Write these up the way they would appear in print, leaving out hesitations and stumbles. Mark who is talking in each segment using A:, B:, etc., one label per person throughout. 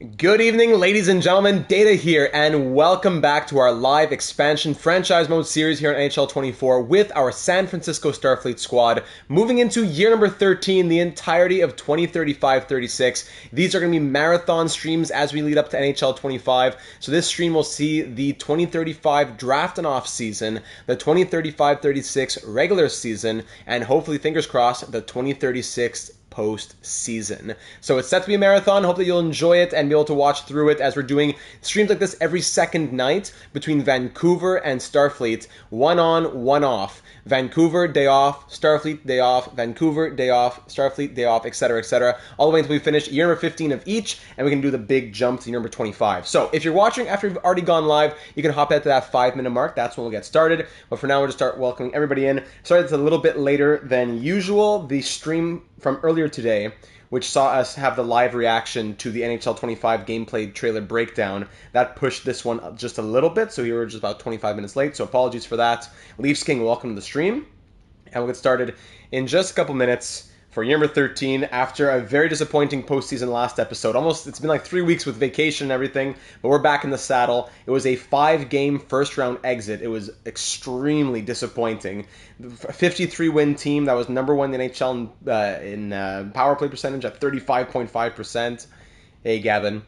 A: Good evening, ladies and gentlemen. Data here, and welcome back to our live expansion franchise mode series here on NHL 24 with our San Francisco Starfleet squad. Moving into year number 13, the entirety of 2035-36. These are going to be marathon streams as we lead up to NHL 25. So this stream will see the 2035 draft and off season, the 2035-36 regular season, and hopefully, fingers crossed, the 2036 post-season. So it's set to be a marathon. Hope that you'll enjoy it and be able to watch through it as we're doing streams like this every second night between Vancouver and Starfleet. One on, one off. Vancouver, day off. Starfleet, day off. Vancouver, day off. Starfleet, day off, etc., etc. All the way until we finish year number 15 of each, and we can do the big jump to year number 25. So if you're watching after we've already gone live, you can hop out to that 5-minute mark. That's when we'll get started. But for now, we'll just start welcoming everybody in. Sorry, it's a little bit later than usual. The stream from earlier today, which saw us have the live reaction to the NHL 25 gameplay trailer breakdown, that pushed this one just a little bit, so we were just about 25 minutes late, so apologies for that. Leafs King, welcome to the stream, and we'll get started in just a couple minutes for year number 13 after a very disappointing postseason last episode. It's been like 3 weeks with vacation and everything, but we're back in the saddle. It was a 5-game first-round exit. It was extremely disappointing. A 53-win team that was number one in the NHL in power play percentage at 35.5%. Hey, Gavin.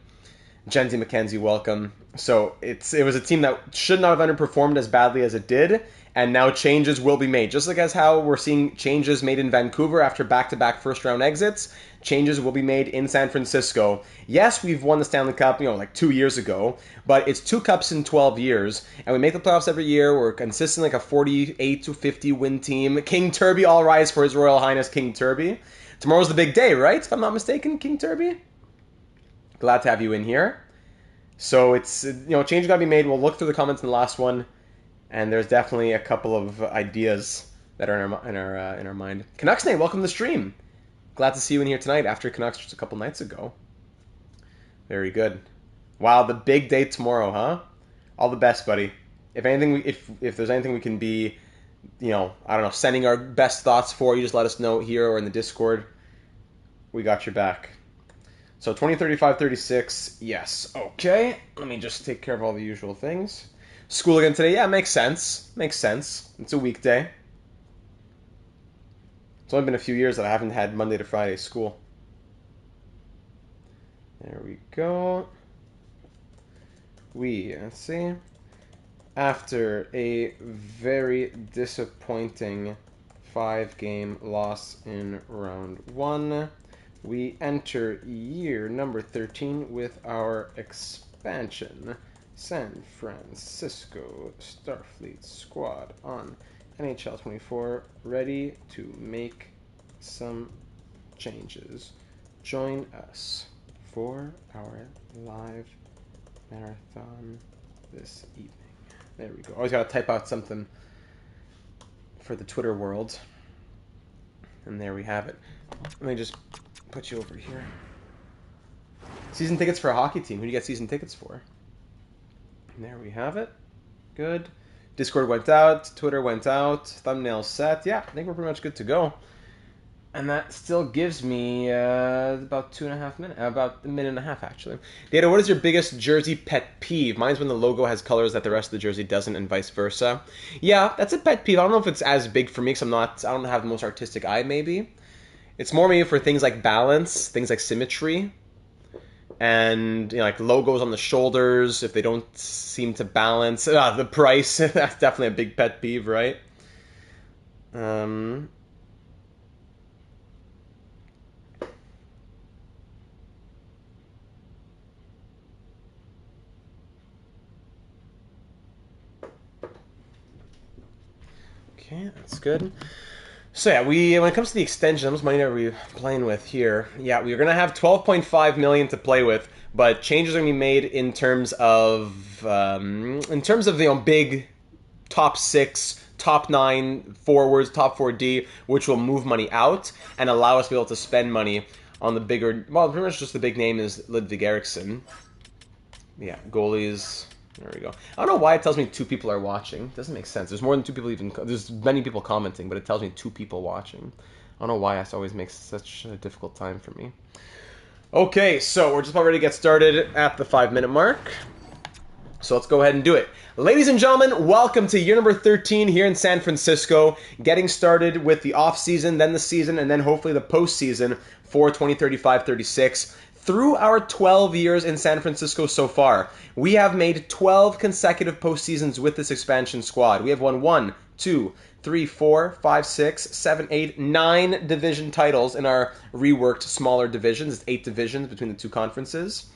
A: Jenzy McKenzie, welcome. So it was a team that should not have underperformed as badly as it did, and now changes will be made. Just like as how we're seeing changes made in Vancouver after back-to-back first-round exits, changes will be made in San Francisco. Yes, we've won the Stanley Cup, like 2 years ago, but it's 2 cups in 12 years, and we make the playoffs every year. We're consistently like a 48 to 50 win team. King Turby, all rise for His Royal Highness King Turby. Tomorrow's the big day, right? If I'm not mistaken, King Turby? Glad to have you in here. So it's, change got to be made. We'll look through the comments in the last one, and there's definitely a couple of ideas that are in our mind. Canucks Nate, welcome to the stream. Glad to see you in here tonight after Canucks just a couple nights ago. Very good. Wow, the big day tomorrow, huh? All the best, buddy. If anything, if there's anything we can be, sending our best thoughts for, you just let us know here or in the Discord. We got your back. So 2035-36, yes. Okay, let me just take care of all the usual things. School again today, yeah, makes sense. Makes sense. It's a weekday. It's only been a few years that I haven't had Monday to Friday school. There we go. Let's see. After a very disappointing 5-game loss in round 1, we enter year number 13 with our expansion San Francisco Starfleet squad on NHL 24, ready to make some changes. Join us for our live marathon this evening. There we go. Always gotta type out something for the Twitter world. And there we have it. Let me just put you over here. Season tickets for a hockey team. Who do you get season tickets for? And there we have it. Good. Discord went out. Twitter went out. Thumbnail set. Yeah, I think we're pretty much good to go. And that still gives me about 2.5 minutes. About a minute and a half, actually. Data, what is your biggest jersey pet peeve? Mine's when the logo has colors that the rest of the jersey doesn't, and vice versa. Yeah, that's a pet peeve. I don't know if it's as big for me because I don't have the most artistic eye, maybe. It's more maybe for things like balance, things like symmetry, and like logos on the shoulders if they don't seem to balance. The price, that's definitely a big pet peeve, right? Okay, that's good. So yeah, when it comes to the extension, how much money are we playing with here? Yeah, we're gonna have 12.5 million to play with, but changes are gonna be made in terms of big top 6, top 9 forwards, top 4D, which will move money out and allow us to be able to spend money on the bigger. Well, pretty much just the big name is Ludvig Eriksson. Yeah, goalies. There we go. I don't know why it tells me 2 people are watching. It doesn't make sense. There's more than 2 people even. There's many people commenting, but it tells me 2 people watching. I don't know why that always makes such a difficult time for me. Okay, so we're just about ready to get started at the 5-minute mark. So let's go ahead and do it. Ladies and gentlemen, welcome to year number 13 here in San Francisco. Getting started with the off-season, then the season, and then hopefully the postseason for 2035-36. Through our 12 years in San Francisco so far, we have made 12 consecutive postseasons with this expansion squad. We have won 1, 2, 3, 4, 5, 6, 7, 8, 9 division titles in our reworked smaller divisions. It's 8 divisions between the two conferences.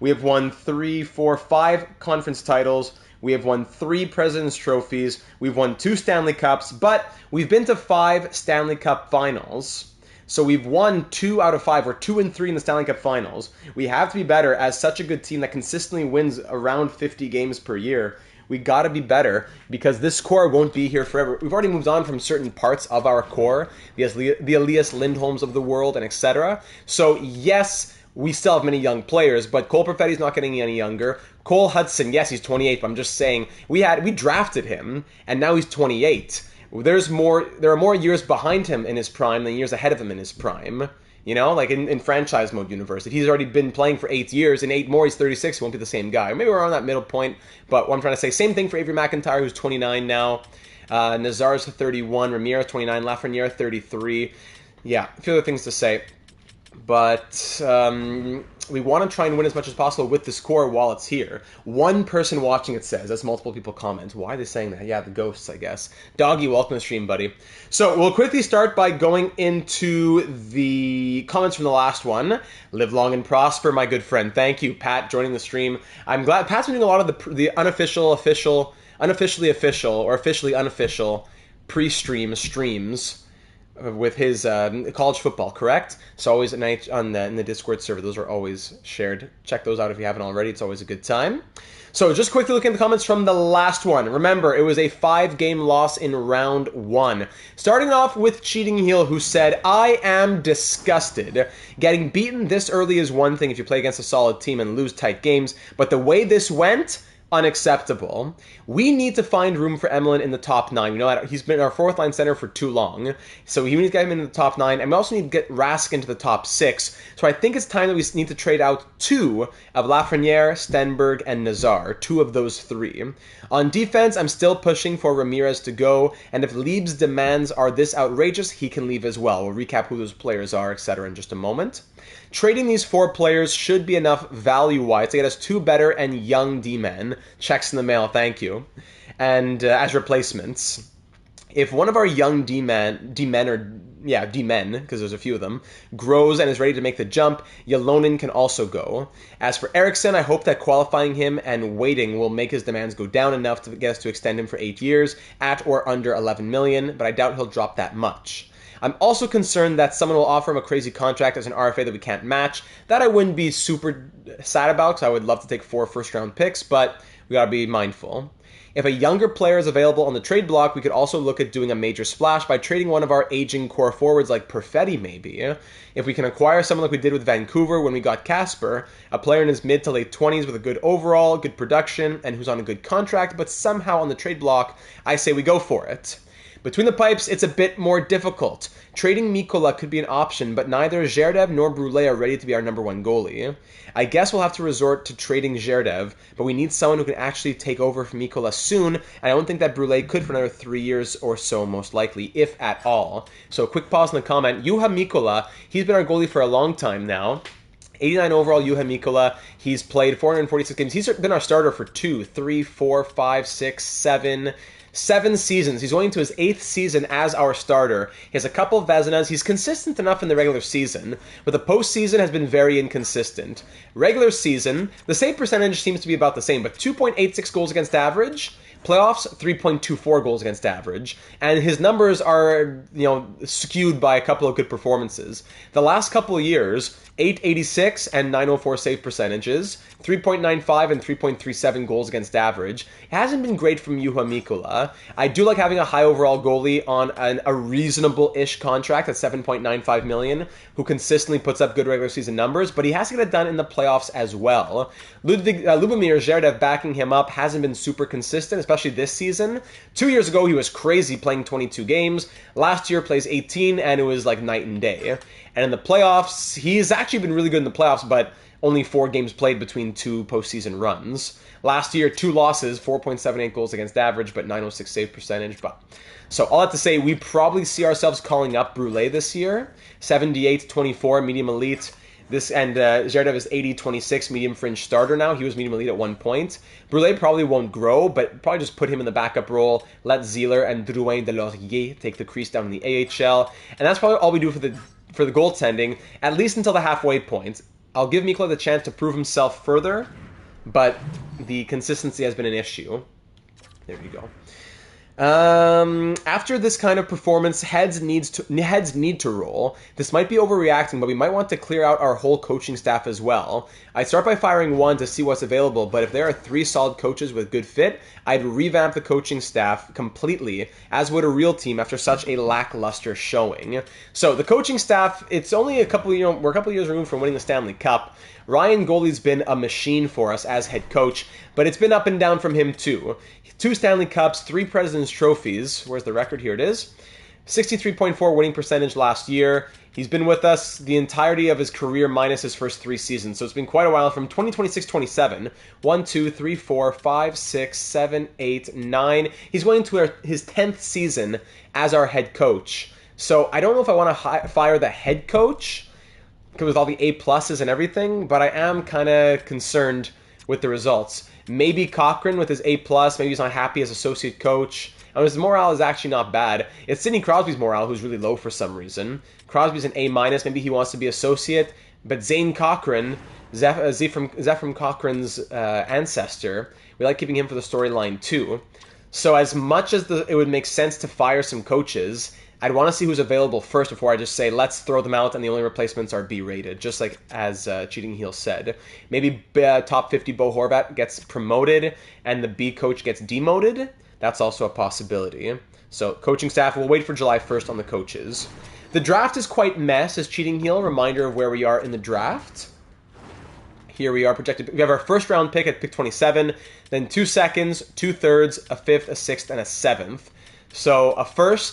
A: We have won 3, 4, 5 conference titles. We have won 3 President's Trophies. We've won 2 Stanley Cups, but we've been to 5 Stanley Cup finals. So we've won 2 out of 5. We're 2 and 3 in the Stanley Cup finals. We have to be better as such a good team that consistently wins around 50 games per year. We got to be better because this core won't be here forever. We've already moved on from certain parts of our core, the Elias Lindholms of the world and etc. So yes, we still have many young players, but Cole Perfetti's not getting any younger. Cole Hudson, yes, he's 28, but I'm just saying we drafted him, and now he's 28. There are more years behind him in his prime than years ahead of him in his prime. You know, like in franchise mode universe. If he's already been playing for 8 years, in 8 more he's 36, he won't be the same guy. Or maybe we're on that middle point, but what I'm trying to say, same thing for Avery McIntyre, who's 29 now. Nazar's 31, Ramirez 29, Lafreniere 33. Yeah, a few other things to say. But we want to try and win as much as possible with this core while it's here. One person watching it says, as multiple people comment. Why are they saying that? Yeah, the ghosts, I guess. Doggy, welcome to the stream, buddy. So we'll quickly start by going into the comments from the last one. Live long and prosper, my good friend. Thank you, Pat, joining the stream. I'm glad Pat's been doing a lot of the unofficially official, or officially unofficial pre-stream streams with his college football, correct? So always at night in the Discord server, those are always shared. Check those out if you haven't already. It's always a good time. So just quickly looking at the comments from the last one. Remember, it was a 5-game loss in round 1. Starting off with Cheating Heel, who said, I am disgusted. Getting beaten this early is one thing if you play against a solid team and lose tight games, but the way this went, unacceptable. We need to find room for Emlyn in the top 9. You know, he's been our 4th line center for too long, so we need to get him into the top 9, and we also need to get Rask into the top 6. So I think it's time that we need to trade out 2 of Lafreniere, Stenberg, and Nazar. 2 of those 3. On defense, I'm still pushing for Ramirez to go, and if Lieb's demands are this outrageous, he can leave as well. We'll recap who those players are, etc. in just a moment. Trading these 4 players should be enough value-wise to get us 2 better and young D-men. Checks in the mail, thank you. And as replacements, if one of our young D-men, because there's a few of them, grows and is ready to make the jump, Ylonen can also go. As for Eriksson, I hope that qualifying him and waiting will make his demands go down enough to get us to extend him for 8 years, at or under 11 million, but I doubt he'll drop that much. I'm also concerned that someone will offer him a crazy contract as an RFA that we can't match. That I wouldn't be super sad about, because I would love to take 4 first-round picks, but we gotta be mindful. If a younger player is available on the trade block, we could also look at doing a major splash by trading one of our aging core forwards like Perfetti maybe. If we can acquire someone like we did with Vancouver when we got Casper, a player in his mid to late 20s with a good overall, good production, and who's on a good contract, but somehow on the trade block, I say we go for it. Between the pipes, it's a bit more difficult. Trading Mikola could be an option, but neither Zherdev nor Brule are ready to be our number 1 goalie. I guess we'll have to resort to trading Zherdev, but we need someone who can actually take over from Mikola soon, and I don't think that Brule could for another 3 years or so, most likely, if at all. So a quick pause in the comment. Juha Mikola, he's been our goalie for a long time now. 89 overall, Juha Mikola. He's played 446 games. He's been our starter for 2, 3, 4, 5, 6, 7 seasons. He's going into his 8th season as our starter. He has a couple of Vezinas. He's consistent enough in the regular season, but the postseason has been very inconsistent. Regular season, the save percentage seems to be about the same, but 2.86 goals against average. Playoffs, 3.24 goals against average. And his numbers are, skewed by a couple of good performances. The last couple of years, 886 and 904 save percentages, 3.95 and 3.37 goals against average. It hasn't been great from Juha Mikola. I do like having a high overall goalie on a reasonable-ish contract at 7.95 million, who consistently puts up good regular season numbers, but he has to get it done in the playoffs as well. Lubomir Zherdev backing him up hasn't been super consistent, especially this season. 2 years ago, he was crazy playing 22 games. Last year, plays 18, and it was like night and day. And in the playoffs, he's actually been really good in the playoffs, but only 4 games played between 2 postseason runs. Last year, 2 losses, 4.78 goals against average, but 906 save percentage. But so all that to say, we probably see ourselves calling up Brûlé this year. 78-24, medium elite. Zherdev is 80-26, medium fringe starter now. He was medium elite at one point. Brûlé probably won't grow, but probably just put him in the backup role. Let Zieler and Drouin de Laurier take the crease down in the AHL. And that's probably all we do for the goaltending, at least until the halfway point. I'll give Mikkola the chance to prove himself further, but the consistency has been an issue. There you go. After this kind of performance, heads need to roll. This might be overreacting, but we might want to clear out our whole coaching staff as well. I'd start by firing one to see what's available, but if there are 3 solid coaches with good fit, I'd revamp the coaching staff completely, as would a real team after such a lackluster showing. So the coaching staff, it's only we're a couple years removed from winning the Stanley Cup. Ryan Goldie's been a machine for us as head coach, but it's been up and down from him too. 2 Stanley Cups, 3 President's Trophies. Where's the record? Here it is. 63.4 winning percentage last year. He's been with us the entirety of his career minus his first 3 seasons. So it's been quite a while from 2026-27. 1, 2, 3, 4, 5, 6, 7, 8, 9. He's going into his 10th season as our head coach. So I don't know if I want to fire the head coach with all the A-pluses and everything, but I am kind of concerned with the results. Maybe Cochran with his A+, maybe he's not happy as associate coach. And his morale is actually not bad. It's Sidney Crosby's morale who's really low for some reason. Crosby's an A-, maybe he wants to be associate. But Zane Cochran, Zephram Cochran's ancestor, we like keeping him for the storyline too. So as much as it would make sense to fire some coaches, I'd want to see who's available first before I just say, let's throw them out and the only replacements are B-rated, just like as Cheating Heel said. Maybe top 50 Bo Horvat gets promoted and the B coach gets demoted. That's also a possibility. So coaching staff, we'll wait for July 1st on the coaches. The draft is quite mess, as Cheating Heel, reminder of where we are in the draft. Here we are projected. We have our first round pick at pick 27, then 2 seconds, 2 thirds, a 5th, a 6th, and a 7th. So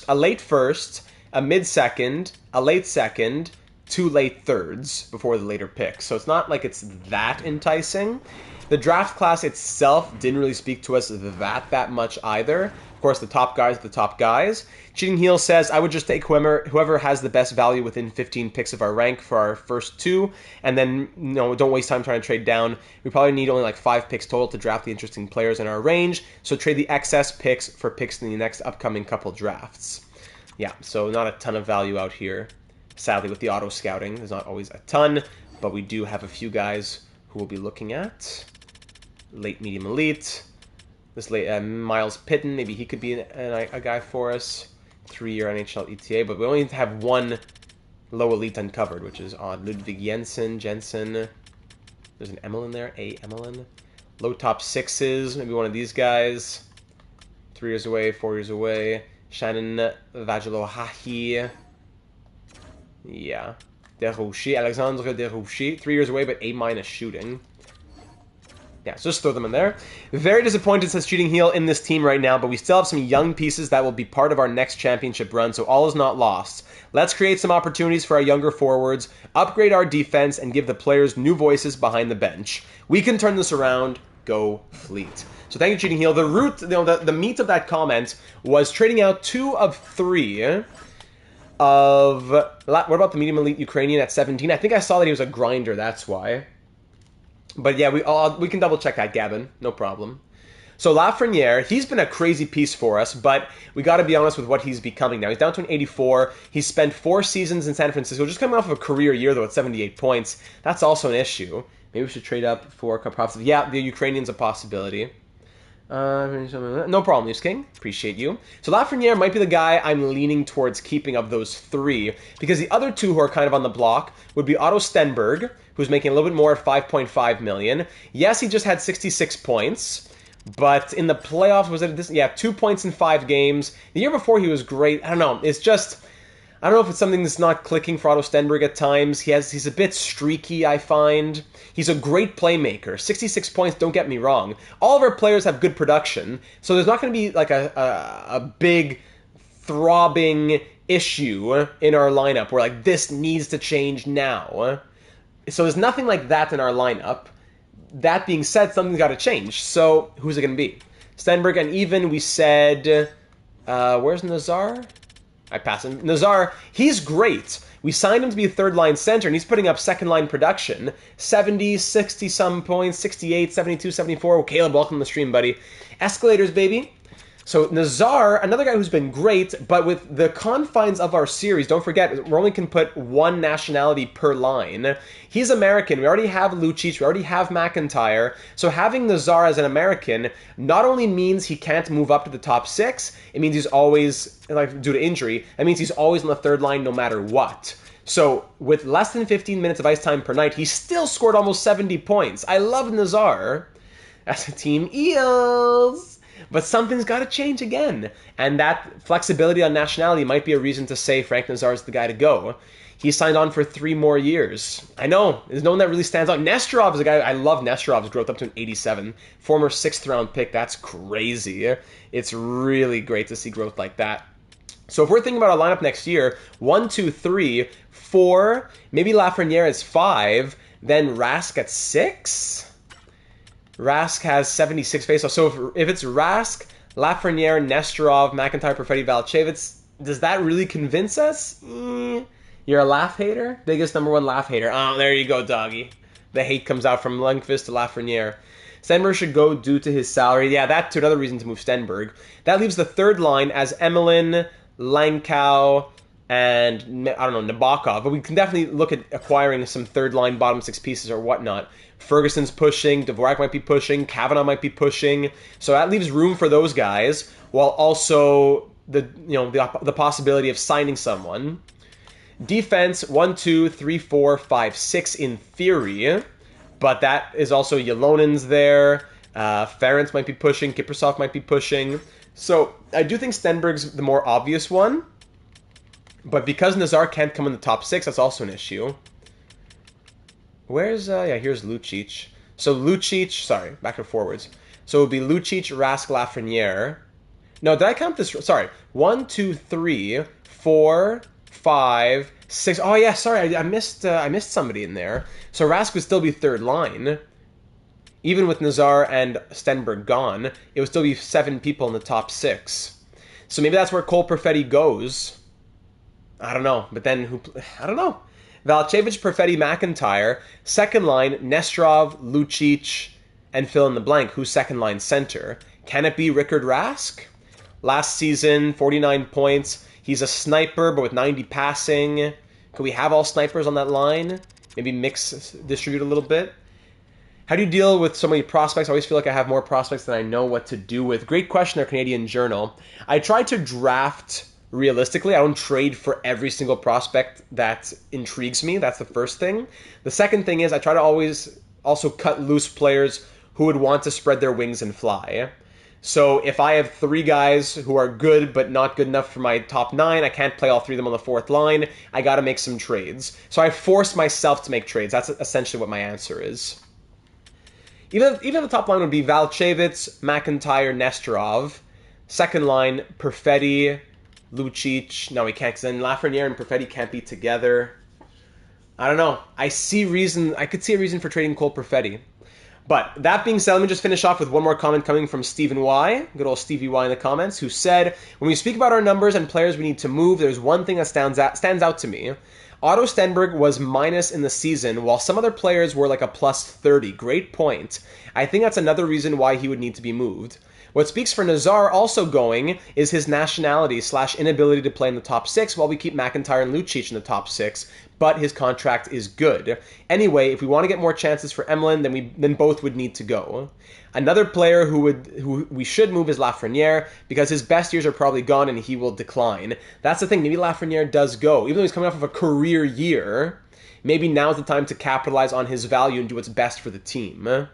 A: a late first, a mid-second, a late second, 2 late thirds before the later picks. So it's not like it's that enticing. The draft class itself didn't really speak to us that much either. Of course, the top guys are the top guys. Cheating Heel says, I would just take whoever has the best value within 15 picks of our rank for our first 2, and then don't waste time trying to trade down. We probably need only like 5 picks total to draft the interesting players in our range, so trade the excess picks for picks in the next upcoming couple drafts. Yeah, so not a ton of value out here. Sadly, with the auto scouting, there's not always a ton, but we do have a few guys who we'll be looking at. Late medium elite. This late Miles Pitton, maybe he could be a guy for us. 3-year NHL ETA, but we only have 1 low elite uncovered, which is odd. Ludwig Jensen. There's an Emelin there. Emelin. Low top 6s, maybe one of these guys. 3 years away, 4 years away. Shannon Vagelohahi. Yeah. Desrochers. Alexandre Desrochers. 3 years away, but A- shooting. Yeah, so just throw them in there. Very disappointed, says Cheating Heel, in this team right now, but we still have some young pieces that will be part of our next championship run, so all is not lost. Let's create some opportunities for our younger forwards, upgrade our defense, and give the players new voices behind the bench. We can turn this around. Go Fleet. So thank you, Cheating Heel. The meat of that comment was trading out 2 of 3 of... What about the medium elite Ukrainian at 17? I think I saw that he was a grinder, that's why. But yeah, we can double check that, Gavin. No problem. So Lafreniere, he's been a crazy piece for us, but we got to be honest with what he's becoming now. He's down to an 84. He's spent 4 seasons in San Francisco, just coming off of a career year, though, at 78 points. That's also an issue. Maybe we should trade up for Kapravtsov. Yeah, the Ukrainian's a possibility. No problem, News King. Appreciate you. So Lafreniere might be the guy I'm leaning towards keeping of those 3, because the other 2 who are kind of on the block would be Otto Stenberg, who's making a little bit more at $5.5 million. Yes, he just had 66 points, but in the playoffs, 2 points in 5 games. The year before, he was great. I don't know. It's just... I don't know if it's something that's not clicking for Otto Stenberg at times. He's a bit streaky, I find. He's a great playmaker. 66 points, don't get me wrong. All of our players have good production, so there's not going to be like a big throbbing issue in our lineup where like this needs to change now. So there's nothing like that in our lineup. That being said, something's got to change. So who's it going to be? Stenberg, and even we said, where's Nazar? I pass him. Nazar, he's great. We signed him to be a third-line center, and he's putting up second-line production. 70, 60-some points, 68, 72, 74. Oh, Caleb, welcome to the stream, buddy. Escalators, baby. So Nazar, another guy who's been great, but with the confines of our series, don't forget, we only can put one nationality per line. He's American. We already have Lucic. We already have McIntyre. So having Nazar as an American not only means he can't move up to the top 6, it means he's always, like due to injury, that means he's always on the third line no matter what. So with less than 15 minutes of ice time per night, he still scored almost 70 points. I love Nazar. That's a team Eels. But something's got to change again. And that flexibility on nationality might be a reason to say Frank Nazar is the guy to go. He signed on for 3 more years. I know, there's no one that really stands out. Nesterov is a guy, I love Nesterov's growth up to an 87. Former 6th round pick, that's crazy. It's really great to see growth like that. So if we're thinking about a lineup next year, 1, 2, 3, 4, maybe Lafreniere is 5, then Rask at 6? Rask has 76 faceoffs. So if it's Rask, Lafreniere, Nesterov, McIntyre, Perfetti, Valchevitz, does that really convince us? You're a laugh hater? Biggest number 1 laugh hater. Oh, there you go, doggy. The hate comes out from Lundqvist to Lafreniere. Stenberg should go due to his salary. Yeah, that's another reason to move Stenberg. That leaves the third line as Emelin, Langkow, and, I don't know, Nabokov. But we can definitely look at acquiring some third line bottom 6 pieces or whatnot. Ferguson's pushing, Dvorak might be pushing, Kavanaugh might be pushing. So that leaves room for those guys, while also the possibility of signing someone. Defense 1, 2, 3, 4, 5, 6 in theory, but that is also Yelonen's there. Ferentz might be pushing, Kiprasov might be pushing. So I do think Stenberg's the more obvious one, but because Nazar can't come in the top 6, that's also an issue. Where's, here's Lucic. So Lucic, sorry, back and forwards. So it would be Lucic, Rask, Lafreniere. No, did I count this? Sorry. 1, 2, 3, 4, 5, 6. Oh, yeah, sorry, I missed somebody in there. So Rask would still be third line. Even with Nazar and Stenberg gone, it would still be 7 people in the top 6. So maybe that's where Cole Perfetti goes. I don't know, but then I don't know. Valchevich, Perfetti, McIntyre. Second line, Nesterov, Lucic, and fill in the blank. Who's second line center? Can it be Rickard Rask? Last season, 49 points. He's a sniper, but with 90 passing. Could we have all snipers on that line? Maybe distribute a little bit? How do you deal with so many prospects? I always feel like I have more prospects than I know what to do with. Great question, our Canadian Journal. I try to draft realistically. I don't trade for every single prospect that intrigues me. That's the first thing. The second thing is I try to always also cut loose players who would want to spread their wings and fly. So if I have 3 guys who are good but not good enough for my top 9, I can't play all 3 of them on the 4th line. I got to make some trades. So I force myself to make trades. That's essentially what my answer is. Even the top line would be Valchevitz, McIntyre, Nesterov. Second line, Perfetti, Lucic. No, we can't, because then Lafreniere and Perfetti can't be together. I don't know. I could see a reason for trading Cole Perfetti. But that being said, let me just finish off with one more comment coming from Stephen Y. Good old Stevie Y in the comments, who said, when we speak about our numbers and players we need to move, there's one thing that stands out to me. Otto Stenberg was minus in the season, while some other players were like a plus 30. Great point. I think that's another reason why he would need to be moved. What speaks for Nazar also going is his nationality / inability to play in the top 6 while we keep McIntyre and Lucic in the top 6, but his contract is good. Anyway, if we want to get more chances for Emelin, then both would need to go. Another player who we should move is Lafreniere, because his best years are probably gone and he will decline. That's the thing, maybe Lafreniere does go. Even though he's coming off of a career year, maybe now's the time to capitalize on his value and do what's best for the team.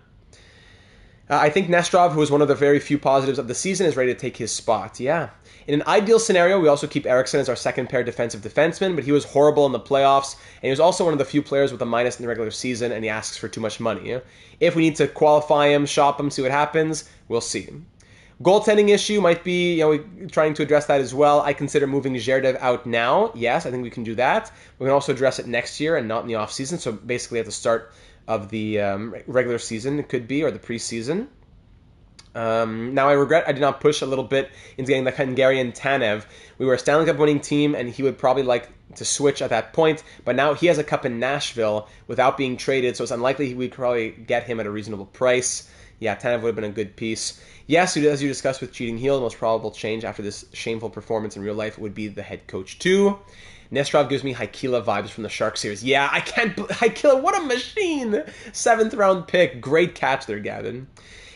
A: I think Nestrov, who is one of the very few positives of the season, is ready to take his spot. Yeah. In an ideal scenario, we also keep Eriksson as our second pair defensive defenseman, but he was horrible in the playoffs, and he was also one of the few players with a minus in the regular season, and he asks for too much money. If we need to qualify him, shop him, see what happens, we'll see. Goaltending issue might be, trying to address that as well. I consider moving Zherdev out now. Yes, I think we can do that. We can also address it next year and not in the offseason, so basically at the start of the regular season, it could be, or the preseason. Now I regret I did not push a little bit into getting the Hungarian Tanev. We were a Stanley Cup winning team, and he would probably like to switch at that point, but now he has a cup in Nashville without being traded, so it's unlikely we'd probably get him at a reasonable price. Yeah, Tanev would have been a good piece. Yes, as you discussed with Cheating Heel, the most probable change after this shameful performance in real life would be the head coach too. Nestrov gives me Haikila vibes from the Sharks series. Yeah, I can't... Haikila, what a machine! 7th round pick. Great catch there, Gavin.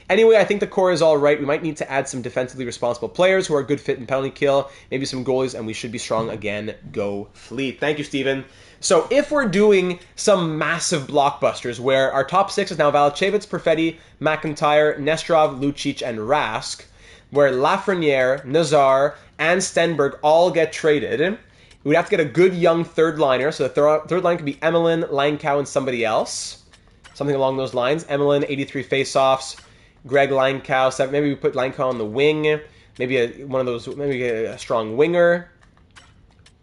A: Anyway, I think the core is all right. We might need to add some defensively responsible players who are a good fit in penalty kill, maybe some goalies, and we should be strong again. Go Fleet. Thank you, Steven. So if we're doing some massive blockbusters where our top 6 is now Valachevitz, Perfetti, McIntyre, Nestrov, Lucic, and Rask, where Lafreniere, Nazar, and Stenberg all get traded, we'd have to get a good young third liner. So the third line could be Emelin, Langkow, and somebody else. Something along those lines. Emelin, 83 faceoffs. Greg Langkow, maybe we put Langkow on the wing. Maybe a strong winger.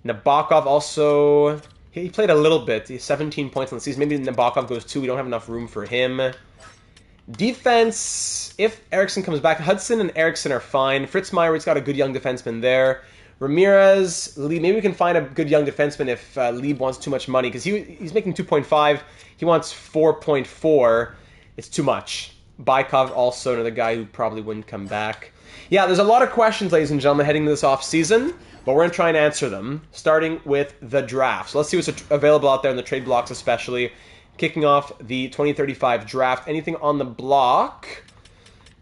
A: Nabokov also, he played a little bit. He's 17 points on the season. Maybe Nabokov goes 2. We don't have enough room for him. Defense, if Eriksson comes back, Hudson and Eriksson are fine. Fritz Meyer's got a good young defenseman there. Ramirez, Lieb, maybe we can find a good young defenseman if Lieb wants too much money, because he's making 2.5. He wants 4.4. It's too much. Bykov, also another guy who probably wouldn't come back. Yeah, there's a lot of questions, ladies and gentlemen, heading to this offseason, but we're going to try and answer them, starting with the draft. So let's see what's available out there in the trade blocks especially. Kicking off the 2035 draft. Anything on the block?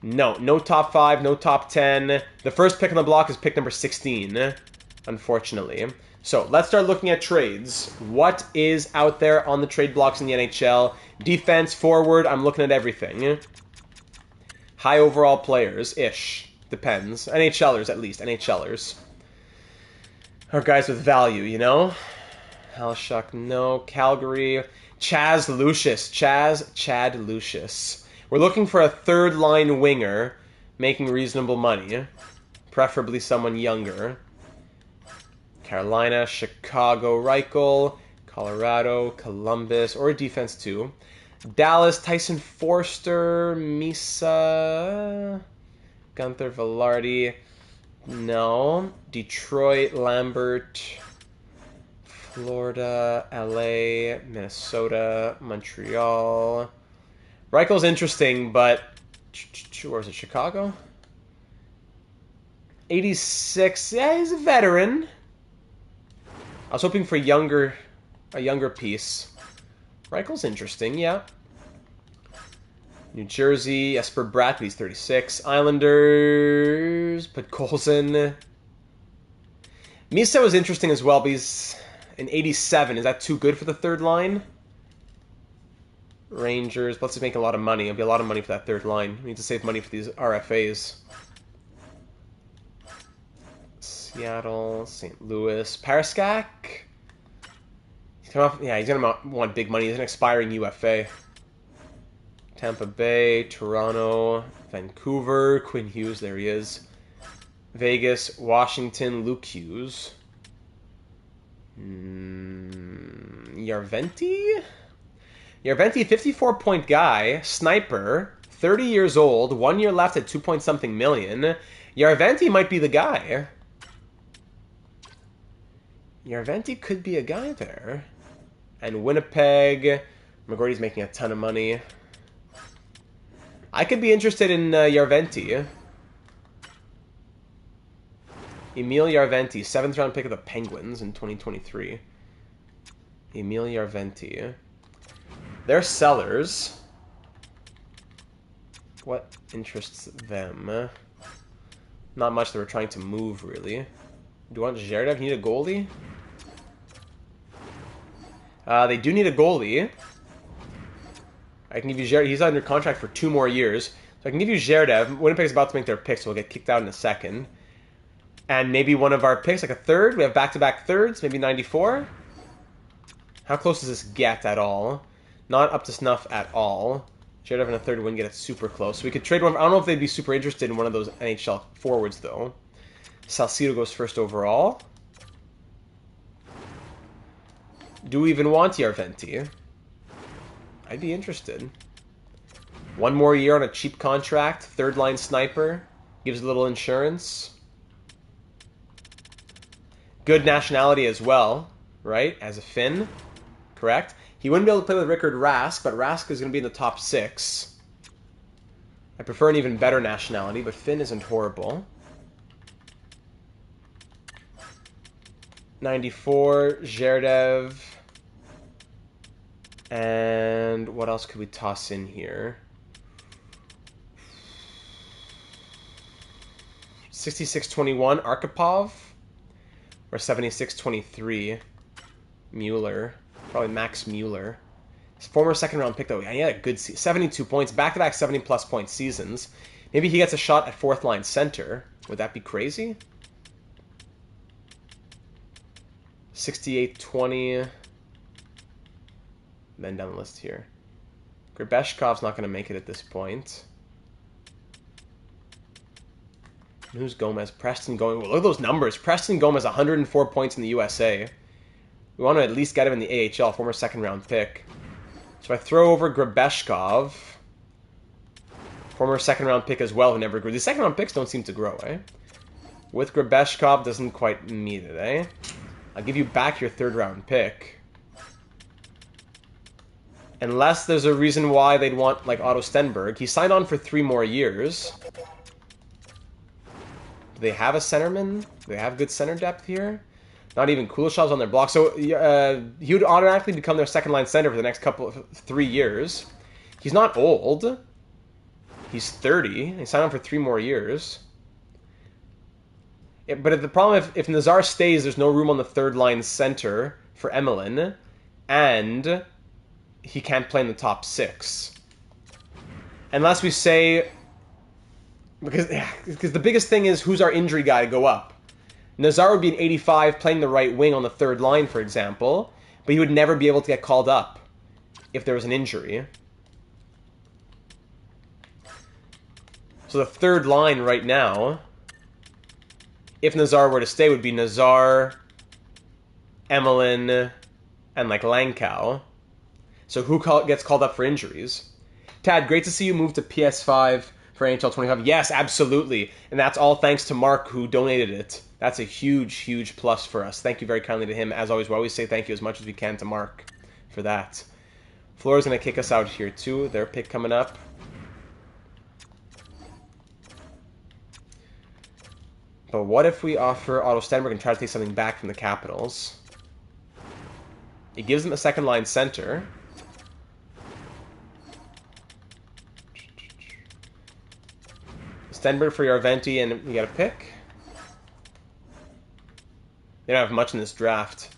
A: No top 5, no top 10. The first pick on the block is pick number 16, unfortunately. So let's start looking at trades. What is out there on the trade blocks in the NHL? Defense, forward, I'm looking at everything. High overall players-ish. Depends. NHLers, at least. NHLers. Or guys with value, you know? Halshuck, no. Calgary. Chad Lucius. We're looking for a third-line winger making reasonable money. Preferably someone younger. Carolina, Chicago, Reichel, Colorado, Columbus, or defense too. Dallas, Tyson Forster, Misa, Gunther Velarde, no. Detroit, Lambert, Florida, LA, Minnesota, Montreal. Reichel's interesting, but where is it? Chicago? 86. Yeah, he's a veteran. I was hoping for a younger piece. Reichel's interesting, yeah. New Jersey, Jesper Bratt, he's 36. Islanders, Podkolzin. Misa was interesting as well, but he's an 87. Is that too good for the third line? Rangers, let's just make a lot of money. It'll be a lot of money for that third line. We need to save money for these RFAs. Seattle, St. Louis, Paraskak. He's gonna want big money. He's an expiring UFA. Tampa Bay, Toronto, Vancouver, Quinn Hughes, there he is. Vegas, Washington, Luke Hughes. Yarventi? Yarventi, 54-point guy, sniper, 30 years old, 1 year left at 2-point-something million. Yarventi might be the guy. Yarventi could be a guy there. And Winnipeg, McGrody's making a ton of money. I could be interested in Yarventi. Emil Yarventi, 7th round pick of the Penguins in 2023. Emil Yarventi. They're sellers. What interests them? Not much that we're trying to move, really. Do you want Zherdev? Need a goalie? They do need a goalie. I can give you Zherdev. He's under contract for 2 more years. So I can give you Zherdev. Winnipeg's about to make their pick, so we'll get kicked out in a second. And maybe one of our picks, like a third. We have back-to-back thirds, maybe 94. How close does this get at all? Not up to snuff at all. Zherdev and a third wouldn't get it super close. So we could trade one. I don't know if they'd be super interested in one of those NHL forwards, though. Salcido goes first overall. Do we even want Yarventi? I'd be interested. One more year on a cheap contract. Third-line sniper. Gives a little insurance. Good nationality as well, right? As a Finn. Correct? He wouldn't be able to play with Rickard Rask, but Rask is going to be in the top 6. I prefer an even better nationality, but Finn isn't horrible. 94, Zherdev. And what else could we toss in here? 66-21, Arkhipov. Or 76-23, Mueller. Probably Max Mueller. His former second-round pick, though. He had a good season. 72 points. Back-to-back 70-plus point seasons. Maybe he gets a shot at fourth-line center. Would that be crazy? 68-20. Then down the list here. Grabeshkov's not going to make it at this point. Who's Gomez? Preston Gomez. Well, look at those numbers. Preston Gomez, 104 points in the USA. We want to at least get him in the AHL, former second-round pick. So I throw over Grabeshkov. Former second-round pick as well, who never grew. These second-round picks don't seem to grow, eh? With Grabeshkov, doesn't quite meet it, eh? I'll give you back your third-round pick. Unless there's a reason why they'd want, like, Otto Stenberg. He signed on for 3 more years. Do they have a centerman? Do they have good center depth here? Not even Kuleshov's on their block. So he would automatically become their second-line center for the next 3 years. He's not old. He's 30. He signed on for 3 more years. But the problem, if Nazar stays, there's no room on the third-line center for Emelin. And he can't play in the top 6. Unless we say... Because the biggest thing is, who's our injury guy to go up? Nazar would be an 85 playing the right wing on the third line, for example, but he would never be able to get called up if there was an injury. So the third line right now, if Nazar were to stay, would be Nazar, Emelin, and like Langkow. So who gets called up for injuries? Tad, great to see you move to PS5 for NHL 25. Yes, absolutely. And that's all thanks to Mark, who donated it. That's a huge, huge plus for us. Thank you very kindly to him. As always, we always say thank you as much as we can to Mark for that. Flora's going to kick us out here, too. Their pick coming up. But what if we offer Otto Stenberg and try to take something back from the Capitals? It gives them a second-line center. Stenberg for Yarventi, and we got a pick. They don't have much in this draft.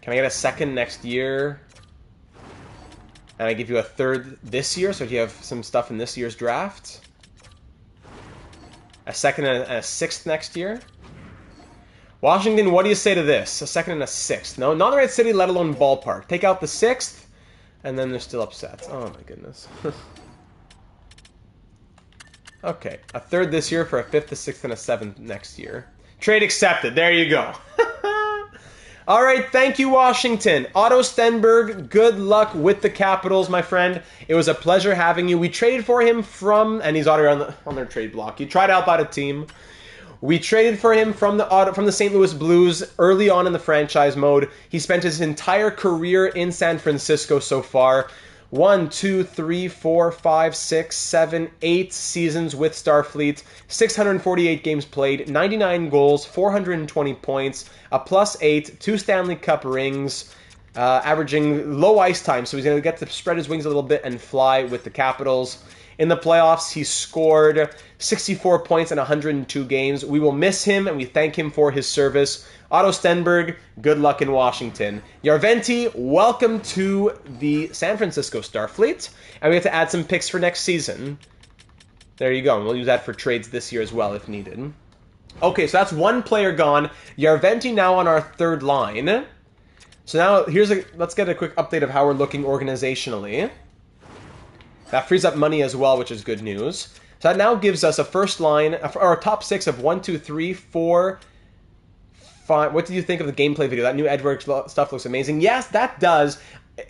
A: Can I get a second next year? And I give you a third this year, so do you have some stuff in this year's draft? A second and a sixth next year? Washington, what do you say to this? A second and a sixth. No, not the right city, let alone ballpark. Take out the sixth, and then they're still upset. Oh my goodness. Okay, a third this year for a fifth, a sixth, and a seventh next year. Trade accepted. There you go. All right, thank you, Washington. Otto Stenberg, good luck with the Capitals, my friend. It was a pleasure having you. We traded for him from, and he's already on their trade block. He tried to help out a team. We traded for him from the St. Louis Blues early on in the franchise mode. He spent his entire career in San Francisco so far. 1, 2, 3, 4, 5, 6, 7, 8 seasons with Starfleet, 648 games played, 99 goals, 420 points, a +8, 2 Stanley Cup rings, averaging low ice time, so he's going to get to spread his wings a little bit and fly with the Capitals. In the playoffs, he scored 64 points in 102 games. We will miss him, and we thank him for his service. Otto Stenberg, good luck in Washington. Yarventi, welcome to the San Francisco Starfleet. And we have to add some picks for next season. There you go. And we'll use that for trades this year as well if needed. Okay, so that's one player gone. Yarventi now on our third line. So now let's get a quick update of how we're looking organizationally. That frees up money as well, which is good news. So that now gives us a first line, or a top 6 of 1, 2, 3, 4, 5. What did you think of the gameplay video? That new Edward stuff looks amazing. Yes, that does.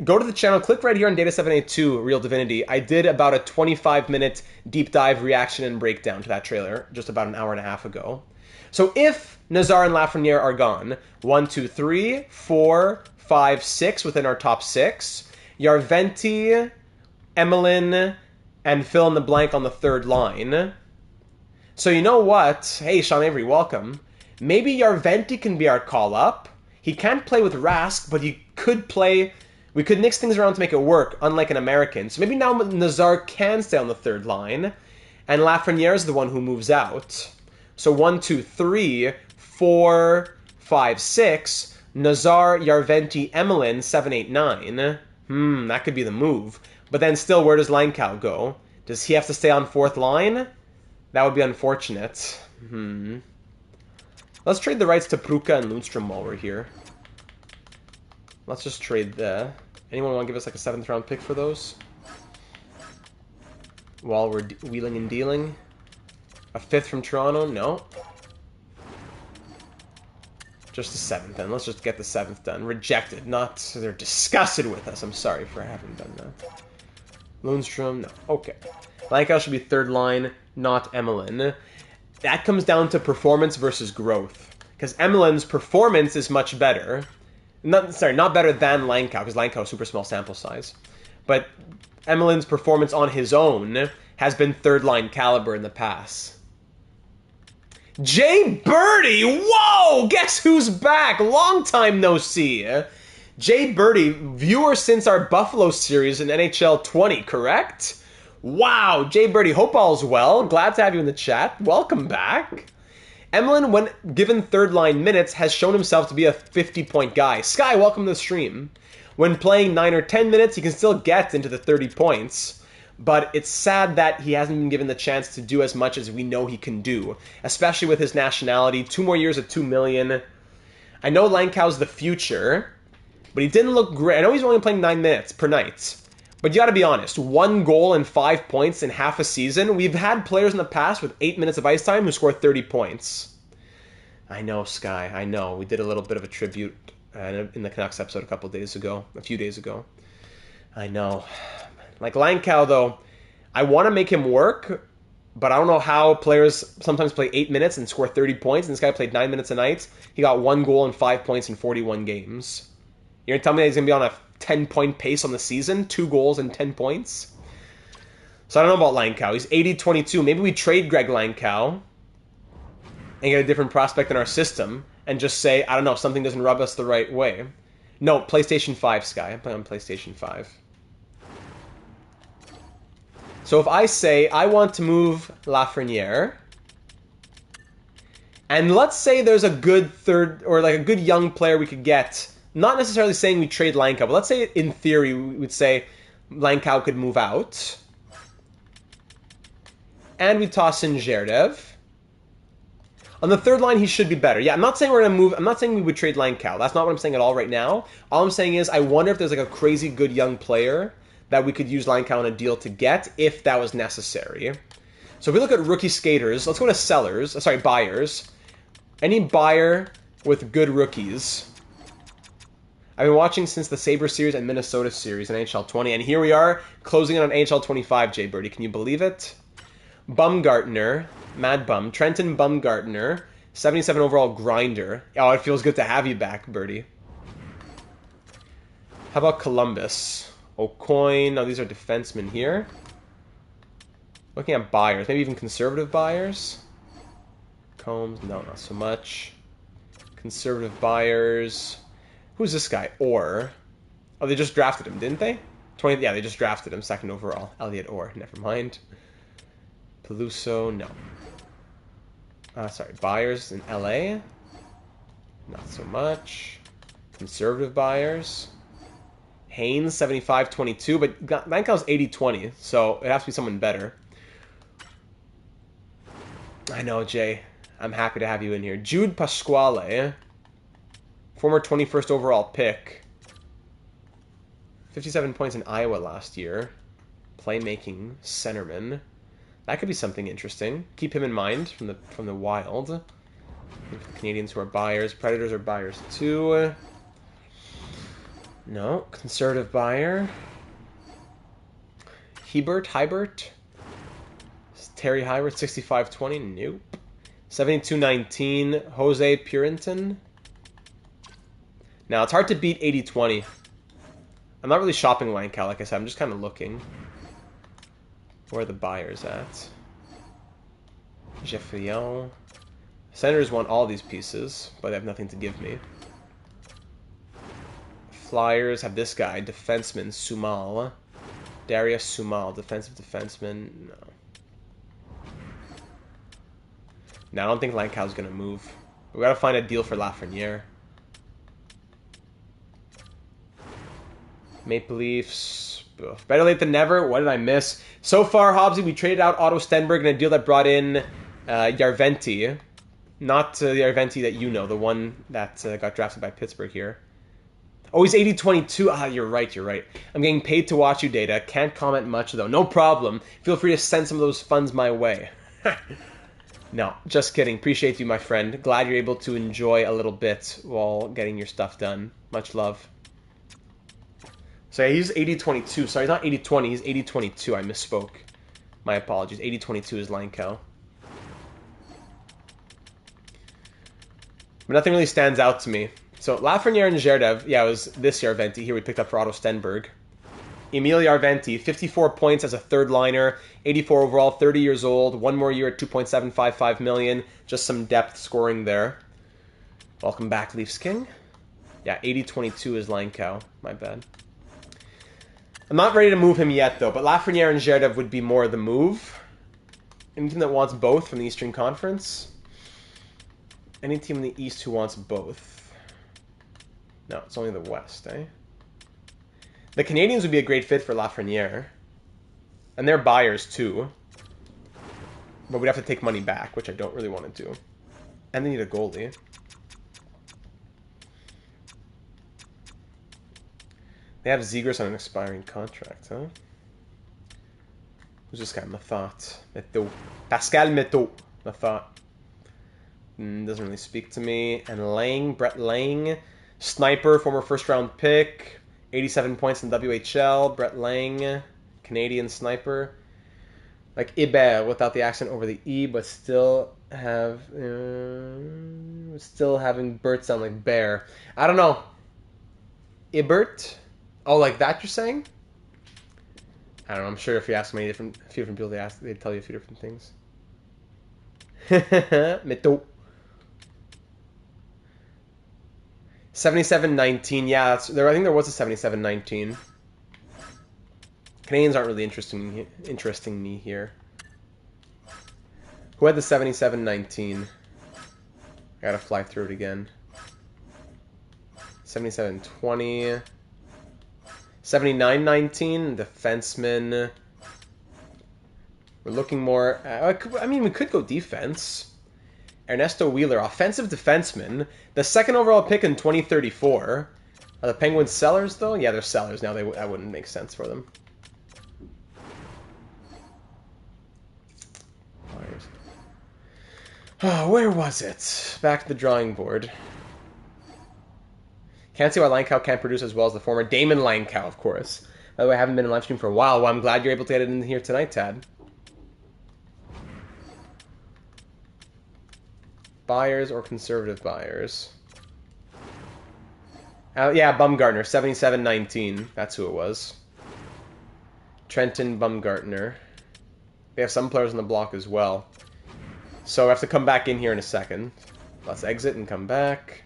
A: Go to the channel, click right here on Data 782, Real Divinity. I did about a 25-minute deep dive reaction and breakdown to that trailer just about an hour and a half ago. So if Nazar and Lafreniere are gone, 1, 2, 3, 4, 5, 6 within our top 6, Yarventi, Emelin, and fill in the blank on the third line. So you know what? Hey, Sean Avery, welcome. Maybe Yarventi can be our call-up. He can't play with Rask, but he could play... We could mix things around to make it work, unlike an American. So maybe now Nazar can stay on the third line, and Lafreniere is the one who moves out. So 1, 2, 3, 4, 5, 6, Nazar, Yarventi, Emelin, 7, 8, 9. That could be the move. But then still, where does Langkow go? Does he have to stay on fourth line? That would be unfortunate. Let's trade the rights to Pruka and Lundstrom while we're here. Let's just trade the... Anyone want to give us like a 7th round pick for those? While we're wheeling and dealing? A 5th from Toronto? No. Just the 7th then. Let's just get the 7th done. Rejected. Not... They're disgusted with us. I'm sorry for having done that. Lundstrom? No. Okay. Langkow should be third line, not Emelin. That comes down to performance versus growth. Because Emelin's performance is much better. Not better than Langkow, because Langkow is super small sample size. But Emelin's performance on his own has been third line caliber in the past. Jay Birdie! Whoa! Guess who's back? Long time no see. Jay Birdie, viewer since our Buffalo series in NHL 20, correct? Wow, Jay Birdie, hope all's well. Glad to have you in the chat. Welcome back. Emelin, when given third line minutes, has shown himself to be a 50-point guy. Sky, welcome to the stream. When playing 9 or 10 minutes, he can still get into the 30 points. But it's sad that he hasn't been given the chance to do as much as we know he can do. Especially with his nationality. 2 more years at $2 million. I know Langkow's the future, but he didn't look great. I know he's only playing 9 minutes per night. But you gotta be honest, 1 goal and 5 points in half a season. We've had players in the past with 8 minutes of ice time who score 30 points. I know, Sky, I know. We did a little bit of a tribute in the Canucks episode a few days ago. I know. Like Langkow, though, I want to make him work, but I don't know how players sometimes play 8 minutes and score 30 points, and this guy played 9 minutes a night. He got 1 goal and 5 points in 41 games. You're going to tell me that he's going to be on a 10-point pace on the season? 2 goals and 10 points? So I don't know about Langkow. He's 80-22. Maybe we trade Greg Langkow and get a different prospect in our system and just say, I don't know, something doesn't rub us the right way. No, PlayStation 5, Sky. I'm playing on PlayStation 5. So if I say I want to move Lafreniere, and let's say there's a good third, or like a good young player we could get, not necessarily saying we trade Langkow, but let's say in theory we would say Langkow could move out, and we toss in Zherdev. On the third line, he should be better. Yeah, I'm not saying we're going to move, I'm not saying we would trade Langkow. That's not what I'm saying at all right now. All I'm saying is I wonder if there's like a crazy good young player that we could use Langkow on a deal to get if that was necessary. So if we look at rookie skaters, let's go to buyers. Any buyer with good rookies. I've been watching since the Sabres series and Minnesota series in NHL 20, and here we are closing in on NHL 25, Jay Birdie. Can you believe it? Bumgartner, Mad Bum, Trenton Bumgartner, 77 overall grinder. Oh, it feels good to have you back, Birdie. How about Columbus? O'Coin. No, these are defensemen here. Looking at buyers. Maybe even conservative buyers. Combs. No, not so much. Conservative buyers. Who's this guy? Orr. Oh, they just drafted him, didn't they? Yeah, they just drafted him. 2nd overall. Elliot Orr. Never mind. Peluso, no. Sorry, buyers in LA? Not so much. Conservative buyers. Haynes, 75-22, but Lankow's 80-20, so it has to be someone better. I know, Jay. I'm happy to have you in here. Jude Pasquale, former 21st overall pick. 57 points in Iowa last year. Playmaking centerman. That could be something interesting. Keep him in mind from the Wild. For the Canadians who are buyers. Predators are buyers too. No. Conservative buyer. Hybert. Terry Hybert, 65-20. Nope. 72-19. Jose Purinton. Now, it's hard to beat 80-20. I'm not really shopping Lankow, like I said. I'm just kind of looking. Where are the buyers at? Jeffrion. Senators want all these pieces, but they have nothing to give me. Flyers have this guy, defenseman, Sumal. Darius Sumal, defensive defenseman. No. No, I don't think Lankow's going to move. We got to find a deal for Lafreniere. Maple Leafs. Ugh. Better late than never. What did I miss? So far, Hobbsy, we traded out Otto Stenberg in a deal that brought in Järventie. Not the Järventie that you know, the one that got drafted by Pittsburgh here. Oh, he's 80-22. Ah, you're right. I'm getting paid to watch you, Data. Can't comment much, though. No problem. Feel free to send some of those funds my way. No, just kidding. Appreciate you, my friend. Glad you're able to enjoy a little bit while getting your stuff done. Much love. So yeah, he's 80-22. Sorry, he's not 80-20. He's 80-22. I misspoke. My apologies. 80-22 is Lankow. But nothing really stands out to me. So Lafreniere and Zherdev, yeah, it was this Järventie here we picked up for Otto Stenberg. Emil Järventie, 54 points as a third liner, 84 overall, 30 years old, one more year at $2.755 million. Just some depth scoring there. Welcome back, Leafs King. Yeah, 80-22 is Lankow. My bad. I'm not ready to move him yet, though, but Lafreniere and Zherdev would be more the move. Any team that wants both from the Eastern Conference? Any team in the East who wants both? No, it's only the West, eh? The Canadians would be a great fit for Lafreniere. And they're buyers, too. But we'd have to take money back, which I don't really want to do. And they need a goalie. They have Zegras on an expiring contract, huh? Who's this guy? Mathot. Pascal Meteau. Mathot. Doesn't really speak to me. And Lang, Brett Lang. Sniper, former first-round pick. 87 points in WHL. Brett Lang. Canadian sniper. Like Ibert without the accent over the E, but still have... still having Bert sound like bear. I don't know. Ibert? Oh, like that you're saying? I don't know. I'm sure if you ask a few different people, they'd tell you a few different things. Meteau. 77-19. Yeah, I think there was a 77-19. Canadians aren't really interesting me here. Who had the 77-19? I gotta fly through it again. 77-20. 79-19. Defenseman. We're looking more... I mean, we could go defense. Ernesto Wheeler, offensive defenseman. The second overall pick in 2034. Are the Penguins sellers, though? Yeah, they're sellers now. That wouldn't make sense for them. Oh, where was it? Back to the drawing board. Can't see why Lankow can't produce as well as the former Damon Lankow, of course. By the way, I haven't been in live stream for a while. Well, I'm glad you're able to get it in here tonight, Tad. Buyers or conservative buyers? Yeah, Bumgartner, 77-19. That's who it was. Trenton Bumgartner. They have some players on the block as well. So I have to come back in here in a second. Let's exit and come back.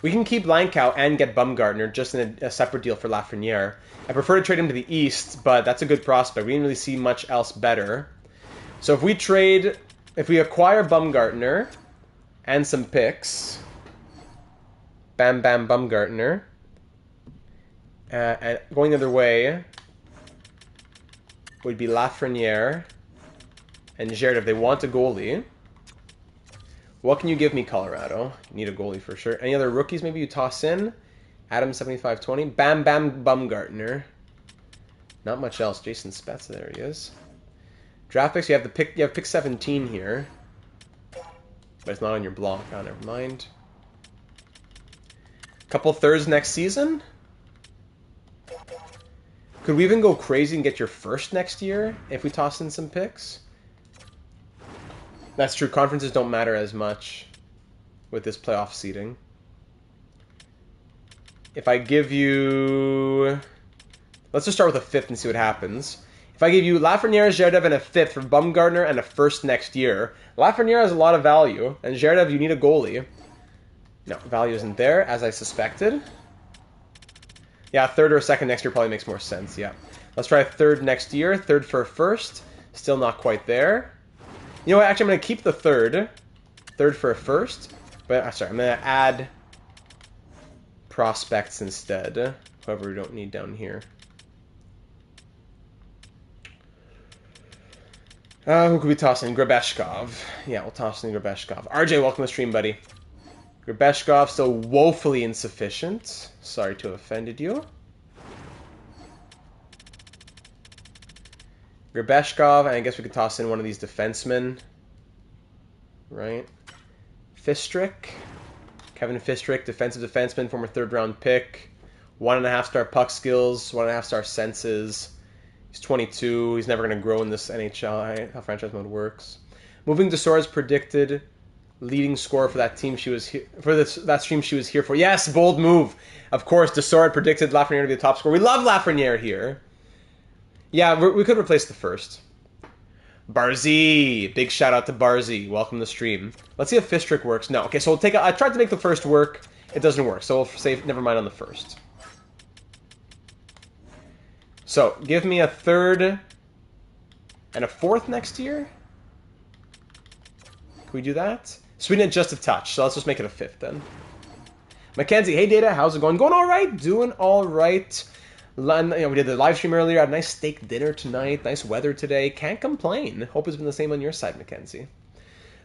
A: We can keep Lankow and get Bumgartner just in a separate deal for Lafreniere. I prefer to trade him to the East, but that's a good prospect. We didn't really see much else better. So if we acquire Bumgartner and some picks, Bam Bam Bumgartner, and going the other way would be Lafreniere and Jared if they want a goalie. What can you give me, Colorado? You need a goalie for sure. Any other rookies maybe you toss in? Adam 7520. Bam Bam Bumgartner. Not much else. Jason Spetz, there he is. Draft picks, you have pick 17 here. But it's not on your block. Oh, never mind. Couple thirds next season? Could we even go crazy and get your first next year if we toss in some picks? That's true. Conferences don't matter as much with this playoff seeding. If I give you... Let's just start with a fifth and see what happens. If I give you Lafreniere, Zherdev, and a fifth for Bumgartner and a first next year, Lafreniere has a lot of value, and Zherdev, you need a goalie. No, value isn't there, as I suspected. Yeah, third or second next year probably makes more sense, yeah. Let's try a third next year. Third for a first. Still not quite there. You know what? Actually, I'm going to keep the third. Third for a first. But, sorry, I'm going to add prospects instead. Whoever we don't need down here. Who could we toss in? Grabeshkov. Yeah, we'll toss in Grabeshkov. RJ, welcome to the stream, buddy. Grabeshkov, still woefully insufficient. Sorry to have offended you. Grabeshkov, and I guess we could toss in one of these defensemen. Right? Fistrick. Kevin Fistrick, defensive defenseman, former third-round pick. 1.5-star puck skills, 1.5-star senses. He's 22. He's never going to grow in this NHL, how franchise mode works. Moving to Sora's predicted leading scorer for that team she was here for that stream she was here for. Yes, bold move. Of course, Desor predicted Lafreniere to be the top scorer. We love Lafreniere here. Yeah, we could replace the first. Barzy, big shout out to Barzy. Welcome to the stream. Let's see if Fistrick works. No, okay. So we'll take. I tried to make the first work. It doesn't work. So we'll say never mind on the first. So give me a third and a fourth next year. Can we do that? Sweeten it just a touch. So let's just make it a fifth then. Mackenzie, hey Data, how's it going? Going all right. Doing all right. You know, we did the live stream earlier. Had a nice steak dinner tonight. Nice weather today. Can't complain. Hope it's been the same on your side, Mackenzie.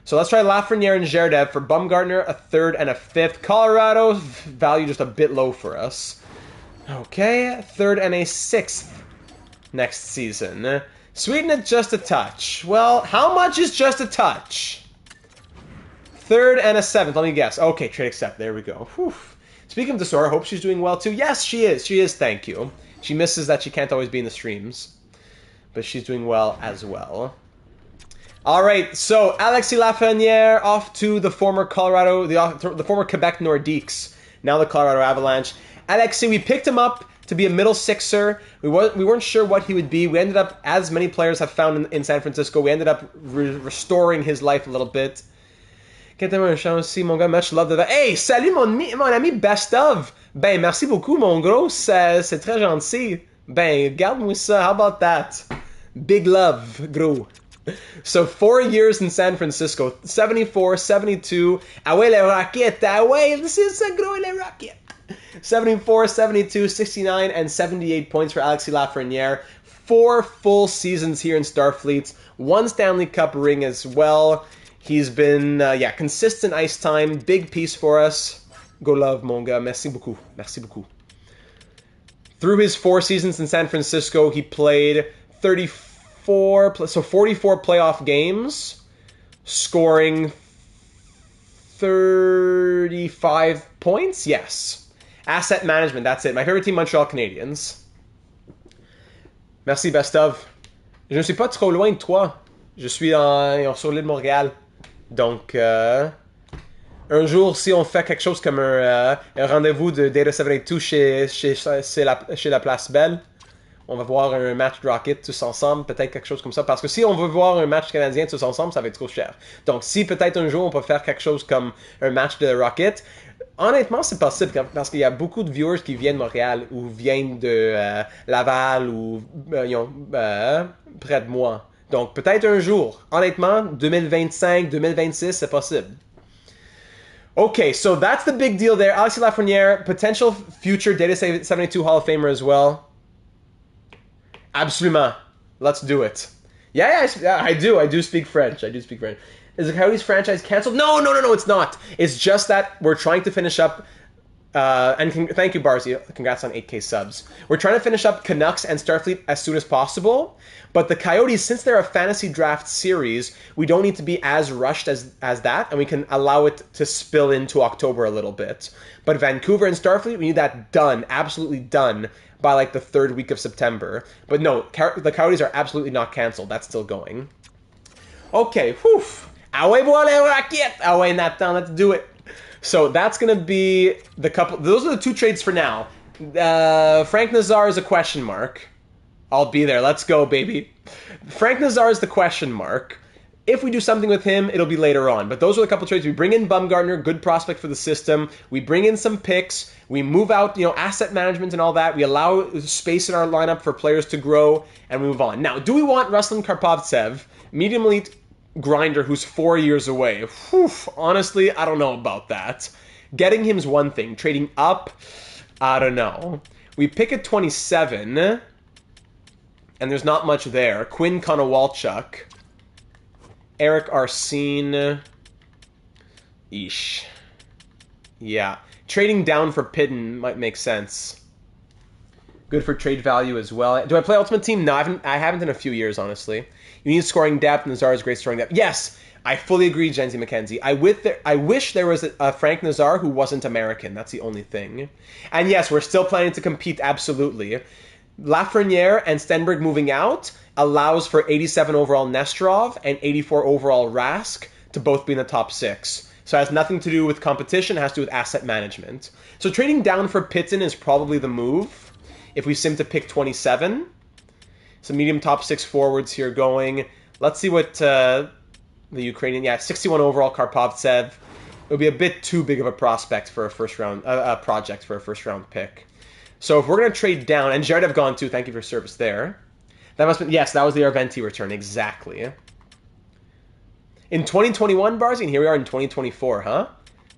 A: So let's try Lafreniere and Zherdev for Bumgartner, a third and a fifth. Colorado, value just a bit low for us. Okay, third and a sixth next season. Sweeten it just a touch. Well, how much is just a touch? Third and a seventh. Let me guess. Okay, trade accept. There we go. Whew. Speaking of Desora, I hope she's doing well too. Yes, she is. She is, thank you. She misses that she can't always be in the streams. But she's doing well as well. Alright, so Alexis Lafreniere off to the former Colorado, the former Quebec Nordiques. Now the Colorado Avalanche. Alexis, we picked him up to be a middle sixer. We weren't sure what he would be. We ended up, as many players have found in San Francisco, we ended up restoring his life a little bit. Quand t'aimes un chant aussi, mon gars, much love to that. Hey, salut mon ami best of. Ben, merci beaucoup, mon gros. C'est très gentil. Ben, garde-moi ça. How about that? Big love, gros. So 4 years in San Francisco. 74, 72. Ah ouais, les Rockets. Ah ouais, c'est ça, gros, les Rockets. 74, 72, 69, and 78 points for Alexis Lafreniere. 4 full seasons here in Starfleet. 1 Stanley Cup ring as well. He's been, consistent ice time. Big piece for us. Go love, mon gars. Merci beaucoup. Merci beaucoup. Through his 4 seasons in San Francisco, he played 44 playoff games, scoring 35 points. Yes. Asset management, that's it. My favorite team, Montreal Canadiens. Merci, best of. Je ne suis pas trop loin de toi. Je suis sur l'île de Montréal. Donc, un jour, si on fait quelque chose comme un rendez-vous de Data 72 chez la Place Belle, on va voir un match de Rocket tous ensemble, peut-être quelque chose comme ça. Parce que si on veut voir un match canadien tous ensemble, ça va être trop cher. Donc, si peut-être un jour on peut faire quelque chose comme un match de Rocket, honnêtement, c'est possible parce qu'il y a beaucoup de viewers qui viennent de Montréal ou viennent de Laval ou près de moi. Donc, peut-être un jour. Honnêtement, 2025, 2026, c'est possible. Okay, so that's the big deal there. Alexis Lafreniere, potential future Data 72 Hall of Famer as well. Absolument. Let's do it. Yeah, I do. I do speak French. Is the Coyotes franchise canceled? No, it's not. It's just that we're trying to finish up. Thank you, Barzy. Congrats on 8K subs. We're trying to finish up Canucks and Starfleet as soon as possible. But the Coyotes, since they're a fantasy draft series, we don't need to be as rushed as that, and we can allow it to spill into October a little bit. But Vancouver and Starfleet, we need that done, absolutely done, by like the third week of September. But no, the Coyotes are absolutely not canceled. That's still going. Okay, whew. Away, voilà, raquette. Away, Nathan, let's do it. So that's going to be the couple. Those are the two trades for now. Frank Nazar is a question mark. I'll be there. Let's go, baby. Frank Nazar is the question mark. If we do something with him, it'll be later on. But those are the couple trades. We bring in Bumgarner, good prospect for the system. We bring in some picks. We move out, asset management and all that. We allow space in our lineup for players to grow, and we move on. Now, do we want Ruslan Karpovtsev, medium elite grinder who's 4 years away? Whew, honestly, I don't know about that. Getting him's one thing. Trading up, I don't know. We pick at 27, and there's not much there. Quinn Konowalchuk, Eric Arsene, Eesh. Yeah. Trading down for Pidden might make sense. Good for trade value as well. Do I play Ultimate Team? No, I haven't in a few years, honestly. You need scoring depth. Nazar is great scoring depth. Yes, I fully agree, Jenzy McKenzie. I wish there was a Frank Nazar who wasn't American. That's the only thing. And yes, we're still planning to compete, absolutely. Lafreniere and Stenberg moving out allows for 87 overall Nesterov and 84 overall Rask to both be in the top 6. So it has nothing to do with competition. It has to do with asset management. So trading down for Pitton is probably the move if we sim to pick 27. Some medium top 6 forwards here going. Let's see what the Ukrainian... Yeah, 61 overall Karpovtsev. It would be a bit too big of a prospect for a first-round... project for a first-round pick. So if we're going to trade down... And Jared have gone too. Thank you for service there. That must have been... Yes, that was the Arventi return. Exactly. In 2021, Barzy, and here we are in 2024, huh?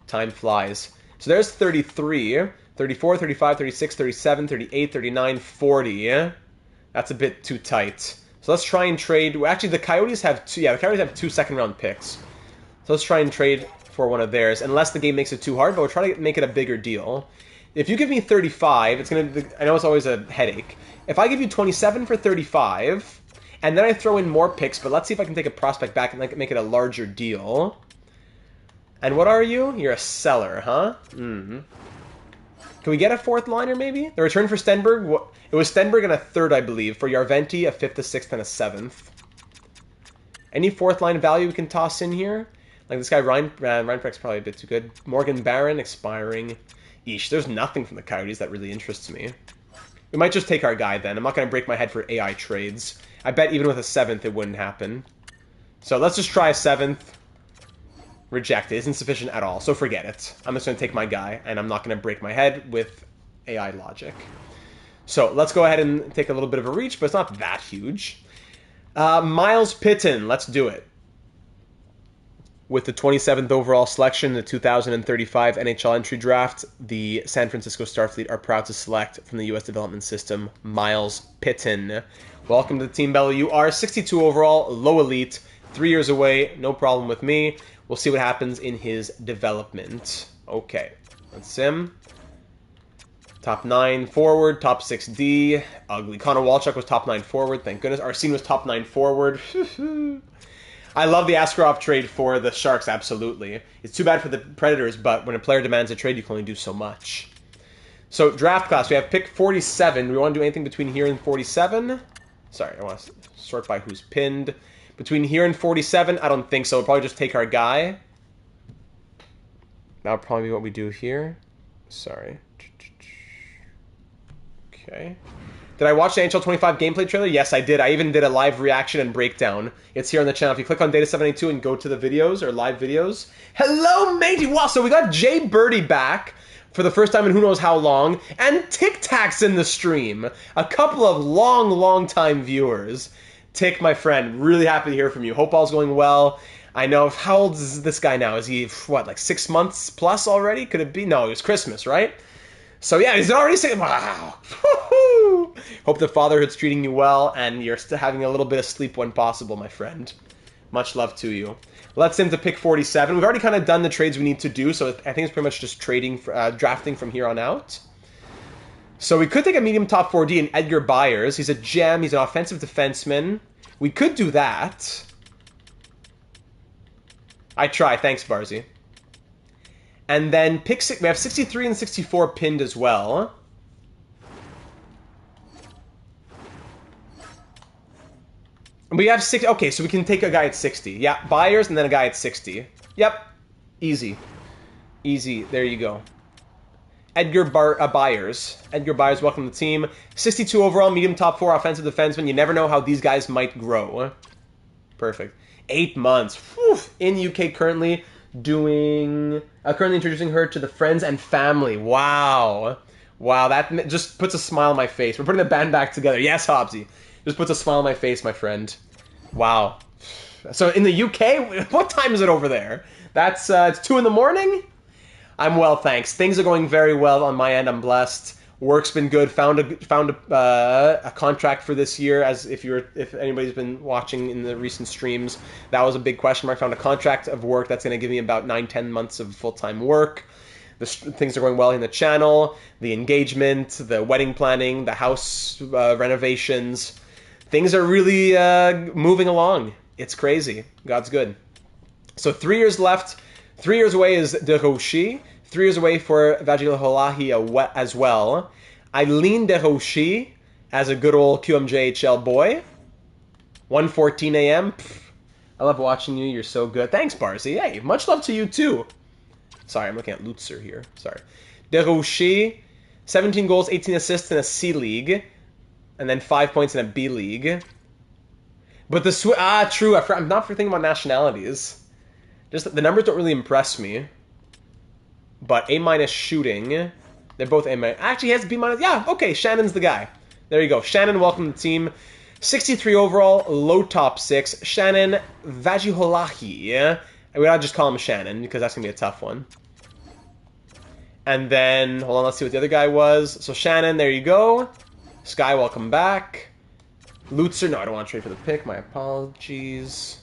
A: Time flies. So there's 33, 34, 35, 36, 37, 38, 39, 40. That's a bit too tight. So let's try and trade. Well, actually, the Coyotes have two. Yeah, the Coyotes have 2 second-round picks. So let's try and trade for one of theirs, unless the game makes it too hard. But we'll try to make it a bigger deal. If you give me 35, it's gonna. I know it's always a headache. If I give you 27 for 35. And then I throw in more picks, but let's see if I can take a prospect back and make it a larger deal. And what are you? You're a seller, huh? Mm-hmm. Can we get a 4th liner, maybe? The return for Stenberg? It was Stenberg and a 3rd, I believe. For Yarventi, a 5th, a 6th, and a 7th. Any 4th line value we can toss in here? Like this guy, Reinprecht's probably a bit too good. Morgan Barron, expiring. Eesh, there's nothing from the Coyotes that really interests me. We might just take our guy, then. I'm not going to break my head for AI trades. I bet even with a 7th it wouldn't happen. So let's just try a 7th. Reject it. It's insufficient at all, so forget it. I'm just going to take my guy, and I'm not going to break my head with AI logic. So let's go ahead and take a little bit of a reach, but it's not that huge. Miles Pitton, let's do it. With the 27th overall selection in the 2035 NHL entry draft, the San Francisco Starfleet are proud to select from the U.S. development system Miles Pitton. Welcome to the team, Bella. You are 62 overall, low elite, 3 years away, no problem with me. We'll see what happens in his development. Okay, let's sim. Top 9 forward, top 6 D. Ugly. Connor Walchuk was top 9 forward, thank goodness. Arsene was top 9 forward. I love the Askarov trade for the Sharks, absolutely. It's too bad for the Predators, but when a player demands a trade, you can only do so much. So, draft class, we have pick 47. Do we want to do anything between here and 47? Sorry, I want to sort by who's pinned. Between here and 47, I don't think so. We'll probably just take our guy. That'll probably be what we do here. Sorry. Okay. Did I watch the NHL 25 gameplay trailer? Yes, I did. I even did a live reaction and breakdown. It's here on the channel. If you click on Data 72 and go to the videos or live videos. Hello, matey! Wow, so we got Jay Birdie back for the first time in who knows how long. And Tic Tac's in the stream. A couple of long time viewers. Tick, my friend, really happy to hear from you. Hope all's going well. I know, how old is this guy now? Is he, what, like 6 months plus already? Could it be? No, it was Christmas, right? So yeah, he's already saying, wow. Hope the fatherhood's treating you well, and you're still having a little bit of sleep when possible, my friend. Much love to you. Let's into pick 47. We've already kind of done the trades we need to do, so I think it's pretty much just drafting from here on out. So we could take a medium top 4D in Edgar Byers. He's a gem. He's an offensive defenseman. We could do that. I try. Thanks, Barzy. And then pick six. We have 63 and 64 pinned as well. We have 6. Okay, so we can take a guy at 60. Yeah, Byers and then a guy at 60. Yep. Easy. Easy. There you go. Edgar Byers. Edgar Byers, welcome to the team. 62 overall, medium top 4 offensive defenseman. You never know how these guys might grow. Perfect. 8 months. Whew. In UK currently doing... currently introducing her to the friends and family. Wow. Wow, that just puts a smile on my face. We're putting the band back together. Yes, Hobbsy. Just puts a smile on my face, my friend. Wow. So in the UK, what time is it over there? That's it's 2 in the morning? I'm well, thanks. Things are going very well on my end. I'm blessed. Work's been good. Found a contract for this year. As if anybody's been watching in the recent streams, that was a big question mark. Found a contract of work that's going to give me about 9-10 months of full-time work. Things are going well in the channel. The engagement, the wedding planning, the house renovations. Things are really moving along. It's crazy. God's good. So 3 years left. 3 years away is De Rocher. 3 years away for Vajilaholahi as well. Eileen De Rocher as a good old QMJHL boy. 1:14 a.m. I love watching you. You're so good. Thanks, Barzy. Hey, much love to you too. Sorry, I'm looking at Lutzer here. Sorry. De Rocher, 17 goals, 18 assists in a C League. And then 5 points in a B League. But true. I'm not thinking about nationalities. Just the numbers don't really impress me. But A- shooting. They're both A-. Actually, he has B-. Yeah, okay, Shannon's the guy. There you go. Shannon, welcome to the team. 63 overall, low top 6. Shannon Vajiholahi. I would just call him Shannon, because that's going to be a tough one. And then, hold on, let's see what the other guy was. So Shannon, there you go. Sky, welcome back. Lutzer, no, I don't want to trade for the pick. My apologies.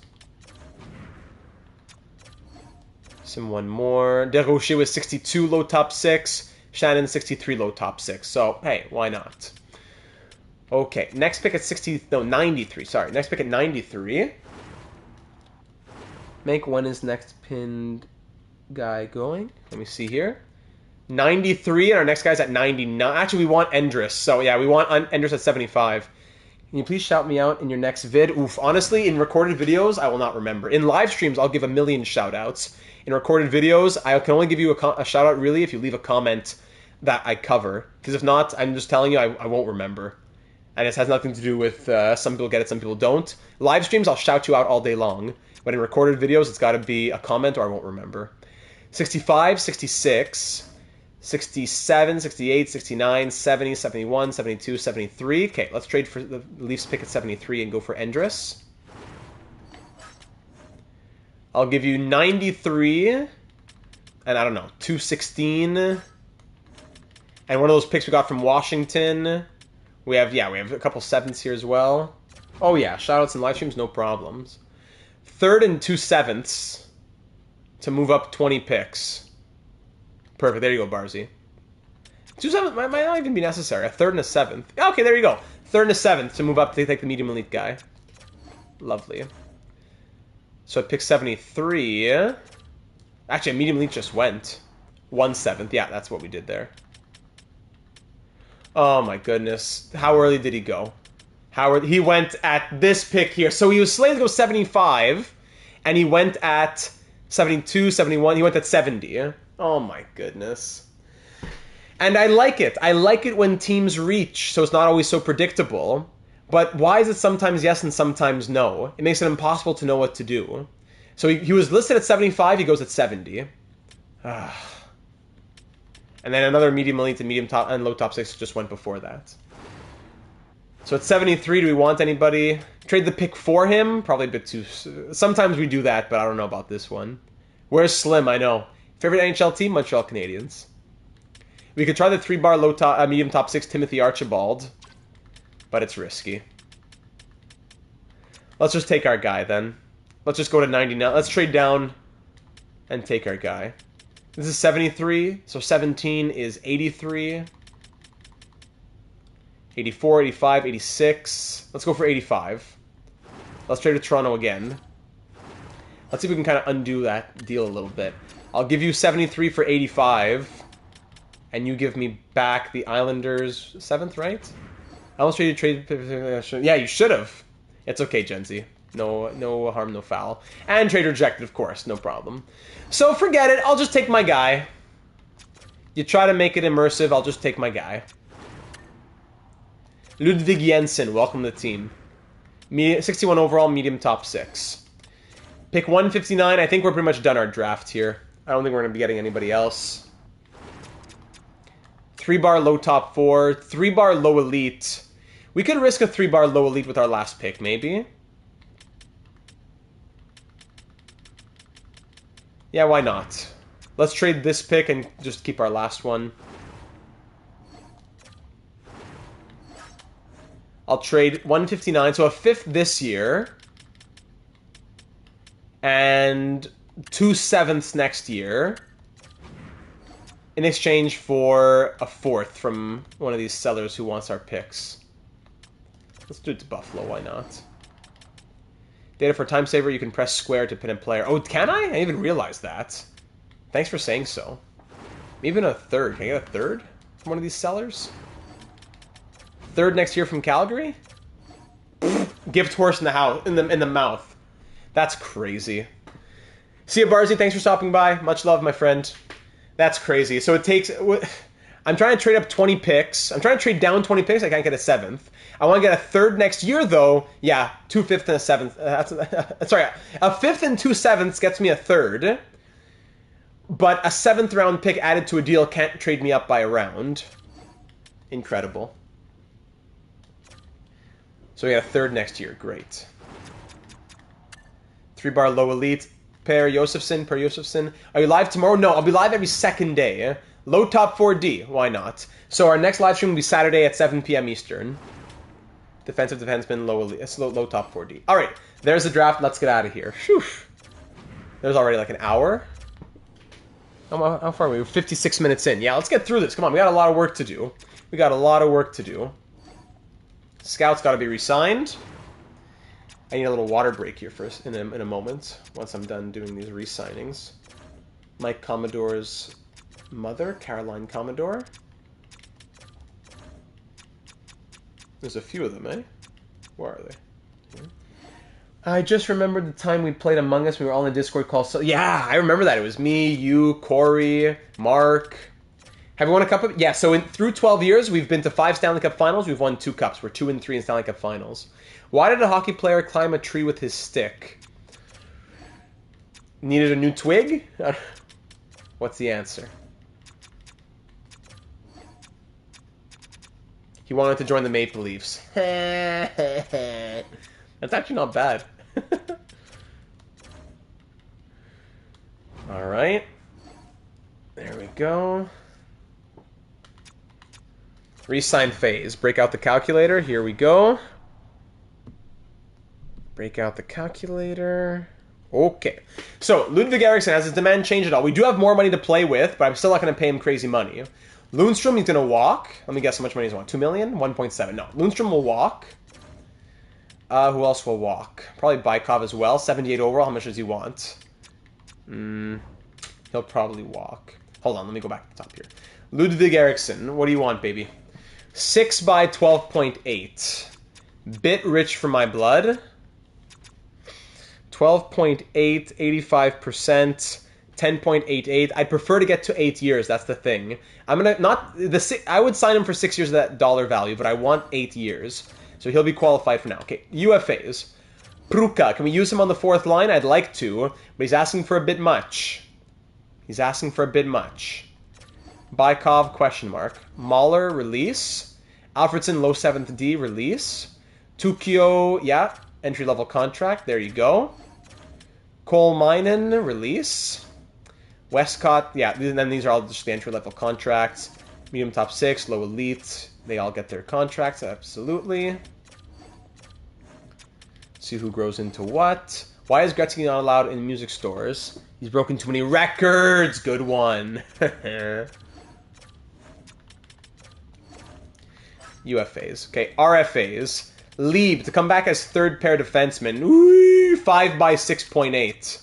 A: Some one more. De Rocher was 62, low top 6. Shannon, 63, low top 6. So, hey, why not? Okay, next pick at 93. Sorry, next pick at 93. Make when is next pinned guy going? Let me see here. 93, and our next guy's at 99. Actually, we want Endress. So, yeah, we want Endress at 75. Can you please shout me out in your next vid? Oof, honestly, in recorded videos, I will not remember. In live streams, I'll give a million shout-outs. In recorded videos, I can only give you a shout-out, really, if you leave a comment that I cover. Because if not, I'm just telling you, I won't remember. And it has nothing to do with some people get it, some people don't. Live streams, I'll shout you out all day long. But in recorded videos, it's got to be a comment or I won't remember. 65, 66... 67, 68, 69, 70, 71, 72, 73. Okay, let's trade for the Leafs pick at 73 and go for Endress. I'll give you 93. And I don't know, 216. And one of those picks we got from Washington. We have a couple 7s here as well. Oh yeah, shoutouts and live streams, no problems. 3rd and 2 7ths to move up 20 picks. Perfect. There you go, Barzy. 2 7th might not even be necessary. A 3rd and a 7th. Okay, there you go. 3rd and a 7th to move up to take the medium elite guy. Lovely. So at pick 73. Actually, a medium elite just went. 1/7. Yeah, that's what we did there. Oh my goodness. How early did he go? He went at this pick here. So he was slated to go 75, and he went at 72, 71. He went at 70. Oh my goodness. And I like it. I like it when teams reach, so it's not always so predictable. But why is it sometimes yes and sometimes no? It makes it impossible to know what to do. So he was listed at 75, he goes at 70. And then another medium elite and medium top and low top 6 just went before that. So at 73, do we want anybody? Trade the pick for him? Probably a bit too... Sometimes we do that, but I don't know about this one. Where's Slim? I know. Favorite NHL team? Montreal Canadiens. We could try the 3-bar low top, medium top 6 Timothy Archibald, but it's risky. Let's just take our guy then. Let's just go to 99. Let's trade down and take our guy. This is 73, so 17 is 83. 84, 85, 86. Let's go for 85. Let's trade to Toronto again. Let's see if we can kind of undo that deal a little bit. I'll give you 73 for 85. And you give me back the Islanders 7th, right? I almost traded trade... Yeah, you should have. It's okay, Genzi. No harm, no foul. And trade rejected, of course. No problem. So forget it. I'll just take my guy. You try to make it immersive. I'll just take my guy. Ludwig Jensen, welcome to the team. 61 overall, medium top 6. Pick 159. I think we're pretty much done our draft here. I don't think we're going to be getting anybody else. 3-bar low top 4. 3-bar low elite. We could risk a 3-bar low elite with our last pick, maybe. Yeah, why not? Let's trade this pick and just keep our last one. I'll trade 159, so a 5th this year. And 2 7ths next year. In exchange for a 4th from one of these sellers who wants our picks. Let's do it to Buffalo, why not? Data for time saver, you can press square to pin a player. Oh, can I? I didn't even realize that. Thanks for saying so. Even a 3rd. Can I get a 3rd from one of these sellers? 3rd next year from Calgary? Gift horse in the house, in the mouth. That's crazy. See ya, Barzy. Thanks for stopping by. Much love, my friend. That's crazy. So it takes... I'm trying to trade up 20 picks. I'm trying to trade down 20 picks. I can't get a 7th. I want to get a 3rd next year, though. Yeah, 2 5ths and a 7th. Sorry, a 5th and 2 7ths gets me a 3rd. But a 7th round pick added to a deal can't trade me up by a round. Incredible. So we got a 3rd next year. Great. 3-bar low elite. Per Josefson. Are you live tomorrow? No, I'll be live every second day. Low top 4D. Why not? So our next live stream will be Saturday at 7 p.m. Eastern. Defensive defenseman, low top 4D. All right, there's the draft. Let's get out of here. Whew. There's already like an hour. How far are we? We're 56 minutes in. Yeah, let's get through this. Come on, we got a lot of work to do. Scout's got to be re-signed. I need a little water break here first in a moment, once I'm done doing these re-signings. Mike Commodore's mother, Caroline Commodore. There's a few of them, eh? Where are they? Here. I just remembered the time we played Among Us. We were all in a Discord call. So yeah, I remember that. It was me, you, Corey, Mark. Have we won a cup? Yeah, so through 12 years, we've been to 5 Stanley Cup finals. We've won 2 cups. We're 2 and 3 in Stanley Cup finals. Why did a hockey player climb a tree with his stick? Needed a new twig? What's the answer? He wanted to join the Maple Leafs. That's actually not bad. All right. There we go. Resign phase. Break out the calculator. Here we go. Break out the calculator. Okay. So, Ludwig Eriksson, has his demand changed at all? We do have more money to play with, but I'm still not going to pay him crazy money. Lundstrom, he's going to walk. Let me guess how much money he's want. 2 million? 1.7. No. Lundstrom will walk. Who else will walk? Probably Bykov as well. 78 overall. How much does he want? He'll probably walk. Hold on. Let me go back to the top here. Ludwig Eriksson. What do you want, baby? 6 by 12.8. Bit rich for my blood. 12.8, 85%, 10.88. I'd prefer to get to 8 years. That's the thing. I'm gonna I would sign him for 6 years of that dollar value, but I want 8 years. So he'll be qualified for now. Okay, UFAs. Pruka, can we use him on the 4th line? I'd like to, but he's asking for a bit much. Bykov, question mark. Mahler, release. Alfredson, low 7th D, release. Tukio, yeah, entry-level contract. There you go. Cole Minen, release. Westcott, yeah, and then these are all just the entry-level contracts. Medium top 6, low elite. They all get their contracts, absolutely. See who grows into what. Why is Gretzky not allowed in music stores? He's broken too many records. Good one. UFAs. Okay, RFAs. Lieb to come back as third pair defenseman. Ooh, 5 by 6.8.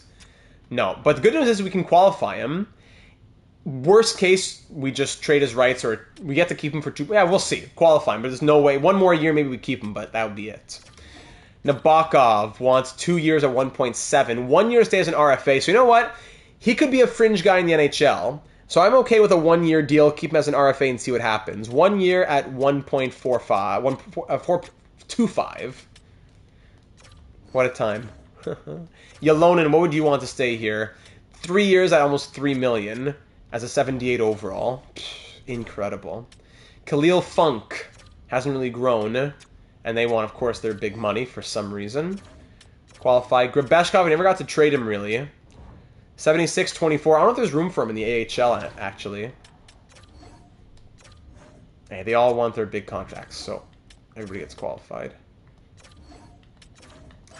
A: No, but the good news is we can qualify him. Worst case, we just trade his rights, or we get to keep him for 2. Yeah, we'll see. Qualify him, but there's no way. One more year, maybe we keep him, but that would be it. Nabokov wants 2 years at 1.7. 1 year stays an RFA. So you know what? He could be a fringe guy in the NHL. So I'm okay with a 1 year deal. Keep him as an RFA and see what happens. 1 year at 1.45. 4.25. What a time. Yalonen, what would you want to stay here? 3 years at almost $3 million as a 78 overall. Incredible. Khalil Funk hasn't really grown. And they want, of course, their big money for some reason. Qualified. Grabeshkov, we never got to trade him, really. 76-24. I don't know if there's room for him in the AHL, actually. Hey, they all want their big contracts, so everybody gets qualified.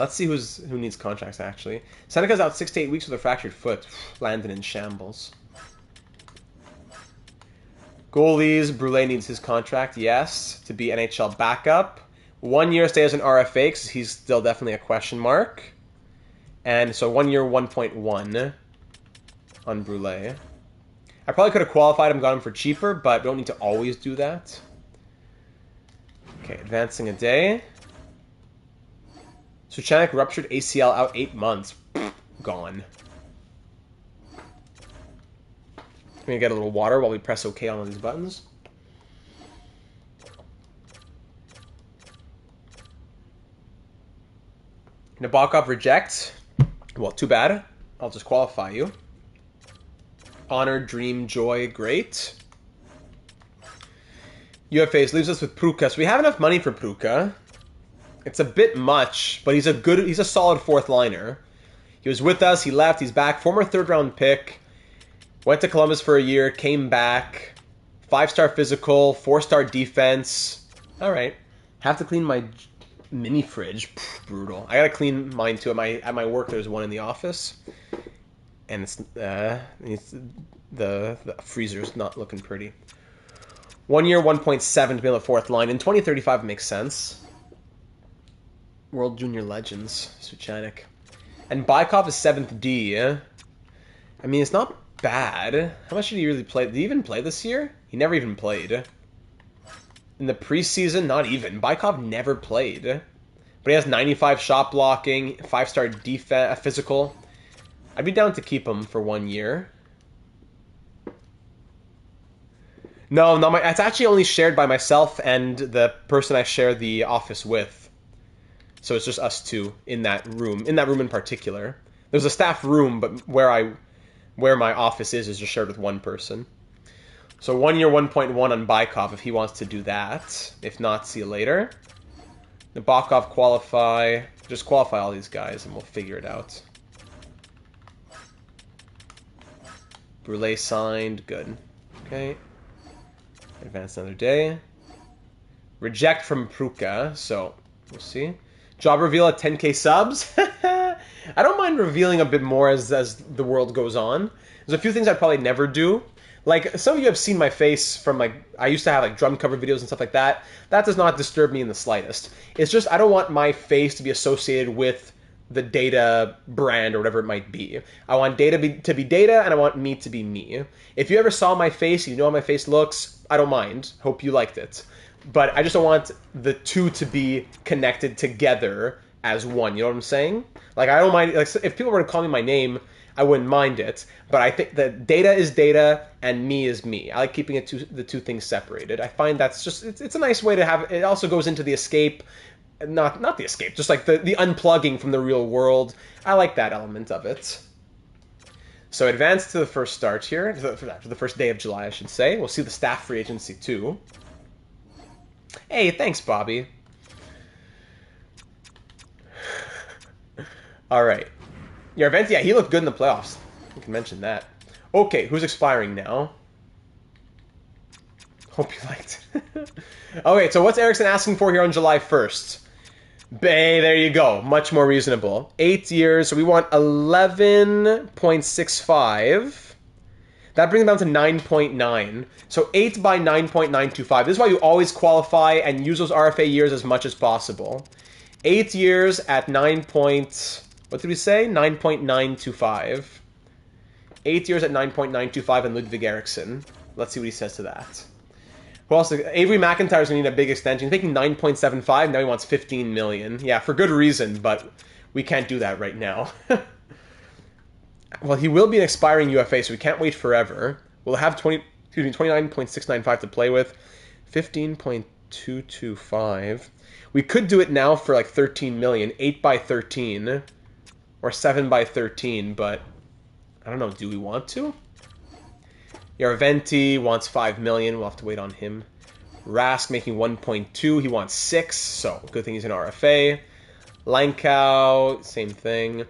A: Let's see who needs contracts, actually. Seneca's out 6 to 8 weeks with a fractured foot. Landon in shambles. Goalies. Brule needs his contract, yes, to be NHL backup. 1 year stay as an RFA, because he's still definitely a question mark. And so 1 year, 1.1 on Brule. I probably could have qualified him, got him for cheaper, but don't need to always do that. Okay, advancing a day. Suchanek ruptured ACL, out 8 months. Gone. I'm going to get a little water while we press OK on all these buttons. Nabokov rejects. Well, too bad. I'll just qualify you. Honor, dream, joy, great. UFAs leaves us with Pruka. So we have enough money for Pruka. It's a bit much, but he's a solid 4th liner. He was with us, he left, he's back. Former 3rd round pick. Went to Columbus for a year, came back. 5-star physical, 4-star defense. Alright. Have to clean my mini fridge. Pff, brutal. I gotta clean mine too. At my work, there's one in the office, and the freezer's not looking pretty. 1 year, 1.7 to be on the 4th line. In 2035 makes sense. World Junior Legends, Suchanek. And Bykov is 7th D. I mean, it's not bad. How much did he really play? Did he even play this year? He never even played. In the preseason, not even. Bykov never played. But he has 95 shot blocking, 5-star defense, physical. I'd be down to keep him for 1 year. No, it's actually only shared by myself and the person I share the office with. So it's just us two in that room. In that room in particular. There's a staff room, but where my office is just shared with one person. So 1 year, 1.1 on Bykov if he wants to do that. If not, see you later. Nabokov qualify. Just qualify all these guys and we'll figure it out. Brule signed. Good. Okay. Advance another day. Reject from Pruka. So we'll see. Job reveal at 10k subs. I don't mind revealing a bit more as the world goes on. There's a few things I'd probably never do. Like, some of you have seen my face from, like, I used to have, like, drum cover videos and stuff like that. That does not disturb me in the slightest. It's just I don't want my face to be associated with the Data brand or whatever it might be. I want Data to be Data, and I want me to be me. If you ever saw my face, you know how my face looks, I don't mind. Hope you liked it. But I just don't want the two to be connected together as one. You know what I'm saying? Like, I don't mind. Like, if people were to call me my name, I wouldn't mind it. But I think that Data is Data and me is me. I like keeping the two things separated. I find that's just, it's a nice way to have. It also goes into the escape. Not the escape, just like the unplugging from the real world. I like that element of it. So advance to the first start here, to the first day of July, I should say. We'll see the staff free agency too. Hey, thanks, Bobby. All right. Your event, yeah, he looked good in the playoffs. You can mention that. Okay, who's expiring now? Hope you liked. Okay, so what's Erickson asking for here on July 1st? Hey, there you go. Much more reasonable. 8 years, so we want 11.65. That brings it down to 9.9. So 8 by 9.925. This is why you always qualify and use those RFA years as much as possible. 8 years at 9. What did we say? 9.925. 8 years at 9.925 and Ludwig Eriksson. Let's see what he says to that. Who else? Avery McIntyre's going to need a big extension. He's making 9.75. Now he wants 15 million. Yeah, for good reason, but we can't do that right now. Well, he will be an expiring UFA, so we can't wait forever. We'll have 29.695 to play with. 15.225. We could do it now for like 13 million, 8 by 13, or 7 by 13, but I don't know, do we want to? Yaraventi wants 5 million, we'll have to wait on him. Rask making 1.2, he wants 6, so good thing he's an RFA. Lankow, same thing.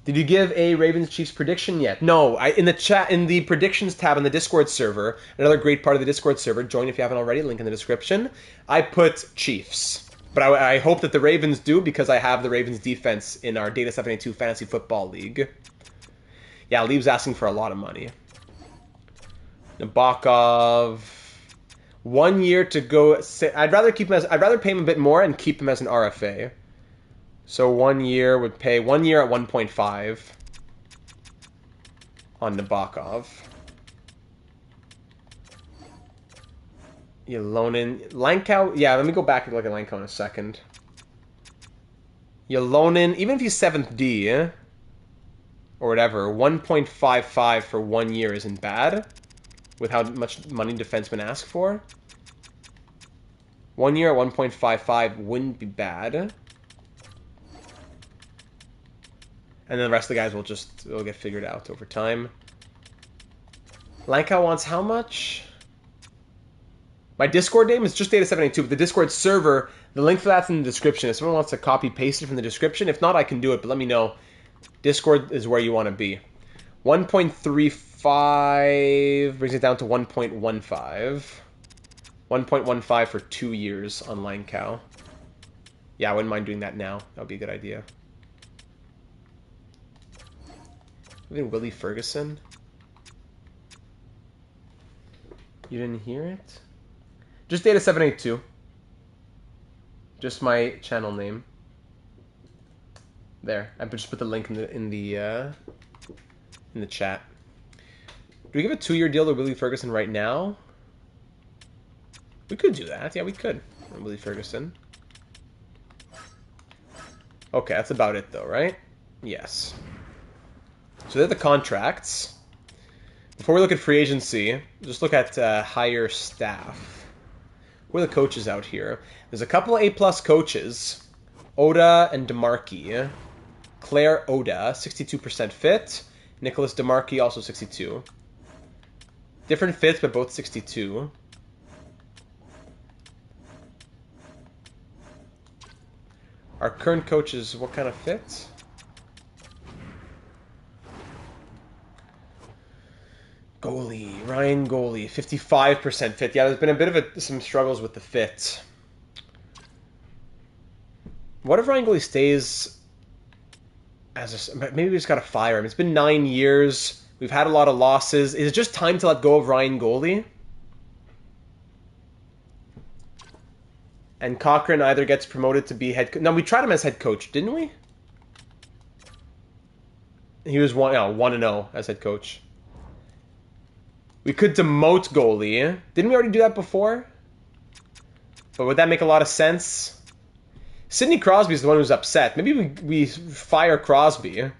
A: Did you give a Ravens Chiefs prediction yet? No, in the chat, in the predictions tab on the Discord server, another great part of the Discord server, join if you haven't already, link in the description, I put Chiefs. But I hope that the Ravens do, because I have the Ravens defense in our Data 72 Fantasy Football League. Yeah, Leave's asking for a lot of money. Nabokov, 1 year to go. I'd rather pay him a bit more and keep him as an RFA. So 1 year would pay 1 year at 1.5 on Nabokov. Yolonin, Lankow. Yeah, let me go back and look at Lankow in a second. Yolonin, even if he's 7th D or whatever, 1.55 for 1 year isn't bad. With how much money defensemen ask for. 1 year at 1.55 wouldn't be bad. And then the rest of the guys will get figured out over time. Lankow wants how much? My Discord name is just Data782, but the Discord server, the link for that's in the description. If someone wants to copy paste it from the description, if not, I can do it, but let me know. Discord is where you want to be. 1.35 brings it down to 1.15. 1.15 for 2 years on Lankow. Yeah, I wouldn't mind doing that now. That would be a good idea. Even Willie Ferguson? You didn't hear it? Just Data782. Just my channel name. There. I just put the link in the chat. Do we give a 2-year deal to Willie Ferguson right now? We could do that. Yeah, we could. Willie Ferguson. Okay, that's about it though, right? Yes. So they're the contracts. Before we look at free agency, just look at hire staff. Who are the coaches out here? There's a couple of A-plus coaches. Oda and DeMarkey. Claire Oda, 62% fit. Nicholas DeMarkey, also 62. Different fits, but both 62. Our current coaches, what kind of fit? Goalie, Ryan Goalie, 55% fit. Yeah, there's been a bit of some struggles with the fit. What if Ryan Goalie stays as a... Maybe we just got to fire him. It's been 9 years. We've had a lot of losses. Is it just time to let go of Ryan Goalie? And Cochran either gets promoted to be head coach. No, we tried him as head coach, didn't we? He was 1-0 as head coach. We could demote goalie. Didn't we already do that before? But would that make a lot of sense? Sidney Crosby's the one who's upset. Maybe we fire Crosby.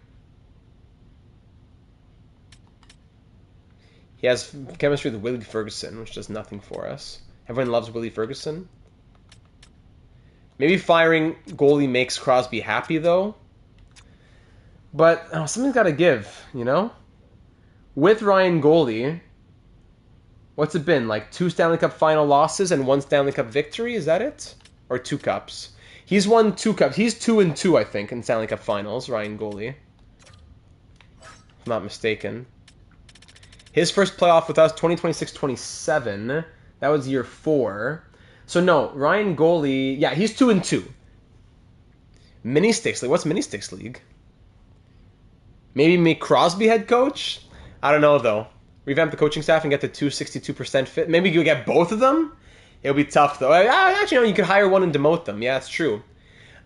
A: He has chemistry with Willie Ferguson, which does nothing for us. Everyone loves Willie Ferguson. Maybe firing goalie makes Crosby happy, though. But something's got to give, you know? With Ryan Goalie, What's it been? Like 2 Stanley Cup final losses and 1 Stanley Cup victory? Is that it? Or 2 cups? He's won 2 cups. He's 2-2, I think, in Stanley Cup finals, Ryan Goalie. If I'm not mistaken. His first playoff with us, 2026-27. That was year 4. So no, Ryan Goalie, yeah, he's 2-2. Mini Sticks League. What's Mini Sticks League? Maybe make Crosby head coach? I don't know, though. Revamp the coaching staff and get the 262% fit. Maybe you get both of them? It'll be tough, though. Actually, no, you could hire one and demote them. Yeah, that's true.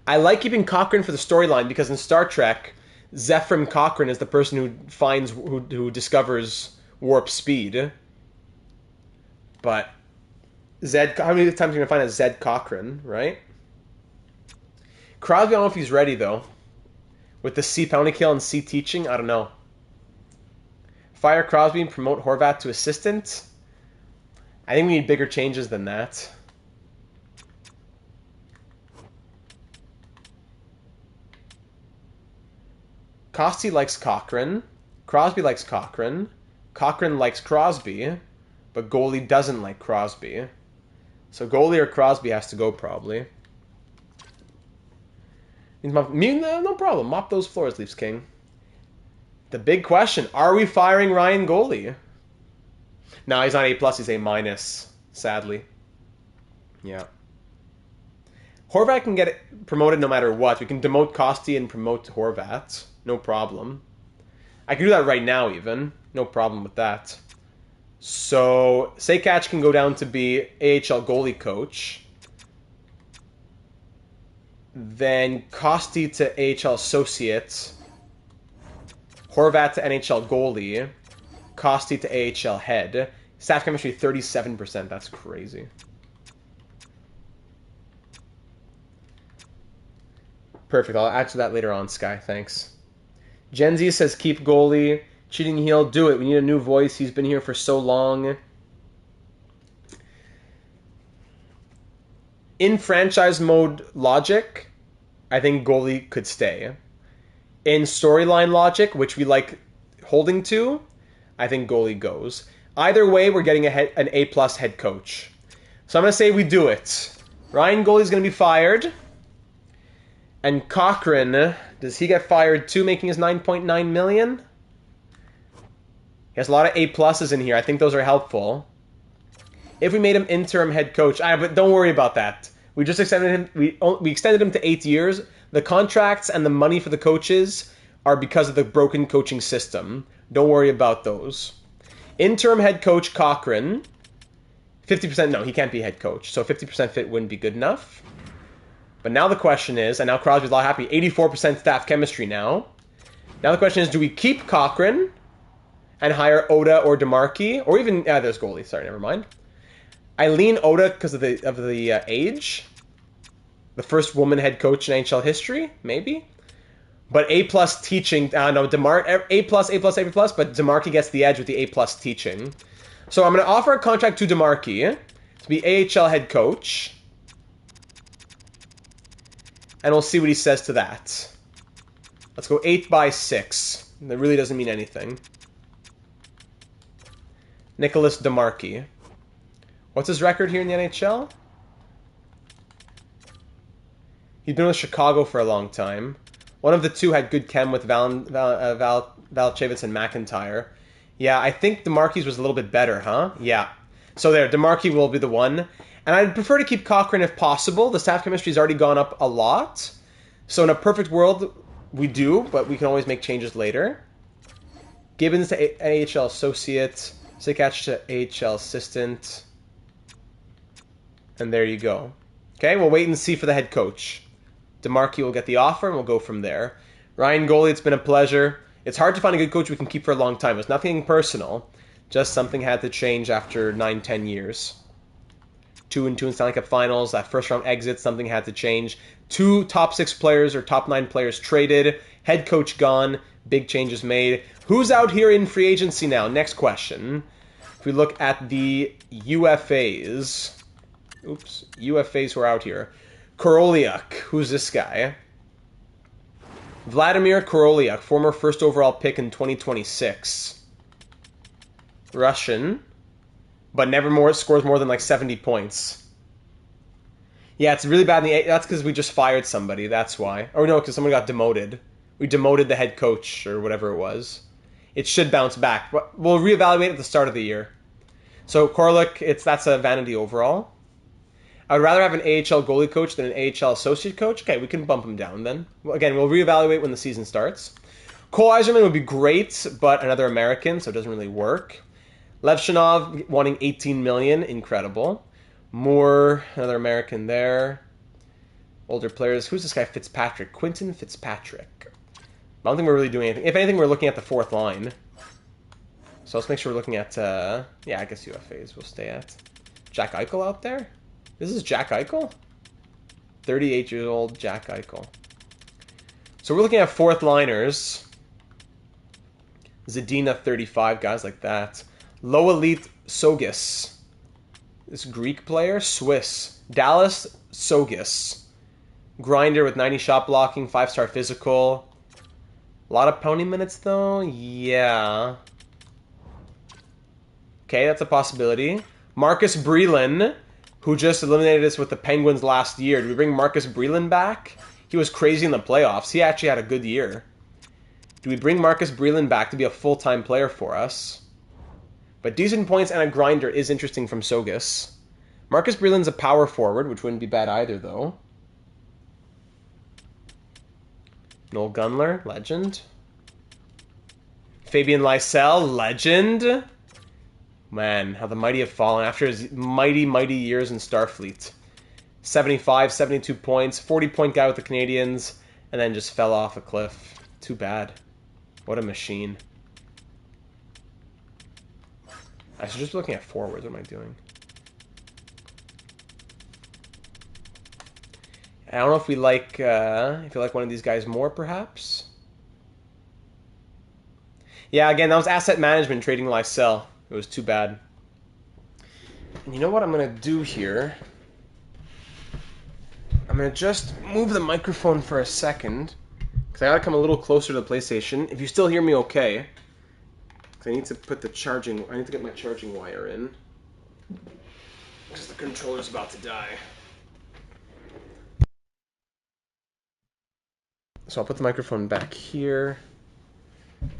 A: I like keeping Cochrane for the storyline because in Star Trek, Zephyr Cochrane is the person who discovers warp speed. But how many times are you going to find a Zed Cochrane, right? Crosby, I don't know if he's ready, though. With the C penalty kill and C teaching, I don't know. Fire Crosby and promote Horvat to assistant? I think we need bigger changes than that. Costi likes Cochrane. Crosby likes Cochrane. Cochrane likes Crosby. But goalie doesn't like Crosby. So goalie or Crosby has to go, probably. No problem. Mop those floors, Leafs King. The big question, are we firing Ryan Goalie? No, he's not A+, he's A-, sadly. Yeah. Horvat can get promoted no matter what. We can demote Costi and promote Horvat. No problem. I can do that right now, even. No problem with that. So, Sejkac can go down to be AHL goalie coach. Then Costi to AHL associate. Horvat to NHL goalie. Costi to AHL head. Staff chemistry 37%. That's crazy. Perfect. I'll add to that later on, Sky. Thanks. Gen Z says keep goalie. Cheating heel, do it. We need a new voice. He's been here for so long. In franchise mode logic, I think goalie could stay. In storyline logic, which we like holding to, I think goalie goes. Either way, we're getting an A+ head coach. So I'm going to say we do it. Ryan Goalie's going to be fired. And Cochrane, does he get fired too, making his $9.9 million? He has a lot of A+ in here. I think those are helpful. If we made him interim head coach, but don't worry about that. We just extended him. We extended him to 8 years. The contracts and the money for the coaches are because of the broken coaching system. Don't worry about those. Interim head coach Cochrane. 50%. No, he can't be head coach. So 50% fit wouldn't be good enough. But now the question is, and now Crosby's a lot happy. 84% staff chemistry now. Now the question is, do we keep Cochrane and hire Oda or DeMarchi, or even there's goalie. Sorry, never mind. I lean Oda because of the age. The first woman head coach in NHL history, maybe. But A+ teaching. No, A+, but DeMarchi gets the edge with the A+ teaching. So I'm going to offer a contract to DeMarchi to be AHL head coach, and we'll see what he says to that. Let's go 8/6. That really doesn't mean anything. Nicholas DeMarchi. What's his record here in the NHL? He's been with Chicago for a long time. One of the two had good chem with Valchevitz and McIntyre. Yeah, I think DeMarchi's was a little bit better, huh? Yeah. So there, DeMarchi will be the one. And I'd prefer to keep Cochrane if possible. The staff chemistry's already gone up a lot. So in a perfect world, we do, but we can always make changes later. Gibbons to AHL associate. Sejkac to AHL assistant. And there you go. Okay, we'll wait and see for the head coach. DeMarchi will get the offer, and we'll go from there. Ryan Goalie, it's been a pleasure. It's hard to find a good coach we can keep for a long time. It's nothing personal. Just something had to change after 9-10 years. 2-2 in Stanley Cup Finals. That first round exit, something had to change. 2 top 6 players or top 9 players traded. Head coach gone. Big changes made. Who's out here in free agency now? Next question. If we look at the UFAs. Oops. UFAs who are out here. Koroliuk. Who's this guy? Vladimir Koroliuk, former first overall pick in 2026. Russian. but never more scores more than like 70 points. Yeah, it's really bad in the... That's because we just fired somebody, that's why. Or no, because someone got demoted. We demoted the head coach, or whatever it was. It should bounce back. But we'll reevaluate at the start of the year. So Korlick, that's a vanity overall. I would rather have an AHL goalie coach than an AHL associate coach. Okay, we can bump him down then. Again, we'll reevaluate when the season starts. Cole Eiserman would be great, but another American, so it doesn't really work. Levshinov wanting $18 million, incredible. Moore, another American there. Older players. Who's this guy? Fitzpatrick. Quinton Fitzpatrick. I don't think we're really doing anything. If anything, we're looking at the fourth line. So let's make sure we're looking at, yeah, I guess UFAs we'll stay at. Jack Eichel out there? This is Jack Eichel? 38-year-old Jack Eichel. So we're looking at fourth liners. Zadina, 35, guys like that. Low elite Sogis. This Greek player, Swiss. Dallas Sogis. Grinder with 90 shot blocking, 5-star physical. A lot of pony minutes though? Yeah. Okay, that's a possibility. Marcus Breland, who just eliminated us with the Penguins last year. Do we bring Marcus Breland back? He was crazy in the playoffs. He actually had a good year. Do we bring Marcus Breland back to be a full-time player for us? But decent points and a grinder is interesting from Sogis. Marcus Breland's a power forward, which wouldn't be bad either, though. Noel Gunler, legend. Fabian Lysell, legend. Man, how the mighty have fallen after his mighty, mighty years in Starfleet. 75, 72 points, 40-point guy with the Canadiens, and then just fell off a cliff. Too bad. What a machine. I should just be looking at forwards. What am I doing? I don't know if we like, if you like one of these guys more, perhaps? Yeah, again, that was asset management, trading Lysell. It was too bad. And you know what I'm going to do here? I'm going to just move the microphone for a second. Because I got to come a little closer to the PlayStation. If you still hear me okay. Because I need to put the charging... I need to get my charging wire in. Because the controller's about to die. So I'll put the microphone back here.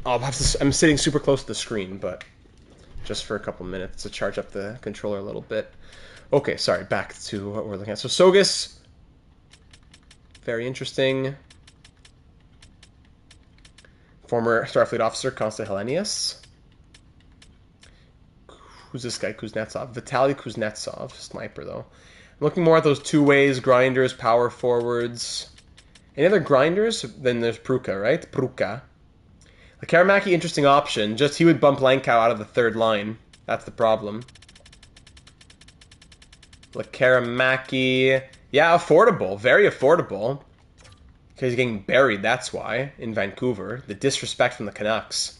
A: I'll have to, I'm sitting super close to the screen, but just for a couple minutes to charge up the controller a little bit. Okay, sorry, back to what we're looking at. So Sogis, very interesting. Former Starfleet officer, Konsta Helenius. Who's this guy? Kuznetsov. Vitaly Kuznetsov, sniper though. I'm looking more at those two ways, grinders, power forwards. Any other grinders? Then there's Pruka, right? Pruka. Karamaki, interesting option. Just he would bump Lankow out of the third line. That's the problem. Karamaki. Yeah, affordable. Very affordable. Because he's getting buried, that's why, in Vancouver. The disrespect from the Canucks.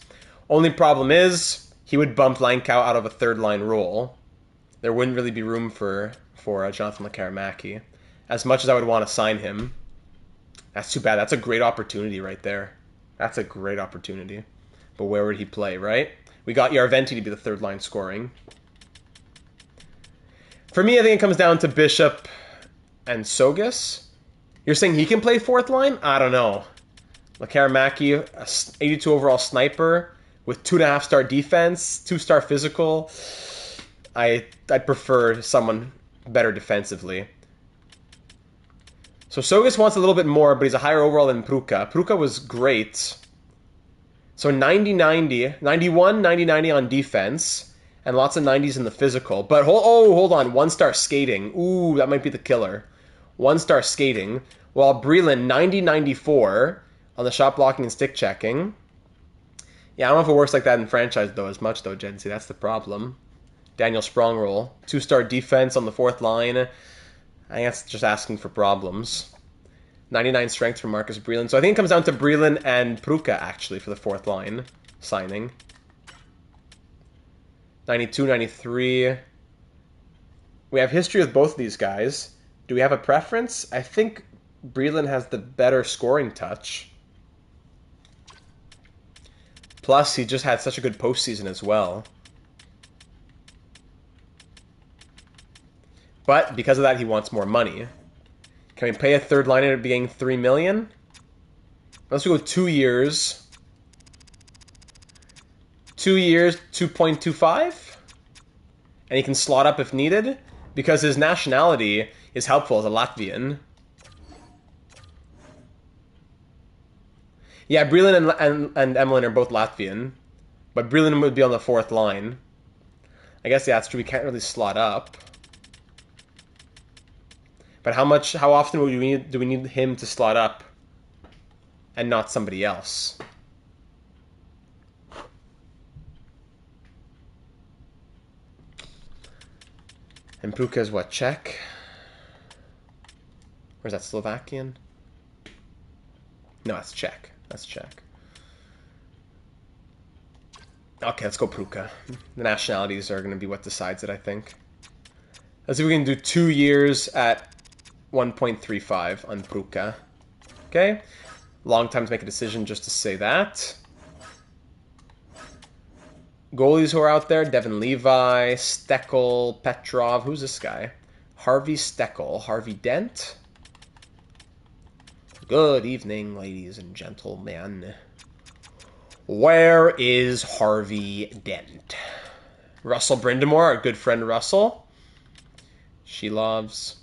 A: Only problem is, he would bump Lankow out of a third line role. There wouldn't really be room for Jonathan Karamaki. As much as I would want to sign him. That's too bad. That's a great opportunity right there. That's a great opportunity. But where would he play, right? We got Yarventi to be the third line scoring. For me, I think it comes down to Bishop and Sogis. You're saying he can play fourth line? I don't know. Karamaki, a 82 overall sniper with 2.5-star defense, 2-star physical. I'd prefer someone better defensively. So Sogis wants a little bit more, but he's a higher overall than Pruka. Pruka was great. So 90-90, 91, 90-90 on defense, and lots of 90s in the physical. But hold on, 1-star skating. Ooh, that might be the killer. 1-star skating, while Breland 90-94 on the shot blocking and stick checking. Yeah, I don't know if it works like that in franchise though as much though, Jency. That's the problem. Daniel Sprong roll. 2-star defense on the fourth line. I think that's just asking for problems. 99 strength from Marcus Breland. So I think it comes down to Breland and Pruka, actually, for the fourth line signing. 92, 93. We have history with both of these guys. Do we have a preference? I think Breland has the better scoring touch. Plus, he just had such a good postseason as well. But because of that, he wants more money. Can we pay a third liner being 3 million? Let's go 2 years. 2 years, 2.25? And he can slot up if needed, because his nationality is helpful as a Latvian. Yeah, Breland and Emlyn are both Latvian, but Breland would be on the 4th line. I guess, yeah, that's true. We can't really slot up. But how often do we need him to slot up and not somebody else? And Pruka is what, Czech? Or is that Slovakian? No, that's Czech. That's Czech. Okay, let's go Pruka. The nationalities are going to be what decides it, I think. Let's see if we can do 2 years at 1.35 on Pruka. Okay. Long time to make a decision just to say that. Goalies who are out there, Devin Levi, Steckel, Petrov. Who's this guy? Harvey Steckel. Harvey Dent? Good evening, ladies and gentlemen. Where is Harvey Dent? Russell Brindamore, our good friend Russell. She loves...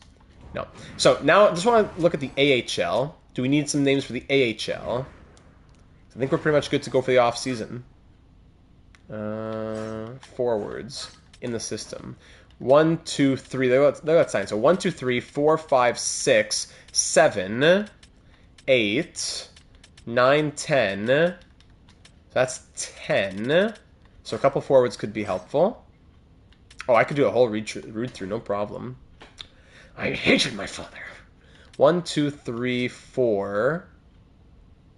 A: No. So now I just want to look at the AHL. Do we need some names for the AHL? I think we're pretty much good to go for the off-season. Forwards in the system. 1, 2, 3. They got signed. So 1, 2, 3, 4, 5, 6, 7, 8, 9, 10. That's 10. So a couple forwards could be helpful. Oh, I could do a whole read through, no problem. I hated my father. 1, 2, 3, 4.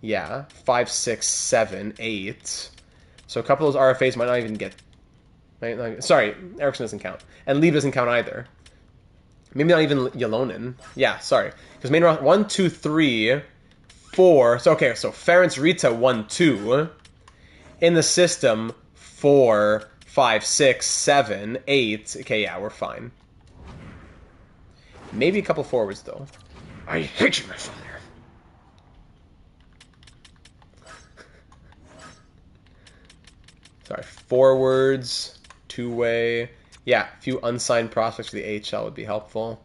A: Yeah. 5, 6, 7, 8. So a couple of those RFAs might not even get... Sorry, Eriksson doesn't count. And Lee doesn't count either. Maybe not even Yalonen. Yeah, sorry. Because main roster... 1, 2, 3, 4. So, okay, so Ferenc Rita 1, 2. In the system, 4, 5, 6, 7, 8. Okay, yeah, we're fine. Maybe a couple forwards, though. I hate you, my father. Sorry, forwards, two-way. Yeah, a few unsigned prospects for the AHL would be helpful.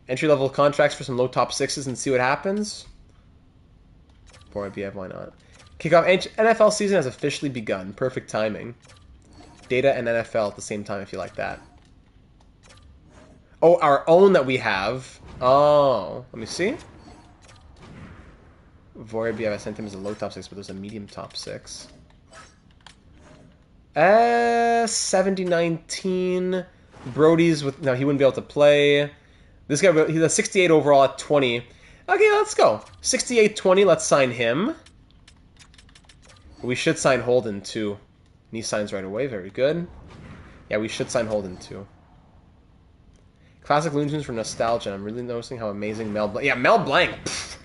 A: Entry-level contracts for some low top sixes and see what happens. For IBF, why not? Kickoff NFL season has officially begun. Perfect timing. Data and NFL at the same time if you like that. Oh, our own that we have. Oh, let me see. Vorobiev, I sent him as a low top 6, but there's a medium top 6. 70-19. Brody's with... No, he wouldn't be able to play. This guy, he's a 68 overall at 20. Okay, let's go. 68-20, let's sign him. We should sign Holden, too. And he signs right away, very good. Yeah, we should sign Holden, too. Classic Looney Tunes for nostalgia. I'm really noticing how amazing Mel Blanc... Yeah, Mel Blanc! Pfft.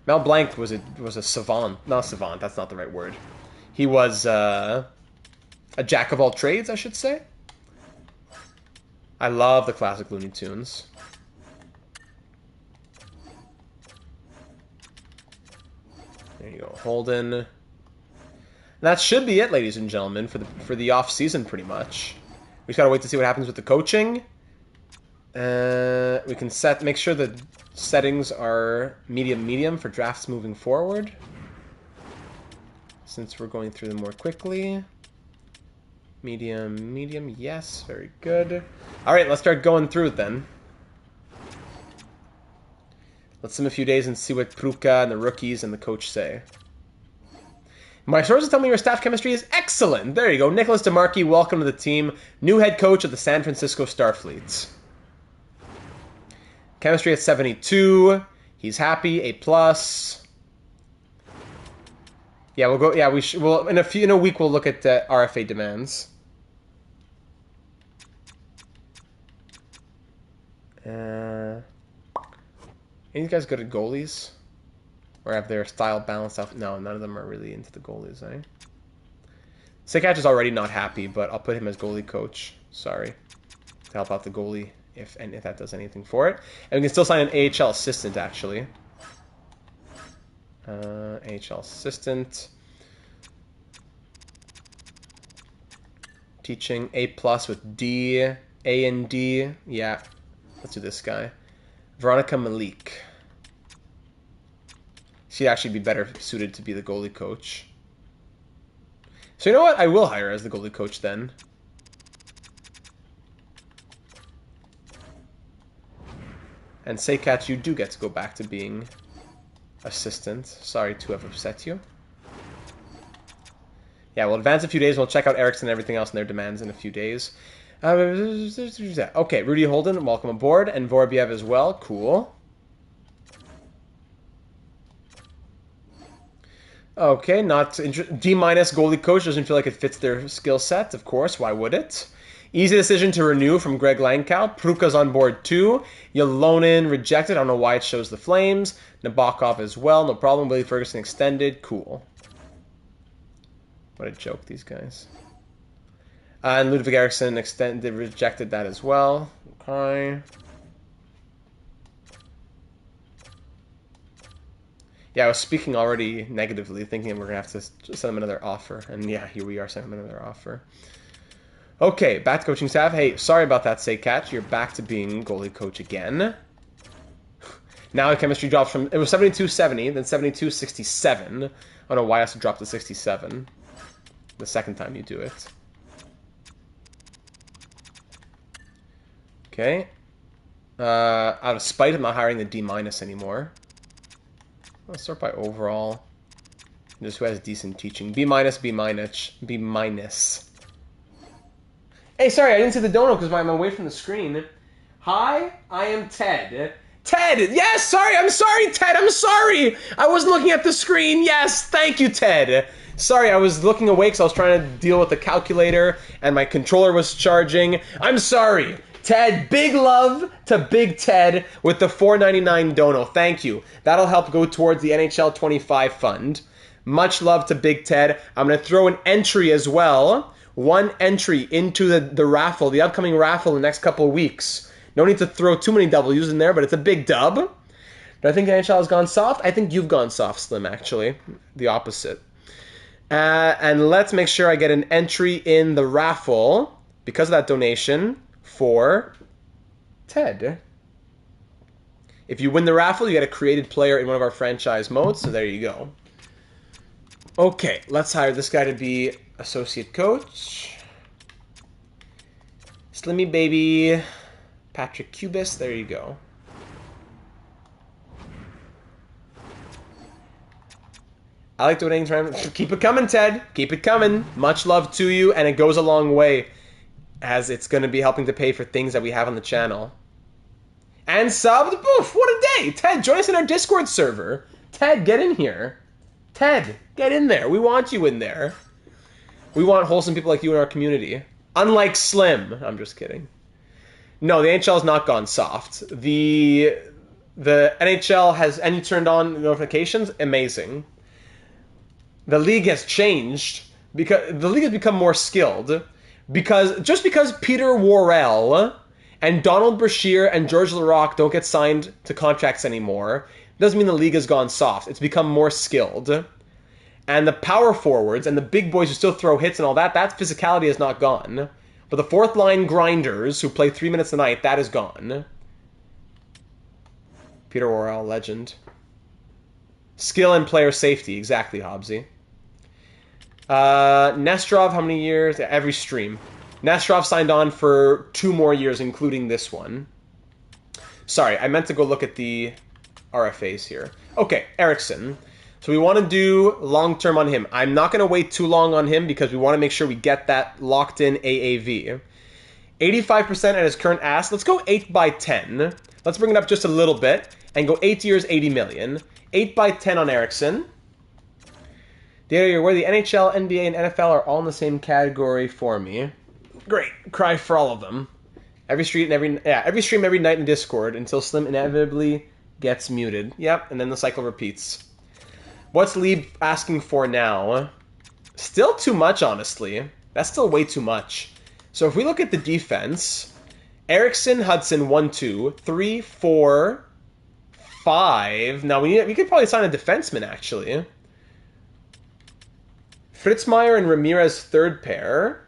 A: Mel Blanc was a savant. Not savant, that's not the right word. He was a jack of all trades, I should say. I love the classic Looney Tunes. There you go, Holden. That should be it, ladies and gentlemen, for the off season, pretty much. We just gotta wait to see what happens with the coaching. We can make sure the settings are medium for drafts moving forward. Since we're going through them more quickly. Medium, yes, very good. Alright, let's start going through it then. Let's sim a few days and see what Pruka and the rookies and the coach say. My sources tell me your staff chemistry is excellent. There you go. Nicholas DeMarchi, welcome to the team. New head coach of the San Francisco Starfleet. Chemistry at 72. He's happy. A+. Yeah, we'll go. Yeah, we should. Well, in a week we'll look at RFA demands. Any of you guys good at goalies? Or have their style balanced out? No, none of them are really into the goalies, eh? Sikach is already not happy, but I'll put him as goalie coach. Sorry. To help out the goalie if that does anything for it. And we can still sign an AHL assistant, actually. AHL assistant. Teaching A+ with D, A and D. Yeah, let's do this guy. Veronica Malik. She'd actually be better suited to be the goalie coach. So you know what? I will hire her as the goalie coach then. And Seikach, you do get to go back to being assistant. Sorry to have upset you. Yeah, we'll advance a few days. We'll check out Eriksson and everything else in their demands in a few days. Okay, Rudy Holden, welcome aboard. And Vorobiev as well. Cool. Okay, not D- goalie coach. Doesn't feel like it fits their skill set. Of course, why would it? Easy decision to renew from Greg Langkow. Pruka's on board too. Yolonin rejected. I don't know why it shows the Flames. Nabokov as well. No problem. Willie Ferguson extended. Cool. What a joke, these guys. And Ludwig Eriksson rejected that as well. Okay. Yeah, I was speaking already negatively, thinking we're going to have to send them another offer. And yeah, here we are sending them another offer. Okay, back to coaching staff. Hey, sorry about that, Seikach. You're back to being goalie coach again. Now chemistry drops from... It was 72-70, then 72-67. I don't know why it has to drop to 67. The second time you do it. Okay. Out of spite, I'm not hiring the D- anymore. Let's start by overall. Just who has decent teaching. B-, B-. B-. Hey, sorry, I didn't see the dono because I'm away from the screen. Hi, I am Ted. Ted! Yes, sorry, I'm sorry, Ted, I'm sorry! I wasn't looking at the screen, yes, thank you, Ted. Sorry, I was looking away because I was trying to deal with the calculator and my controller was charging. I'm sorry. Ted, big love to Big Ted with the $4.99 dono. Thank you. That'll help go towards the NHL 25 fund. Much love to Big Ted. I'm going to throw an entry as well. One entry into the raffle, the upcoming raffle in the next couple of weeks. No need to throw too many W's in there, but it's a big dub. Do I think the NHL has gone soft? I think you've gone soft, Slim, actually. The opposite. And let's make sure I get an entry in the raffle because of that donation for Ted. If you win the raffle, you get a created player in one of our franchise modes, so there you go. Okay, let's hire this guy to be associate coach. Slimmy baby. Patrick Cubis, there you go. I like donating. Keep it coming, Ted. Keep it coming. Much love to you, and it goes a long way as it's going to be helping to pay for things that we have on the channel. And subbed. Boof, what a day. Ted, join us in our Discord server. Ted, get in here. Ted, get in there. We want you in there. We want wholesome people like you in our community. Unlike Slim. I'm just kidding. No, the NHL has not gone soft. The NHL has... And you turned on notifications? Amazing. The league has changed. Because the league has become more skilled. Just because Peter Worrell and Donald Brashear and George Larocque don't get signed to contracts anymore doesn't mean the league has gone soft. It's become more skilled. And the power forwards and the big boys who still throw hits and all that physicality has not gone. But the fourth line grinders who play 3 minutes a night, that is gone. Peter Worrell, legend. Skill and player safety, exactly, Hobbsy. Nesterov, how many years? Yeah, every stream. Nesterov signed on for 2 more years, including this one. Sorry, I meant to go look at the RFAs here. Okay, Eriksson. So we want to do long-term on him. I'm not going to wait too long on him because we want to make sure we get that locked-in AAV. 85% at his current ask. Let's go 8 by 10. Let's bring it up just a little bit and go 8 years, 80 million. 8 by 10 on Eriksson. Data, where the NHL, NBA, and NFL are all in the same category for me. Great. Cry for all of them. Every stream, every night in Discord until Slim inevitably gets muted. Yep, and then the cycle repeats. What's Lee asking for now? Still too much, honestly. That's still way too much. So if we look at the defense, Erickson, Hudson, 1, 2, 3, 4, 5. Now we could probably sign a defenseman, actually. Fritzmeyer and Ramirez, third pair.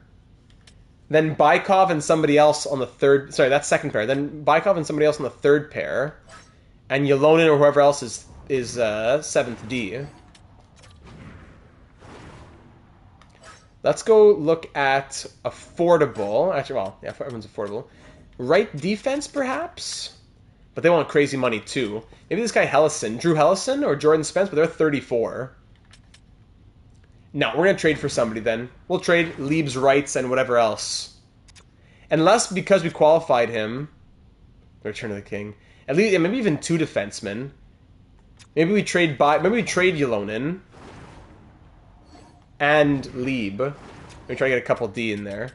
A: Then Bykov and somebody else on the third... Sorry, that's second pair. Then Bykov and somebody else on the third pair. And Yolonen or whoever else is 7th D. Let's go look at affordable. Actually, well, yeah, everyone's affordable. Right defense, perhaps? But they want crazy money, too. Maybe this guy Hellison. Drew Hellison or Jordan Spence, but they're 34. No, we're going to trade for somebody then. We'll trade Lieb's rights and whatever else. Unless, because we qualified him... Return of the King. At least, yeah, maybe even 2 defensemen. Maybe we trade Yolonen. And Lieb. Let me try to get a couple D in there.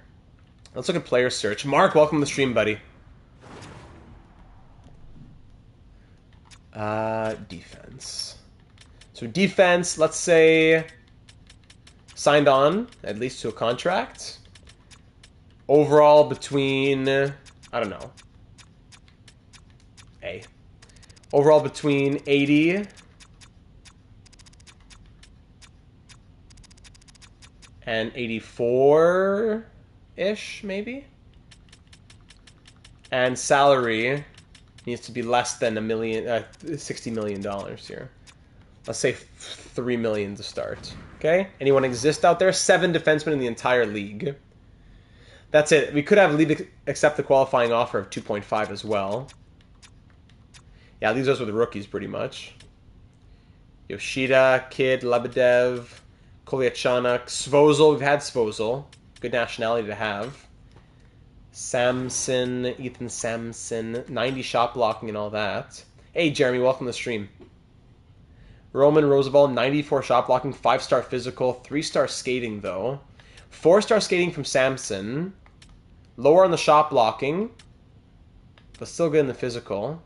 A: Let's look at player search. Mark, welcome to the stream, buddy. Defense. So defense, let's say... Signed on, at least to a contract. Overall between... I don't know. Overall between 80... and 84-ish, maybe? And salary needs to be less than $60 million here. Let's say $3 million to start. Okay? Anyone exist out there? 7 defensemen in the entire league. That's it. We could have Lieb accept the qualifying offer of 2.5 as well. Yeah, these are the rookies pretty much. Yoshida, Kidd, Lebedev, Kolyachonok, Svozil. We've had Svozil. Good nationality to have. Samson, Ethan Samson. 90 shot blocking and all that. Hey, Jeremy, welcome to the stream. Roman Roosevelt, 94 shot blocking, 5-star physical, 3-star skating, though. 4-star skating from Samson. Lower on the shot blocking, but still good in the physical.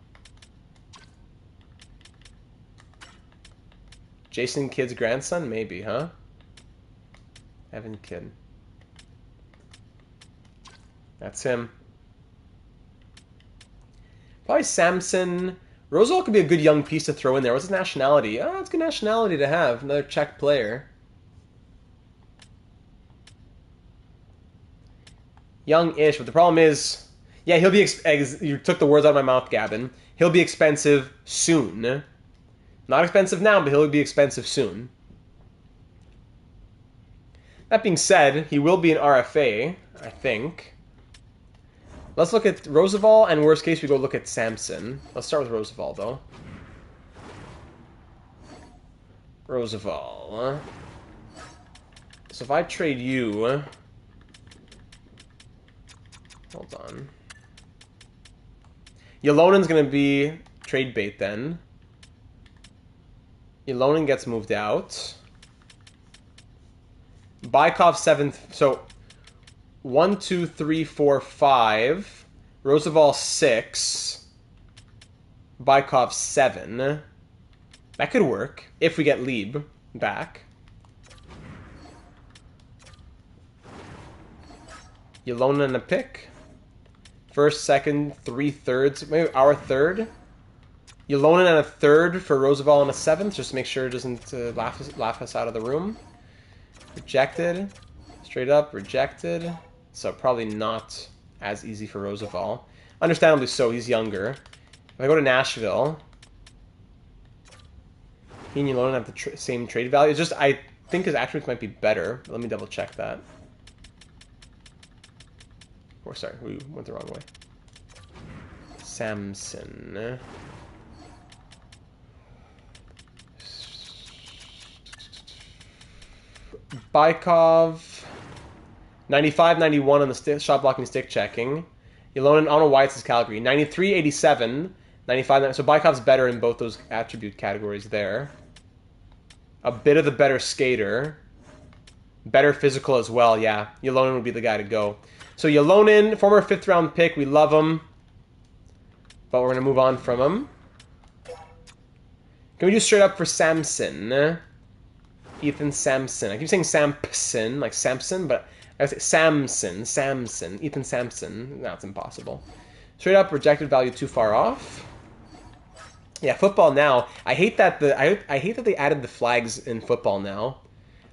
A: Jason Kidd's grandson? Maybe, huh? Evan Kidd. That's him. Probably Samson. Rosal could be a good young piece to throw in there. What's his nationality? Oh, it's a good nationality to have. Another Czech player. Young-ish, but the problem is... Yeah, he'll be... You took the words out of my mouth, Gavin. He'll be expensive soon. Not expensive now, but he'll be expensive soon. That being said, he will be an RFA, I think. Let's look at Roosevelt, and worst case, we go look at Samson. Let's start with Roosevelt, though. Roosevelt. So if I trade you... Hold on. Yelonen's going to be trade bait, then. Ylonen gets moved out. Bykov 7th. So 1, 2, 3, 4, 5. Roosevelt 6. Bykov 7. That could work if we get Lieb back. Ylonen and a pick. First, second, 3/3. Maybe our third. Ylonen and a third for Roosevelt and a 7th, just to make sure it doesn't laugh us out of the room. Rejected. Straight up, rejected. So probably not as easy for Roosevelt. Understandably so, he's younger. If I go to Nashville, he and Ylonen have the same trade value. It's just, I think his attributes might be better. Let me double check that. Or sorry, we went the wrong way. Samson. Bykov, 95, 91 on the shot blocking, stick checking. Ylonen, I don't know why it's his Calgary. 93, 87, 95. So Bykov's better in both those attribute categories there. A bit of the better skater. Better physical as well, yeah. Ylonen would be the guy to go. So Ylonen, former 5th round pick, we love him. But we're going to move on from him. Can we do straight up for Samson? Ethan Sampson. I keep saying Sampson, like Samson, but I say Samson. Ethan Sampson. No, it's impossible. Straight up, rejected value too far off. Yeah, football now. I hate that I hate that they added the flags in football now.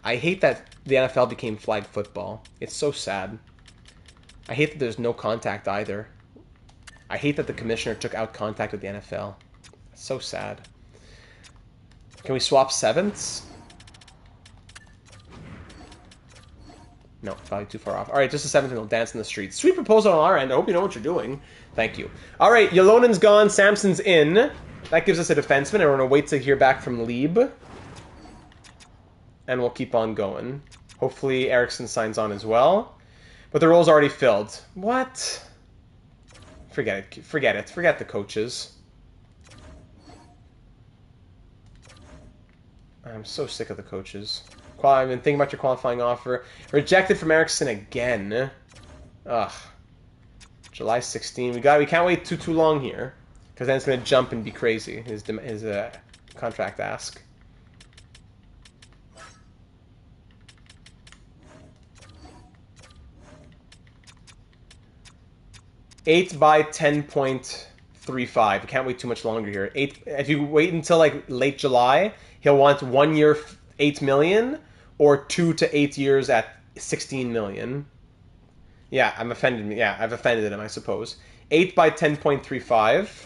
A: I hate that the NFL became flag football. It's so sad. I hate that there's no contact either. I hate that the commissioner took out contact with the NFL. It's so sad. Can we swap sevenths? No, probably too far off. All right, just a seventh and we'll dance in the streets. Sweet proposal on our end. I hope you know what you're doing. Thank you. All right, Yelonen's gone. Samson's in. That gives us a defenseman, and we're going to wait to hear back from Lieb. And we'll keep on going. Hopefully Eriksson signs on as well. But the role's already filled. What? Forget it. Forget it. Forget the coaches. I'm so sick of the coaches. I've been thinking about your qualifying offer. Rejected from Eriksson again. Ugh. July 16. We can't wait too long here, because then it's gonna jump and be crazy. His contract ask. $8 by 10.35. We can't wait too much longer here. If you wait until like late July, he'll want 1 year $8 million. Or 2 to 8 years at 16 million. Yeah, I've offended him, I suppose. 8 by 10.35.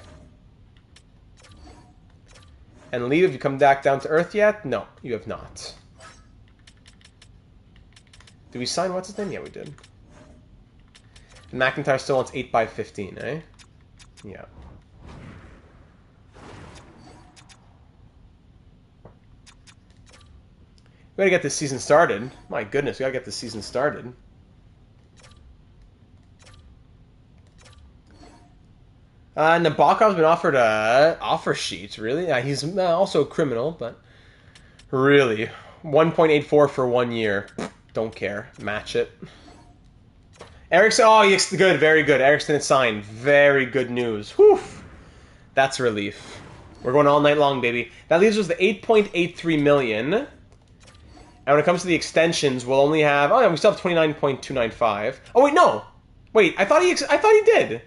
A: And Lee, have you come back down to earth yet? No, you have not. Did we sign what's his name? Yeah, we did. And McIntyre still wants 8 by 15, eh? Yeah. We gotta get this season started. My goodness, we gotta get this season started. Nabokov's been offered a offer sheet, really? Yeah, he's also a criminal, but really. 1.84 for 1 year. Don't care. Match it. Eriksson, oh, yes, good, very good. Eriksson is signed. Very good news. Whew. That's a relief. We're going all night long, baby. That leaves us the 8.83 million. And when it comes to the extensions, we'll only have... Oh, yeah, we still have 29.295. Oh, wait, no. Wait, I thought he did.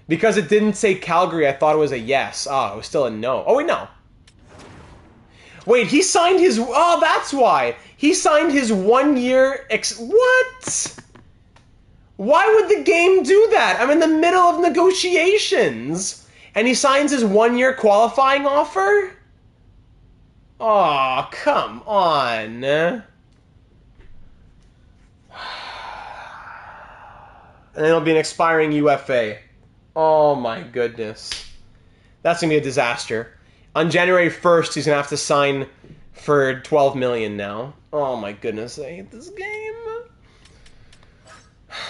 A: Because it didn't say Calgary, I thought it was a yes. Oh, it was still a no. Oh, wait, no. Wait, he signed his... Oh, that's why. He signed his 1 year... What? Why would the game do that? I'm in the middle of negotiations. And he signs his 1 year qualifying offer? Oh, come on. And then it'll be an expiring UFA. Oh my goodness. That's going to be a disaster. On January 1st, he's going to have to sign for $12 million now. Oh my goodness, I hate this game.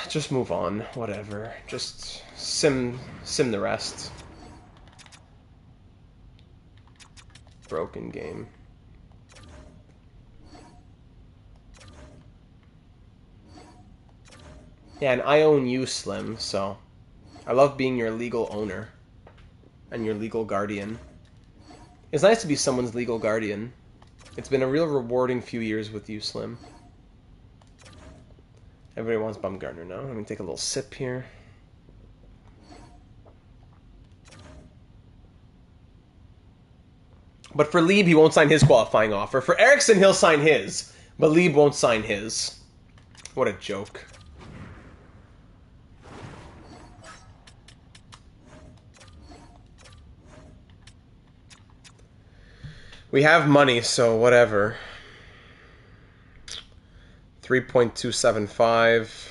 A: Just move on, whatever. Just sim the rest. Broken game. Yeah, and I own you, Slim, so I love being your legal owner and your legal guardian. It's nice to be someone's legal guardian. It's been a real rewarding few years with you, Slim. Everybody wants Bumgarner now. Let me take a little sip here. But for Lieb, he won't sign his qualifying offer. For Eriksson, he'll sign his. But Lieb won't sign his. What a joke. We have money, so whatever. 3.275.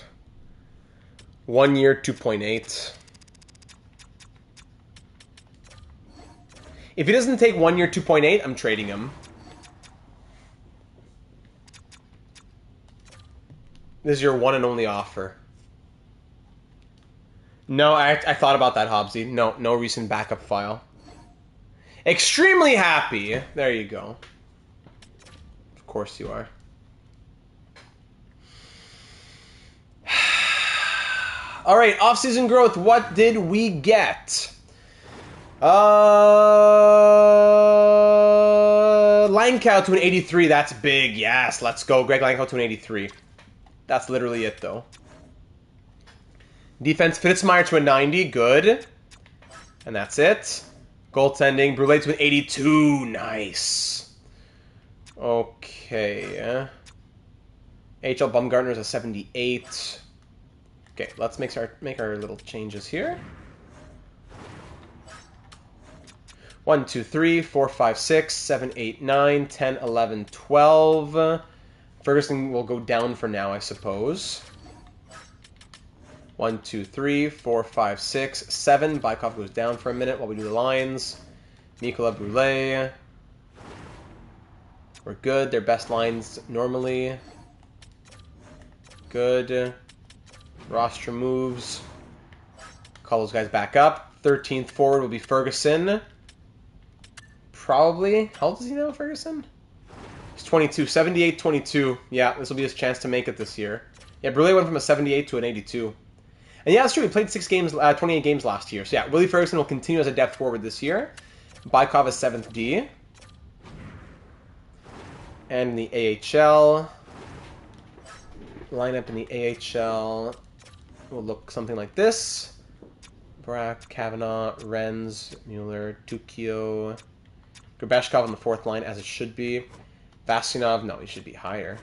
A: 1 year, 2.8. If he doesn't take 1 year, 2.8, I'm trading him. This is your one and only offer. No, I thought about that, Hobbsy. No recent backup file. Extremely happy. There you go. Of course you are. All right, off-season growth. What did we get? Line Langkow to an 83. That's big. Yes, let's go. Greg Langkow to an 83. That's literally it, though. Defense, Fitzmeyer to a 90. Good. And that's it. Goaltending, Brule to an 82. Nice. Okay. HL Bumgarner is a 78. Okay, let's make our little changes here. 1, 2, 3, 4, 5, 6, 7, 8, 9, 10, 11, 12. Ferguson will go down for now, I suppose. 1, 2, 3, 4, 5, 6, 7. Bykov goes down for a minute while we do the lines. Nicolas Brule. We're good. Their best lines normally. Good. Roster moves. Call those guys back up. 13th forward will be Ferguson. Probably. How old is he now, Ferguson? He's 22. 78, 22. Yeah, this will be his chance to make it this year. Yeah, Brule went from a 78 to an 82. And yeah, that's true. He played 28 games last year. So yeah, Willie Ferguson will continue as a depth forward this year. Bykov is 7th D. And in the AHL, lineup in the AHL will look something like this. Brack, Kavanaugh, Renz, Mueller, Tukio, Grabeshkov on the 4th line, as it should be. Vasinov, no, he should be higher.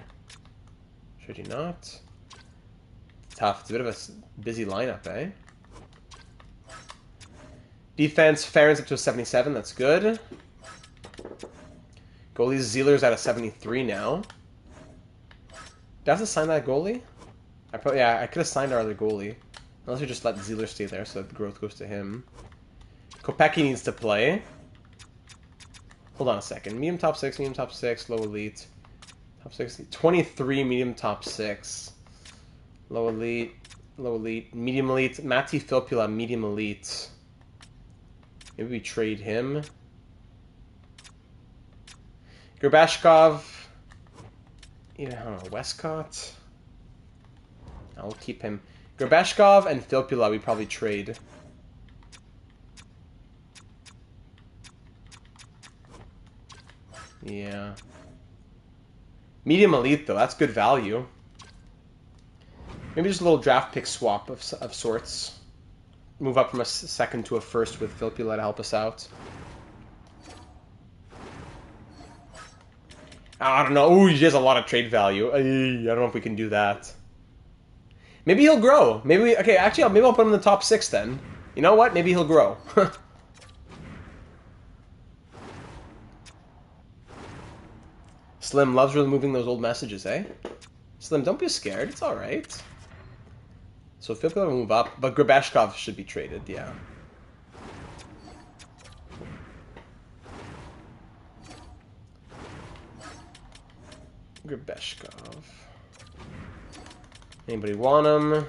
A: Should he not? Tough. It's a bit of a busy lineup, eh? Defense, Farron's up to a 77. That's good. Goalie Zeeler's at a 73 now. Do I have to sign that goalie? I could have signed our other goalie. Unless we just let Zeeler stay there so that the growth goes to him. Kopecky needs to play. Hold on a second. Medium top 6, low elite. Top 6, 23, medium top 6. Low elite, medium elite. Matti Filppula, medium elite. Maybe we trade him. Grabeshkov. Even, I don't know, Westcott. I'll keep him. Grabeshkov and Filppula we probably trade. Yeah. Medium elite, though. That's good value. Maybe just a little draft pick swap of sorts. Move up from a 2nd to a 1st with Filppula to help us out. I don't know. Ooh, he has a lot of trade value. I don't know if we can do that. Maybe he'll grow. Maybe maybe I'll put him in the top 6 then. You know what? Maybe he'll grow. Slim loves removing those old messages, eh? Slim, don't be scared. It's all right. So Filppula will move up, but Grabeshkov should be traded, yeah. Grabeshkov. Anybody want him?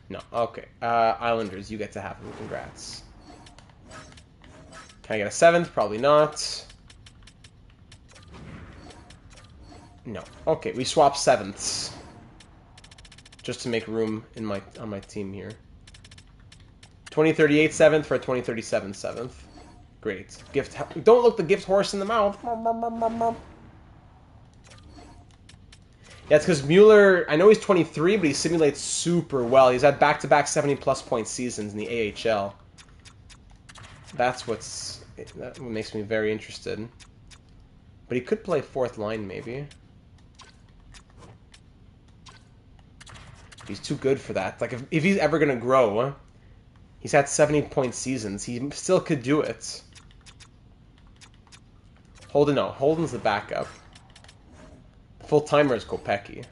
A: No. Okay. Islanders, you get to have him. Congrats. Can I get a 7th? Probably not. No. Okay, we swap 7ths. Just to make room in on my team here. 2038 7th for a 2037 7th. Great. Don't look the gift horse in the mouth. Yeah, it's because Mueller, I know he's 23, but he simulates super well. He's had back-to-back 70-plus point seasons in the AHL. That's what makes me very interested. But he could play 4th line, maybe. He's too good for that. Like, if he's ever going to grow, he's had 70-point seasons. He still could do it. Holden, no. Holden's the backup. Full-timer is Kopecky.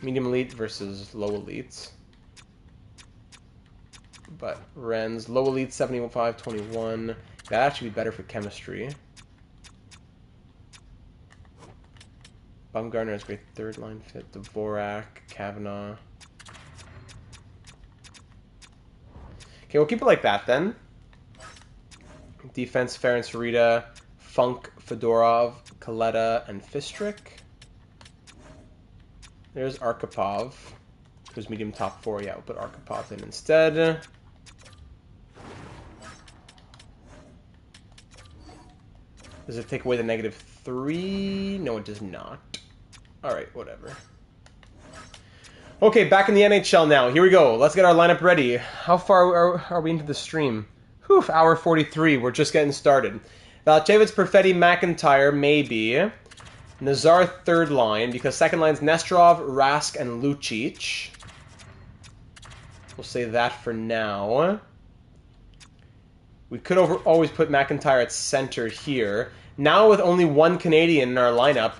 A: Medium elite versus low elite. But Ren's low elite 75-21. That'd actually be better for chemistry. Bumgarner is great 3rd line fit. Dvorak, Kavanaugh. Okay, we'll keep it like that then. Defense, Farron, Sarita, Funk, Fedorov, Kaleta, and Fistrick. There's Arkhipov. Who's medium top 4? Yeah, we'll put Archipov in instead. Does it take away the -3? No, it does not. Alright, whatever. Okay, back in the NHL now. Here we go. Let's get our lineup ready. How far are we into the stream? Whew, hour 43. We're just getting started. Valachevitz, Perfetti, McIntyre, maybe. Nazar third line, because second line's Nesterov, Rask, and Lucic. We'll say that for now. We could always put McIntyre at center here. Now with only one Canadian in our lineup,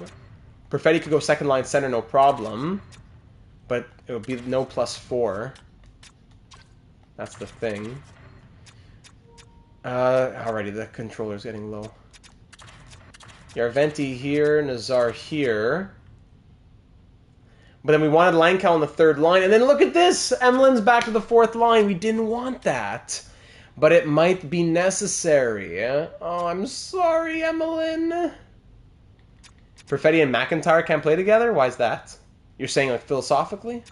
A: Perfetti could go second line center, no problem. But it would be no +4. That's the thing. Alrighty, the controller's getting low. Yarventi here, Nazar here. But then we wanted Langkow on the third line. And then look at this! Emlin's back to the fourth line. We didn't want that. But it might be necessary. Oh, I'm sorry, Emlyn. Perfetti and McIntyre can't play together? Why is that? You're saying, like, philosophically?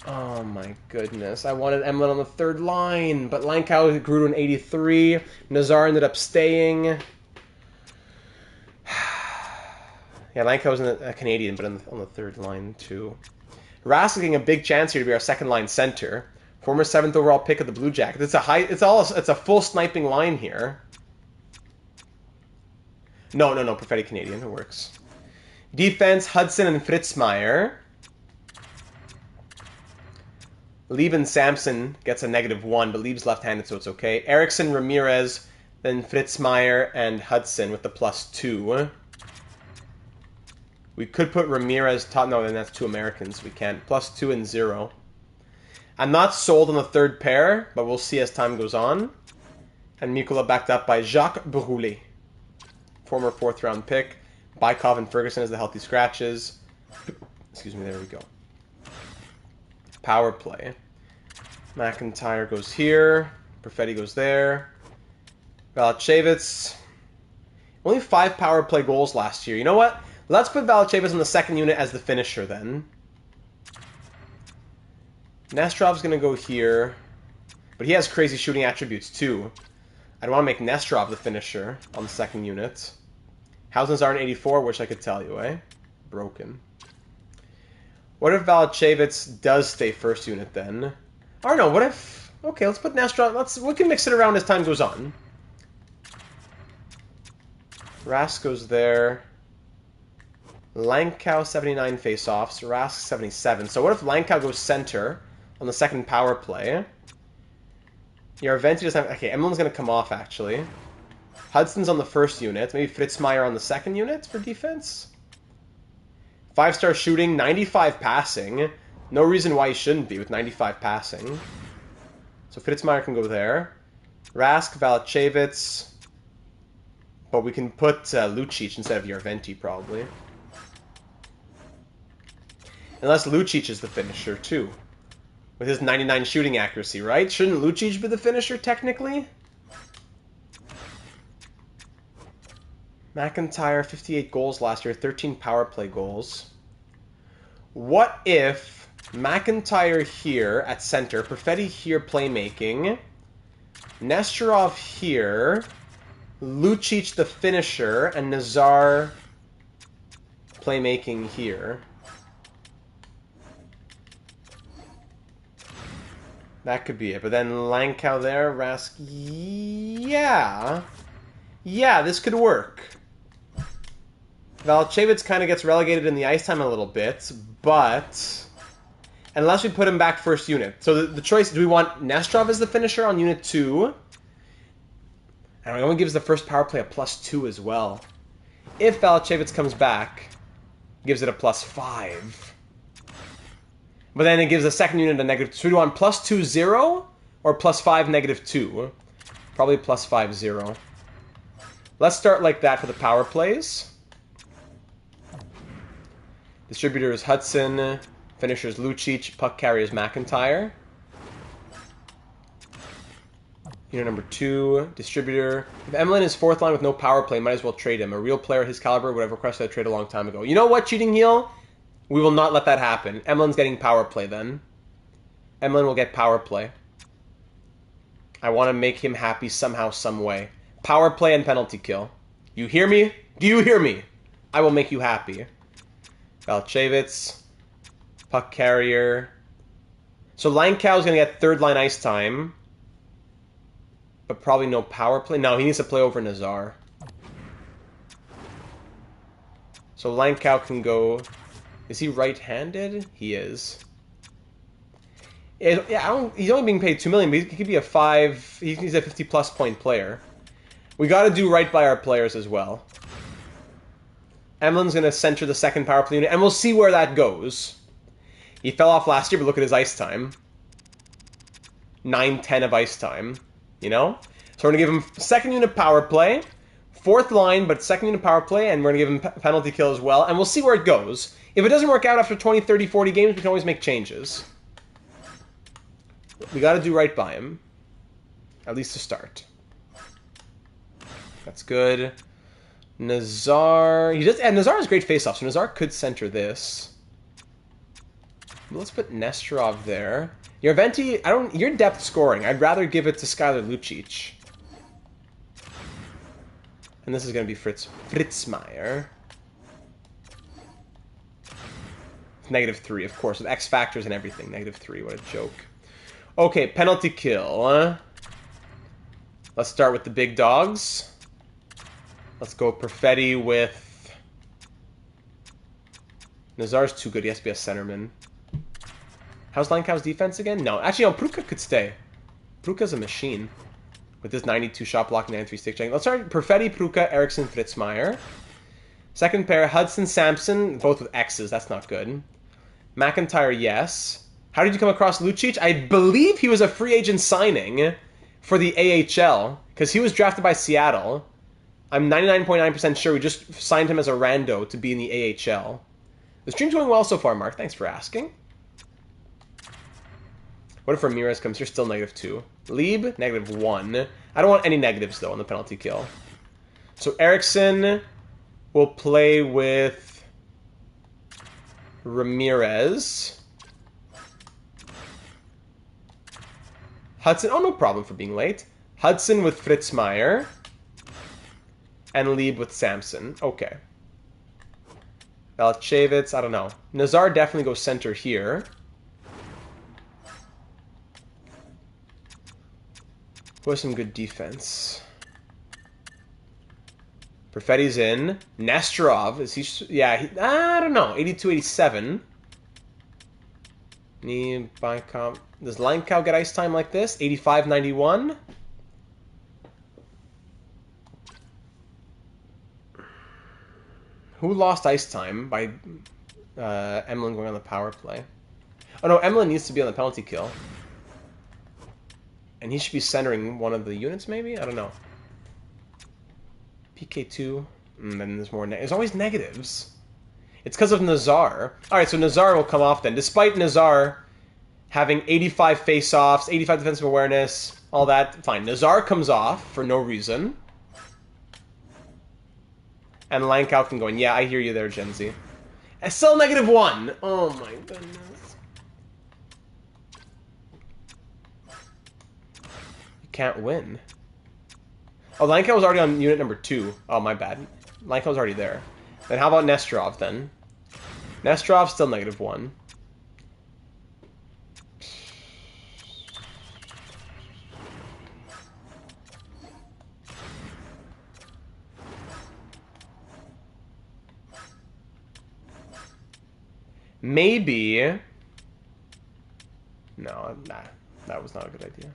A: Oh my goodness. I wanted Emlyn on the third line, but Langkow grew to an 83. Nazar ended up staying. Yeah, Langkow's a Canadian, but on the third line, too. Rask getting a big chance here to be our second line center. Former 7th overall pick of the Blue Jackets. It's a full sniping line here. No, Perfetti Canadian. It works. Defense, Hudson and Fritzmeier. Lieb and Samson gets a -1, but Lieb's left-handed, so it's okay. Eriksson, Ramirez, then Fritzmeier and Hudson with the +2. We could put Ramirez top. No, then that's 2 Americans. We can't. +2 and 0. I'm not sold on the third pair, but we'll see as time goes on. And Mikula backed up by Jacques Brulé, former 4th-round pick. Bykov and Ferguson as the healthy scratches. Excuse me, there we go. Power play. McIntyre goes here. Perfetti goes there. Valachevitz. Only 5 power play goals last year. You know what? Let's put Valachevitz on the second unit as the finisher then. Nesterov's going to go here. But he has crazy shooting attributes too. I don't want to make Nesterov the finisher on the second unit. How's Nazar in 84? Wish I could tell you, eh? Broken. What if Valachevitz does stay first unit then? I don't know, what if... Okay, let's put Nesterov... We can mix it around as time goes on. Rask goes there. Langkow 79 face-offs. Rask 77. So what if Langkow goes center on the second power play? Yarventi doesn't have... Okay, Emlyn's going to come off, actually. Hudson's on the first unit. Maybe Fritzmeier on the second unit for defense? 5-star shooting, 95 passing. No reason why he shouldn't be with 95 passing. So Fritzmeier can go there. Rask, Valachevitz. But we can put Lucic instead of Yarventi, probably. Unless Lucic is the finisher, too. With his 99 shooting accuracy, right? Shouldn't Lucic be the finisher, technically? McIntyre, 58 goals last year, 13 power play goals. What if McIntyre here at center, Perfetti here playmaking, Nesterov here, Lucic the finisher, and Nazar playmaking here? That could be it. But then Langkow there, Rask... Yeah. Yeah, this could work. Valachevitz kind of gets relegated in the ice time a little bit, but... Unless we put him back first unit. So the choice, do we want Nesterov as the finisher on unit 2? And it only gives the first power play a +2 as well. If Valachevitz comes back, gives it a +5. But then it gives the second unit a -2. So do we want +2, 0 or +5, -2? Probably +5, 0. Let's start like that for the power plays. Distributor is Hudson. Finisher is Lucic. Puck carrier is McIntyre. Unit number 2. Distributor. If Emlyn is fourth line with no power play, might as well trade him. A real player his caliber would have requested a trade a long time ago. You know what, Cheating Heel? We will not let that happen. Emlyn's getting power play then. Emlyn will get power play. I want to make him happy somehow, some way. Power play and penalty kill. You hear me? Do you hear me? I will make you happy. Valchevitz. Puck carrier. So Lankow's going to get third line ice time. But probably no power play. No, he needs to play over Nazar. So Lankow can go... Is he right-handed? He is. Yeah, he's only being paid $2 million, but he could be a 5... He's a 50-plus point player. We got to do right by our players as well. Emlyn's going to center the second power play unit, and we'll see where that goes. He fell off last year, but look at his ice time. 9-10 of ice time. You know? So we're going to give him second unit power play, fourth line, but second unit power play, and we're going to give him penalty kill as well, and we'll see where it goes. If it doesn't work out after 20, 30, 40 games, we can always make changes. We got to do right by him. At least to start. That's good. Nazar... Nazar has great face-off, so Nazar could center this. Let's put Nesterov there. Your Venti, you're depth scoring. I'd rather give it to Skylar Lucic. And this is going to be Fritzmeier. -3, of course, with X factors and everything. -3, what a joke. Okay, penalty kill. Let's start with the big dogs. Let's go Perfetti with... Nazar's too good. He has to be a centerman. How's Lankow's defense again? No. Actually, no, Pruka could stay. Pruka's a machine. With this 92 shot blocking, 93 stick checking. Let's start Perfetti, Pruka, Eriksson, Fritzmeier. Second pair, Hudson, Sampson, both with X's. That's not good. McIntyre, yes. How did you come across Lucic? I believe he was a free agent signing for the AHL, because he was drafted by Seattle. I'm 99.9% sure we just signed him as a rando to be in the AHL. The stream's going well so far, Mark. Thanks for asking. What if Ramirez comes here? Still -2. Lieb, -1. I don't want any negatives, though, on the penalty kill. So Eriksson will play with Ramirez. Hudson, oh, no problem for being late. Hudson with Fritzmeier. And Lieb with Samson. Okay. Valchevitz, I don't know. Nazar definitely goes center here. Who has some good defense? Perfetti's in. Nesterov, is he... Yeah, I don't know. 82, 87. Need by comp... Does Lankow get ice time like this? 85, 91. Who lost ice time by Emlyn going on the power play? Oh no, Emlyn needs to be on the penalty kill. And he should be centering one of the units, maybe? I don't know. PK2. And then there's more... There's always negatives. It's because of Nazar. Alright, so Nazar will come off then. Despite Nazar having 85 face-offs, 85 defensive awareness, all that, fine. Nazar comes off for no reason. And Lankow can go in. Yeah, I hear you there, Gen Z. And still -1! Oh my goodness. Can't win. Oh, Lankow was already on unit number 2. Oh, my bad. Lankow was already there. Then how about Nesterov, then? Nesterov, still -1. Maybe... No, nah. That was not a good idea.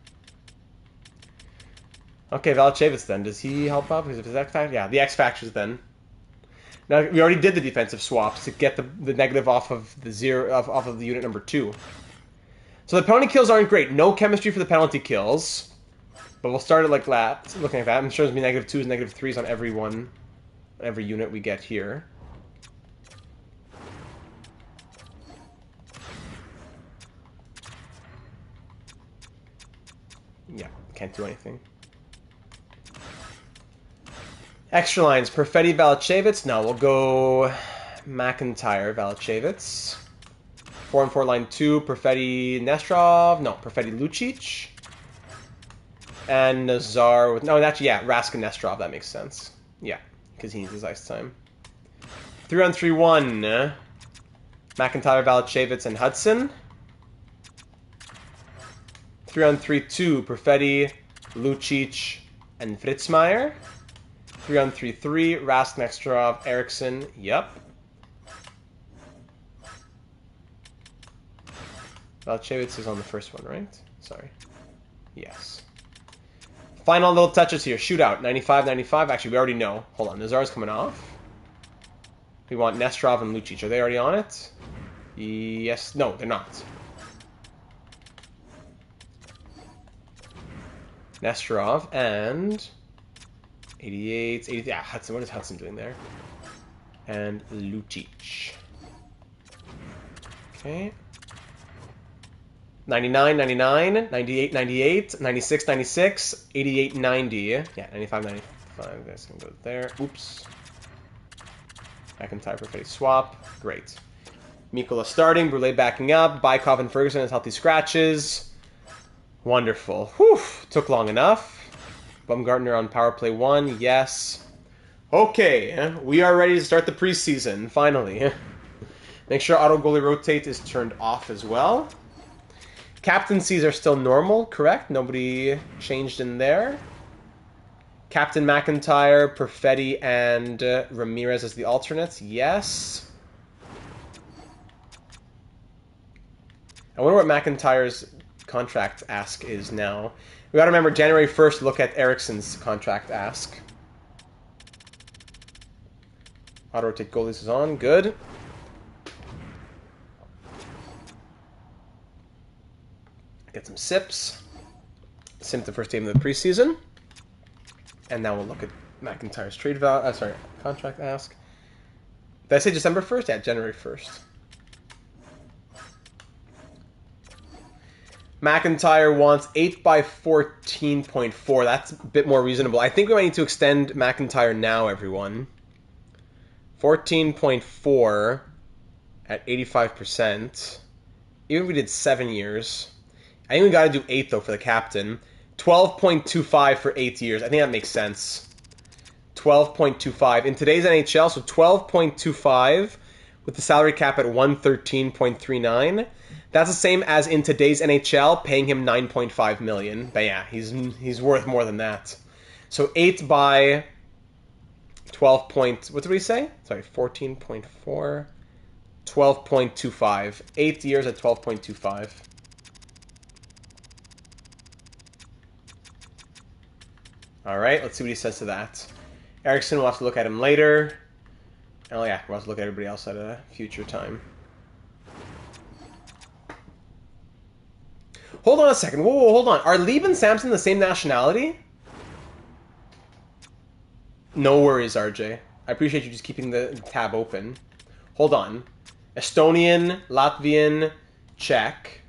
A: Okay, Valchevitz then. Does he help out? Because if it's X Factor, yeah, the X Factors then. Now we already did the defensive swaps to get the negative off of the off of the unit number 2. So the penalty kills aren't great. No chemistry for the penalty kills, but we'll start it like that. Looking at that, I'm sure there's gonna be -2s, -3s on every unit we get here. Yeah, can't do anything. Extra lines, Perfetti, Valchevitz. No, we'll go McIntyre, Valachevitz. 4-4 line 2, Perfetti, Nestrov. No, Perfetti, Lucic. And Nazar with... No, actually, yeah, Rask and Nestrov. That makes sense. Yeah, because he needs his ice time. 3-on-3-1. McIntyre, Valachevitz, and Hudson. 3-on-3-2, Perfetti, Lucic, and Fritzmeier. 3-on-3-3, Rask, Nestrov, Eriksson. Yep. Valachevitz is on the first one, right? Sorry. Yes. Final little touches here. Shootout. 95-95. Actually, we already know. Hold on. Nazar's coming off. We want Nestrov and Lucic. Are they already on it? Yes. No, they're not. Nestrov and 88, 80. Yeah, Hudson. What is Hudson doing there? And Lucic. Okay. 99, 99, 98, 98, 96, 96, 88, 90. Yeah, 95, 95. That's going to go there. Oops. McIntyre, Perfetti swap. Great. Mikola starting. Brule backing up. Bykov and Ferguson as healthy scratches. Wonderful. Whew. Took long enough. Bumgartner on power play 1. Yes. Okay. We are ready to start the preseason. Finally. Make sure auto goalie rotate is turned off as well. Captaincies are still normal, correct? Nobody changed in there. Captain McIntyre, Perfetti, and Ramirez as the alternates. Yes. I wonder what McIntyre's contract ask is now. We got to remember January 1st, look at Eriksson's contract ask. Auto-rotate goalies is on. Good. Get some sips. Sim the first game of the preseason. And now we'll look at McIntyre's contract ask. Did I say December 1st? Yeah, January 1st. McIntyre wants 8 by 14.4. That's a bit more reasonable. I think we might need to extend McIntyre now, everyone. 14.4 at 85%. Even if we did 7 years. I think we got to do 8, though, for the captain. 12.25 for 8 years. I think that makes sense. 12.25. In today's NHL, so 12.25 with the salary cap at 113.39. That's the same as in today's NHL, paying him $9.5 million. But yeah, he's worth more than that. So 8 by 12 point... What did we say? Sorry, 14.4. 12.25. 8 years at 12.25. All right, let's see what he says to that. Eriksson, we'll have to look at him later. Oh yeah, we'll have to look at everybody else at a future time. Hold on a second. Whoa, hold on. Are Lieb and Samson the same nationality? No worries, RJ. I appreciate you just keeping the tab open. Hold on. Estonian, Latvian, Czech,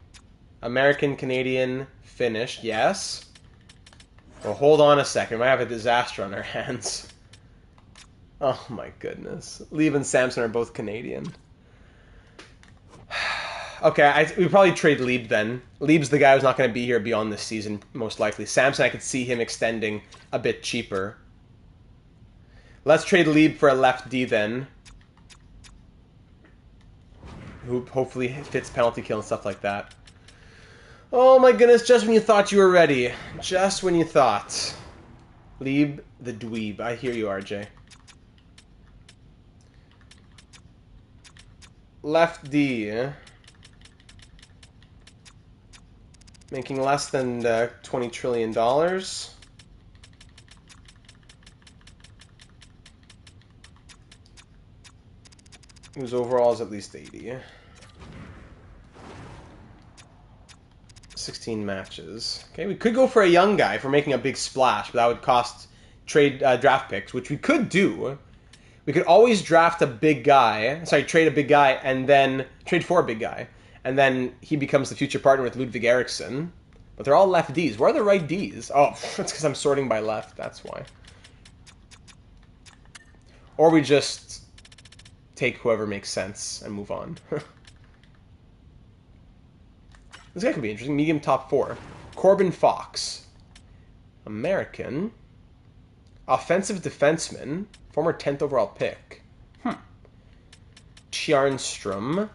A: American, Canadian, Finnish, yes. Well, hold on a second. We might have a disaster on our hands. Oh my goodness. Lieb and Samson are both Canadian. Okay, we probably trade Lieb then. Lieb's the guy who's not going to be here beyond this season, most likely. Samson, I could see him extending a bit cheaper. Let's trade Lieb for a left D then. Who hopefully fits penalty kill and stuff like that. Oh my goodness, just when you thought you were ready. Just when you thought. Lieb the dweeb. I hear you, RJ. Left D. Making less than $20 trillion. Whose overall is at least 80. 16 matches. Okay, we could go for a young guy for making a big splash, but that would cost trade draft picks, which we could do. We could always draft a big guy. Sorry, trade a big guy and then trade for a big guy, and then he becomes the future partner with Ludwig Eriksson. But they're all left Ds. Where are the right Ds? Oh, that's because I'm sorting by left. That's why. Or we just take whoever makes sense and move on. This guy could be interesting. Medium top 4. Corbin Fox. American. Offensive defenseman. Former 10th overall pick. Tjarnstrom.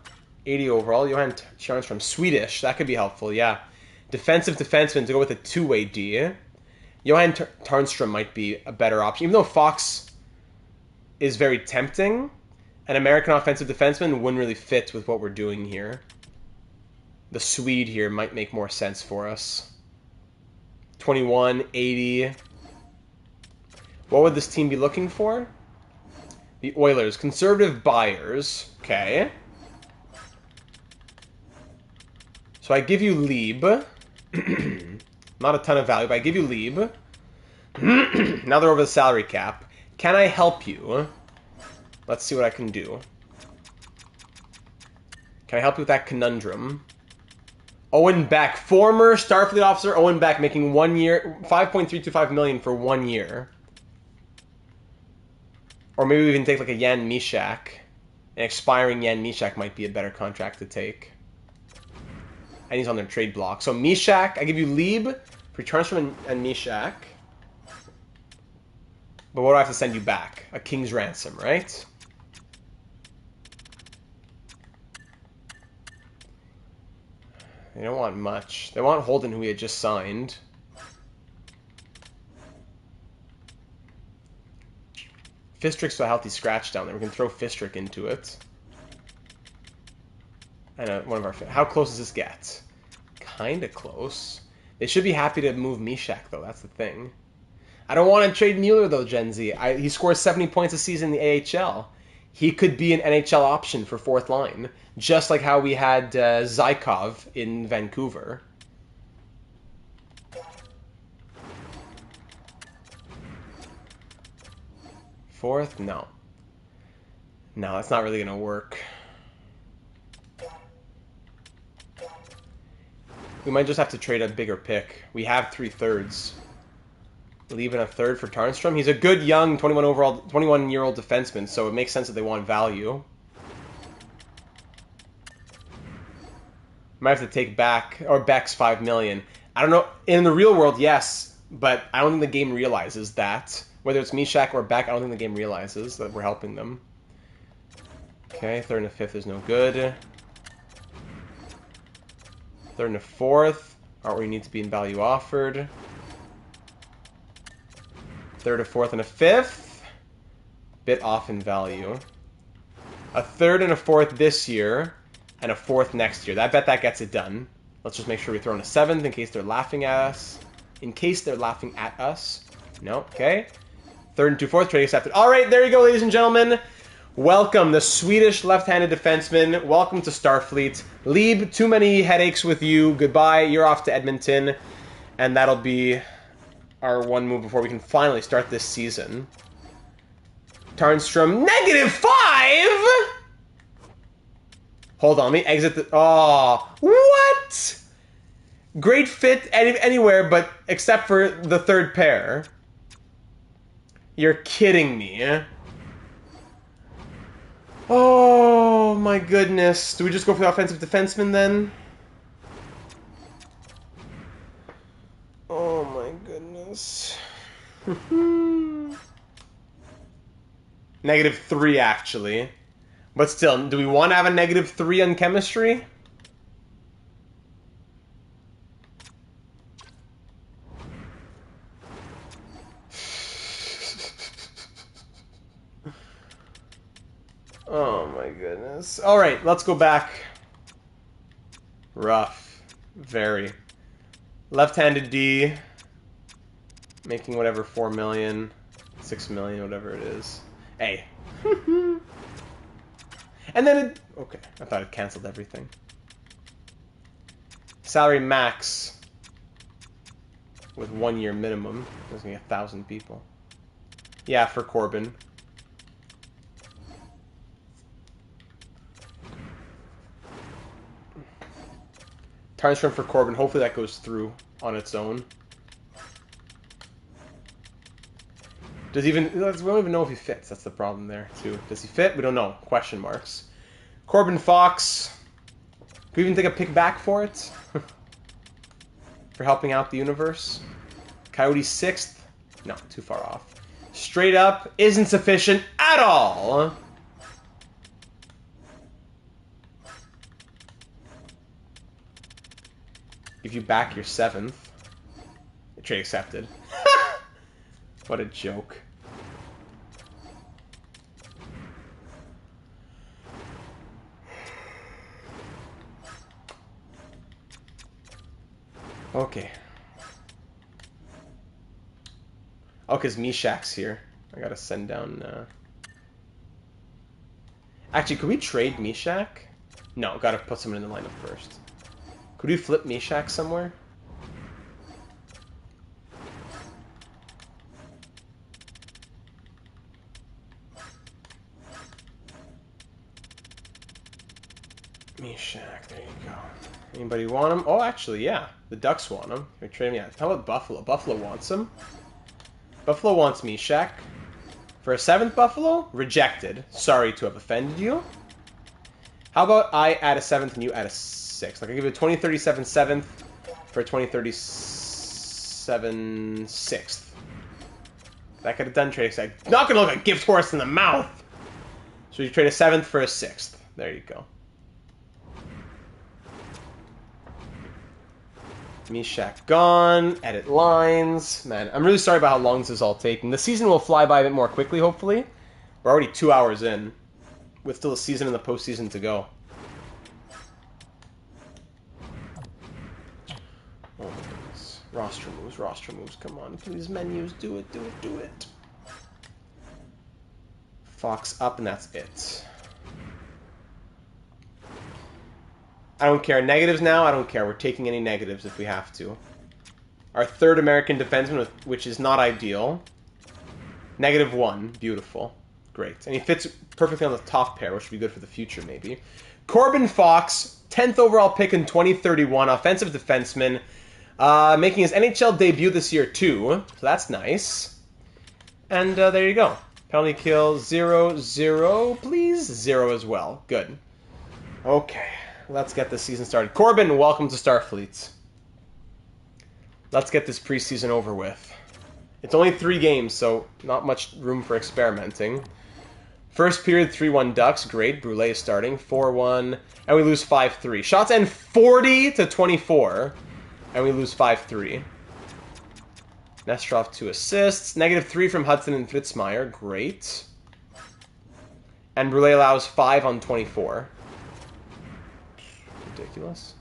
A: 80 overall. Johan Tjarnstrom. Swedish. That could be helpful, yeah. Defensive defenseman to go with a two-way D. Johan Tjarnstrom might be a better option. Even though Fox is very tempting, an American offensive defenseman wouldn't really fit with what we're doing here. The Swede here might make more sense for us. 21, 80. What would this team be looking for? The Oilers. Conservative buyers. Okay. So I give you Lieb. Not a ton of value, but I give you Lieb. Now they're over the salary cap. Can I help you? Let's see what I can do. Can I help you with that conundrum? Owen Beck, former Starfleet officer Owen Beck, making 1 year, $5.325 million for 1 year. Or maybe we even take like a Jan Mysak. An expiring Jan Mysak might be a better contract to take. And he's on their trade block. So Mysak, I give you Lieb, returns from and Mysak. But what do I have to send you back? A king's ransom, right? They don't want much. They want Holden, who we had just signed. Fistrick's a healthy scratch down there. We can throw Fistrick into it. And one of our... How close does this get? Kind of close. They should be happy to move Mysak, though. That's the thing. I don't want to trade Mueller, though, Gen Z. He scores 70 points a season in the AHL. He could be an NHL option for fourth line. Just like how we had Zykov in Vancouver. Fourth? No. No, that's not really going to work. We might just have to trade a bigger pick. We have 3/3. Leaving a third for Tarnstrom. He's a good young 21-year-old defenseman, so it makes sense that they want value. Might have to take back or Beck's $5 million. I don't know. In the real world, yes, but I don't think the game realizes that. Whether it's Mysak or Beck, I don't think the game realizes that we're helping them. Okay, third and a fifth is no good. Third and a fourth aren't where you need to be in value offered. Third, a fourth, and a fifth. Bit off in value. A third and a fourth this year, and a fourth next year. I bet that gets it done. Let's just make sure we throw in a seventh in case they're laughing at us. In case they're laughing at us. No, okay. Third and 2/4, trade accepted. All right, there you go, ladies and gentlemen. Welcome, the Swedish left-handed defenseman. Welcome to Starfleet. Lieb, too many headaches with you. Goodbye. You're off to Edmonton. And that'll be our one move before we can finally start this season. Tarnstrom, -5? Hold on, let me exit the... Oh, what? Great fit anywhere, but except for the third pair. You're kidding me. Oh, my goodness. Do we just go for the offensive defenseman, then? Oh, my goodness. -3, actually. But still, do we want to have a -3 on chemistry? Oh my goodness. Alright, let's go back. Rough. Very. Left-handed D. Making whatever, 4 million, 6 million, whatever it is. Hey. And then it... Okay, I thought it canceled everything. Salary max. With 1 year minimum. There's gonna be 1,000 people. Yeah, for Corbin. Tarnstrom for Corbin. Hopefully that goes through on its own. Does he even... We don't even know if he fits. That's the problem there, too. Does he fit? We don't know. Question marks. Corbin Fox. Can we even take a pick back for it? For helping out the universe. Coyote 6th. No, too far off. Straight up isn't sufficient at all. Give you back your 7th. Trade accepted. What a joke. Okay. Oh, because Meshach's here. I gotta send down... Actually, could we trade Meshach? No, gotta put someone in the lineup first. Could we flip Meshach somewhere? Meshach, there you go. Anybody want him? Oh, actually, yeah. The Ducks want him. Can we trade him? Yeah. How about Buffalo? Buffalo wants him. Buffalo wants Meshach. For a 7th Buffalo? Rejected. Sorry to have offended you. How about I add a 7th and you add a 6th? Like I give you a 2037 7th for a 2037 6th. That could have done trade. Not gonna look like a gift horse in the mouth. So you trade a 7th for a 6th. There you go. Meshach gone. Edit lines. Man, I'm really sorry about how long this is all taking. The season will fly by a bit more quickly, hopefully. We're already 2 hours in, with still a season and the postseason to go. Oh my goodness. Roster moves, roster moves. Come on, please, menus. Do it, do it, do it. Fox up, and that's it. I don't care. Negatives now? I don't care. We're taking any negatives if we have to. Our 3rd American defenseman, which is not ideal. -1. Beautiful. Great. And he fits perfectly on the top pair, which would be good for the future, maybe. Corbin Fox, 10th overall pick in 2031. Offensive defenseman. Making his NHL debut this year, too. So that's nice. And there you go. Penalty kill 0-0. Please 0 as well. Good. Okay. Let's get this season started. Corbin, welcome to Starfleet. Let's get this preseason over with. It's only 3 games, so not much room for experimenting. First period, 3-1 Ducks. Great. Brule is starting. 4-1. And we lose 5-3. Shots end 40-24. And we lose 5-3. Nestrov 2 assists. -3 from Hudson and Fritzmeier. Great. And Brule allows 5 on 24. Ridiculous.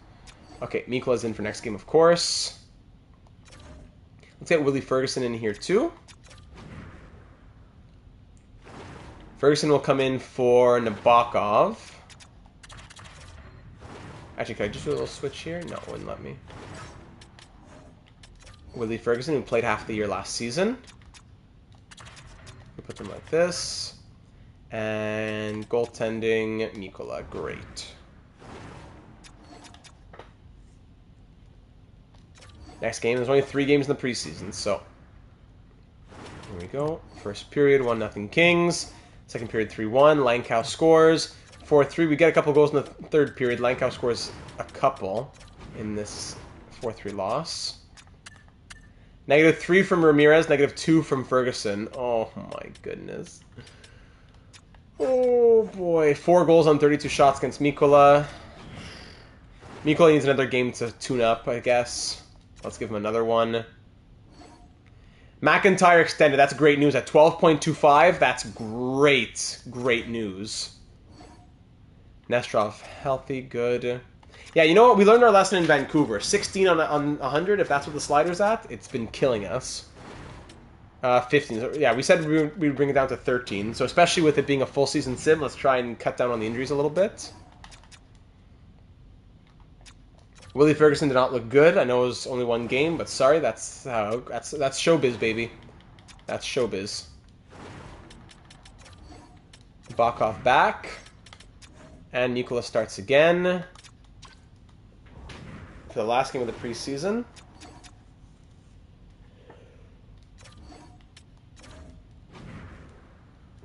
A: Okay, Mikkola's in for next game, of course. Let's get Willie Ferguson in here, too. Ferguson will come in for Nabokov. Actually, can I just do a little switch here? No, it wouldn't let me. Willie Ferguson, who played half the year last season. We'll put them like this. And goaltending, Mikkola. Great. Next game, there's only 3 games in the preseason, so... Here we go. First period, 1-0 Kings. Second period, 3-1. Langkow scores. 4-3. We get a couple goals in the 3rd period. Langkow scores a couple in this 4-3 loss. -3 from Ramirez. -2 from Ferguson. Oh my goodness. Oh boy. 4 goals on 32 shots against Mikkola. Mikkola needs another game to tune up, I guess. Let's give him another one. McIntyre extended. That's great news. At 12.25, that's great. Great news. Nestrov, healthy, good. Yeah, you know what? We learned our lesson in Vancouver. 16 on 100, if that's what the slider's at. It's been killing us. 15. So, yeah, we said we'd bring it down to 13. So especially with it being a full season sim, let's try and cut down on the injuries a little bit. Willie Ferguson did not look good. I know it was only 1 game, but sorry, that's showbiz, baby. That's showbiz. Bakov back. And Mikkola starts again. For the last game of the preseason.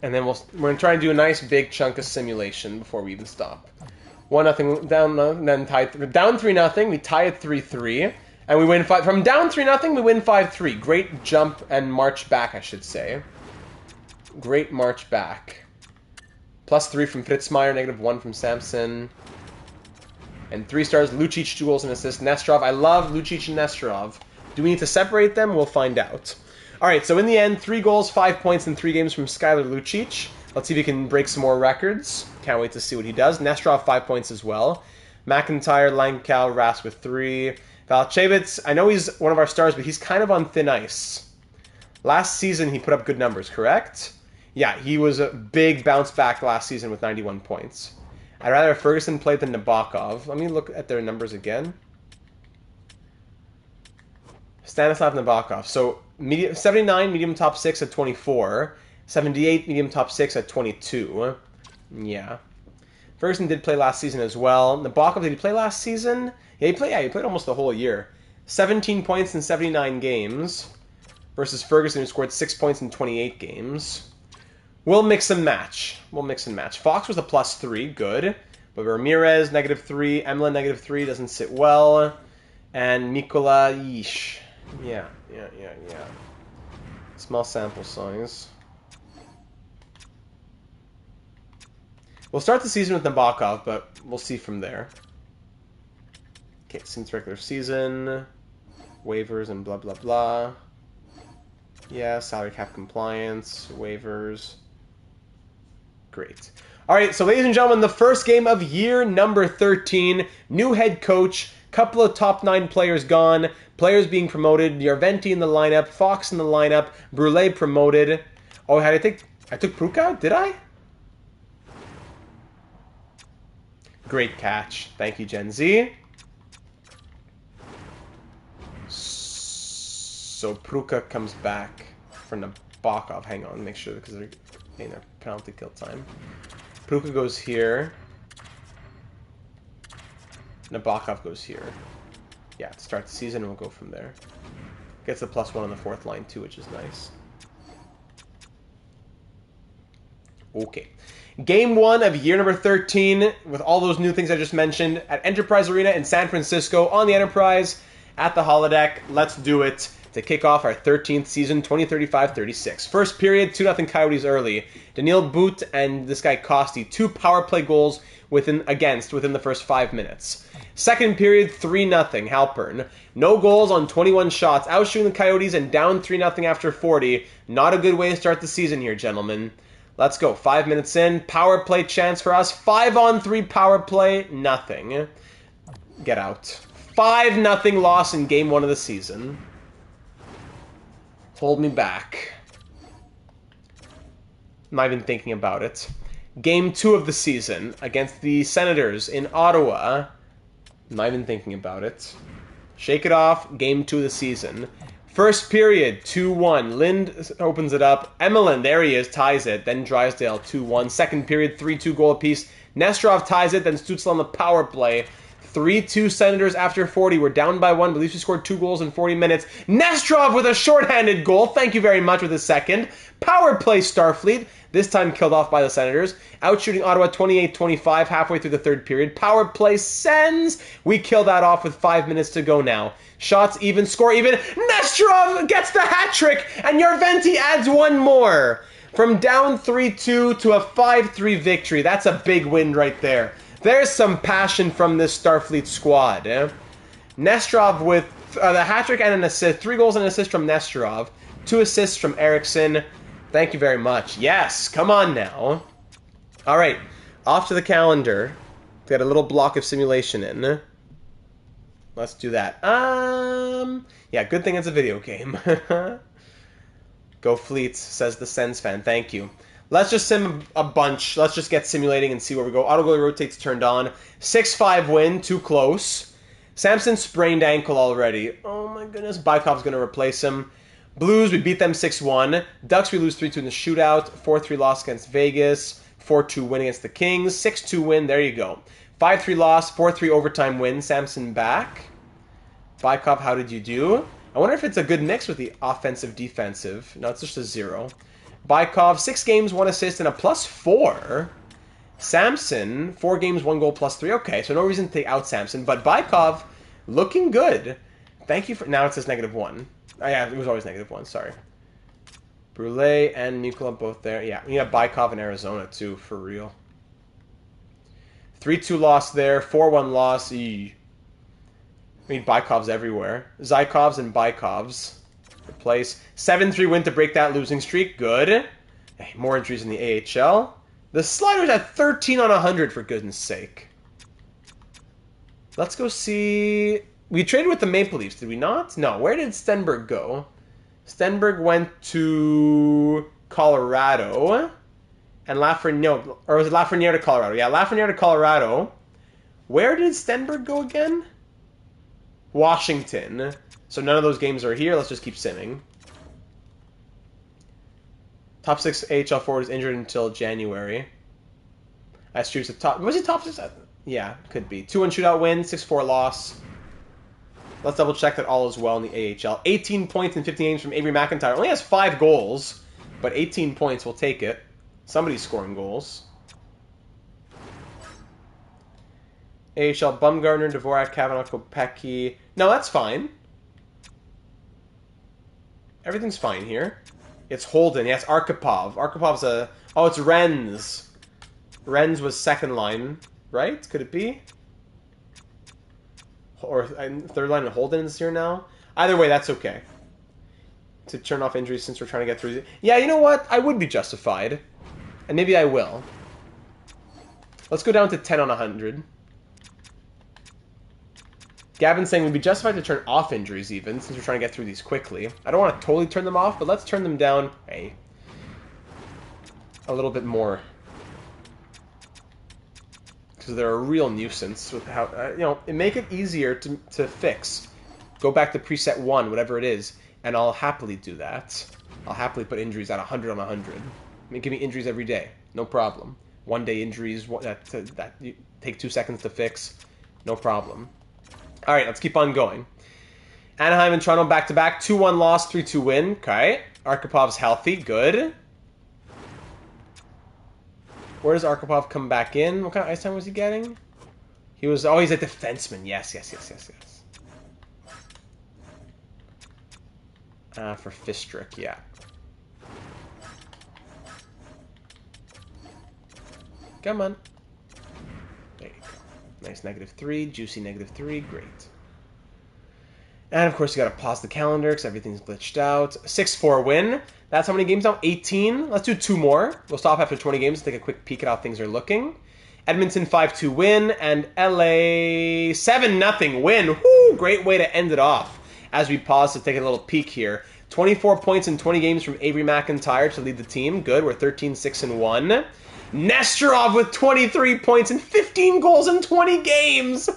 A: And then we're going to try and do a nice big chunk of simulation before we even stop. 1-0 down, then tied down 3-0. We tie at 3-3, and we win 5. From down 3-0, we win 5-3. Great jump and march back, I should say. Great march back. +3 from Fritzmeier, -1 from Samson. And 3 stars, Lucic, 2 goals and assists. Nesterov, I love Lucic and Nesterov. Do we need to separate them? We'll find out. All right, so in the end, 3 goals, 5 points in 3 games from Skylar Lucic. Let's see if he can break some more records. Can't wait to see what he does. Nesterov, 5 points as well. McIntyre, Langkow, Rask with 3. Valchevitz, I know he's one of our stars, but he's kind of on thin ice. Last season, he put up good numbers, correct? Yeah, he was a big bounce back last season with 91 points. I'd rather have Ferguson played than Nabokov. Let me look at their numbers again. Stanislav Nabokov. So 79, medium top 6 at 24. 78, medium top 6 at 22. Yeah. Ferguson did play last season as well. Nabokov, did he play last season? Yeah, he played almost the whole year. 17 points in 79 games. Versus Ferguson, who scored 6 points in 28 games. We'll mix and match. Fox was a +3, good. But Ramirez, -3. Emlyn, -3, doesn't sit well. And Mikola, yeesh. Yeah. Small sample size. We'll start the season with Nabokov, but we'll see from there. Okay, since regular season. Waivers and blah, blah, blah. Yeah, salary cap compliance. Waivers. Great. All right, so ladies and gentlemen, the first game of year number 13. New head coach. Couple of top 9 players gone. Players being promoted. Yarventi in the lineup. Fox in the lineup. Brule promoted. Oh, I took Pruka out? Did I? Great catch. Thank you, Gen Z. So Pruka comes back for Nabokov. Hang on, make sure, because they're getting their penalty kill time. Pruka goes here. Nabokov goes here. Yeah, to start the season, we'll go from there. Gets the +1 on the 4th line, too, which is nice. Okay. Game 1 of year number 13, with all those new things I just mentioned, at Enterprise Arena in San Francisco, on the Enterprise, at the holodeck. Let's do it to kick off our 13th season, 2035-36. First period, 2-0 Coyotes early. Daniil Boot and this guy Costi, 2 power play goals within the first 5 minutes. Second period, 3-0 Halpern. No goals on 21 shots, outshooting the Coyotes and down 3-0 after 40. Not a good way to start the season here, gentlemen. Let's go. 5 minutes in. Power play chance for us. 5-on-3 power play. Nothing. Get out. 5-0 loss in game 1 of the season. Hold me back. I'm not even thinking about it. Game 2 of the season against the Senators in Ottawa. I'm not even thinking about it. Shake it off. Game 2 of the season. First period, 2-1. Lind opens it up. Emelin, there he is, ties it. Then Drysdale, 2-1. Second period, 3-2 goal apiece. Nesterov ties it, then Stützle on the power play. 3-2 Senators after 40. We're down by 1, but at least we scored 2 goals in 40 minutes. Nesterov with a shorthanded goal. Thank you very much with his second. Power play Starfleet. This time killed off by the Senators. Outshooting Ottawa 28-25 halfway through the third period. Power play Sens. We kill that off with 5 minutes to go now. Shots even, score even. Nesterov gets the hat trick, and Yarventi adds 1 more. From down 3-2 to a 5-3 victory. That's a big win right there. There's some passion from this Starfleet squad. Nesterov with the hat trick and an assist. 3 goals and an assist from Nesterov. 2 assists from Eriksson. Thank you very much. Yes, come on now. All right, off to the calendar. Got a little block of simulation in. Let's do that. Yeah, good thing it's a video game. Go Fleets, says the Sens fan. Thank you. Let's just sim a bunch. Let's just get simulating and see where we go. Auto goalie rotates turned on. 6-5 win, too close. Samson sprained ankle already. Oh my goodness. Bykov's going to replace him. Blues, we beat them 6-1. Ducks, we lose 3-2 in the shootout. 4-3 loss against Vegas. 4-2 win against the Kings. 6-2 win, there you go. 5-3 loss, 4-3 overtime win. Samson back. Bykov, how did you do? I wonder if it's a good mix with the offensive-defensive. No, it's just a 0. Bykov, 6 games, 1 assist, and a +4. Samson, 4 games, 1 goal, +3. Okay, so no reason to take out Samson. But Bykov, looking good. Thank you for... Now it says -1. Oh, yeah, it was always -1, sorry. Brule and Nicola both there. Yeah, we have Bykov in Arizona, too, for real. 3-2 loss there, 4-1 loss. Eee. I mean, Bykovs everywhere. Zykovs and Bykovs. Replace. 7-3 win to break that losing streak. Good. Hey, more injuries in the AHL. The Sliders at 13 on 100, for goodness sake. Let's go see... We traded with the Maple Leafs, did we not? No, where did Stenberg go? Stenberg went to Colorado. And Lafreniere... Or was it Lafreniere to Colorado? Yeah, Lafreniere to Colorado. Where did Stenberg go again? Washington. So none of those games are here. Let's just keep simming. Top 6 AHL forward is injured until January. That's true. So top... Was he top 6? Yeah, could be. 2-1 shootout win, 6-4 loss. Let's double check that all is well in the AHL. 18 points in 15 games from Avery McIntyre. Only has 5 goals, but 18 points, we'll take it. Somebody's scoring goals. AHL Bumgarner, Dvorak, Kavanaugh, Kopecky. No, that's fine. Everything's fine here. It's Holden. Yes, Arkhipov. Archipov's a... Oh, it's Renz. Renz was second line, right? Could it be? Or third line and Holden is here now? Either way, that's okay. To turn off injuries since we're trying to get through... Yeah, you know what? I would be justified. And maybe I will. Let's go down to 10 on 100. Gavin's saying we'd be justified to turn off injuries even, since we're trying to get through these quickly. I don't want to totally turn them off, but let's turn them down, hey, a little bit more. Because they're a real nuisance with how, you know, make it easier to fix. Go back to preset 1, whatever it is, and I'll happily do that. I'll happily put injuries at 100 on 100. I mean, give me injuries every day, no problem. 1-day injuries that take 2 seconds to fix, no problem. All right, let's keep on going. Anaheim and Toronto back-to-back. 2-1 loss, 3-2 win. Okay. Archipov's healthy. Good. Where does Arkhipov come back in? What kind of ice time was he getting? He was... Oh, he's a defenseman. Yes. For Fistrick, yeah. Come on. There you go. Nice -3, juicy -3, great. And of course you gotta pause the calendar because everything's glitched out. 6-4 win. That's how many games now? 18? Let's do 2 more. We'll stop after 20 games and take a quick peek at how things are looking. Edmonton 5-2 win, and LA 7-0 win. Woo! Great way to end it off. As we pause to take a little peek here. 24 points in 20 games from Avery McIntyre to lead the team. Good, we're 13-6-1. Nesterov with 23 points and 15 goals in 20 games.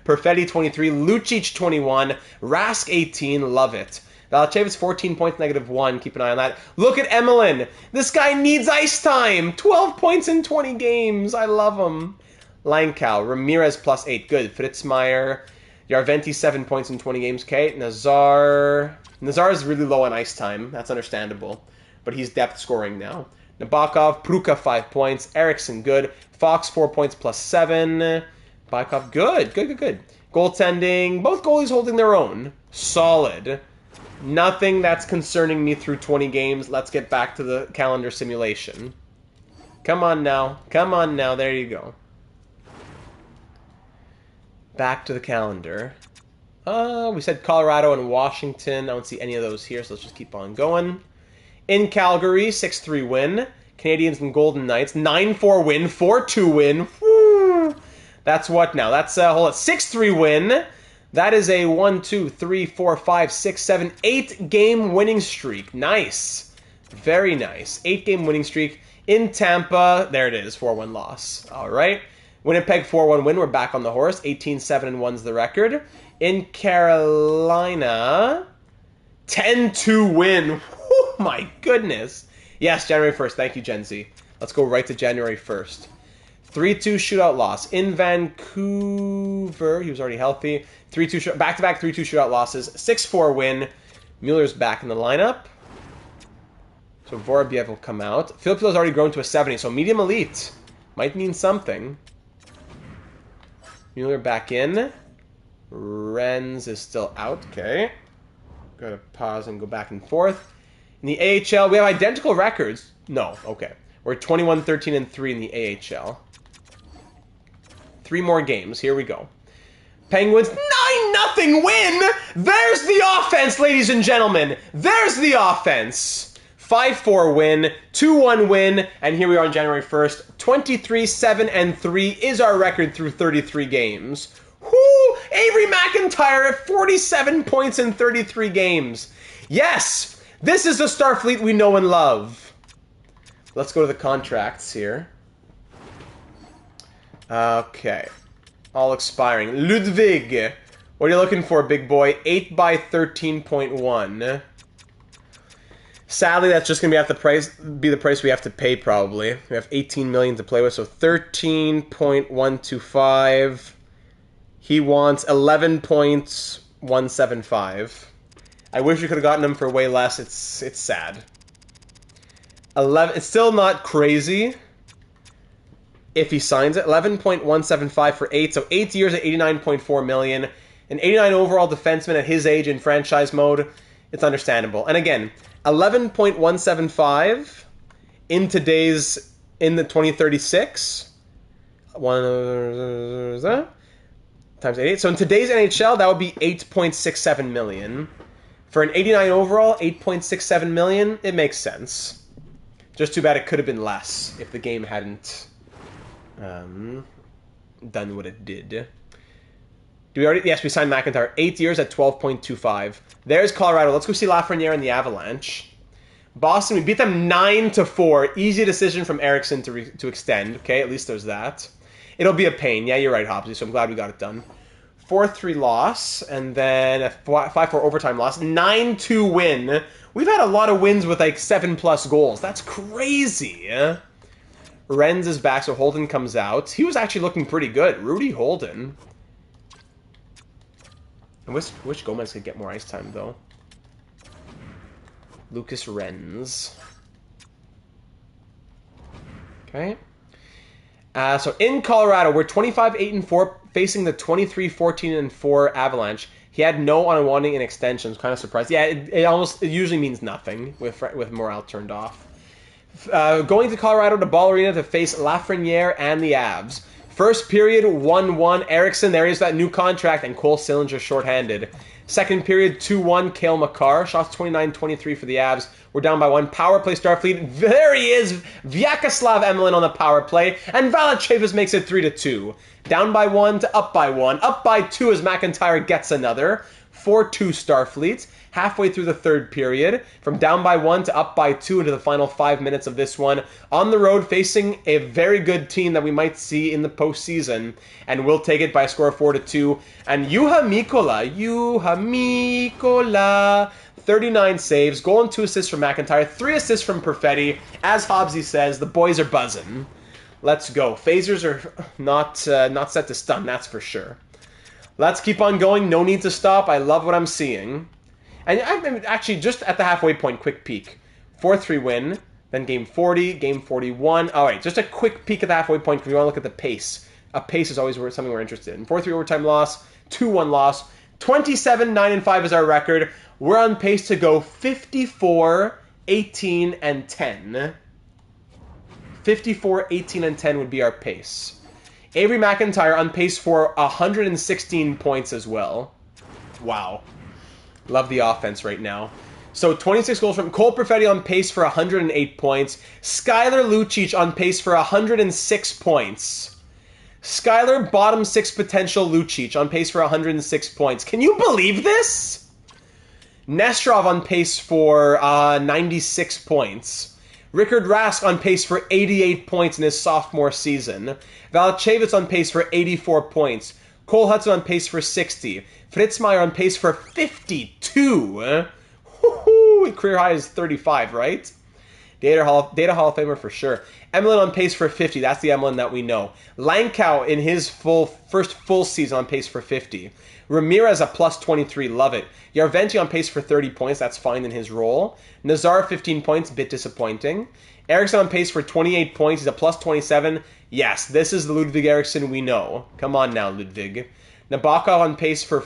A: Perfetti 23, Lucic 21, Rask 18, love it. Valachevitz 14 points, -1, keep an eye on that. Look at Emelin. This guy needs ice time. 12 points in 20 games. I love him. Langkow, Ramirez +8, good. Fritzmeier, Yarventi 7 points in 20 games. Okay, Nazar is really low on ice time. That's understandable. But he's depth scoring now. Nabokov, Pruka 5 points. Eriksson, good. Fox 4 points +7. Bykov, good. Goaltending, both goalies holding their own. Solid. Nothing that's concerning me through 20 games. Let's get back to the calendar simulation. Come on now. There you go. Back to the calendar. We said Colorado and Washington. I don't see any of those here, so let's just keep on going. In Calgary, 6-3 win. Canadians and Golden Knights, 9-4 win, 4-2 win. Woo! That's what now? That's hold on, 6-3 win. That is a 1, 2, 3, 4, 5, 6, 7, 8-game winning streak. Nice. Very nice. 8-game winning streak in Tampa. There it is, 4-1 loss. All right. Winnipeg, 4-1 win. We're back on the horse. 18-7-1's the record. In Carolina, 10-2 win. Oh my goodness. Yes, January 1st. Thank you, Gen Z. Let's go right to January 1st. 3-2 shootout loss. In Vancouver, he was already healthy. Back-to-back 3-2 shootout losses. 6-4 win. Mueller's back in the lineup. So Vorobiev will come out. Filipino's already grown to a 70, so medium elite. Might mean something. Mueller back in. Renz is still out. Okay. Gotta pause and go back and forth. In the AHL, we have identical records. No, okay. We're 21, 13, and 3 in the AHL. 3 more games. Here we go. Penguins, 9-0 win! There's the offense, ladies and gentlemen. There's the offense. 5-4 win, 2-1 win, and here we are on January 1st. 23, 7, and 3 is our record through 33 games. Whoo! Avery McIntyre at 47 points in 33 games. Yes! This is the Starfleet we know and love. Let's go to the contracts here. Okay. All expiring. Ludwig. What are you looking for, big boy? 8 by 13.1. Sadly, that's just going to be the price we have to pay, probably. We have 18 million to play with, so 13.125. He wants 11.175. I wish we could have gotten him for way less. It's sad. 11. It's still not crazy if he signs it. 11.175 for 8, so 8 years at 89.4 million. An 89 overall defenseman at his age in franchise mode. It's understandable. And again, 11.175 in the 2036. Times 88. So in today's NHL, that would be 8.67 million. For an 89 overall, 8.67 million, it makes sense. Just too bad it could have been less if the game hadn't done what it did. Do we already? Yes, we signed McIntyre. 8 years at 12.25. There's Colorado. Let's go see Lafreniere and the Avalanche. Boston, we beat them 9-4. Easy decision from Eriksson to extend. Okay, at least there's that. It'll be a pain. Yeah, you're right, Hobbsy, so I'm glad we got it done. 4-3 loss, and then a 5-4 overtime loss. 9-2 win. We've had a lot of wins with like 7+ goals. That's crazy. Renz is back, so Holden comes out. He was actually looking pretty good. Rudy Holden. I wish Gomez could get more ice time, though. Lucas Renz. Okay. So in Colorado, we're 25-8-4, facing the 23-14-4 Avalanche. He had no unwanting in extensions. Kind of surprised. Yeah, it usually means nothing with morale turned off. Going to Colorado to Ball Arena to face Lafreniere and the Avs. First period, 1-1. Eriksson, there is that new contract, and Cole Sillinger shorthanded. Second period, 2-1. Cale Makar. Shots 29-23 for the Avs. We're down by 1. Power play Starfleet. There he is. Vyacheslav Emelin on the power play. And Valanciunas makes it 3-2. Down by 1 to up by 1. Up by 2 as McIntyre gets another. 4-2 Starfleet. Halfway through the third period, from down by 1 to up by 2 into the final 5 minutes of this one. On the road, facing a very good team that we might see in the postseason, and we'll take it by a score of 4-2. And Juha Mikkola, 39 saves, goal and 2 assists from McIntyre, 3 assists from Perfetti. As Hobbsy says, the boys are buzzing. Let's go. Phasers are not set to stun, that's for sure. Let's keep on going. No need to stop. I love what I'm seeing. And I'm actually just at the halfway point, quick peek. 4-3 win, then game 40, game 41. All right, just a quick peek at the halfway point because we want to look at the pace. A pace is always something we're interested in. 4-3 overtime loss, 2-1 loss. 27-9-5 is our record. We're on pace to go 54, 18, and 10. 54, 18, and 10 would be our pace. Avery McIntyre on pace for 116 points as well. Wow. Love the offense right now. So 26 goals from Cole Perfetti on pace for 108 points. Skylar Lucic on pace for 106 points. Skylar bottom 6 potential Lucic on pace for 106 points. Can you believe this? Nestrov on pace for 96 points. Rickard Rask on pace for 88 points in his sophomore season. Valanciunas on pace for 84 points. Cole Hudson on pace for 60. Fritzmeier on pace for 52. Woo-hoo! Career high is 35, right? Data Hall of Famer for sure. Emelin on pace for 50. That's the Emelin that we know. Langkow in his first full season on pace for 50. Ramirez a plus 23, love it. Yarventi on pace for 30 points, that's fine in his role. Nazar 15 points, bit disappointing. Eriksson on pace for 28 points, he's a plus 27. Yes, this is the Ludwig Eriksson we know. Come on now, Ludwig. Nabokov on pace for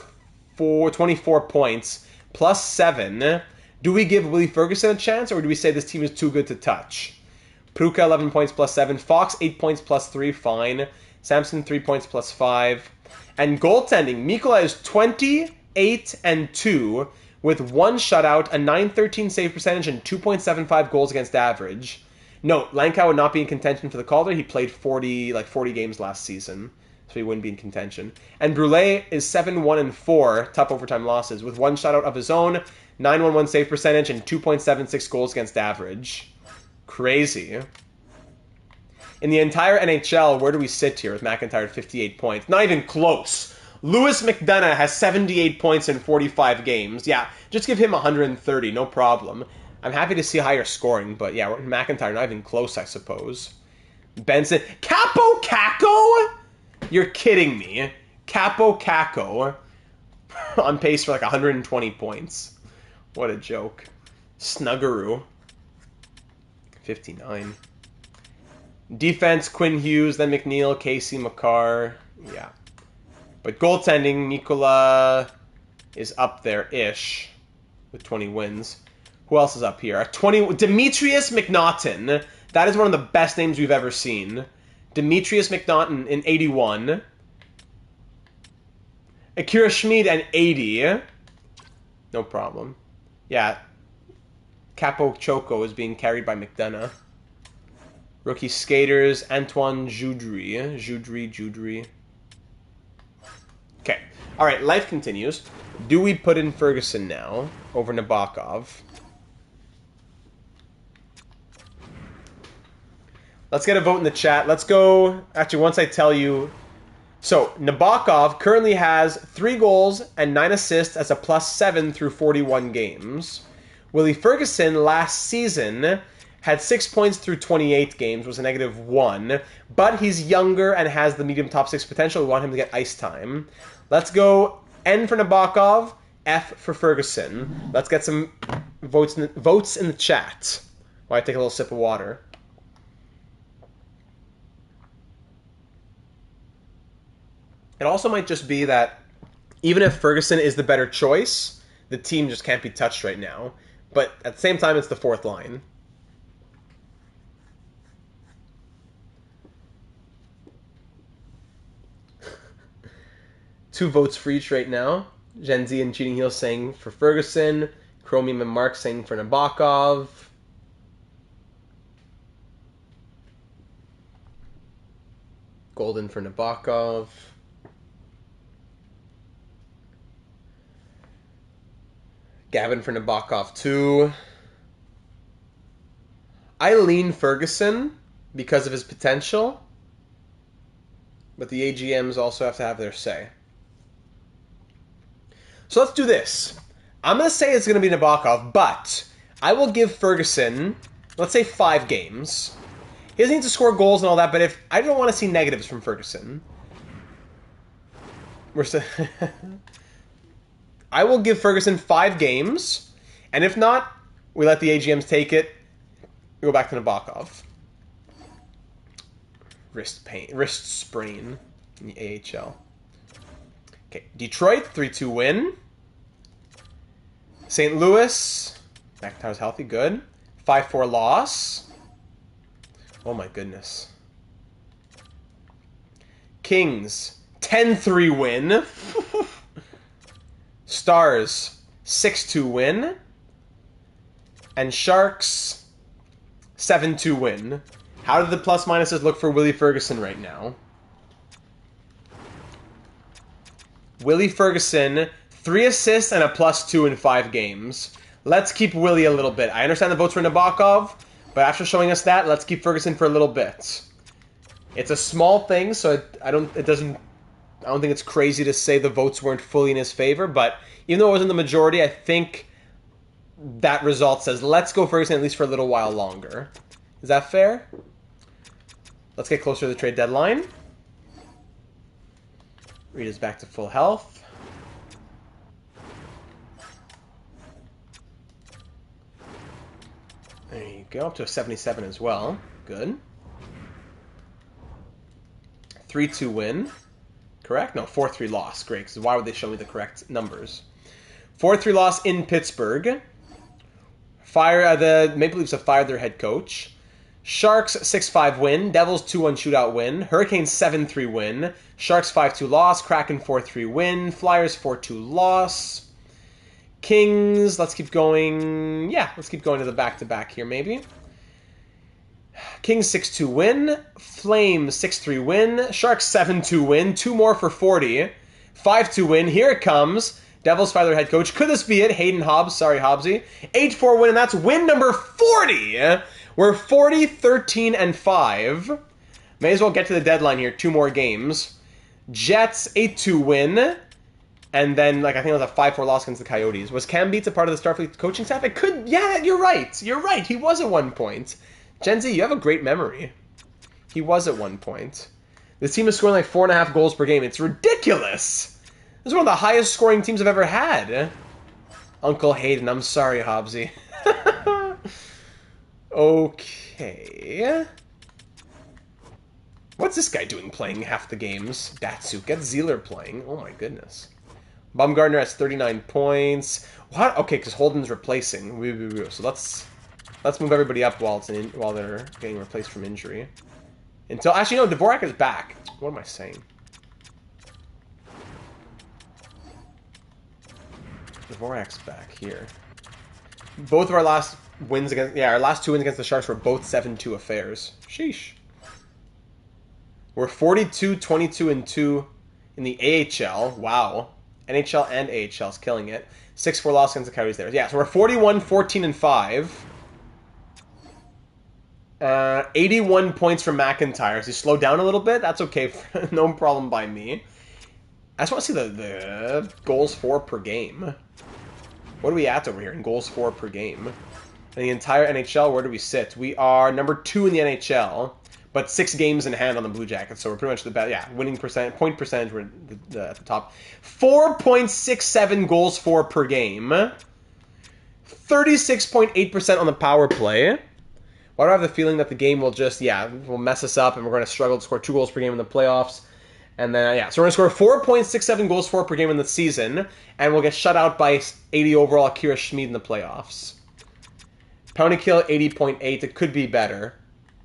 A: 24 points, plus 7. Do we give Willie Ferguson a chance, or do we say this team is too good to touch? Pruka 11 points, plus 7. Fox 8 points, plus 3, fine. Samson 3 points, plus 5. And goaltending, Mikkola is 28-2 with 1 shutout, a .913 save percentage, and 2.75 goals against average. Note, Langkow would not be in contention for the Calder. He played 40 games last season, so he wouldn't be in contention. And Brule is 7-1-4, tough overtime losses, with 1 shutout of his own, .911 save percentage, and 2.76 goals against average. Crazy. In the entire NHL, where do we sit here with McIntyre at 58 points? Not even close. Lewis McDonough has 78 points in 45 games. Yeah, just give him 130, no problem. I'm happy to see higher scoring, but yeah, McIntyre not even close, I suppose. Benson. Capo Caco? You're kidding me. Capo Caco on pace for like 120 points. What a joke. Snuggaroo. 59. Defense, Quinn Hughes, then McNeil, Casey, Makar. Yeah. But goaltending, Mikkola is up there-ish with 20 wins. Who else is up here? 20. Demetrius McNaughton. That is one of the best names we've ever seen. Demetrius McNaughton in 81. Akira Schmid and 80. No problem. Yeah. Capo Choco is being carried by McDonough. Rookie skaters, Antoine Joudry. Joudry. Okay. All right, life continues. Do we put in Ferguson now over Nabokov? Let's get a vote in the chat. Let's go... Actually, once I tell you... So, Nabokov currently has 3 goals and 9 assists as a plus 7 through 41 games. Willie Ferguson last season had 6 points through 28 games, was a -1, but he's younger and has the medium top 6 potential. We want him to get ice time. Let's go N for Nabokov, F for Ferguson. Let's get some votes in the chat while I take a little sip of water. It also might just be that even if Ferguson is the better choice, the team just can't be touched right now. But at the same time, it's the 4th line. Two votes for each right now. Gen Z and Cheating Heel saying for Ferguson. Chromium and Mark saying for Nabokov. Golden for Nabokov. Gavin for Nabokov too. I lean Ferguson because of his potential, but the AGMs also have to have their say. So let's do this. I'm going to say it's going to be Nabokov, but I will give Ferguson, let's say 5 games. He doesn't need to score goals and all that, but if I don't want to see negatives from Ferguson. I will give Ferguson 5 games, and if not, we let the AGMs take it. We go back to Nabokov. Wrist sprain in the AHL. Okay, Detroit, 3-2 win. St. Louis, McIntyre's healthy, good. 5-4 loss. Oh my goodness. Kings, 10-3 win. Stars, 6-2 win. And Sharks, 7-2 win. How do the plus minuses look for Willie Ferguson right now? Willie Ferguson, 3 assists and a +2 in 5 games. Let's keep Willie a little bit. I understand the votes for Nabokov, but after showing us that, let's keep Ferguson for a little bit. It's a small thing, so I don't think it's crazy to say the votes weren't fully in his favor, but even though it wasn't the majority, I think that result says let's go Ferguson at least for a little while longer. Is that fair? Let's get closer to the trade deadline. Rita's back to full health. There you go, up to a 77 as well. Good. 3-2 win. Correct? No, 4-3 loss. Great, because why would they show me the correct numbers? 4-3 loss in Pittsburgh. The Maple Leafs have fired their head coach. Sharks 6-5 win. Devils 2-1 shootout win. Hurricanes 7-3 win. Sharks 5-2 loss. Kraken 4-3 win. Flyers 4-2 loss. Kings, let's keep going. Yeah, let's keep going to the back-to-back here, maybe. Kings 6-2 win. Flames 6-3 win. Sharks 7-2 win. 2 more for 40. 5-2 win. Here it comes. Devils fire their head coach. Could this be it? Hayden Hobbs. Sorry, Hobbsy. 8-4 win, and that's win number 40. We're 40, 13, and 5. May as well get to the deadline here. 2 more games. Jets 8-2 win. And then, I think it was a 5-4 loss against the Coyotes. Was Cam Beats a part of the Starfleet coaching staff? It could. Yeah, you're right. You're right. He was at one point. Gen Z, you have a great memory. He was at one point. This team is scoring 4.5 goals per game. It's ridiculous. This is one of the highest scoring teams I've ever had. Uncle Hayden, I'm sorry, Hobbsy. Okay. What's this guy doing playing half the games? Datsyuk. Get Zeeler playing. Oh my goodness. Baumgartner has 39 points. What? Okay, because Holden's replacing. So let's move everybody up while they're getting replaced from injury. Actually, no, Dvorak is back. What am I saying? Dvorak's back here. Both of our last wins against... Yeah, our last 2 wins against the Sharks were both 7-2 affairs. Sheesh. We're 42, 22, and 2 in the AHL. Wow. NHL and AHL's killing it. 6-4 loss against the Coyotes there. Yeah, so we're 41, 14, and 5. 81 points from McIntyre. So he slowed down a little bit. That's okay. No problem by me. I just want to see the goals for per game. What are we at over here in goals for per game? In the entire NHL, where do we sit? We are number 2 in the NHL, but 6 games in hand on the Blue Jackets, so we're pretty much the best. Yeah, winning point percentage, we're at the top. 4.67 goals for per game. 36.8% on the power play. Why do I have the feeling that the game will just, will mess us up and we're going to struggle to score 2 goals per game in the playoffs? And then, so we're going to score 4.67 goals for per game in the season, and we'll get shut out by 80 overall Akira Schmid in the playoffs. Pounding kill, 80.8. It could be better.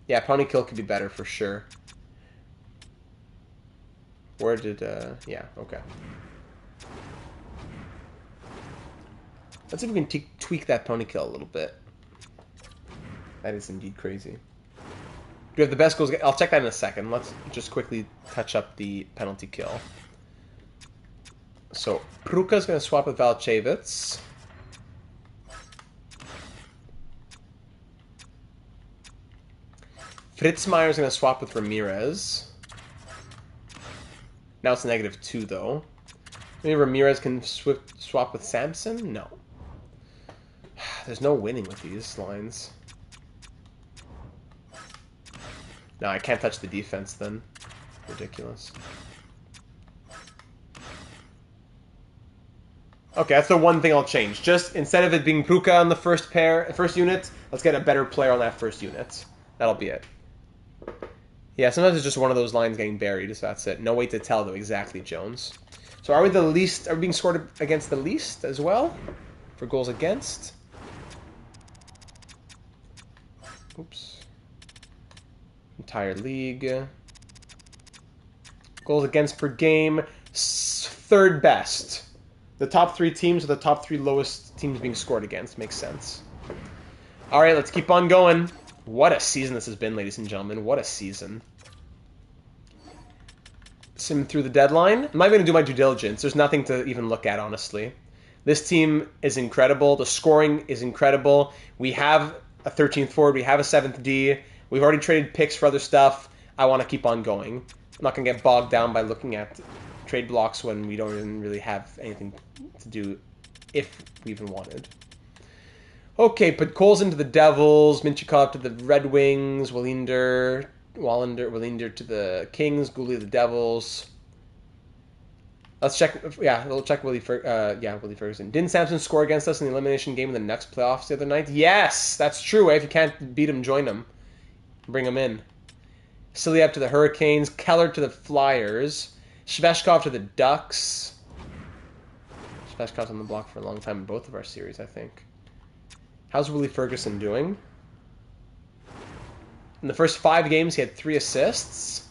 A: Yeah, pounding kill could be better for sure. Where did, yeah, okay. Let's see if we can tweak that pounding kill a little bit. That is indeed crazy. Do we have the best goals? I'll check that in a second. Let's just quickly touch up the penalty kill. So, Pruka's going to swap with Valchevitz. Fritzmeyer's going to swap with Ramirez. Now it's -2, though. Maybe Ramirez can swap with Samson? No. There's no winning with these lines. No, I can't touch the defense then. Ridiculous. Okay, that's the one thing I'll change. Just instead of it being Pruka on the first unit, let's get a better player on that first unit. That'll be it. Yeah, sometimes it's just one of those lines getting buried, so that's it. No way to tell, though, exactly, Jones. So are we the least... Are we being scored against the least as well? For goals against? Oops. Entire league. Goals against per game. 3rd best. The top 3 teams are the top 3 lowest teams being scored against. Makes sense. All right, let's keep on going. What a season this has been, ladies and gentlemen. What a season. Sim through the deadline. I'm not going to do my due diligence. There's nothing to even look at, honestly. This team is incredible. The scoring is incredible. We have a 13th forward. We have a 7th D. We've already traded picks for other stuff. I want to keep on going. I'm not going to get bogged down by looking at trade blocks when we don't even really have anything to do if we even wanted. Okay, put Coles into the Devils, Minchikov to the Red Wings, Wallinder to the Kings, Gooley to the Devils. Let's check. Yeah, we'll check Willie Ferguson. Didn't Samson score against us in the elimination game in the next playoffs the other night? Yes, that's true. If you can't beat him, join him. Bring him in. Siliev to the Hurricanes. Keller to the Flyers. Sveshkov to the Ducks. Sveshkov's on the block for a long time in both of our series, I think. How's Willie Ferguson doing? In the first 5 games, he had 3 assists.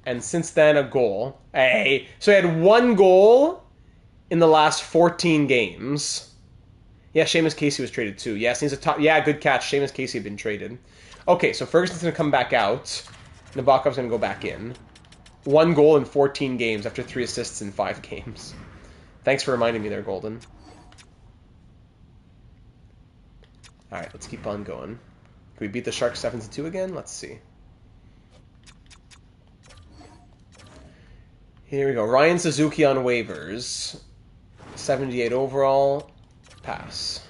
A: And since then, a goal. Hey, so he had 1 goal in the last 14 games. Yeah, Seamus Casey was traded too. Yes, he's a top. Yeah, good catch. Seamus Casey had been traded. Okay, so Ferguson's going to come back out. Nabokov's going to go back in. 1 goal in 14 games after 3 assists in 5 games. Thanks for reminding me there, Golden. All right, let's keep on going. Can we beat the Sharks 7-2 again? Let's see. Here we go. Ryan Suzuki on waivers. 78 overall. Pass.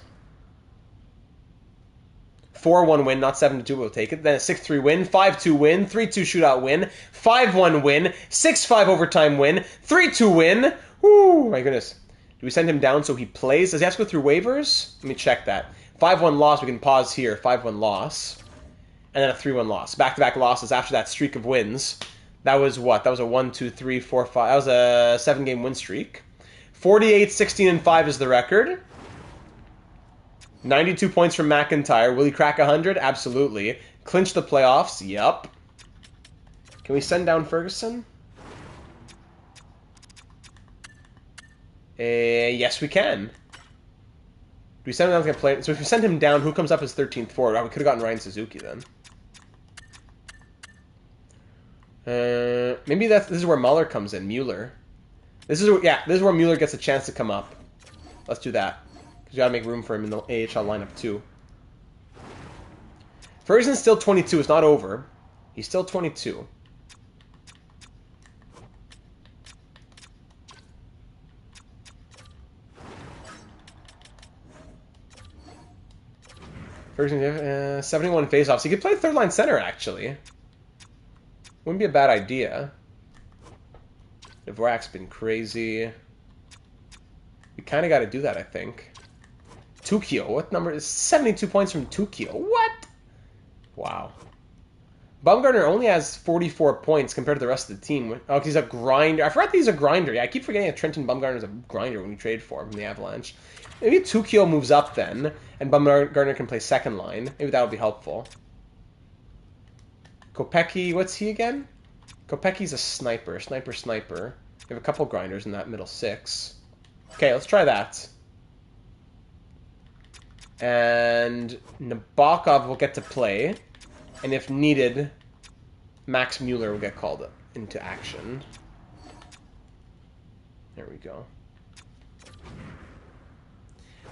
A: 4-1 win, not 7-2. We'll take it. Then a 6-3 win, 5-2 win, 3-2 shootout win, 5-1 win, 6-5 overtime win, 3-2 win. Woo! My goodness. Do we send him down so he plays? Does he have to go through waivers? Let me check that. 5-1 loss. We can pause here. 5-1 loss. And then a 3-1 loss. Back-to-back losses after that streak of wins. That was what? That was a 1, 2, 3, 4, 5. That was a 7-game win streak. 48, 16, and 5 is the record. 92 points from McIntyre. Will he crack 100? Absolutely. Clinch the playoffs? Yup. Can we send down Ferguson? Yes, we can. Do we send him down to play? So if we send him down, who comes up as 13th forward? Oh, we could have gotten Ryan Suzuki then. Maybe this is where Mueller comes in. Mueller. This is where Mueller gets a chance to come up. Let's do that. Because you gotta make room for him in the AHL lineup too. Ferguson's still 22. It's not over. He's still 22. Ferguson, 71 faceoffs. He could play third line center actually. Wouldn't be a bad idea. Dvorak's been crazy. We kind of got to do that, I think. Tukio, what number is 72 points from Tukio? What? Wow. Bumgarner only has 44 points compared to the rest of the team. Oh, he's a grinder. I forgot that he's a grinder. Yeah, I keep forgetting that Trenton Bumgarner is a grinder when we trade for him from the Avalanche. Maybe Tukio moves up then, and Bumgarner can play second line. Maybe that would be helpful. Kopecky, what's he again? Kopecky's a sniper. Sniper. We have a couple grinders in that middle 6. Okay, let's try that. And Nabokov will get to play. And if needed, Max Mueller will get called into action. There we go.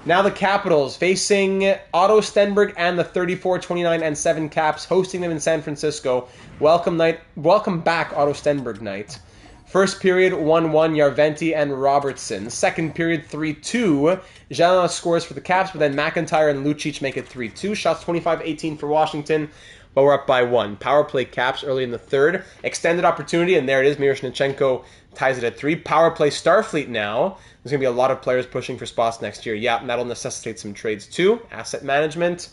A: Now the Capitals facing Otto Stenberg and the 34, 29, and 7 Caps, hosting them in San Francisco. Welcome back, Otto Stenberg night. First period, 1-1, Yarventi and Robertson. Second period, 3-2. Jalana scores for the Caps, but then McIntyre and Lucic make it 3-2. Shots 25-18 for Washington, but we're up by 1. Power play Caps early in the third. Extended opportunity, and there it is. Miroshnichenko ties it at 3. Power play Starfleet now. There's going to be a lot of players pushing for spots next year. Yeah, and that'll necessitate some trades too. Asset management.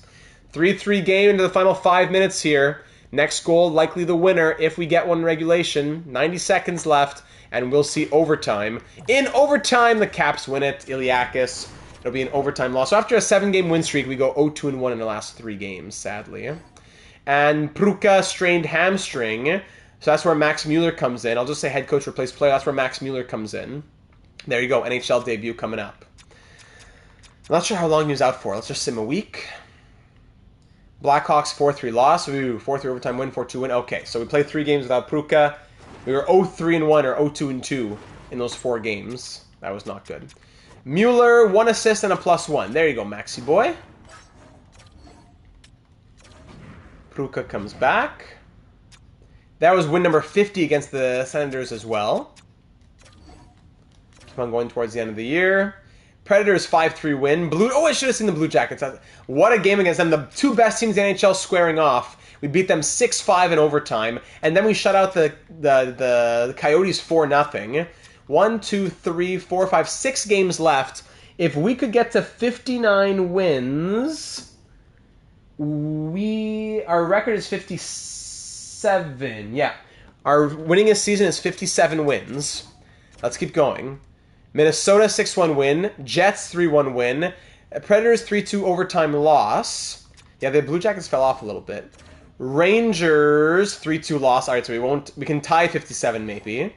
A: 3-3 game into the final 5 minutes here. Next goal, likely the winner if we get one in regulation. 90 seconds left, and we'll see overtime. In overtime, the Caps win it. Iliakis. It'll be an overtime loss. So after a 7-game win streak, we go 0-2-1 in the last 3 games, sadly. And Pruka strained hamstring. So that's where Max Mueller comes in. I'll just say head coach replaced player. That's where Max Mueller comes in. There you go, NHL debut coming up. I'm not sure how long he was out for. Let's just sim a week. Blackhawks 4-3 loss. Ooh, 4-3 overtime win, 4-2 win. Okay, so we played 3 games without Pruka. We were 0-3-1 or 0-2-2 in those 4 games. That was not good. Mueller, 1 assist and a +1. There you go, Maxi boy. Pruka comes back. That was win number 50 against the Senators as well. Keep on going towards the end of the year. Predators 5-3 win. I should have seen the Blue Jackets. What a game against them. The 2 best teams in the NHL squaring off. We beat them 6-5 in overtime, and then we shut out the Coyotes 4-0. 1, 2, 3, 4, 5, 6 games left. If we could get to 59 wins, our record is 57. Yeah. Our winningest season is 57 wins. Let's keep going. Minnesota 6-1 win. Jets 3-1 win. Predators 3-2 overtime loss. Yeah, the Blue Jackets fell off a little bit. Rangers 3-2 loss. All right, so we can tie 57 maybe.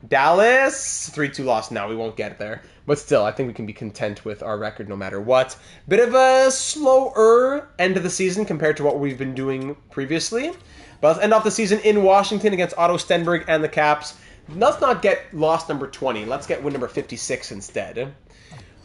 A: Dallas 3-2 loss. No, we won't get there. But still, I think we can be content with our record no matter what. Bit of a slower end of the season compared to what we've been doing previously. But let's end off the season in Washington against Otto Stenberg and the Caps. Let's not get loss number 20. Let's get win number 56 instead.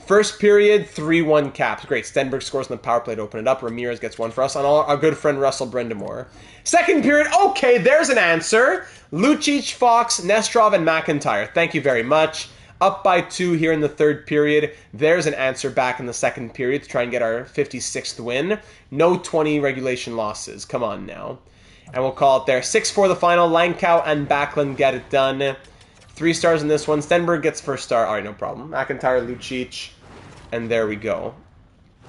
A: First period, 3-1 Caps. Great. Stenberg scores on the power play to open it up. Ramirez gets one for us on our good friend Russell Brindamore. Second period, okay, there's an answer. Lucic, Fox, Nestrov, and McIntyre. Thank you very much. Up by 2 here in the third period. There's an answer back in the second period to try and get our 56th win. No 20 regulation losses. Come on now. And we'll call it there. 6-4 the final. Langkow and Backlund get it done. 3 stars in this one. Stenberg gets first star. All right, no problem. McIntyre, Lucic, and there we go.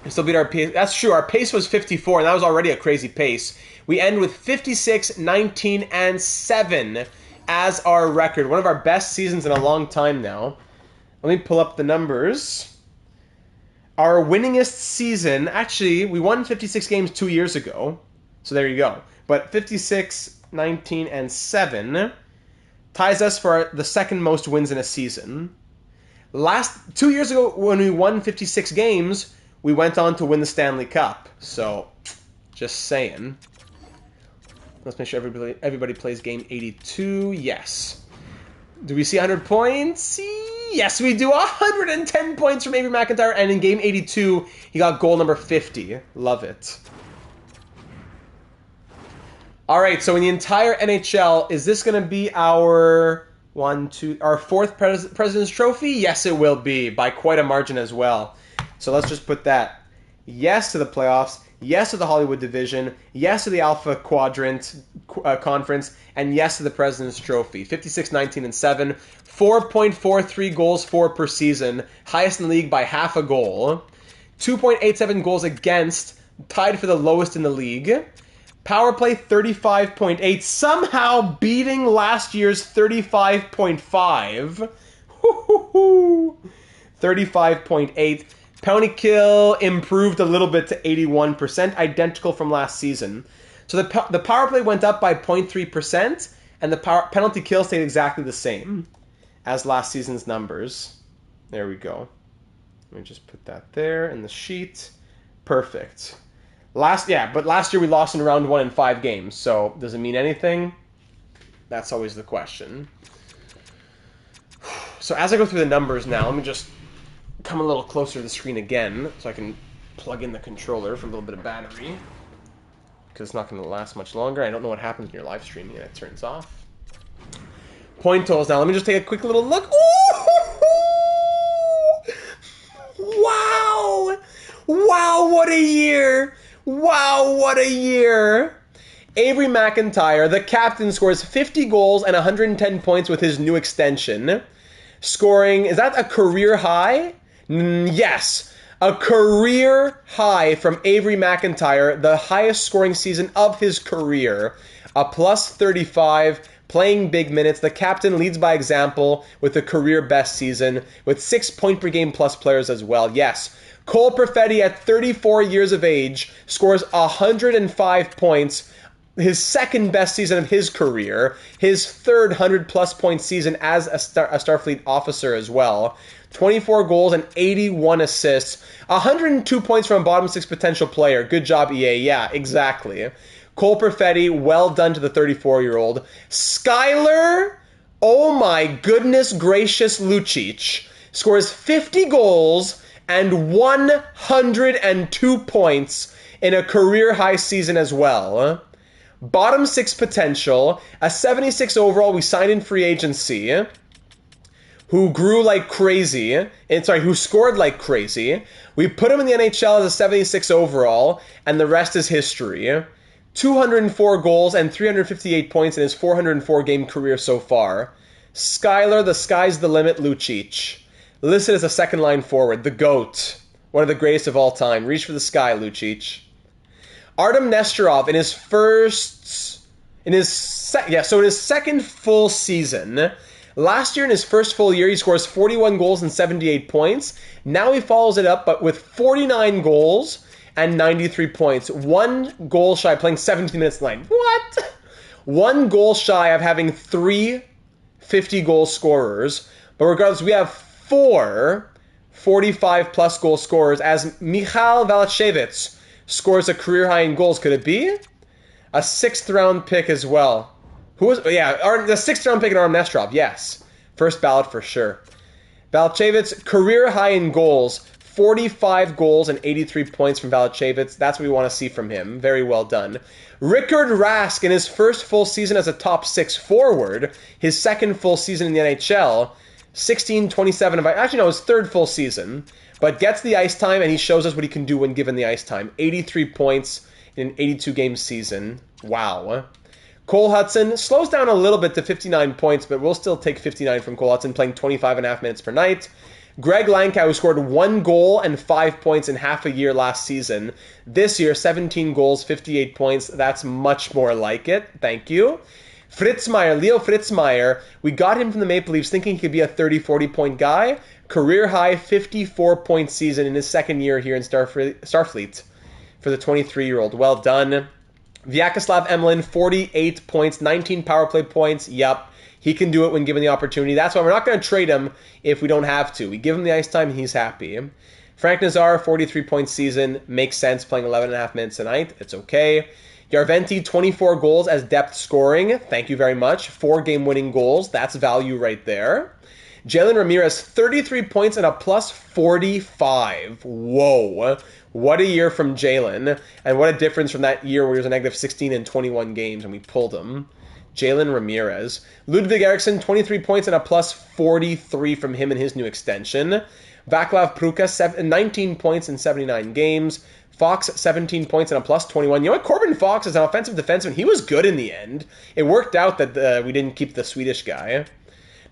A: We still beat our pace. That's true. Our pace was 54, and that was already a crazy pace. We end with 56, 19, and 7 as our record. One of our best seasons in a long time now. Let me pull up the numbers. Our winningest season, actually, we won 56 games 2 years ago. So there you go. But 56, 19, and 7 ties us for the second most wins in a season. 2 years ago, when we won 56 games, we went on to win the Stanley Cup. So, just saying. Let's make sure everybody plays game 82. Yes. Do we see 100 points? Yes, we do. 110 points from Avery McIntyre. And in game 82, he got goal number 50. Love it. All right, so in the entire NHL, is this going to be our fourth President's Trophy? Yes, it will be, by quite a margin as well. So let's just put that. Yes to the playoffs. Yes to the Hollywood Division. Yes to the Alpha Quadrant Conference. And yes to the President's Trophy. 56, 19, and 7. 4.43 goals for per season. Highest in the league by half a goal. 2.87 goals against. Tied for the lowest in the league. Power play 35.8, somehow beating last year's 35.5. 35.8. Penalty kill improved a little bit to 81%, identical from last season. So the power play went up by 0.3%, and the penalty kill stayed exactly the same as last season's numbers. There we go. Let me just put that there in the sheet. Perfect. But last year we lost in round 1 in 5 games, so does it mean anything? That's always the question. So as I go through the numbers now, let me just come a little closer to the screen again so I can plug in the controller for a little bit of battery, because it's not going to last much longer. I don't know what happens when you're live streaming and it turns off. Point totals now. Let me just take a quick little look. Ooh! Wow! Wow, what a year! Wow, what a year! Avery McIntyre, the captain, scores 50 goals and 110 points with his new extension. Scoring, is that a career high? Yes, a career high from Avery McIntyre, the highest scoring season of his career. A plus 35, playing big minutes. The captain leads by example with a career best season, with 6 point per game plus players as well. Yes. Cole Perfetti, at 34 years of age, scores 105 points, his second best season of his career, his third 100-plus point season as a Starfleet officer as well. 24 goals and 81 assists, 102 points from a bottom 6 potential player. Good job, EA. Yeah, exactly. Cole Perfetti, well done to the 34-year-old. Skyler, oh my goodness gracious, Lucic, scores 50 goals and 102 points in a career-high season as well. Bottom 6 potential, a 76 overall we signed in free agency, who grew like crazy, who scored like crazy. We put him in the NHL as a 76 overall, and the rest is history. 204 goals and 358 points in his 404-game career so far. Skylar, the sky's the limit, Lucic. Listed as a second-line forward, the GOAT. One of the greatest of all time. Reach for the sky, Lucic. Artem Nesterov, in his second full season. Last year, in his first full year, he scores 41 goals and 78 points. Now he follows it up, but with 49 goals and 93 points. 1 goal shy, playing 17 minutes tonight. What? 1 goal shy of having 3 50-goal scorers. But regardless, we have 4 45-plus goal scorers as Michal Valachevitz scores a career high in goals. Could it be? A 6th-round pick as well. The 6th-round pick in Artem Nesterov, yes. First ballot for sure. Valachevitz, career high in goals. 45 goals and 83 points from Valachevitz. That's what we want to see from him. Very well done. Rickard Rask, in his first full season as a top 6 forward, his second full season in the NHL, 16-27, actually no, his third full season, but gets the ice time and he shows us what he can do when given the ice time. 83 points in an 82-game season. Wow. Cole Hudson slows down a little bit to 59 points, but we'll still take 59 from Cole Hudson, playing 25.5 minutes per night. Greg Lankow, who scored 1 goal and 5 points in half a year last season. This year, 17 goals, 58 points. That's much more like it. Thank you. Leo Fritzmeier, we got him from the Maple Leafs thinking he could be a 30, 40-point guy. Career high 54-point season in his second year here in Starfleet for the 23-year-old. Well done. Vyacheslav Emelin, 48 points, 19 power play points. Yup, he can do it when given the opportunity. That's why we're not going to trade him if we don't have to. We give him the ice time, he's happy. Frank Nazar, 43-point season. Makes sense, playing 11.5 minutes a night. It's okay. Yarventi, 24 goals as depth scoring. Thank you very much. 4 game-winning goals. That's value right there. Jalen Ramirez, 33 points and a plus 45. Whoa. What a year from Jalen. And what a difference from that year where he was a negative 16 in 21 games and we pulled him. Jalen Ramirez. Ludwig Eriksson, 23 points and a plus 43 from him in his new extension. Vaclav Pruka, 19 points in 79 games. Fox, 17 points and a plus 21. You know what? Corbin Fox is an offensive defenseman. He was good in the end. It worked out that we didn't keep the Swedish guy.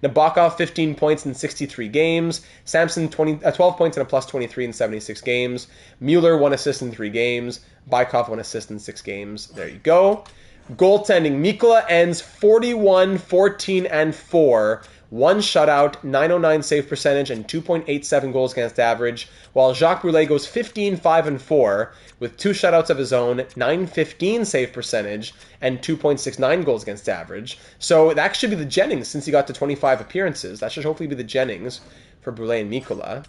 A: Nabokov, 15 points in 63 games. Samson, 12 points and a plus 23 in 76 games. Mueller, 1 assist in 3 games. Bykov, 1 assist in 6 games. There you go. Goaltending. Mikkola ends 41, 14, and 4. 1 shutout, 909 save percentage, and 2.87 goals against average, while Jacques Brulé goes 15, 5, and 4 with 2 shutouts of his own, 915 save percentage, and 2.69 goals against average. So that should be the Jennings since he got to 25 appearances. That should hopefully be the Jennings for Brulé and Mikkola.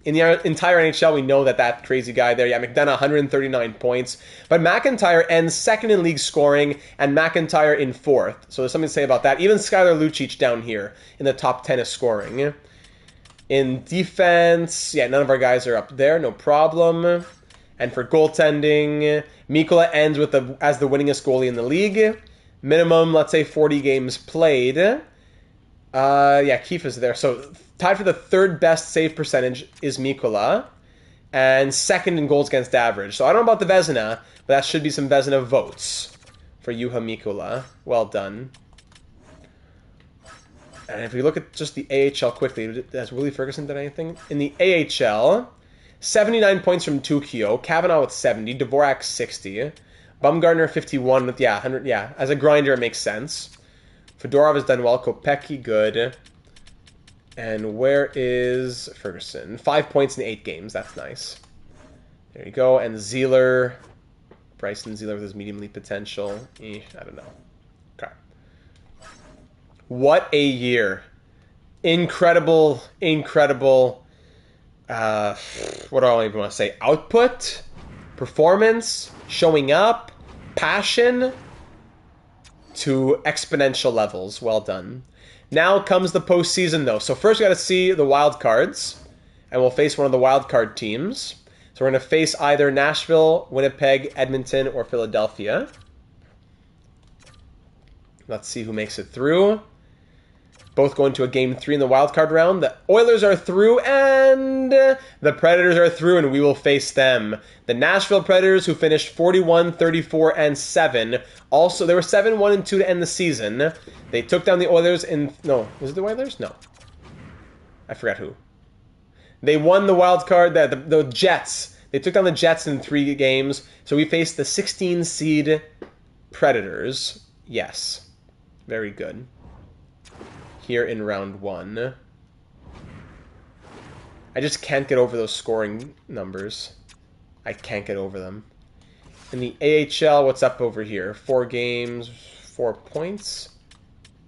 A: In the entire NHL, we know that crazy guy there, McDonough, 139 points. But McIntyre ends second in league scoring, and McIntyre in 4th. So there's something to say about that. Even Skylar Lucic down here in the top 10 of scoring. In defense, none of our guys are up there, no problem. And for goaltending, Mikkola ends as the winningest goalie in the league. Minimum, let's say, 40 games played. Keefe is there. So tied for the 3rd best save percentage is Mikkola, and 2nd in goals against average. So I don't know about the Vezina, but that should be some Vezina votes for Juha Mikkola. Well done. And if we look at just the AHL quickly, has Willie Ferguson done anything? In the AHL, 79 points from Tukio, Kavanaugh with 70, Dvorak 60, Bumgarner 51 with 100. As a grinder, it makes sense. Fedorov has done well. Kopecky, good. And where is Ferguson? 5 points in 8 games. That's nice. There you go. And Zeeler. Bryson Zeeler with his medium league potential. I don't know. Okay. What a year. Incredible. What do I even want to say? Output? Performance? Showing up? Passion? To exponential levels. Well done. Now comes the postseason, though. So first we got to see the wild cards, and we'll face one of the wild card teams. So we're going to face either Nashville, Winnipeg, Edmonton, or Philadelphia. Let's see who makes it through. both going to a Game 3 in the wildcard round. The Oilers are through, and the Predators are through, and we will face them. The Nashville Predators, who finished 41, 34, and 7. Also, they were 7-1-2 to end the season. They took down the Oilers in... No, was it the Oilers? No. I forgot who. They won the wildcard, the Jets. They took down the Jets in 3 games. So we faced the 16-seed Predators. Yes. Very good. Here in round 1. I just can't get over those scoring numbers. I can't get over them. In the AHL, what's up over here? 4 games, 4 points.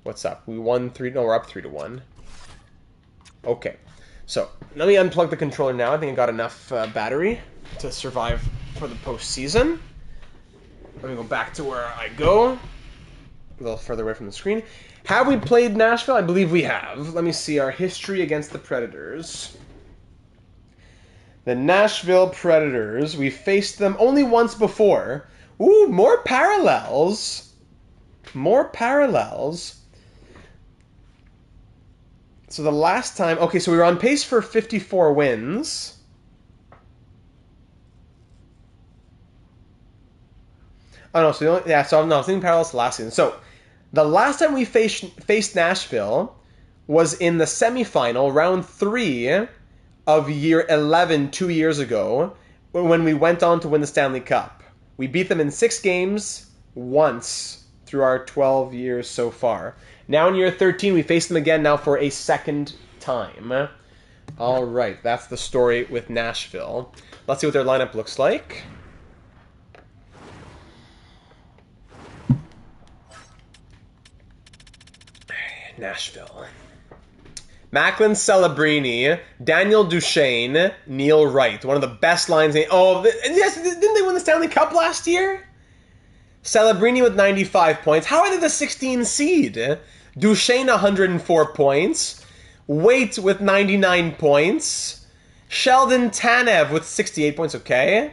A: What's up? We won 3... No, we're up 3-1. Okay. So, let me unplug the controller now. I think I got enough battery to survive for the postseason. Let me go back to where I go. A little further away from the screen. Have we played Nashville? I believe we have. Let me see our history against the Predators. The Nashville Predators, we faced them only once before. Ooh, more parallels. More parallels. So the last time... Okay, so we were on pace for 54 wins. Oh, no, so the only... Yeah, so no, I was thinking parallels to last season. So, the last time we faced Nashville was in the semifinal, round 3 of year 11, 2 years ago, when we went on to win the Stanley Cup. We beat them in 6 games once through our 12 years so far. Now in year 13, we face them again now for a second time. All right, that's the story with Nashville. Let's see what their lineup looks like. Nashville. Macklin Celebrini, Daniel Duchesne, Neil Wright. One of the best lines. Oh, yes, didn't they win the Stanley Cup last year? Celebrini with 95 points. How are they the 16 seed? Duchesne 104 points. Waite with 99 points. Sheldon Tanev with 68 points. Okay.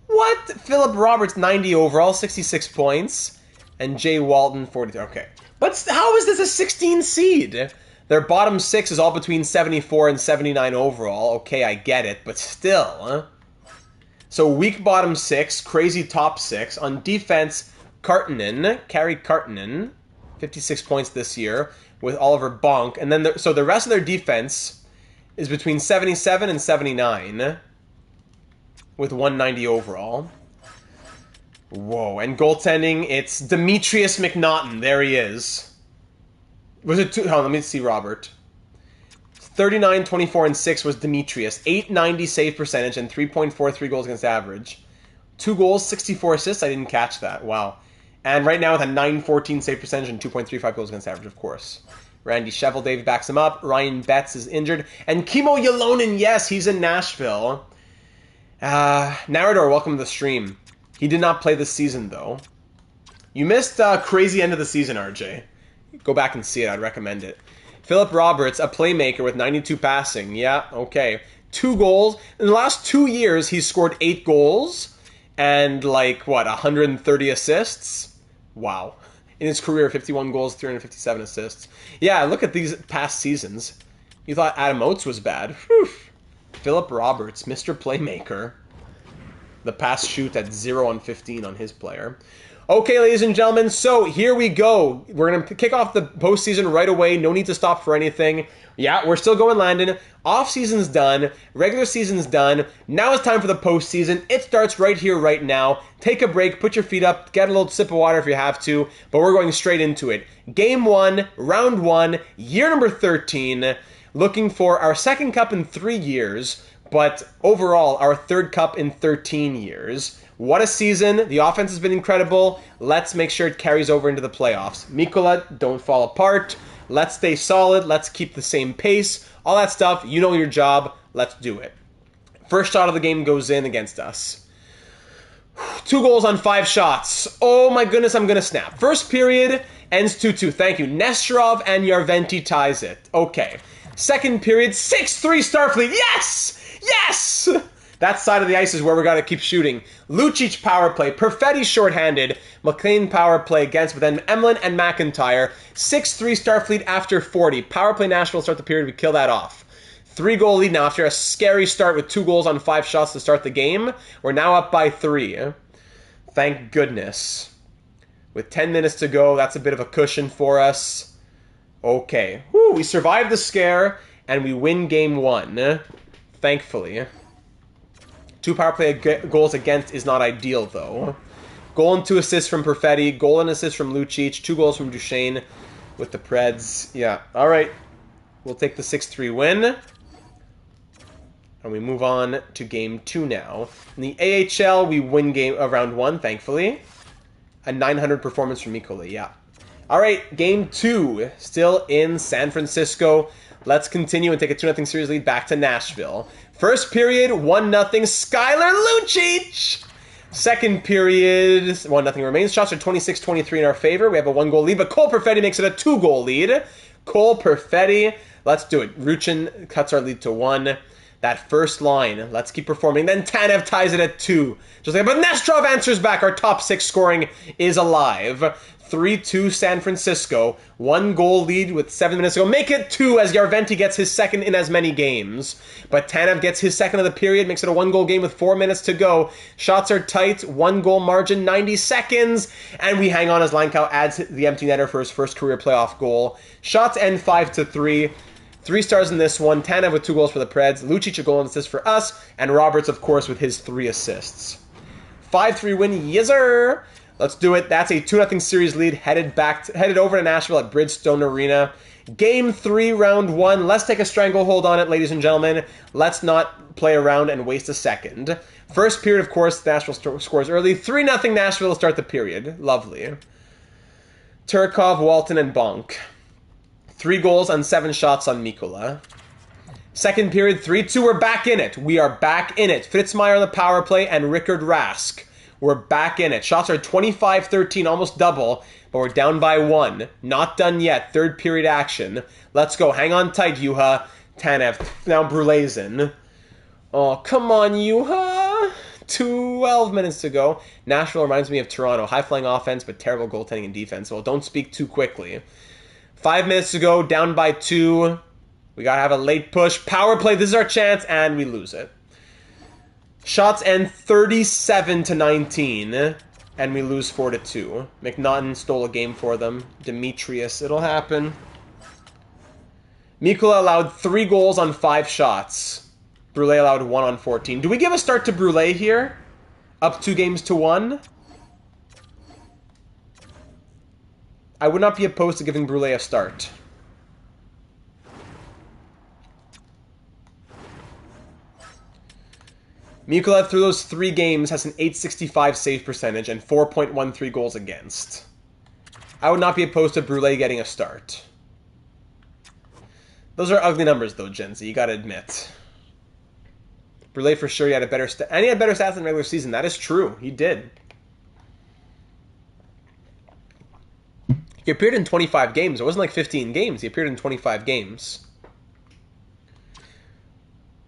A: What? Philip Roberts 90 overall, 66 points. And Jay Walton 43. Okay. But how is this a 16 seed? Their bottom 6 is all between 74 and 79 overall. Okay, I get it, but still. Huh? So weak bottom 6, crazy top 6. On defense, Carey Karttunen, 56 points this year with Oliver Bonk. And then so the rest of their defense is between 77 and 79 with 190 overall. Whoa, and goaltending, it's Demetrius McNaughton. There he is. Was it two? Oh, let me see, Robert. 39, 24, and 6 was Demetrius. 890 save percentage and 3.43 goals against average. 2 goals, 64 assists. I didn't catch that. Wow. And right now with a 914 save percentage and 2.35 goals against average, of course. Randy Sheveldave backs him up. Ryan Betts is injured. And Kimmo Ylonen, yes, he's in Nashville. Narador, welcome to the stream. He did not play this season, though. You missed crazy end of the season, RJ. Go back and see it. I'd recommend it. Philip Roberts, a playmaker with 92 passing. Yeah, okay. 2 goals. In the last 2 years, he's scored 8 goals and, 130 assists? Wow. In his career, 51 goals, 357 assists. Yeah, look at these past seasons. You thought Adam Oates was bad. Whew. Philip Roberts, Mr. Playmaker. The pass shoot at 0 on 15 on his player. Okay, ladies and gentlemen, so here we go. We're going to kick off the postseason right away. No need to stop for anything. Yeah, we're still going Landon. Off-season's done. Regular season's done. Now it's time for the postseason. It starts right here, right now. Take a break, put your feet up, get a little sip of water if you have to, but we're going straight into it. Game 1, round 1, year number 13. Looking for our second cup in 3 years, but overall, our third cup in 13 years. What a season. The offense has been incredible. Let's make sure it carries over into the playoffs. Mikkola, don't fall apart. Let's stay solid. Let's keep the same pace. All that stuff. You know your job. Let's do it. First shot of the game goes in against us. 2 goals on 5 shots. Oh my goodness, I'm going to snap. First period ends 2-2. Thank you. Nesterov and Yarventi ties it. Okay. Second period, 6-3 Starfleet. Yes! Yes! That side of the ice is where we got to keep shooting. Lucic power play. Perfetti shorthanded. McLean power play against, but then Emlyn and McIntyre. 6-3 Starfleet after 40. Power play Nashville start the period. We kill that off. 3-goal lead now after a scary start with 2 goals on 5 shots to start the game. We're now up by 3. Thank goodness. With 10 minutes to go, that's a bit of a cushion for us. Okay. Whew, we survived the scare, and we win game 1. Thankfully. 2 power play goals against is not ideal, though. Goal and 2 assists from Perfetti. Goal and assist from Lucic. 2 goals from Duchesne with the Preds. Yeah, all right. We'll take the 6-3 win. And we move on to game 2 now. In the AHL, we win round 1, thankfully. A 900 performance from Mikola, yeah. All right, game 2, still in San Francisco. Let's continue and take a 2-0 series lead back to Nashville. First period, 1-0, Skylar Lucic! Second period, 1-0 remains. Shots are 26-23 in our favor. We have a 1-goal lead, but Cole Perfetti makes it a 2-goal lead. Cole Perfetti, let's do it. Ruchin cuts our lead to 1. That first line, let's keep performing. Then Tanev ties it at 2. Just like, but Nestrov answers back. Our top 6 scoring is alive. 3-2 San Francisco. 1-goal lead with 7 minutes to go. Make it 2 as Yarventi gets his second in as many games. But Tanev gets his second of the period, makes it a 1-goal game with 4 minutes to go. Shots are tight, 1-goal margin, 90 seconds. And we hang on as Linecow adds the empty netter for his first career playoff goal. Shots end 5-3. 3 stars in this one. Tanev with 2 goals for the Preds. Lucic a goal and assist for us. And Roberts, of course, with his 3 assists. 5-3 win, yes sir! Let's do it. That's a 2-0 series lead headed over to Nashville at Bridgestone Arena. Game 3, round 1. Let's take a stranglehold on it, ladies and gentlemen. Let's not play around and waste a second. First period, of course, Nashville scores early. 3-0 Nashville to start the period. Lovely. Turkov, Walton, and Bonk. 3 goals on 7 shots on Mikola. Second period, 3-2. We're back in it. We are back in it. Fritzmeier on the power play and Rickard Rask. We're back in it. Shots are 25-13, almost double, but we're down by 1. Not done yet. Third period action. Let's go. Hang on tight, Juha. Tanev. Now Brulé's in. Oh, come on, Juha. 12 minutes to go. Nashville reminds me of Toronto. High-flying offense, but terrible goaltending and defense. Well, don't speak too quickly. 5 minutes to go. Down by 2. We got to have a late push. Power play. This is our chance, and we lose it. Shots end 37-19, and we lose 4-2. McNaughton stole a game for them. Demetrius, it'll happen. Mikola allowed 3 goals on 5 shots. Brulé allowed 1 on 14. Do we give a start to Brulé here? Up 2-1? I would not be opposed to giving Brulé a start. Mikola, through those 3 games, has an .865 save percentage and 4.13 goals against. I would not be opposed to Brulé getting a start. Those are ugly numbers, though, Genzi, you gotta admit. Brulé, for sure, he had a better and he had better stats in the regular season. That is true. He did. He appeared in 25 games. It wasn't like 15 games. He appeared in 25 games.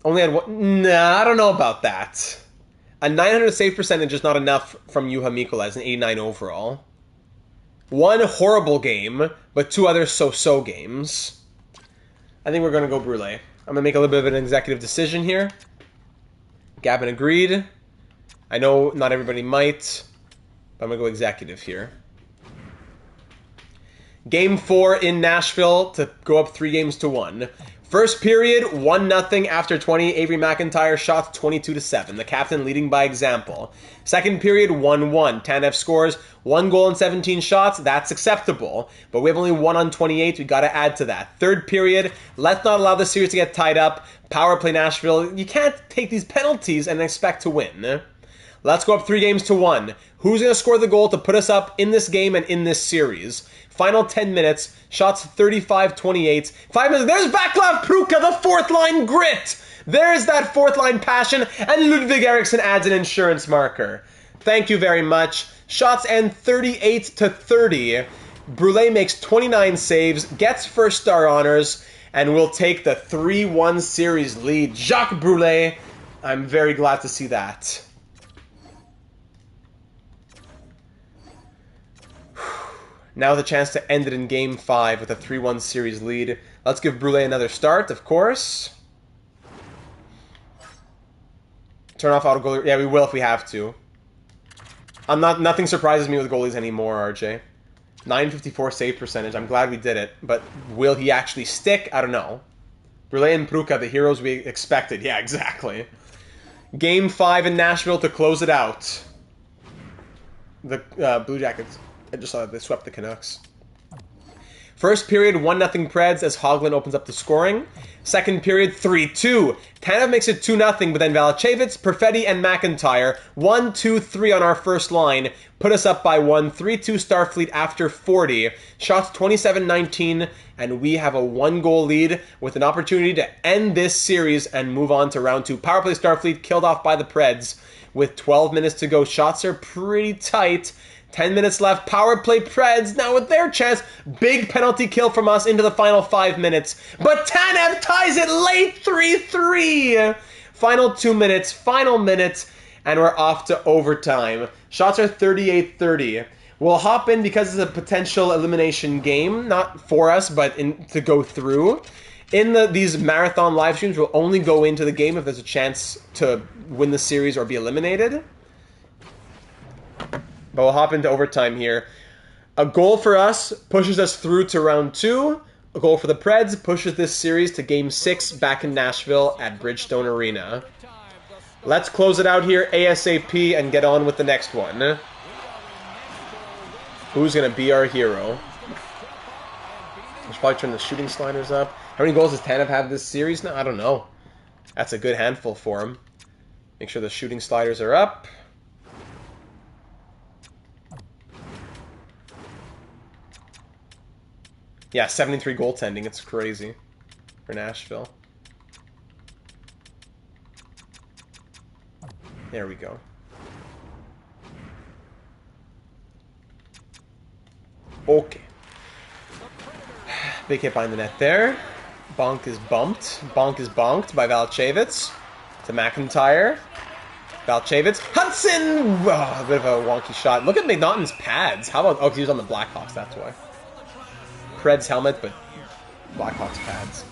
A: Only had 1... Nah, I don't know about that. A 900 save percentage is not enough from Juha Mikola as an 89 overall. 1 horrible game, but 2 other so-so games. I think we're going to go Brulé. I'm going to make a little bit of an executive decision here. Gavin agreed. I know not everybody might, but I'm going to go executive here. Game 4 in Nashville to go up 3-1. First period, 1-0 after 20. Avery McIntyre shots 22-7. The captain leading by example. Second period, 1-1. Tanev scores 1 goal and 17 shots. That's acceptable. But we have only 1 on 28. We got to add to that. Third period, let's not allow the series to get tied up. Power play Nashville. You can't take these penalties and expect to win. Let's go up 3-1. Who's going to score the goal to put us up in this game and in this series? Final 10 minutes. Shots 35-28. 5 minutes. There's Vaclav Pruka, the 4th line grit. There's that 4th line passion. And Ludwig Eriksson adds an insurance marker. Thank you very much. Shots end 38-30. Brulé makes 29 saves, gets first star honors, and will take the 3-1 series lead. Jacques Brulé. I'm very glad to see that. Now the chance to end it in Game 5 with a 3-1 series lead. Let's give Brule another start, of course. Turn off auto goalie. Yeah, we will if we have to. Nothing surprises me with goalies anymore, RJ. 954 save percentage. I'm glad we did it, but will he actually stick? I don't know. Brule and Pruka, the heroes we expected. Yeah, exactly. Game 5 in Nashville to close it out. The Blue Jackets, I just saw that they swept the Canucks. First period, 1-0 Preds as Hoagland opens up the scoring. Second period, 3-2. Tanev makes it 2-0, but then Valancievich, Perfetti, and McIntyre, 1-2-3 on our first line, put us up by 1, 3-2 Starfleet after 40. Shots 27-19, and we have a 1-goal lead with an opportunity to end this series and move on to round 2. Powerplay Starfleet killed off by the Preds with 12 minutes to go. Shots are pretty tight. 10 minutes left. Power play Preds now with their chance. Big penalty kill from us into the final 5 minutes. But Tanev ties it late 3-3. Final 2 minutes. Final minute. And we're off to overtime. Shots are 38-30. We'll hop in because it's a potential elimination game. Not for us, but to go through. In these marathon live streams, we'll only go into the game if there's a chance to win the series or be eliminated. But we'll hop into overtime here. A goal for us pushes us through to round 2. A goal for the Preds pushes this series to Game 6 back in Nashville at Bridgestone Arena. Let's close it out here ASAP and get on with the next one. Who's going to be our hero? I should probably turn the shooting sliders up. How many goals does Tanev have this series now? I don't know. That's a good handful for him. Make sure the shooting sliders are up. Yeah, 73 goaltending. It's crazy for Nashville. There we go. Okay. Big hit behind the net there. Bonk is bumped. Bonk is bonked by Valancievich. To McIntyre. Valancievich. Hudson! Oh, a bit of a wonky shot. Look at McNaughton's pads. How about... Oh, he was on the Blackhawks, that's why. Preds helmet, but Blackhawks pads.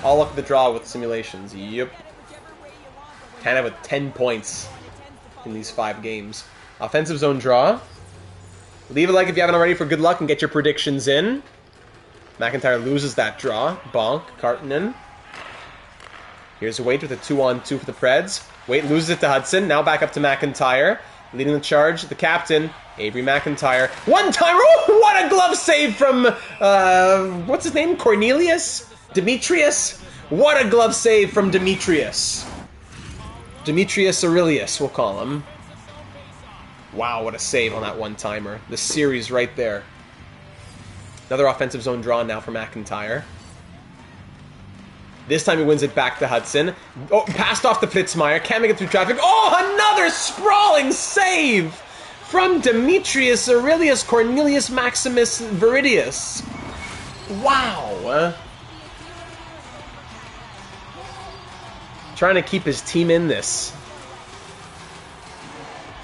A: All up the draw with simulations. Yep. Tanev with 10 points in these 5 games. Offensive zone draw. Leave a like if you haven't already for good luck and get your predictions in. McIntyre loses that draw. Bonk. Kartinen. Here's Waite with a 2-on-2 for the Preds. Waite loses it to Hudson. Now back up to McIntyre. Leading the charge, the captain, Avery McIntyre. One time, oh, what a glove save from, what's his name? Cornelius? Demetrius? What a glove save from Demetrius. Demetrius Aurelius, we'll call him. Wow, what a save on that one-timer. The series right there. Another offensive zone draw now for McIntyre. This time he wins it back to Hudson. Oh, passed off to Fitzmyer. Can't make it through traffic. Oh, another sprawling save from Demetrius Aurelius Cornelius Maximus Viridius. Wow. Trying to keep his team in this.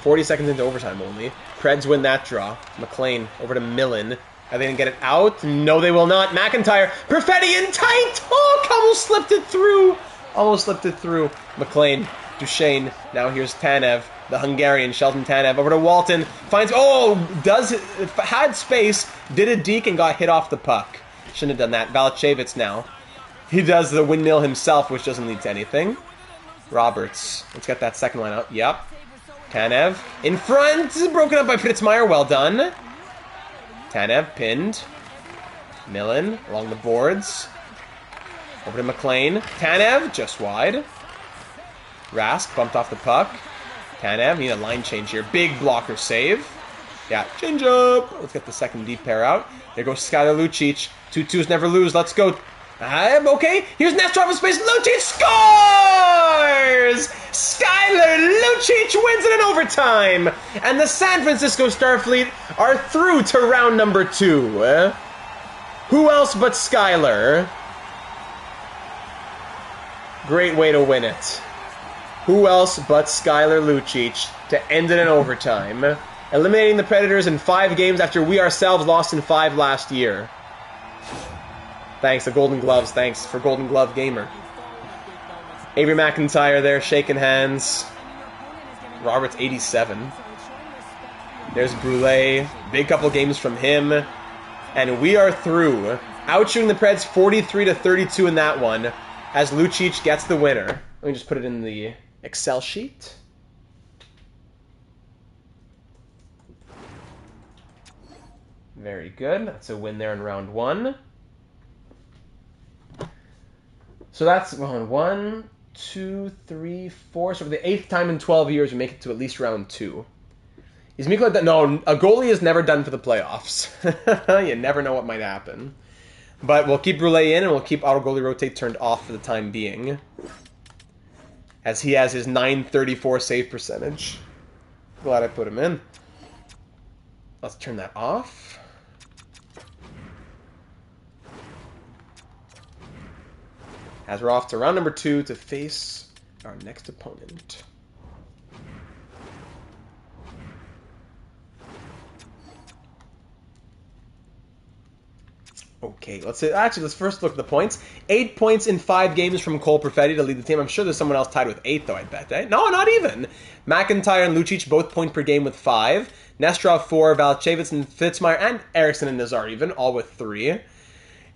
A: 40 seconds into overtime only. Preds win that draw. McLean over to Millen. Are they going to get it out? No, they will not. McIntyre. Perfetti in tight. Oh, almost slipped it through. Almost slipped it through. McLean. Duchesne. Now here's Tanev. The Hungarian. Sheldon Tanev. Over to Walton. Finds... Oh! Had space. Did a deke and got hit off the puck. Shouldn't have done that. Valancievich now. He does the windmill himself, which doesn't lead to anything. Roberts. Let's get that second line out. Yep. Tanev. In front. Broken up by Fitzmyer. Well done. Tanev pinned. Millen along the boards. Over to McLean. Tanev just wide. Rask bumped off the puck. Tanev, need a line change here. Big blocker save. Yeah, change up. Let's get the second deep pair out. There goes Skylar Lucic. 2-2s never lose. Let's go. Okay, here's Nestorov in space. Lucic scores! Skylar Lucic wins it in overtime! And the San Francisco Starfleet are through to round number 2. Who else but Skylar? Great way to win it. Who else but Skylar Lucic to end it in overtime? Eliminating the Predators in 5 games after we ourselves lost in 5 last year. Thanks, the Golden Gloves. Thanks for Golden Glove Gamer. Avery McIntyre there, shaking hands. Roberts, 87. There's Brûlé. Big couple games from him. And we are through. Outshooting the Preds 43-32 in that one, as Lucic gets the winner. Let me just put it in the Excel sheet. Very good. That's a win there in round 1. So that's 1, 2, 3, 4. So for the 8th time in 12 years, we make it to at least round 2. Is Mikko done? No, a goalie is never done for the playoffs. You never know what might happen. But we'll keep Brûlé in, and we'll keep auto goalie rotate turned off for the time being, as he has his .934 save percentage. Glad I put him in. Let's turn that off. As we're off to round number 2 to face our next opponent. Okay, let's first look at the points. 8 points in 5 games from Cole Perfetti to lead the team. I'm sure there's someone else tied with 8, though, I bet. Eh? No, not even. McIntyre and Lucic both point per game with 5. Nesterov 4, Valchevitz and Fitzmaier, and Eriksson and Nazar even, all with 3.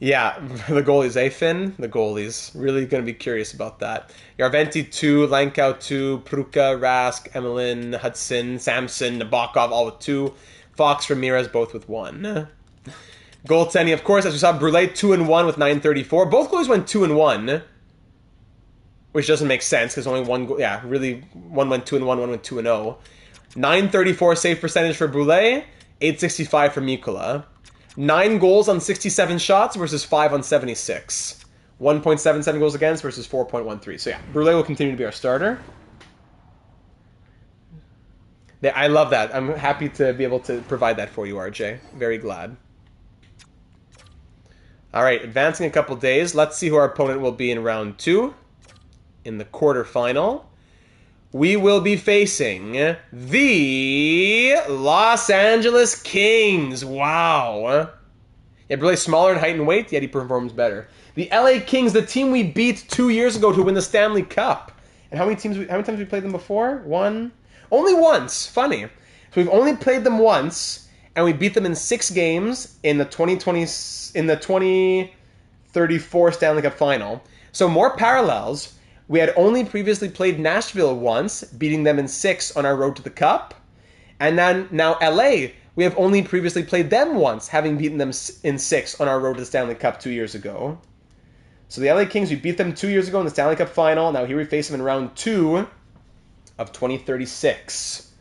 A: Yeah, the goalies, Finn? The goalies. Really going to be curious about that. Yarventi 2, Lankau 2, Pruka, Rask, Emelin, Hudson, Samson, Nabokov, all with 2. Fox, Ramirez, both with 1. Goaltending, of course, as we saw, Brûlé 2-1 with .934. Both goalies went 2-1, which doesn't make sense because only one goal. Yeah, really, one went 2-1, one went 2-0. .934 save percentage for Brûlé, .865 for Mikkola. 9 goals on 67 shots versus 5 on 76. 1.77 goals against versus 4.13. So yeah, Brûlé will continue to be our starter. I love that. I'm happy to be able to provide that for you, RJ. Very glad. All right, advancing a couple days. Let's see who our opponent will be in round 2. In the quarterfinal, we will be facing the Los Angeles Kings. Wow. Yeah, Brûlé's smaller in height and weight, yet he performs better. The LA Kings, the team we beat 2 years ago to win the Stanley Cup. And how many times we played them before? One? Only once. Funny. So we've only played them once, and we beat them in 6 games in the 2034 Stanley Cup final. So more parallels. We had only previously played Nashville once, beating them in 6 on our road to the Cup. And then now LA, we have only previously played them once, having beaten them in 6 on our road to the Stanley Cup 2 years ago. So the LA Kings, we beat them 2 years ago in the Stanley Cup final. Now here we face them in round 2 of 2036.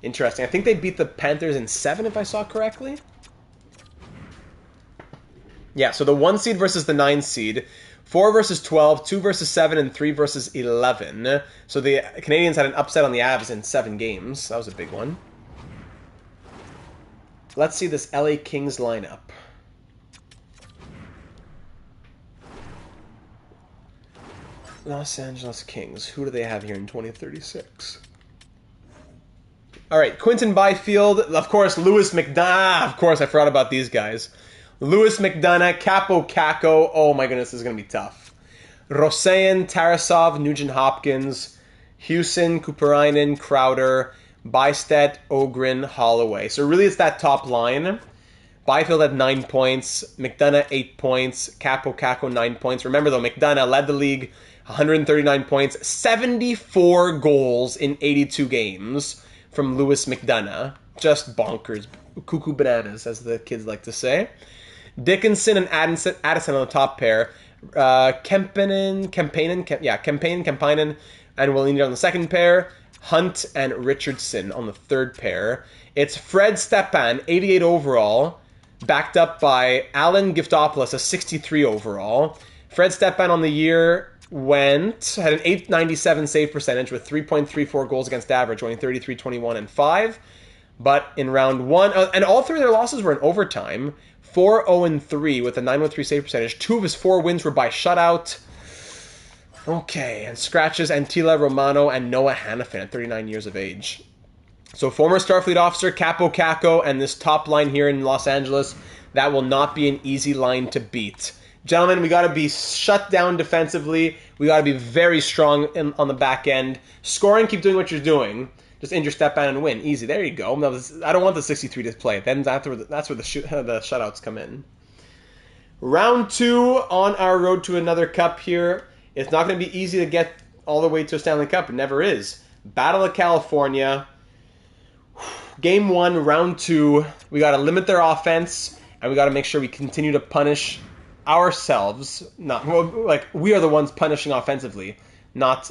A: Interesting. I think they beat the Panthers in 7, if I saw correctly. Yeah, so the 1 seed versus the 9 seed. 4 versus 12, 2 versus 7, and 3 versus 11. So the Canadians had an upset on the Avs in 7 games. That was a big one. Let's see this LA Kings lineup. Los Angeles Kings. Who do they have here in 2036? All right, Quinton Byfield. Of course, Lewis McDonough. Of course, I forgot about these guys. Lewis McDonough, Capo Caco. Oh my goodness, this is going to be tough. Roseyan, Tarasov, Nugent Hopkins, Hewson, Kuparainen, Crowder, Bystedt, Ogren, Holloway. So really it's that top line. Byfield had 9 points, McDonough 8 points, Capo Caco 9 points. Remember though, McDonough led the league, 139 points, 74 goals in 82 games from Lewis McDonough. Just bonkers. Cuckoo bananas, as the kids like to say. Dickinson and Addison on the top pair. Kemppainen, and Wallini on the second pair. Hunt and Richardson on the third pair. It's Fred Stepan, 88 overall, backed up by Alan Giftopoulos, a 63 overall. Fred Stepan on the year had an 897 save percentage with 3.34 goals against average, winning 33, 21, and 5. But in round 1, and all 3 of their losses were in overtime. 4-0-3 with a 913 save percentage. 2 of his 4 wins were by shutout. Okay, and scratches Antila Romano and Noah Hannafin at 39 years of age. So former Starfleet officer Capo Caco and this top line here in Los Angeles, that will not be an easy line to beat. Gentlemen, we got to be shut down defensively. We got to be very strong on the back end. Scoring, keep doing what you're doing. Just injure, step out, and win. Easy. There you go. I don't want the 63 to play. Then that's where the shutouts come in. Round 2 on our road to another cup here. It's not going to be easy to get all the way to a Stanley Cup. It never is. Battle of California. Game 1, round 2. We got to limit their offense, and we got to make sure we continue to punish ourselves. We are the ones punishing offensively, not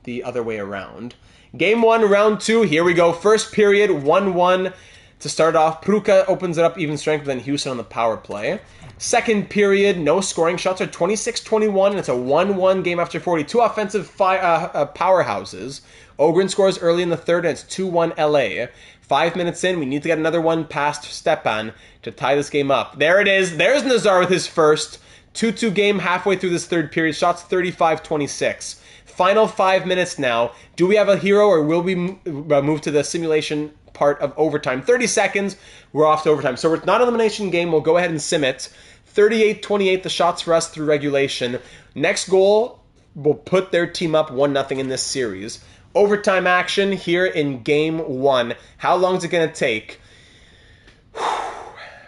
A: the other way around. Game 1, round 2. Here we go. First period, 1-1 to start off. Pruka opens it up even strength, then Houston on the power play. Second period, no scoring. Shots are 26-21, and it's a 1-1 game after 40. Two offensive powerhouses. Ogren scores early in the third, and it's 2-1 LA. 5 minutes in, we need to get another one past Stepan to tie this game up. There it is. There's Nazar with his first. 2-2 game halfway through this third period. Shots 35-26. Final 5 minutes now. Do we have a hero, or will we move to the simulation part of overtime? 30 seconds, we're off to overtime. So it's not an elimination game. We'll go ahead and sim it. 38-28, the shots for us through regulation. Next goal will put their team up 1-0 in this series. Overtime action here in Game 1. How long is it going to take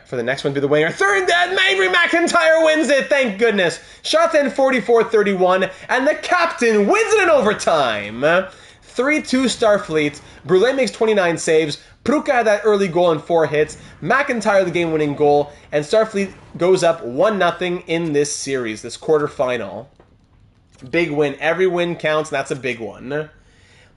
A: for the next one to be the winner? Third, Avery McIntyre wins it, thank goodness. Shots in 44-31, and the captain wins it in overtime. 3-2 Starfleet. Brule makes 29 saves. Pruka had that early goal and 4 hits. McIntyre the game-winning goal, and Starfleet goes up 1-0 in this series, this quarterfinal. Big win. Every win counts, and that's a big one.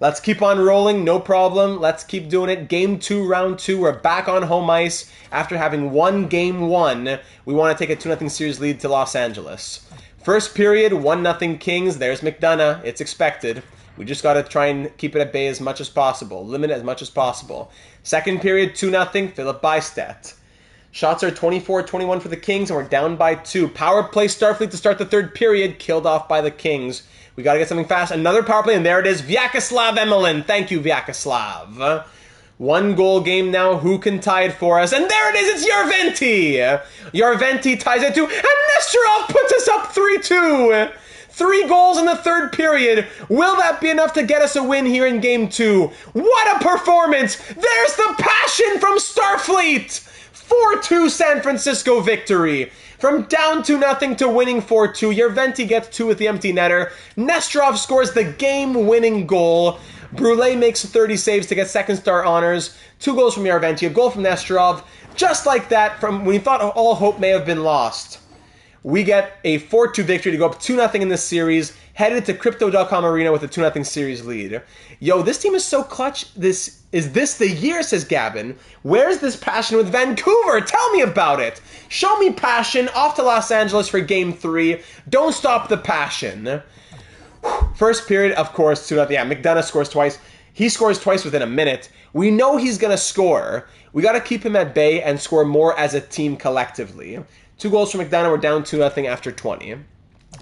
A: Let's keep on rolling, no problem. Let's keep doing it. Game 2, round 2. We're back on home ice after having won Game 1. We want to take a 2-0 series lead to Los Angeles. First period, 1-0 Kings. There's McDonough. It's expected. We just got to try and keep it at bay as much as possible. Limit it as much as possible. Second period, 2-0 Philip Bystedt. Shots are 24-21 for the Kings, and we're down by 2. Power play Starfleet to start the third period. Killed off by the Kings. We got to get something fast. Another power play, and there it is. Vyacheslav Emelin. Thank you, Vyacheslav. 1 goal game now. Who can tie it for us? And there it is. It's Yarventi. Yarventi ties it to, and Nesterov puts us up 3-2. 3 goals in the third period. Will that be enough to get us a win here in Game 2? What a performance. There's the passion from Starfleet. 4-2 San Francisco victory. From down 2-0 to winning 4-2, Yarventi gets 2 with the empty netter. Nesterov scores the game-winning goal. Brule makes 30 saves to get second star honors. 2 goals from Yarventi, a goal from Nesterov. Just like that, from when you thought all hope may have been lost, we get a 4-2 victory to go up 2-0 in this series, headed to Crypto.com Arena with a 2-0 series lead. Yo, this team is so clutch. Is this the year, says Gavin. Where's this passion with Vancouver? Tell me about it. Show me passion. Off to Los Angeles for Game 3. Don't stop the passion. First period, of course, 2-0. Yeah, McDonough scores twice. He scores twice within a minute. We know he's going to score. We got to keep him at bay and score more as a team collectively. 2 goals from McDonough. We're down 2-0 after 20.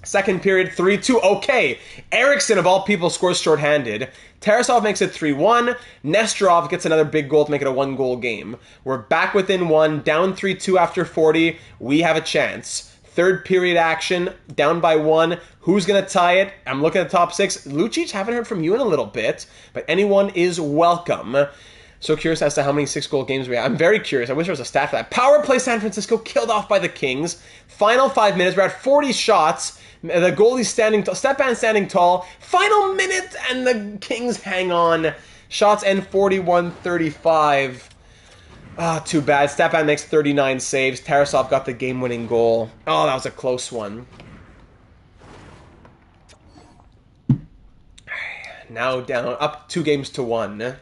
A: Second period, 3-2. Okay, Eriksson, of all people, scores shorthanded. Tarasov makes it 3-1. Nesterov gets another big goal to make it a 1-goal game. We're back within 1, down 3-2 after 40. We have a chance. Third period action, down by 1. Who's going to tie it? I'm looking at the top 6. Lucic, haven't heard from you in a little bit, but anyone is welcome. So curious as to how many 6-goal games we have. I'm very curious. I wish there was a stat for that. Power play San Francisco, killed off by the Kings. Final 5 minutes. We're at 40 shots. The goalie's standing tall. Stepan standing tall. Final minute, and the Kings hang on. Shots end 41-35. Too bad. Stepan makes 39 saves. Tarasov got the game-winning goal. Oh, that was a close one. Now down, up 2 games to 1.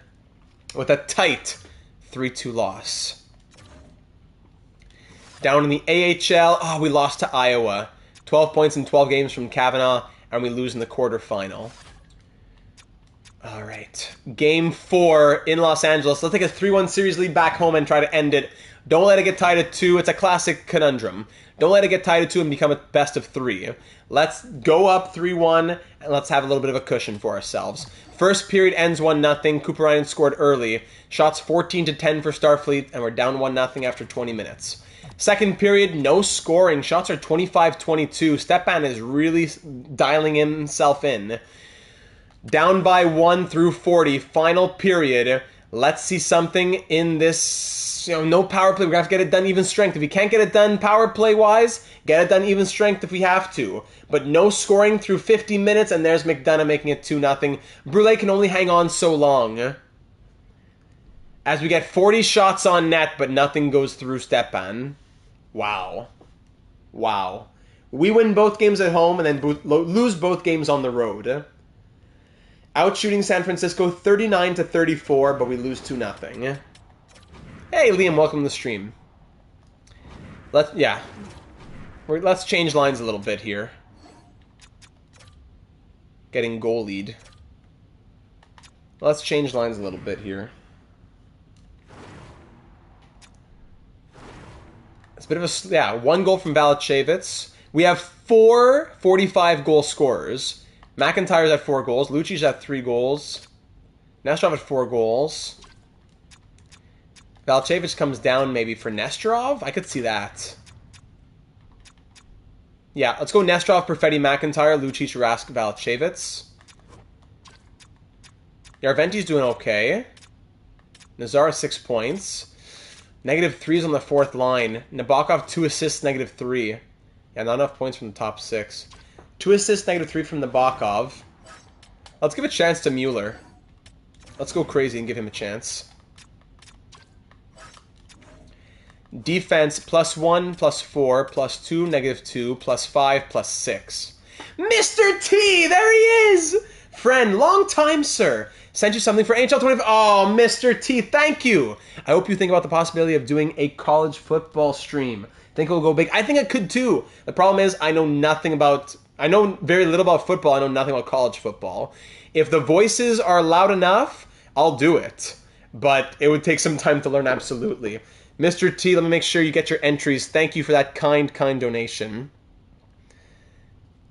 A: With a tight 3-2 loss. Down in the AHL, we lost to Iowa. 12 points in 12 games from Kavanaugh, and we lose in the quarterfinal. All right. Game 4 in Los Angeles. Let's take a 3-1 series lead back home and try to end it Don't let it get tied at 2. It's a classic conundrum. Don't let it get tied at 2 and become a best of 3. Let's go up 3-1, and let's have a little bit of a cushion for ourselves. First period ends 1-0. Cooper Ryan scored early. Shots 14-10 for Starfleet, and we're down 1-0 after 20 minutes. Second period, no scoring. Shots are 25-22. Stepan is really dialing himself in. Down by 1 through 40. Final period. Let's see something in this. No power play. We're going to have to get it done even strength. If we can't get it done power play-wise, get it done even strength if we have to. But no scoring through 50 minutes, and there's McDonough making it 2-0. Brule can only hang on so long. As we get 40 shots on net, but nothing goes through Stepan. Wow. Wow. We win both games at home and then lose both games on the road. Outshooting San Francisco 39-34, but we lose 2-0. Hey, Liam, welcome to the stream. Let's change lines a little bit here. Getting goal lead. Let's change lines a little bit here. It's a bit of a, 1 goal from Valachevitz. We have 4 45-goal scorers. McIntyre's at 4 goals. Lucci's at 3 goals. Nesterov at 4 goals. Valachevitz comes down maybe for Nesterov? I could see that. Yeah, let's go Nesterov, Perfetti, McIntyre, Lucic, Rask, Valachevitz. Yarventi's doing okay. Nazar 6 points. -3s on the 4th line. Nabokov 2 assists, -3. Yeah, not enough points from the top 6. 2 assists, -3 from Nabokov. Let's give a chance to Mueller. Let's go crazy and give him a chance. Defense, +1, +4, +2, -2, +5, +6. Mr. T! There he is! Friend, long time, sir. Sent you something for NHL 25. Oh, Mr. T, thank you. I hope you think about the possibility of doing a college football stream. Think it'll go big. I think it could too. The problem is I know very little about football. I know nothing about college football. If the voices are loud enough, I'll do it. But it would take some time to learn, absolutely. Mr. T, let me make sure you get your entries. Thank you for that kind donation.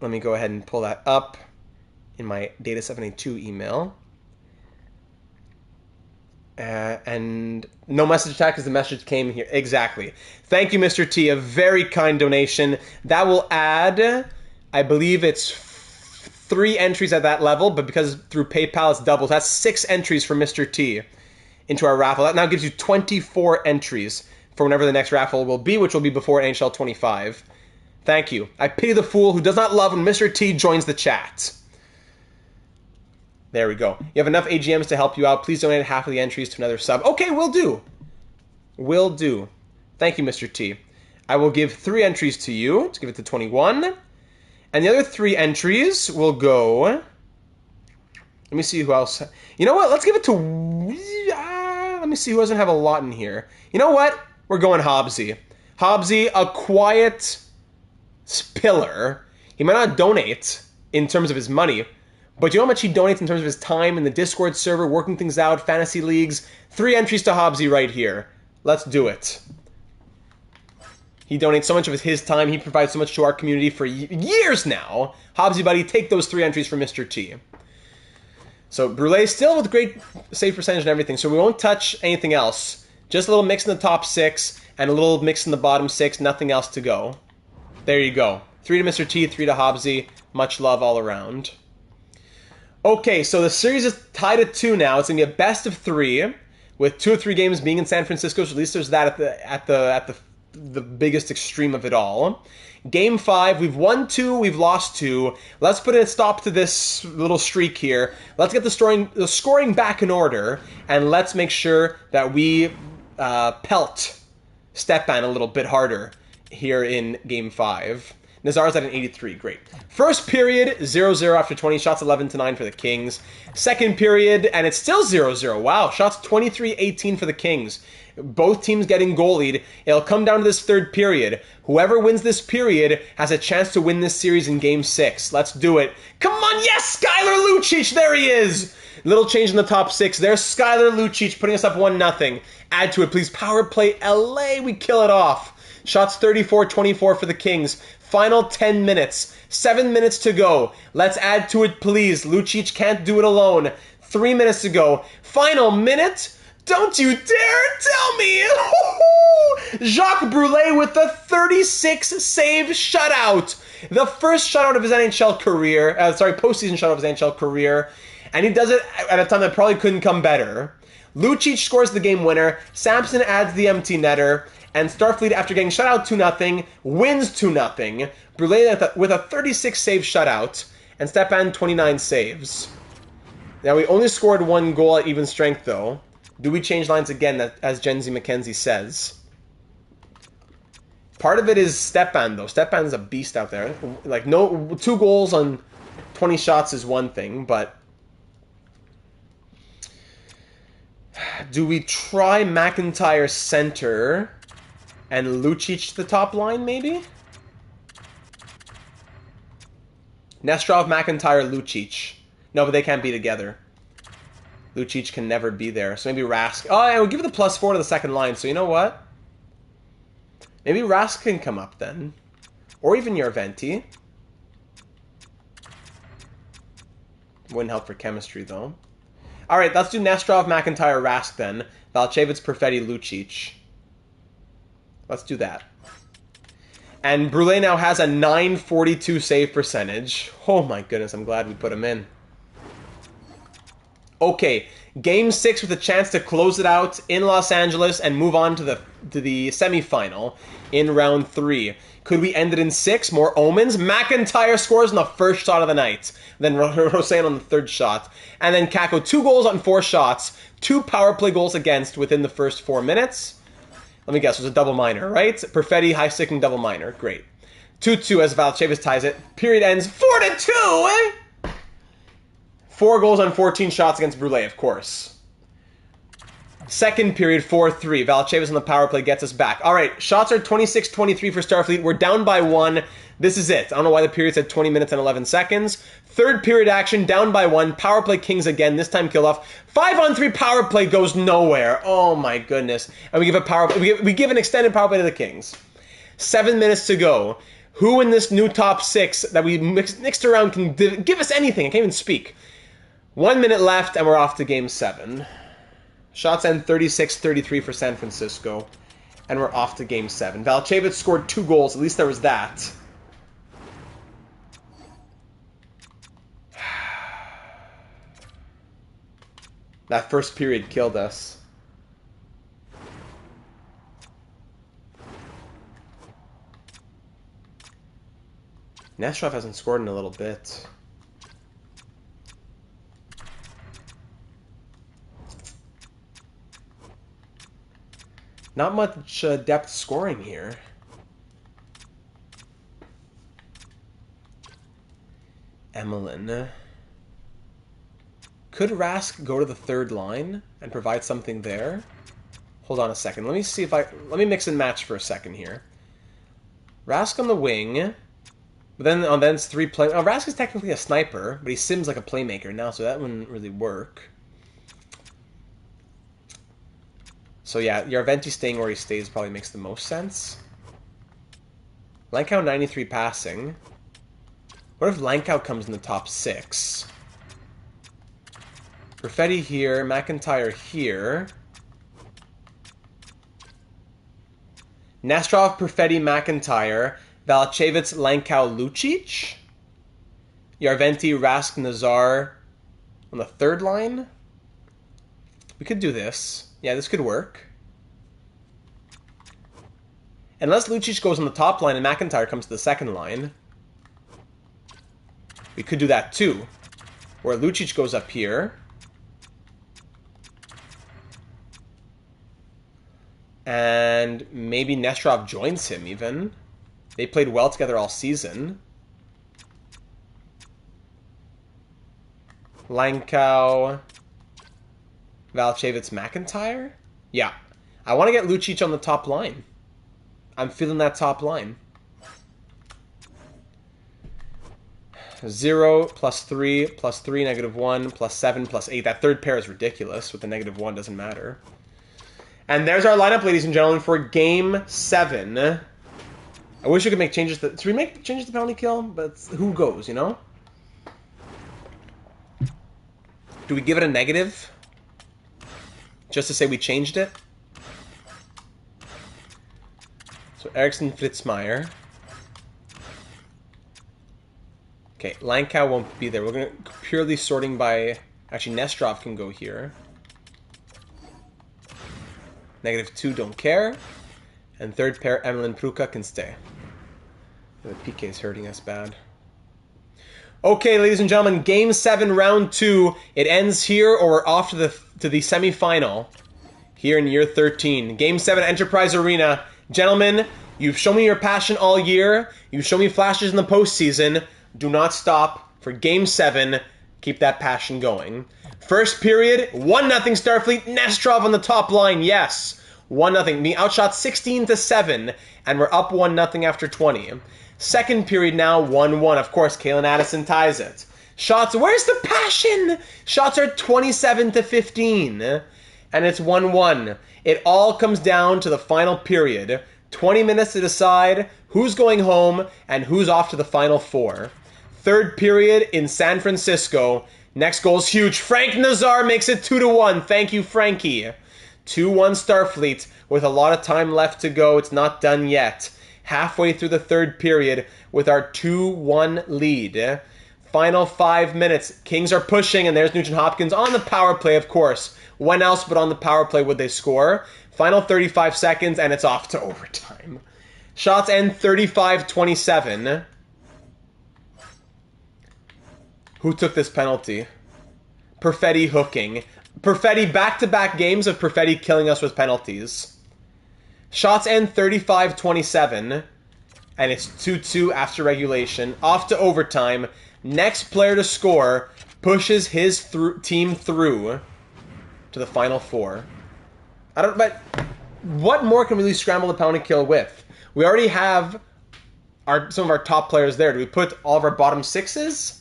A: Let me go ahead and pull that up in my Data782 email. And no message attack because the message came here. Exactly. Thank you, Mr. T. A very kind donation. That will add, I believe it's 3 entries at that level, but because through PayPal it's doubles. That's 6 entries for Mr. T into our raffle. That now gives you 24 entries for whenever the next raffle will be, which will be before NHL 25. Thank you. I pity the fool who does not love when Mr. T joins the chat. There we go. You have enough AGMs to help you out. Please donate half of the entries to another sub. Okay, will do. Will do. Thank you, Mr. T. I will give 3 entries to you. Let's give it to 21. And the other 3 entries will go... Let me see who else... You know what? Let's give it to... let me see who doesn't have a lot in here. You know what? We're going Hobbsy. Hobbsy, a quiet spiller. He might not donate in terms of his money, but you know how much he donates in terms of his time in the Discord server, working things out, fantasy leagues? 3 entries to Hobbsy right here. Let's do it. He donates so much of his time. He provides so much to our community for years now. Hobbsy, buddy, take those 3 entries for Mr. T. So Brule still with great save percentage and everything, so we won't touch anything else. Just a little mix in the top 6 and a little mix in the bottom 6. Nothing else to go. There you go. 3 to Mr. T, 3 to Hobbsy. Much love all around. Okay, so the series is tied at 2 now. It's going to be a best of 3, with 2 of 3 games being in San Francisco, so at least there's that at the biggest extreme of it all. Game 5, we've won 2, we've lost 2. Let's put a stop to this little streak here. Let's get the scoring back in order, and let's make sure that we pelt Stepan a little bit harder here in Game 5. Nazar's at an 83. Great. First period, 0-0 after 20 shots, 11-9 for the Kings. Second period, and it's still 0-0. Wow, shots 23-18 for the Kings. Both teams getting goalied. It'll come down to this third period. Whoever wins this period has a chance to win this series in Game 6. Let's do it. Come on, yes, Skylar Lucic, there he is! Little change in the top 6. There's Skylar Lucic putting us up 1-0. Add to it, please. Power play LA. We kill it off. Shots 34-24 for the Kings. Final 10 minutes. 7 minutes to go. Let's add to it, please. Lucic can't do it alone. 3 minutes to go. Final minute. Don't you dare tell me! Jacques Brule with the 36-save shutout. The first shutout of his NHL career. Postseason shutout of his NHL career. And he does it at a time that probably couldn't come better. Lucic scores the game winner. Sampson adds the empty netter. And Starfleet, after getting shut out 2-0, wins 2-0. Brule with a 36-save shutout. And Stepan 29 saves. Now, we only scored 1 goal at even strength, though. Do we change lines again, as Gen Z McKenzie says? Part of it is Stepan, though. Stepan's a beast out there. Like, 2 goals on 20 shots is one thing, but... Do we try McIntyre center and Lucic the top line, maybe? Nestrov, McIntyre, Lucic. No, but they can't be together. Lucic can never be there. So maybe Rask. Oh, yeah, we'll give it the +4 to the second line. So you know what? Maybe Rask can come up then. Or even Yarventi. Wouldn't help for chemistry, though. Alright, let's do Nestrov, McIntyre, Rask then. Valchevitz, Perfetti, Lucic. Let's do that. And Brule now has a .942 save percentage. Oh my goodness, I'm glad we put him in. Okay, Game 6 with a chance to close it out in Los Angeles and move on to the semifinal in round 3. Could we end it in 6? More omens. McIntyre scores on the first shot of the night. Then Roseanne on the third shot. And then Kako 2 goals on 4 shots. 2 power play goals against within the first 4 minutes. Let me guess, it was a double minor, right? Perfetti, high-sticking double minor. Great. 2-2 as Valchevitz ties it. Period ends 4-2, 4 goals on 14 shots against Brule, of course. Second period, 4-3. Valchevitz on the power play gets us back. All right, shots are 26-23 for Starfleet. We're down by 1. This is it. I don't know why the period said 20 minutes and 11 seconds. Third period action, down by 1. Power play Kings again, this time killed off. 5-on-3 power play goes nowhere. Oh my goodness. And we give a power play, we give an extended power play to the Kings. 7 minutes to go. Who in this new top 6 that we mixed around can give us anything? I can't even speak. 1 minute left, and we're off to Game 7. Shots end 36-33 for San Francisco, and we're off to Game 7. Valchevitz scored 2 goals. At least there was that. That first period killed us. Nestrov hasn't scored in a little bit. Not much depth scoring here. Emelin. Could Rask go to the third line and provide something there? Hold on a second. Let me see if let me mix and match for a second here. Rask on the wing. But then it's 3 play. Oh, Rask is technically a sniper, but he sims like a playmaker now, so that wouldn't really work. So yeah, Yarventi staying where he stays probably makes the most sense. Langkow 93 passing. What if Langkow comes in the top 6? Perfetti here, McIntyre here. Nestrov, Perfetti, McIntyre. Valchevitz, Langkow, Lucic. Yarventi, Rask, Nazar on the third line. We could do this. Yeah, this could work. Unless Lucic goes on the top line and McIntyre comes to the second line. We could do that too. Where Lucic goes up here. And maybe Nestrov joins him even. They played well together all season. Langkow... Valchevitz, McIntyre? Yeah. I want to get Lucic on the top line. I'm feeling that top line. 0, +3, +3, -1, +7, +8. That third pair is ridiculous. With the -1, doesn't matter. And there's our lineup, ladies and gentlemen, for Game 7. I wish we could make changes. Should we make changes to penalty kill? But who goes, you know? Do we give it a negative? Just to say we changed it? So Eriksson, Fritzmeier. Okay, Langkow won't be there. We're going to purely sorting by... Actually, Nestrov can go here. -2, don't care. And third pair, Emelin Pruka can stay. The PK is hurting us bad. Okay, ladies and gentlemen, Game 7, Round 2. It ends here, or we're off to the semifinal here in year 13. Game 7, Enterprise Arena. Gentlemen, you've shown me your passion all year. You've shown me flashes in the postseason. Do not stop for Game 7. Keep that passion going. First period, 1-0 Starfleet. Nestrov on the top line, yes. 1-0. Being outshot 16-7, and we're up 1-0 after 20. Second period now, 1-1. Of course, Kalen Addison ties it. Shots, where's the passion? Shots are 27-15, and it's 1-1. It all comes down to the final period. 20 minutes to decide who's going home and who's off to the Final Four. Third period in San Francisco. Next goal's huge. Frank Nazar makes it 2-1. Thank you, Frankie. 2-1 Starfleet with a lot of time left to go. It's not done yet. Halfway through the third period with our 2-1 lead. Final 5 minutes. Kings are pushing, and there's Nugent-Hopkins on the power play, of course. When else but on the power play would they score? Final 35 seconds, and it's off to overtime. Shots end 35-27. Who took this penalty? Perfetti hooking. Perfetti, back-to-back games of Perfetti killing us with penalties. Shots end 35-27. And it's 2-2 after regulation. Off to overtime. Next player to score pushes his team through to the Final Four. But what more can we really scramble the penalty kill with? We already have some of our top players there. Do we put all of our bottom sixes?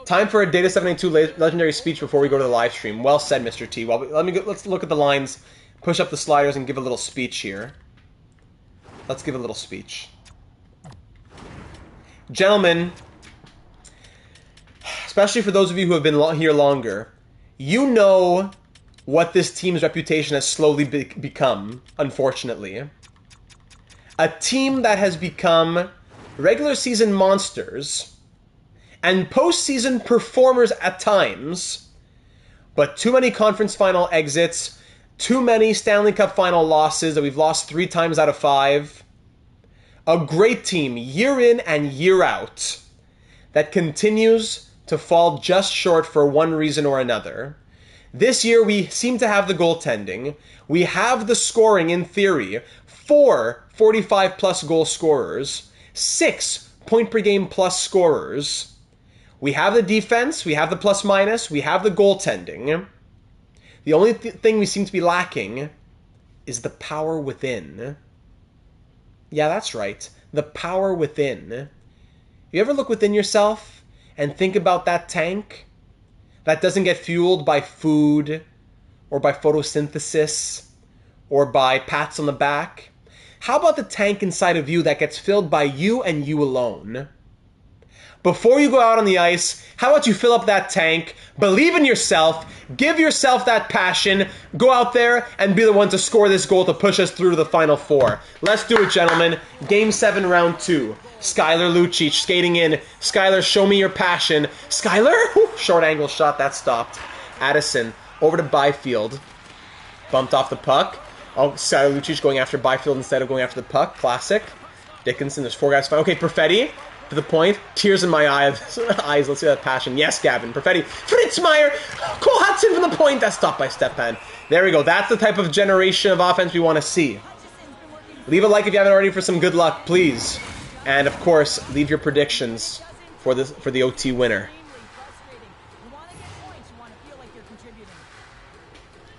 A: Time for a Data 782 legendary speech before we go to the live stream. Well said, Mr. T. Well, let's look at the lines, push up the sliders, and give a little speech here. Let's give a little speech. Gentlemen, especially for those of you who have been here longer, you know what this team's reputation has slowly become, unfortunately. A team that has become regular season monsters and postseason performers at times, but too many conference final exits, too many Stanley Cup final losses that we've lost 3 times out of 5. A great team year in and year out that continues to fall just short for one reason or another. This year we seem to have the goaltending. We have the scoring in theory. 4 45-plus goal scorers. 6 point-per-game-plus scorers. We have the defense. We have the plus-minus. We have the goaltending. The only thing we seem to be lacking is the power within. Yeah, that's right. The power within. You ever look within yourself and think about that tank that doesn't get fueled by food or by photosynthesis or by pats on the back? How about the tank inside of you that gets filled by you and you alone? Before you go out on the ice, how about you fill up that tank, believe in yourself, give yourself that passion, go out there and be the one to score this goal to push us through to the Final Four. Let's do it, gentlemen. Game 7, Round 2. Skylar Lucic skating in. Skylar, show me your passion. Skylar? Short angle shot, that stopped. Addison, over to Byfield. Bumped off the puck. Oh, Skylar Lucic going after Byfield instead of going after the puck. Classic. Dickinson, there's 4 guys. Okay, Perfetti to the point. Tears in my eyes. Let's see that passion. Yes, Gavin. Perfetti. Fritzmeier. Cole Hudson from the point. That's stopped by Stepan. There we go. That's the type of generation of offense we want to see. Leave a like if you haven't already for some good luck, please. And, of course, leave your predictions for the OT winner.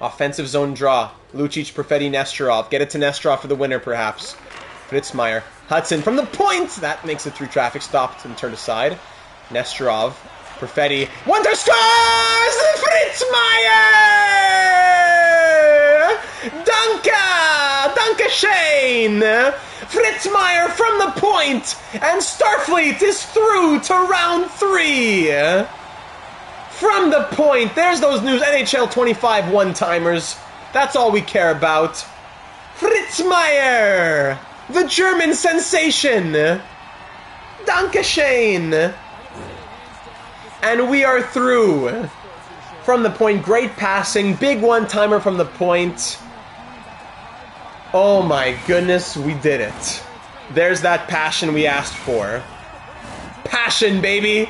A: Offensive zone draw. Lucic, Perfetti, Nesterov. Get it to Nesterov for the winner, perhaps. Fritzmeier. Hudson from the point! That makes it through traffic. Stopped and turned aside. Nesterov. Perfetti. Wonder scores! Fritz Meyer! Danke Shane! Fritz Meyer from the point! And Starfleet is through to round 3! From the point, there's those news NHL 25 one-timers. That's all we care about. Fritz Meyer! The German sensation! Danke Shane! And we are through. From the point, great passing, big one-timer from the point. Oh my goodness, we did it. There's that passion we asked for. Passion, baby!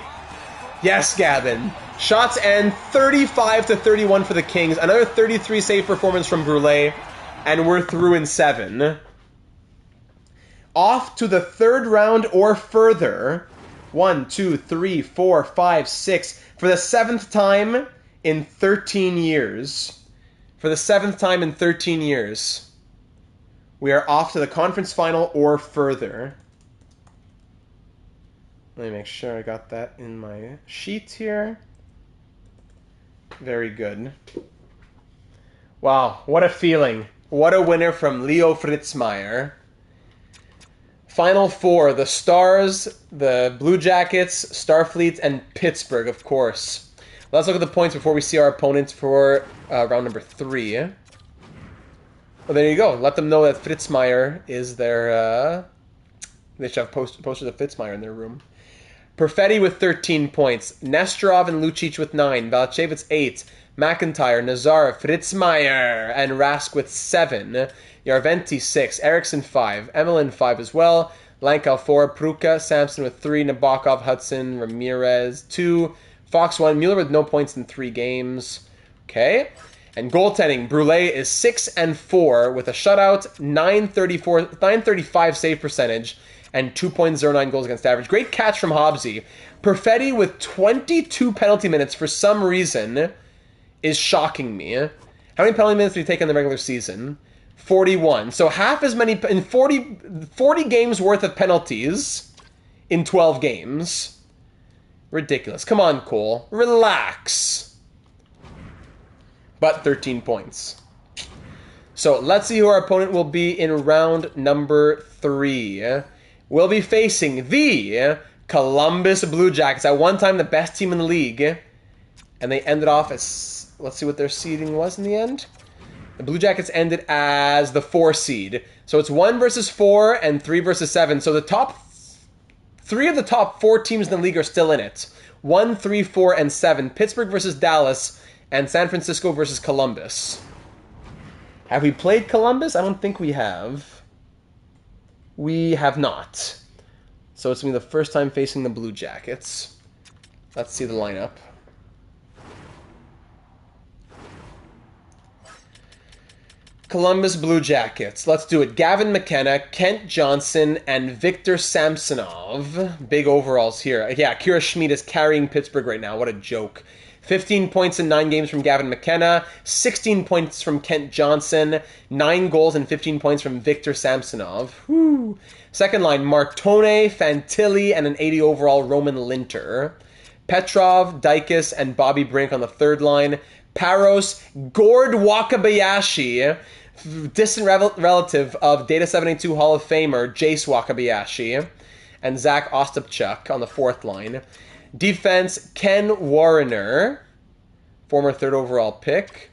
A: Yes, Gavin. Shots end 35-31 for the Kings. Another 33 save performance from Brule. And we're through in 7. Off to the 3rd round or further. 1, 2, 3, 4, 5, 6. For the 7th time in 13 years. For the 7th time in 13 years. We are off to the conference final or further. Let me make sure I got that in my sheet here. Very good. Wow, what a feeling. What a winner from Leo Fritzmeier. Final 4, the Stars, the Blue Jackets, Starfleet, and Pittsburgh, of course. Let's look at the points before we see our opponents for round number 3. Well, there you go. Let them know that Fritzmeier is their... they should have posters of Fritzmeier in their room. Perfetti with 13 points. Nesterov and Lucic with 9. Valachevitz 8. McIntyre, Nazar, Fritzmeier, and Rask with 7. Yarventi 6. Eriksson 5. Emelin 5 as well. Lankal 4. Pruka, Samson with 3. Nabokov, Hudson, Ramirez 2. Fox 1. Mueller with no points in 3 games. Okay. And goaltending, Brule is 6-4 with a shutout, 935 save percentage, and 2.09 goals against average. Great catch from Hobbsy. Perfetti with 22 penalty minutes for some reason is shocking me. How many penalty minutes did he take in the regular season? 41. So half as many in 40 games worth of penalties in 12 games. Ridiculous. Come on, Cole. Relax. But 13 points. So let's see who our opponent will be in round number 3. We'll be facing the Columbus Blue Jackets. At one time, the best team in the league. And they ended off as... Let's see what their seeding was in the end. The Blue Jackets ended as the 4 seed. So it's 1 versus 4 and 3 versus 7. So the top 3 of the top 4 teams in the league are still in it. 1, 3, 4, and 7. Pittsburgh versus Dallas and San Francisco versus Columbus. Have we played Columbus? I don't think we have. We have not. So it's going to be the first time facing the Blue Jackets. Let's see the lineup. Columbus Blue Jackets. Let's do it. Gavin McKenna, Kent Johnson, and Victor Samsonov. Big overalls here. Yeah, Kira Schmid is carrying Pittsburgh right now. What a joke. 15 points in 9 games from Gavin McKenna, 16 points from Kent Johnson, 9 goals and 15 points from Victor Samsonov. Woo. Second line, Martone, Fantilli, and an 80 overall Roman Linter. Petrov, Daikus, and Bobby Brink on the third line. Paros, Gord Wakabayashi, distant relative of Data 782 Hall of Famer Jace Wakabayashi, and Zach Ostapchuk on the fourth line. Defense, Ken Warrener, former 3rd overall pick,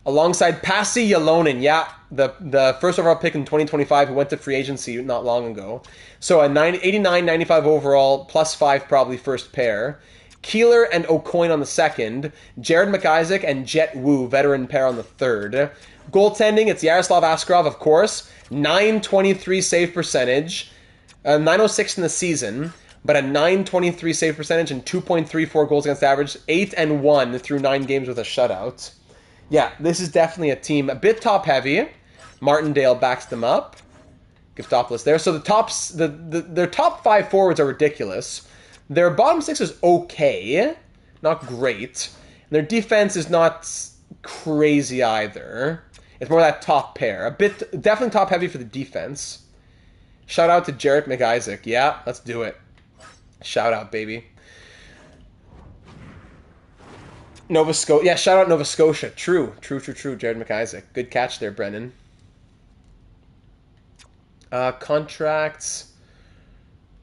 A: alongside Pasi Yalonen, yeah, the first overall pick in 2025 who went to free agency not long ago. So a 89-95 overall, +5 probably first pair. Keeler and O'Coin on the second. Jared McIsaac and Jet Wu, veteran pair on the third. Goaltending, it's Yaroslav Askarov, of course. 923 save percentage. 906 in the season. But a 923 save percentage and 2.34 goals against average. 8-1 through 9 games with a shutout. Yeah, this is definitely a team a bit top-heavy. Martindale backs them up. Giftopoulos there. So their top 5 forwards are ridiculous. Their bottom 6 is okay. Not great. And their defense is not crazy either. It's more that top pair. Definitely top-heavy for the defense. Shout out to Jarrett McIsaac. Yeah, let's do it. Shout out, baby. Nova Scotia. Yeah, shout out Nova Scotia. True. Jared McIsaac. Good catch there, Brennan. Contracts.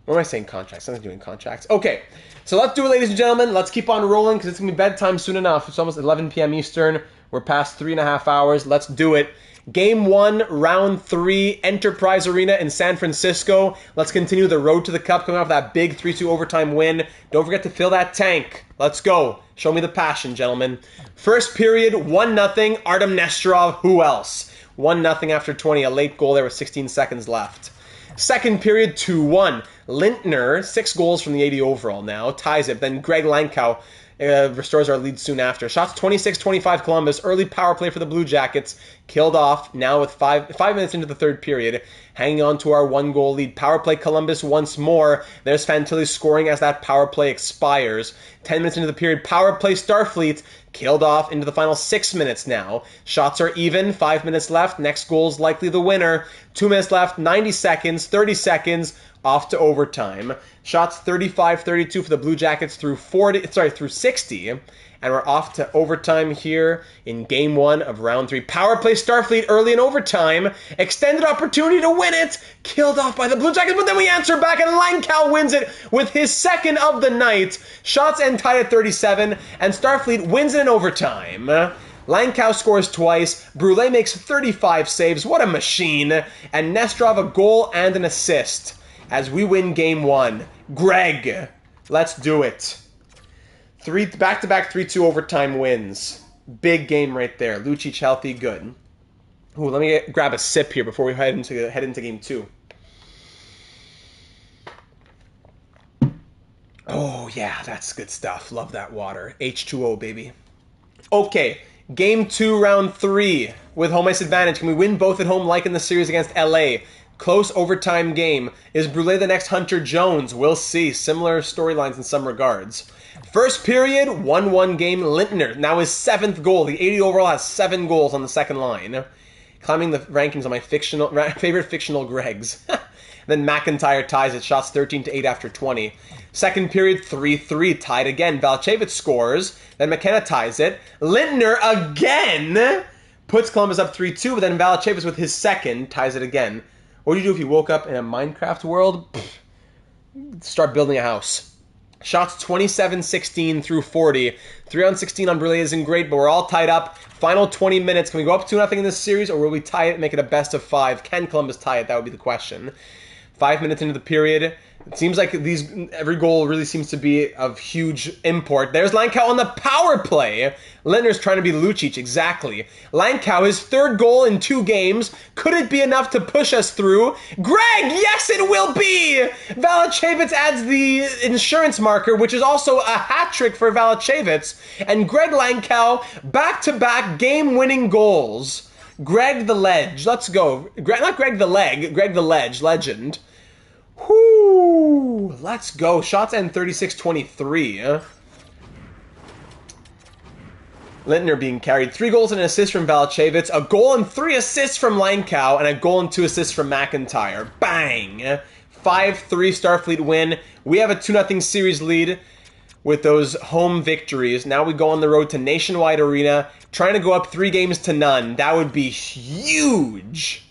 A: What am I saying? Contracts. I'm not doing contracts. Okay, so let's do it, ladies and gentlemen. Let's keep on rolling because it's going to be bedtime soon enough. It's almost 11 p.m. Eastern. We're past 3.5 hours. Let's do it. Game 1, Round 3, Enterprise Arena in San Francisco. Let's continue the road to the Cup, coming off that big 3-2 overtime win. Don't forget to fill that tank. Let's go. Show me the passion, gentlemen. First period, 1-0, Artem Nesterov. Who else? 1-0 after 20, a late goal there with 16 seconds left. Second period, 2-1. Lintner, 6 goals from the 80 overall now, ties it. Then Greg Lankow restores our lead soon after. Shots 26-25 Columbus. Early power play for the Blue Jackets. Killed off now with 5 minutes into the third period. Hanging on to our 1-goal lead. Power play Columbus once more. There's Fantilli scoring as that power play expires. 10 minutes into the period. Power play Starfleet. Killed off into the final 6 minutes now. Shots are even. 5 minutes left. Next goal's likely the winner. 2 minutes left. 90 seconds. 30 seconds. Off to overtime. Shots 35-32 for the Blue Jackets through 60. And we're off to overtime here in Game 1 of Round 3. Power play Starfleet early in overtime. Extended opportunity to win it. Killed off by the Blue Jackets, but then we answer back and Lankow wins it with his second of the night. Shots end tied at 37, and Starfleet wins it in overtime. Lankow scores twice. Brule makes 35 saves. What a machine. And Nesterov a goal and an assist as we win Game 1. Greg, let's do it. Back-to-back 3-2 overtime wins. Big game right there. Lucic healthy, good. Ooh, let me grab a sip here before we head into Game 2. Oh, yeah, that's good stuff. Love that water. H2O, baby. Okay, Game 2, Round 3 with home ice advantage. Can we win both at home like in the series against LA? Close overtime game. Is Brule the next Hunter Jones? We'll see. Similar storylines in some regards. First period, 1-1 game. Lintner, now his 7th goal. The 80 overall has 7 goals on the second line. Climbing the rankings on my favorite fictional Gregs. Then McIntyre ties it. Shots 13-8 after 20. Second period, 3-3. Tied again. Valchevitz scores. Then McKenna ties it. Lintner again puts Columbus up 3-2. But then Valchevitz with his second ties it again. What do you do if you woke up in a Minecraft world? Start building a house. Shots 27-16 through 40. 3-on-16 on Brule isn't great, but we're all tied up. Final 20 minutes. Can we go up 2-0 in this series, or will we tie it and make it a best of 5? Can Columbus tie it? That would be the question. 5 minutes into the period. It seems like every goal really seems to be of huge import. There's Lankow on the power play. Lintner's trying to be Lucic, exactly. Lankow, his 3rd goal in 2 games. Could it be enough to push us through? Greg, yes it will be! Valachevitz adds the insurance marker, which is also a hat trick for Valachevitz. And Greg Lankow, back-to-back game-winning goals. Greg the Ledge, let's go. Not Greg the Leg, Greg the Ledge, legend. Whoo! Let's go. Shots end 36-23. Lintner being carried. 3 goals and an assist from Valachevitz. A goal and 3 assists from Lankow. And a goal and 2 assists from McIntyre. Bang! 5-3 Starfleet win. We have a 2-0 series lead with those home victories. Now we go on the road to Nationwide Arena, trying to go up 3-0. That would be huge.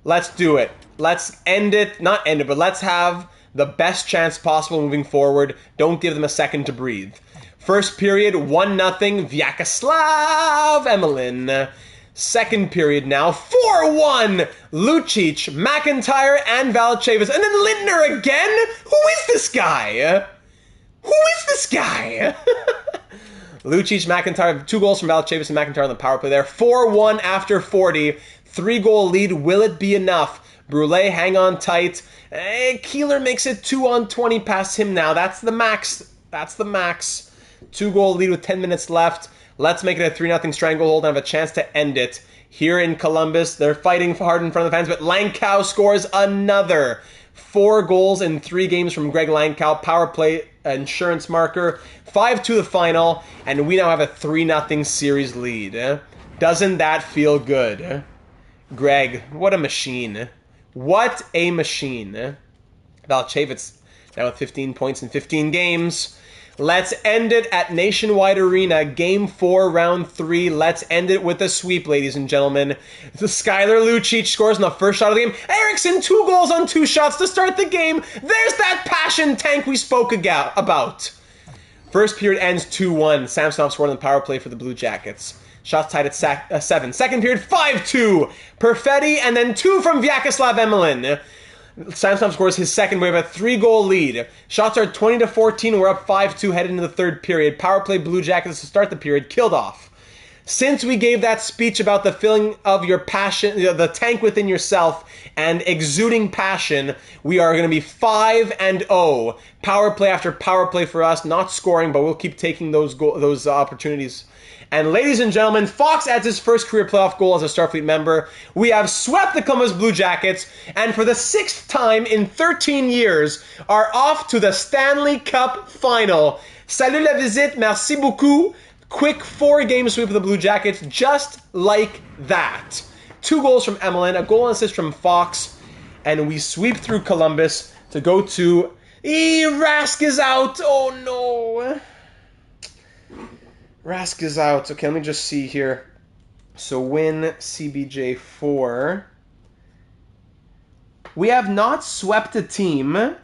A: Let's do it. Let's end it. Not end it, but let's have the best chance possible moving forward. Don't give them a second to breathe. First period, 1-0, Vyacheslav Emelin. Second period now, 4-1, Lucic, McIntyre, and Valachevitz. And then Lintner again? Who is this guy? Lucic, McIntyre, 2 goals from Valachevitz and McIntyre on the power play there. 4-1 after 40. 3-goal lead. Will it be enough? Brule, hang on tight. Keeler makes it 2-on-20 past him now. That's the max. 2-goal lead with 10 minutes left. Let's make it a 3-0 stranglehold and have a chance to end it. Here in Columbus, they're fighting hard in front of the fans, but Lankow scores another. 4 goals in 3 games from Greg Lankow. Power play insurance marker. 5-2 the final, and we now have a 3-0 series lead. Doesn't that feel good? Greg, what a machine. What a machine. Valachevitz now with 15 points in 15 games. Let's end it at Nationwide Arena, Game 4, Round 3. Let's end it with a sweep, ladies and gentlemen. The Skylar Lucic scores in the first shot of the game. Eriksson, 2 goals on 2 shots to start the game. There's that passion tank we spoke about. First period ends 2-1. Samsonov scored on the power play for the Blue Jackets. Shots tied at 7. Second period, 5-2. Perfetti, and then 2 from Vyacheslav Emelin. Samsonov scores his second. We have a 3-goal lead. Shots are 20-14. We're up 5-2 headed into the third period. Power play Blue Jackets to start the period. Killed off. Since we gave that speech about the filling of your passion, the tank within yourself, and exuding passion, we are going to be 5-0. Power play after power play for us. Not scoring, but we'll keep taking those opportunities. And ladies and gentlemen, Fox adds his first career playoff goal as a Starfleet member. We have swept the Columbus Blue Jackets, and for the 6th time in 13 years, are off to the Stanley Cup Final. Salut la visite, merci beaucoup. Quick 4-game sweep of the Blue Jackets, just like that. 2 goals from Emelin, a goal and assist from Fox, and we sweep through Columbus to go to... Rask is out! Oh no! Rask is out. Okay, let me just see here. So win CBJ4. We have not swept a team,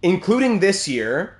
A: including this year.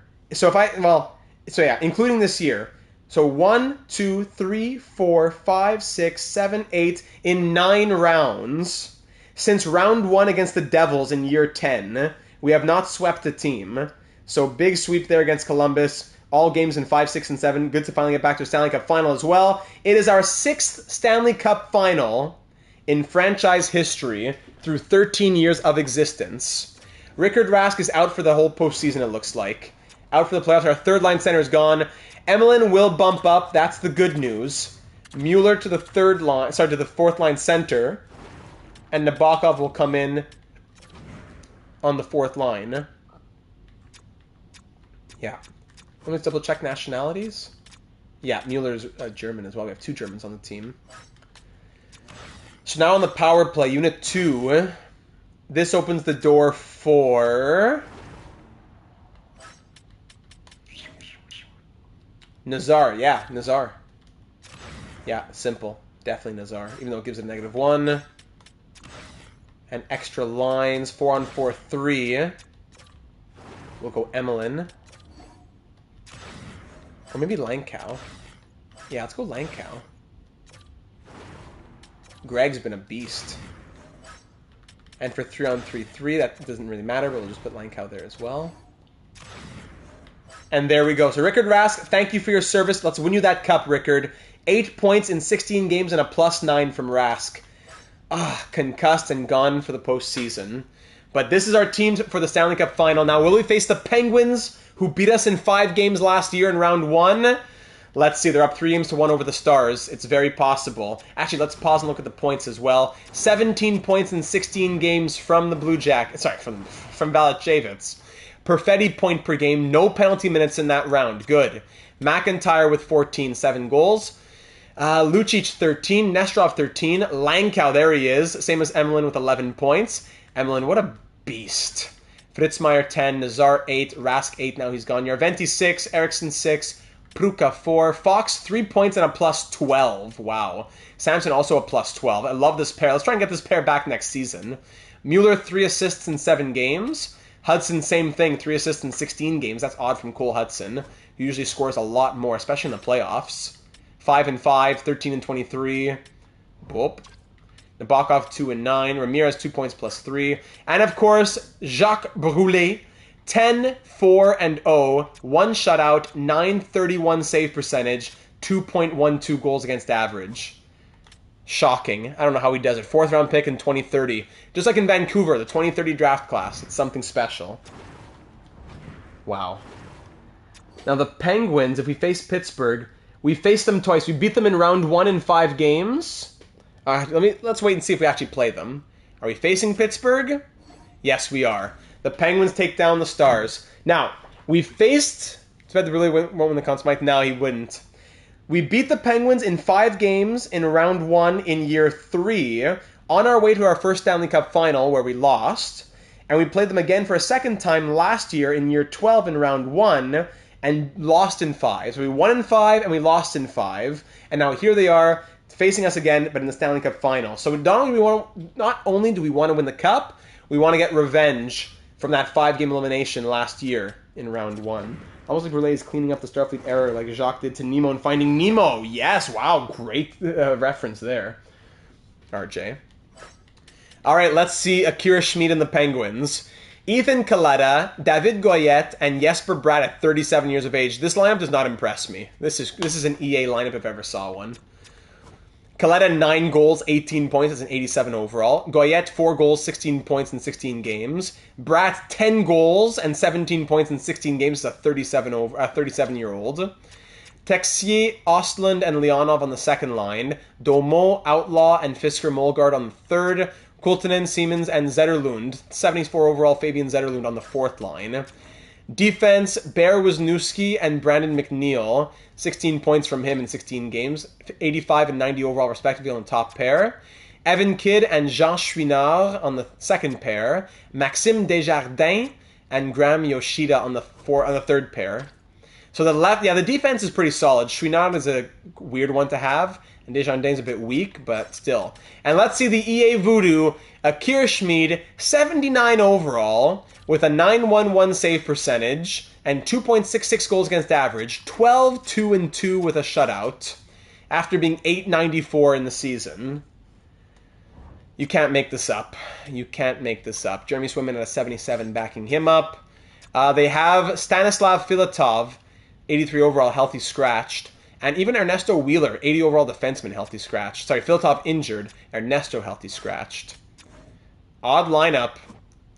A: Including this year. So 1, 2, 3, 4, 5, 6, 7, 8 in 9 rounds. Since round 1 against the Devils in year 10, we have not swept a team. So big sweep there against Columbus. All games in 5, 6, and 7. Good to finally get back to a Stanley Cup final as well. It is our 6th Stanley Cup final in franchise history through 13 years of existence. Rickard Rask is out for the whole postseason, it looks like. Out for the playoffs. Our third-line center is gone. Emelin will bump up. That's the good news. Mueller to the fourth-line center. And Nabokov will come in on the 4th line. Yeah. Let me double check nationalities. Yeah, Mueller's German as well. We have 2 Germans on the team. So now on the power play, Unit 2. This opens the door for... Nazar. Yeah, Nazar. Yeah, simple. Definitely Nazar. Even though it gives it a -1. And extra lines. 4-on-4-3. We'll go Emelin. Or maybe Langkow. Yeah, let's go Langkow. Greg's been a beast. And for 3-on-3-3, that doesn't really matter, but we'll just put Langkow there as well. And there we go. So Rickard Rask, thank you for your service. Let's win you that cup, Rickard. 8 points in 16 games and a +9 from Rask. Concussed and gone for the postseason. But this is our team for the Stanley Cup final. Now, will we face the Penguins, who beat us in 5 games last year in round 1? Let's see. They're up 3-1 over the Stars. It's very possible. Actually, let's pause and look at the points as well. 17 points in 16 games from the Blue Jackets. Sorry, from Balachevitz. Perfetti point per game. No penalty minutes in that round. Good. McIntyre with 14, 7 goals. Lucic 13, Nestrov 13, Langkow, there he is. Same as Emelin with 11 points. Emelin, what a beast. Fritzmeier 10, Nazar 8, Rask 8, now he's gone. Yarventi 6, Eriksson 6, Pruka 4, Fox 3 points and a +12. Wow. Samson also a +12. I love this pair. Let's try and get this pair back next season. Mueller 3 assists in 7 games. Hudson, same thing, 3 assists in 16 games. That's odd from Cole Hudson. He usually scores a lot more, especially in the playoffs. 5-5, 13-23. Boop. Nabokov 2-9. Ramirez 2 points +3. And of course, Jacques Brulé, 10-4-0, 1 shutout, .931 save percentage, 2.12 goals against average. Shocking. I don't know how he does it. 4th round pick in 2030. Just like in Vancouver, the 2030 draft class. It's something special. Wow. Now the Penguins, if we face Pittsburgh, we faced them twice. We beat them in round 1 in 5 games. Let's wait and see if we actually play them. Are we facing Pittsburgh? Yes, we are. The Penguins take down the Stars. Now, we faced... Sven really won't win the Conn Smythe. No, he wouldn't. We beat the Penguins in 5 games in round 1 in year 3, on our way to our first Stanley Cup final where we lost. And we played them again for a second time last year in year 12 in round 1 and lost in 5. So we won in 5 and we lost in 5. And now here they are facing us again, but in the Stanley Cup final. So not only do we want to win the Cup, we want to get revenge from that 5-game elimination last year in round 1. Almost like Brulé is cleaning up the Starfleet error like Jacques did to Nemo and Finding Nemo. Yes, wow, great reference there, RJ. All right, let's see Akira Schmid and the Penguins. Ethan Kaleta, David Goyette, and Jesper Bratt at 37 years of age. This lineup does not impress me. This is an EA lineup if I ever saw one. Kaleta, 9 goals, 18 points. That's an 87 overall. Goyette, 4 goals, 16 points in 16 games. Bratt, 10 goals and 17 points in 16 games. That's a 37-year-old. Texier, Ostlund, and Leonov on the second line. Domo, Outlaw, and Fisker-Molgaard on the third. Kultinen, Siemens, and Zetterlund. 74 overall, Fabian Zetterlund on the fourth line. Defense, Bear Wisniewski and Brandon McNeil. 16 points from him in 16 games. 85 and 90 overall, respectively, on the top pair. Evan Kidd and Jean Chouinard on the second pair. Maxime Desjardins and Graham Yoshida on the third pair. So the defense is pretty solid. Chouinard is a weird one to have, and Desjardins a bit weak, but still. And let's see the EA Voodoo, Akira Schmid, 79 overall, with a 911 save percentage, and 2.66 goals against average, 12-2-2 with a shutout, after being 894 in the season. You can't make this up. You can't make this up. Jeremy Swimman at a 77 backing him up. They have Stanislav Filatov, 83 overall, healthy scratched. And even Ernesto Wheeler, 80 overall defenseman, healthy scratched. Sorry, Filatov injured. Ernesto healthy scratched. Odd lineup.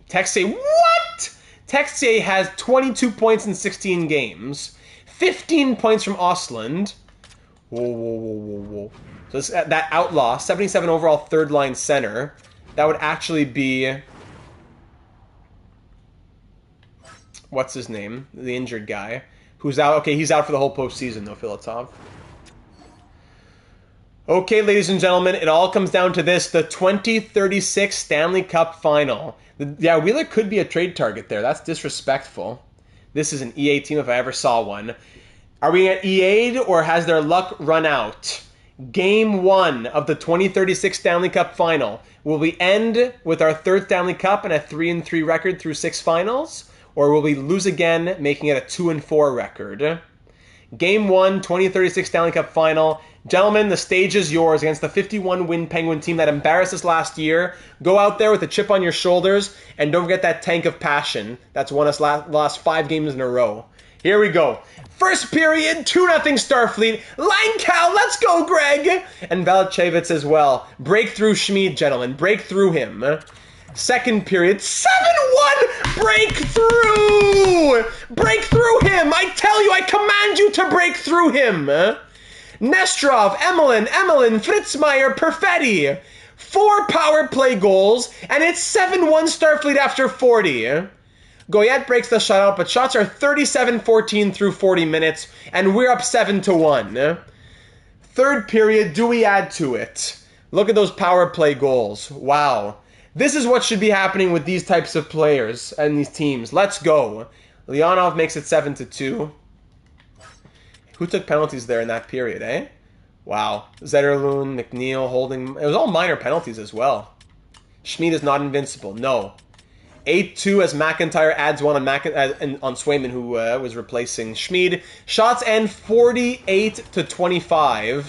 A: Texier, what? Texier has 22 points in 16 games. 15 points from Ostlund. Whoa. So that Outlaw, 77 overall, third line center. That would actually be... What's his name? The injured guy. Who's out? Okay, he's out for the whole postseason, though, Filatov. Okay, ladies and gentlemen, it all comes down to this. The 2036 Stanley Cup Final. Yeah, Wheeler could be a trade target there. That's disrespectful. This is an EA team if I ever saw one. Are we at EA'd or has their luck run out? Game 1 of the 2036 Stanley Cup Final. Will we end with our third Stanley Cup and a 3-3 record through 6 finals? Or will we lose again, making it a 2-4 record? Game 1, 2036 Stanley Cup Final. Gentlemen, the stage is yours against the 51-win Penguin team that embarrassed us last year. Go out there with a chip on your shoulders, and don't forget that tank of passion that's won us last 5 games in a row. Here we go. First period, 2-0 Starfleet. Line cow, let's go, Greg! And Valachevitz as well. Break through Schmid, gentlemen. Break through him. Second period, 7-1! Break through! Break through him! I tell you, I command you to break through him! Nestrov, Emelin, Fritzmeier, Perfetti. 4 power play goals, and it's 7-1 Starfleet after 40. Goyette breaks the shutout, but shots are 37-14 through 40 minutes, and we're up 7-1. Third period, do we add to it? Look at those power play goals. Wow. This is what should be happening with these types of players and these teams. Let's go. Leonov makes it 7-2. Who took penalties there in that period, eh? Wow. Zetterlund, McNeil, holding... It was all minor penalties as well. Schmid is not invincible. No. 8-2 as McIntyre adds one on Swayman, who was replacing Schmid. Shots end 48-25.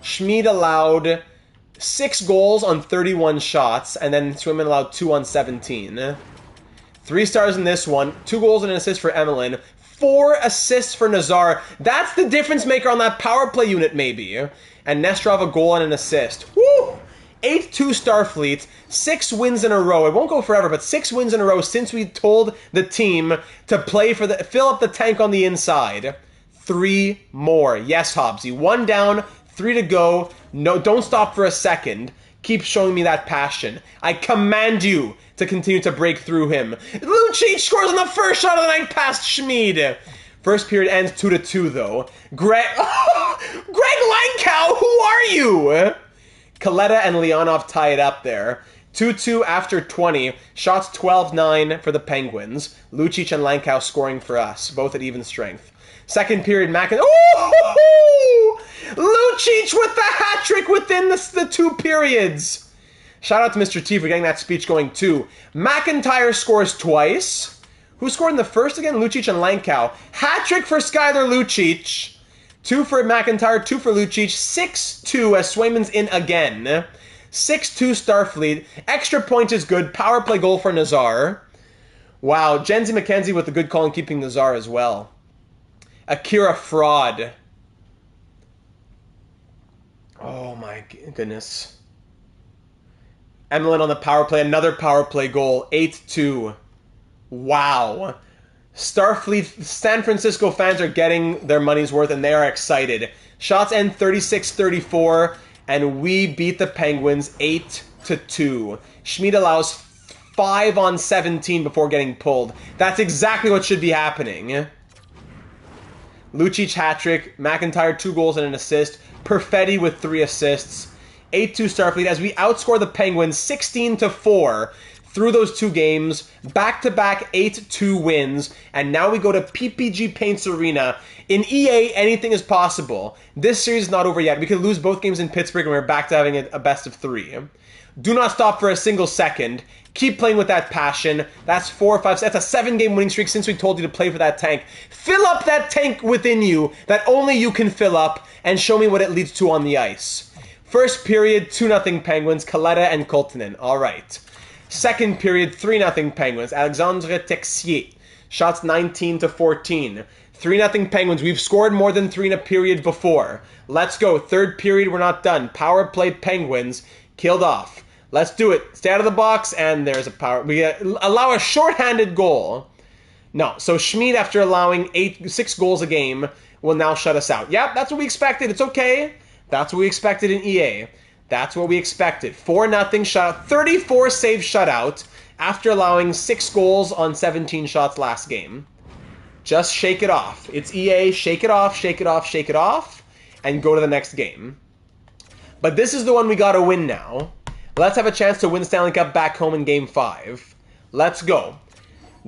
A: Schmid allowed 6 goals on 31 shots, and then Swayman allowed 2 on 17. 3 stars in this one. 2 goals and an assist for Emelin. 4 assists for Nazar. That's the difference maker on that power play unit, maybe. And Nestrov a goal and an assist. Woo! 8-2 Starfleet, 6 wins in a row. It won't go forever, but 6 wins in a row since we told the team to play for fill up the tank on the inside. 3 more. Yes, Hobbsy. 1 down, 3 to go. No, don't stop for a second. Keep showing me that passion. I command you to continue to break through him. Lucic scores on the first shot of the night past Schmid. First period ends 2-2, though. Greg Linecow, who are you? Kaleta and Leonov tie it up there. 2-2 after 20. Shots 12-9 for the Penguins. Lucic and Lankow scoring for us, both at even strength. Second period, Oh! Lucic with the hat trick within the 2 periods. Shout out to Mr. T for getting that speech going too. McIntyre scores twice. Who scored in the first again? Lucic and Lankow. Hat trick for Skylar Lucic. 2 for McIntyre, 2 for Lucic. 6-2 as Swayman's in again. 6-2 Starfleet. Extra point is good. Power play goal for Nazar. Wow, Jenzy McKenzie with a good call in keeping Nazar as well. Akira fraud. Oh my goodness. Emlyn on the power play. Another power play goal. 8-2. Wow. Starfleet, San Francisco fans are getting their money's worth and they are excited. Shots end 36-34 and we beat the Penguins 8-2. Schmid allows 5 on 17 before getting pulled. That's exactly what should be happening. Lucic hat-trick, McIntyre 2 goals and an assist, Perfetti with 3 assists. 8-2 Starfleet as we outscore the Penguins 16-4 through those 2 games, back-to-back 8-2 wins, and now we go to PPG Paints Arena. In EA, anything is possible. This series is not over yet. We could lose both games in Pittsburgh and we're back to having a best of 3. Do not stop for a single second. Keep playing with that passion. That's 4 or 5. That's a 7-game winning streak since we told you to play for that tank. Fill up that tank within you that only you can fill up and show me what it leads to on the ice. First period, 2-0 Penguins, Kaleta and Kultanen. All right. Second period, 3-0 Penguins, Alexandre Texier. Shots 19-14. 3-0 Penguins. We've scored more than 3 in a period before. Let's go. Third period, we're not done. Power play Penguins. Killed off. Let's do it. Stay out of the box, and there's a power. We allow a shorthanded goal. No, so Schmid, after allowing 6 goals a game, will now shut us out. Yep, that's what we expected. It's okay. That's what we expected in EA. That's what we expected. 4-0 shutout. 34 save shutout after allowing 6 goals on 17 shots last game. Just shake it off. It's EA. Shake it off, shake it off, shake it off, and go to the next game. But this is the one we got to win now. Let's have a chance to win the Stanley Cup back home in Game 5. Let's go.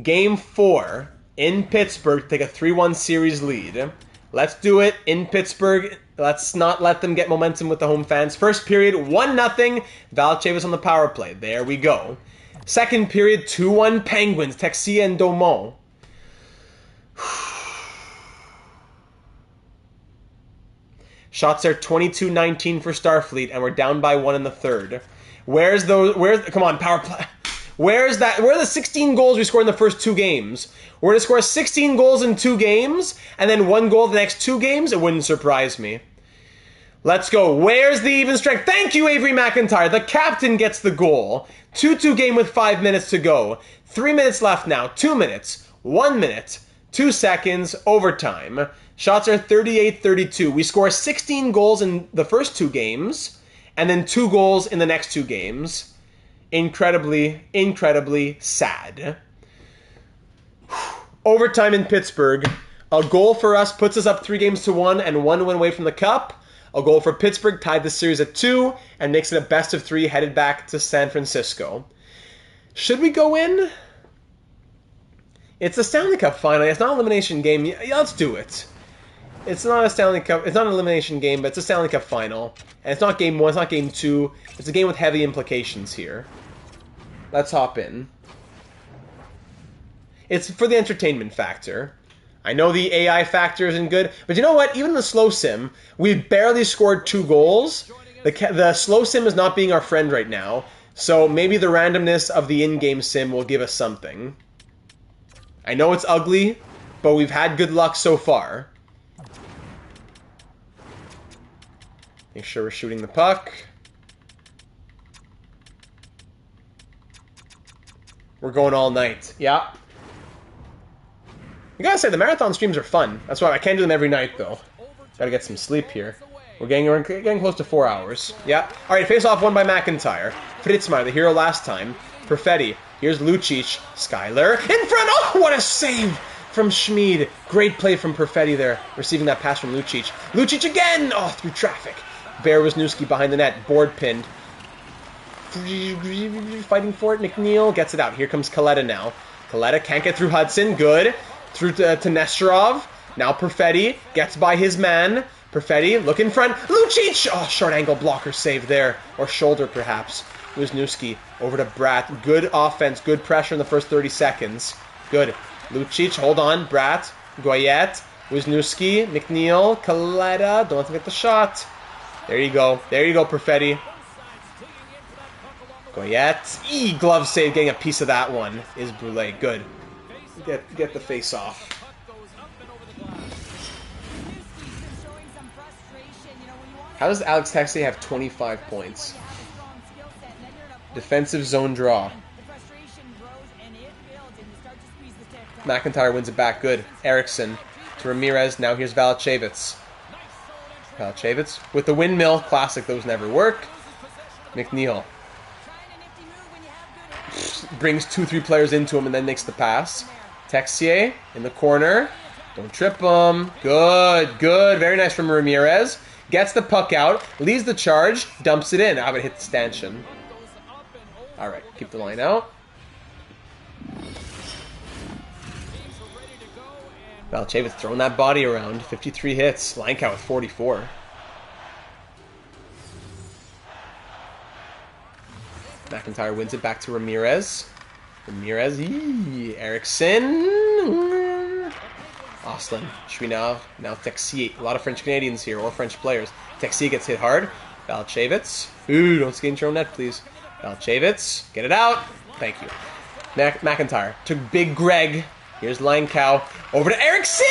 A: Game 4 in Pittsburgh. Take a 3-1 series lead. Let's do it in Pittsburgh. Let's not let them get momentum with the home fans. First period, 1-0. Valchavis on the power play. There we go. Second period, 2-1 Penguins. Texier and Daumont. Shots are 22-19 for Starfleet, and we're down by 1 in the third. Come on, power play. Where are the 16 goals we scored in the first 2 games? We're going to score 16 goals in 2 games, and then 1 goal the next 2 games? It wouldn't surprise me. Let's go. Where's the even strength? Thank you, Avery McIntyre. The captain gets the goal. 2-2 game with 5 minutes to go. 3 minutes left now. 2 minutes. 1 minute. 2 seconds. Overtime. Shots are 38-32. We score 16 goals in the first 2 games, and then 2 goals in the next 2 games. Incredibly, incredibly sad. Overtime in Pittsburgh. A goal for us puts us up 3-1 and 1 win away from the Cup. A goal for Pittsburgh tied the series at 2 and makes it a best of 3 headed back to San Francisco. Should we go in? It's the Stanley Cup final. It's not an elimination game. Yeah, let's do it. It's not a Stanley Cup. It's not an elimination game, but it's a Stanley Cup final. And it's not game 1. It's not game 2. It's a game with heavy implications here. Let's hop in. It's for the entertainment factor. I know the AI factor isn't good, but you know what? Even the slow sim, we've barely scored 2 goals. The slow sim is not being our friend right now, so maybe the randomness of the in-game sim will give us something. I know it's ugly, but we've had good luck so far. Make sure we're shooting the puck. We're going all night. Yeah. You gotta say, the marathon streams are fun. That's why I can't do them every night, though. Gotta get some sleep here. We're getting close to 4 hours. Yeah. Alright, face-off won by McIntyre. Fritzmeier, the hero last time. Perfetti. Here's Lucic. Skyler. In front! Oh, what a save from Schmid. Great play from Perfetti there. Receiving that pass from Lucic. Lucic again! Oh, through traffic. Bear Wisniewski behind the net. Board pinned. Fighting for it. McNeil gets it out. Here comes Kaleta now. Kaleta can't get through Hudson. Good. Through to Nesterov. Now Perfetti gets by his man. Perfetti, look in front. Lucic! Oh, short angle blocker save there. Or shoulder, perhaps. Wisniewski over to Bratt. Good offense. Good pressure in the first 30 seconds. Good. Lucic, hold on. Bratt. Goyette. Wisniewski. McNeil. Kaleta. Don't let them get the shot. There you go. There you go, Perfetti. Goyette. Glove save. Getting a piece of that one is Brule. Good. Get the face off. How does Alex Texier have 25 points? Defensive zone draw. McIntyre wins it back. Good. Eriksson to Ramirez. Now here's Valachevitz. Valachevitz with the windmill. Classic. Those never work. McNeil. Brings 2-3 players into him and then makes the pass. Texier in the corner. Don't trip him. Good. Good. Very nice from Ramirez. Gets the puck out, leads the charge, dumps it in. I'm going to hit the stanchion. Alright, keep the line out. Valachevitz throwing that body around. 53 hits. Line count with 44. McIntyre wins it back to Ramirez. Ramirez. Eriksson. Oslin, Chouinard, now Texier. A lot of French Canadians here, or French players. Texier gets hit hard. Valachevitz. Ooh, don't skate into your own net, please. Valachevitz, get it out. Thank you. McIntyre took Big Greg. Here's Langkow. Over to Eriksson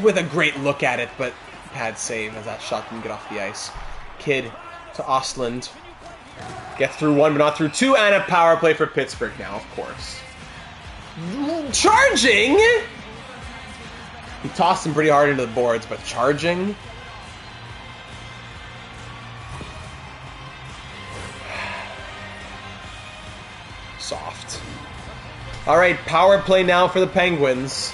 A: with a great look at it, but bad save as that shot didn't get off the ice. Kidd to Ostland. Gets through one, but not through two, and a power play for Pittsburgh now, of course. Charging! He tossed him pretty hard into the boards, but charging? Soft. Alright, power play now for the Penguins.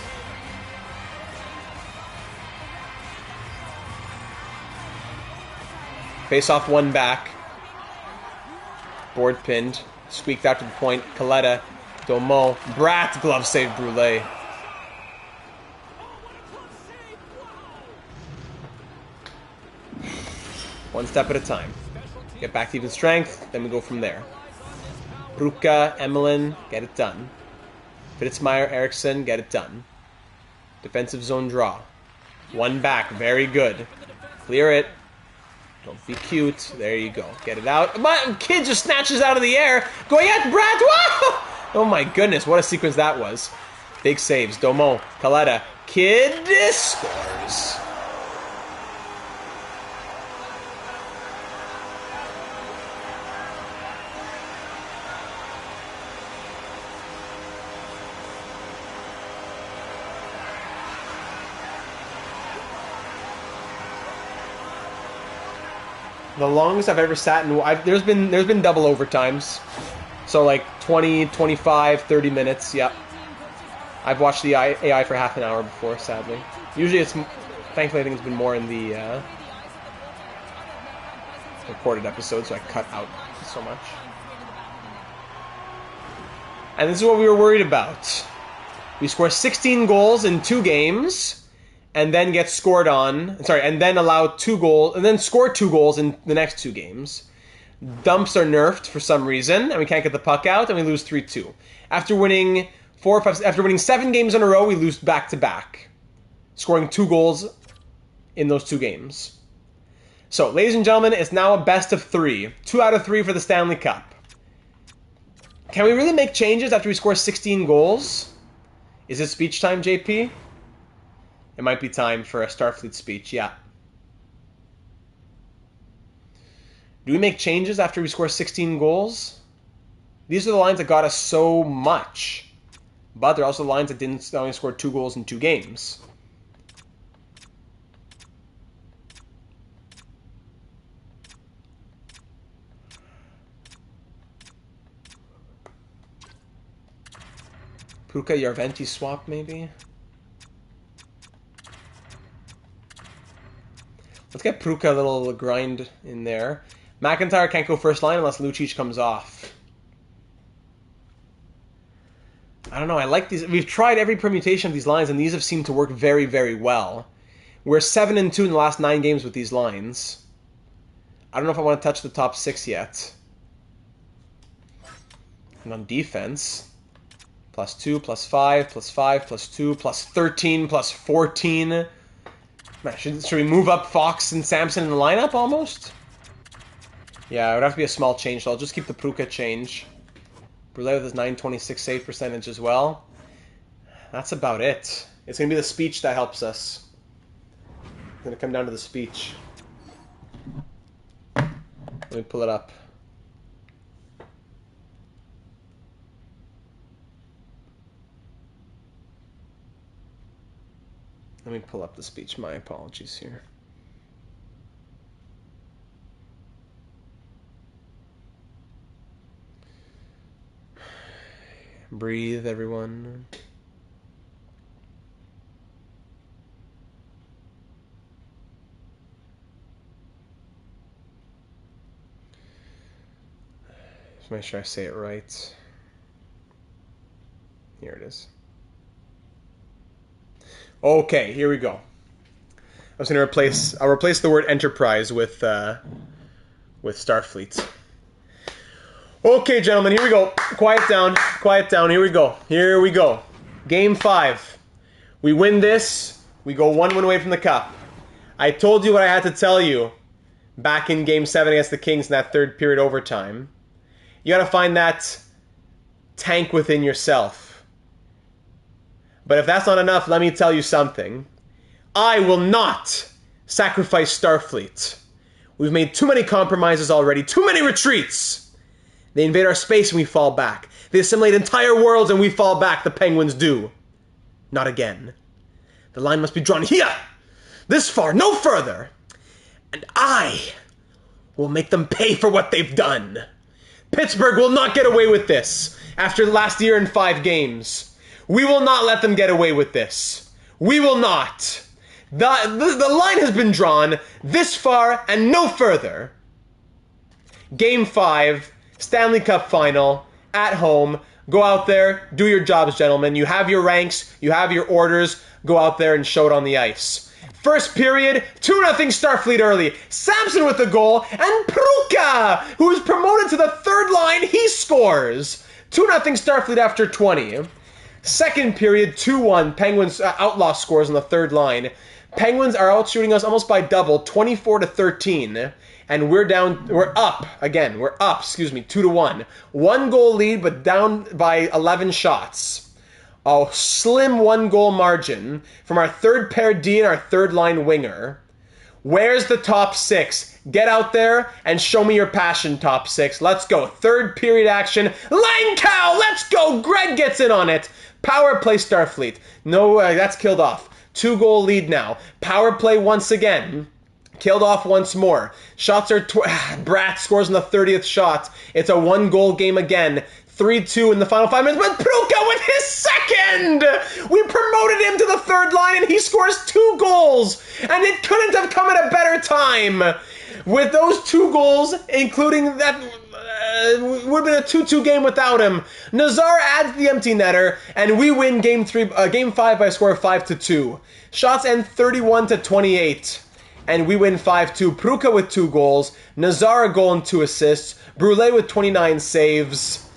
A: Face off one back. Board pinned. Squeaked out to the point. Kaleta. Domo. Bratt. Glove save Brule. One step at a time. Get back to even strength, then we go from there. Bruka, Emelin, get it done. Fitzmyer, Eriksson, get it done. Defensive zone draw. One back, very good. Clear it. Don't be cute. There you go. Get it out. My kid just snatches out of the air. Goyette, Brad, whoa! Oh my goodness, what a sequence that was. Big saves. Domo, Kaleta, Kid scores. The longest I've ever sat in... there's been double overtimes. So like 20, 25, 30 minutes, yep. I've watched the AI for half an hour before, sadly. Usually it's... Thankfully I think it's been more in the recorded episode, so I cut out so much. And this is what we were worried about. We score 16 goals in 2 games... and then get scored on, and then allow 2 goals, and then score 2 goals in the next 2 games. Dumps are nerfed for some reason, and we can't get the puck out, and we lose 3-2. After winning 7 games in a row, we lose back-to-back, scoring 2 goals in those 2 games. So, ladies and gentlemen, it's now a best of 3. 2 out of 3 for the Stanley Cup. Can we really make changes after we score 16 goals? Is it speech time, JP? It might be time for a Starfleet speech, yeah. Do we make changes after we score 16 goals? These are the lines that got us so much. But they're also the lines that didn't only score 2 goals in 2 games. Puka Yarventi swap, maybe? Let's get Pruka a little grind in there. McIntyre can't go first line unless Lucic comes off. I don't know. I like these. We've tried every permutation of these lines, and these have seemed to work very, very well. We're 7-2 in the last 9 games with these lines. I don't know if I want to touch the top 6 yet. And on defense, +2, +5, +5, +2, +13, +14. Man, should we move up Fox and Samson in the lineup almost? Yeah, it would have to be a small change, so I'll just keep the Pruka change. Brulé with his 926 save percentage as well. That's about it. It's going to be the speech that helps us. It's going to come down to the speech. Let me pull it up. Let me pull up the speech. My apologies here. Breathe, everyone. Just make sure I say it right. Here it is. Okay, here we go. I was going to I'll replace the word Enterprise with Starfleet. Okay, gentlemen, here we go. Quiet down, here we go. Game 5. We win this, we go 1 win away from the cup. I told you what I had to tell you back in Game 7 against the Kings in that third period overtime. You gotta find that tank within yourself. But if that's not enough, let me tell you something. I will not sacrifice Starfleet. We've made too many compromises already, too many retreats. They invade our space and we fall back. They assimilate entire worlds and we fall back, the Penguins do. Not again. The line must be drawn here, this far, no further. And I will make them pay for what they've done. Pittsburgh will not get away with this after last year in 5 games. We will not let them get away with this. We will not. The line has been drawn this far and no further. Game 5, Stanley Cup final, at home. Go out there, do your jobs, gentlemen. You have your ranks, you have your orders. Go out there and show it on the ice. First period, 2-0 Starfleet early. Samson with the goal, and Pruka, who is promoted to the third line, he scores. 2-0 Starfleet after 20. Second period, 2-1. Penguins outlaw scores on the third line. Penguins are outshooting us almost by double, 24-13. And we're up, 2-1. 1 goal lead, but down by 11 shots. A slim 1 goal margin from our third pair D and our third line winger. Where's the top 6? Get out there and show me your passion, top 6. Let's go. Third period action. Langkow, let's go. Greg gets in on it. Power play Starfleet. No, that's killed off. 2 goal lead now. Power play once again. Killed off once more. Shots are... Bratt scores in the 30th shot. It's a 1 goal game again. 3-2 in the final 5 minutes. But Pruka with his second! We promoted him to the third line and he scores 2 goals. And it couldn't have come at a better time. With those 2 goals, including that... would have been a 2-2 game without him. Nazar adds the empty netter, and we win Game 5 by a score of 5-2. Shots end 31-28. And we win 5-2. Pruka with 2 goals. Nazar a goal and 2 assists. Brulé with 29 saves.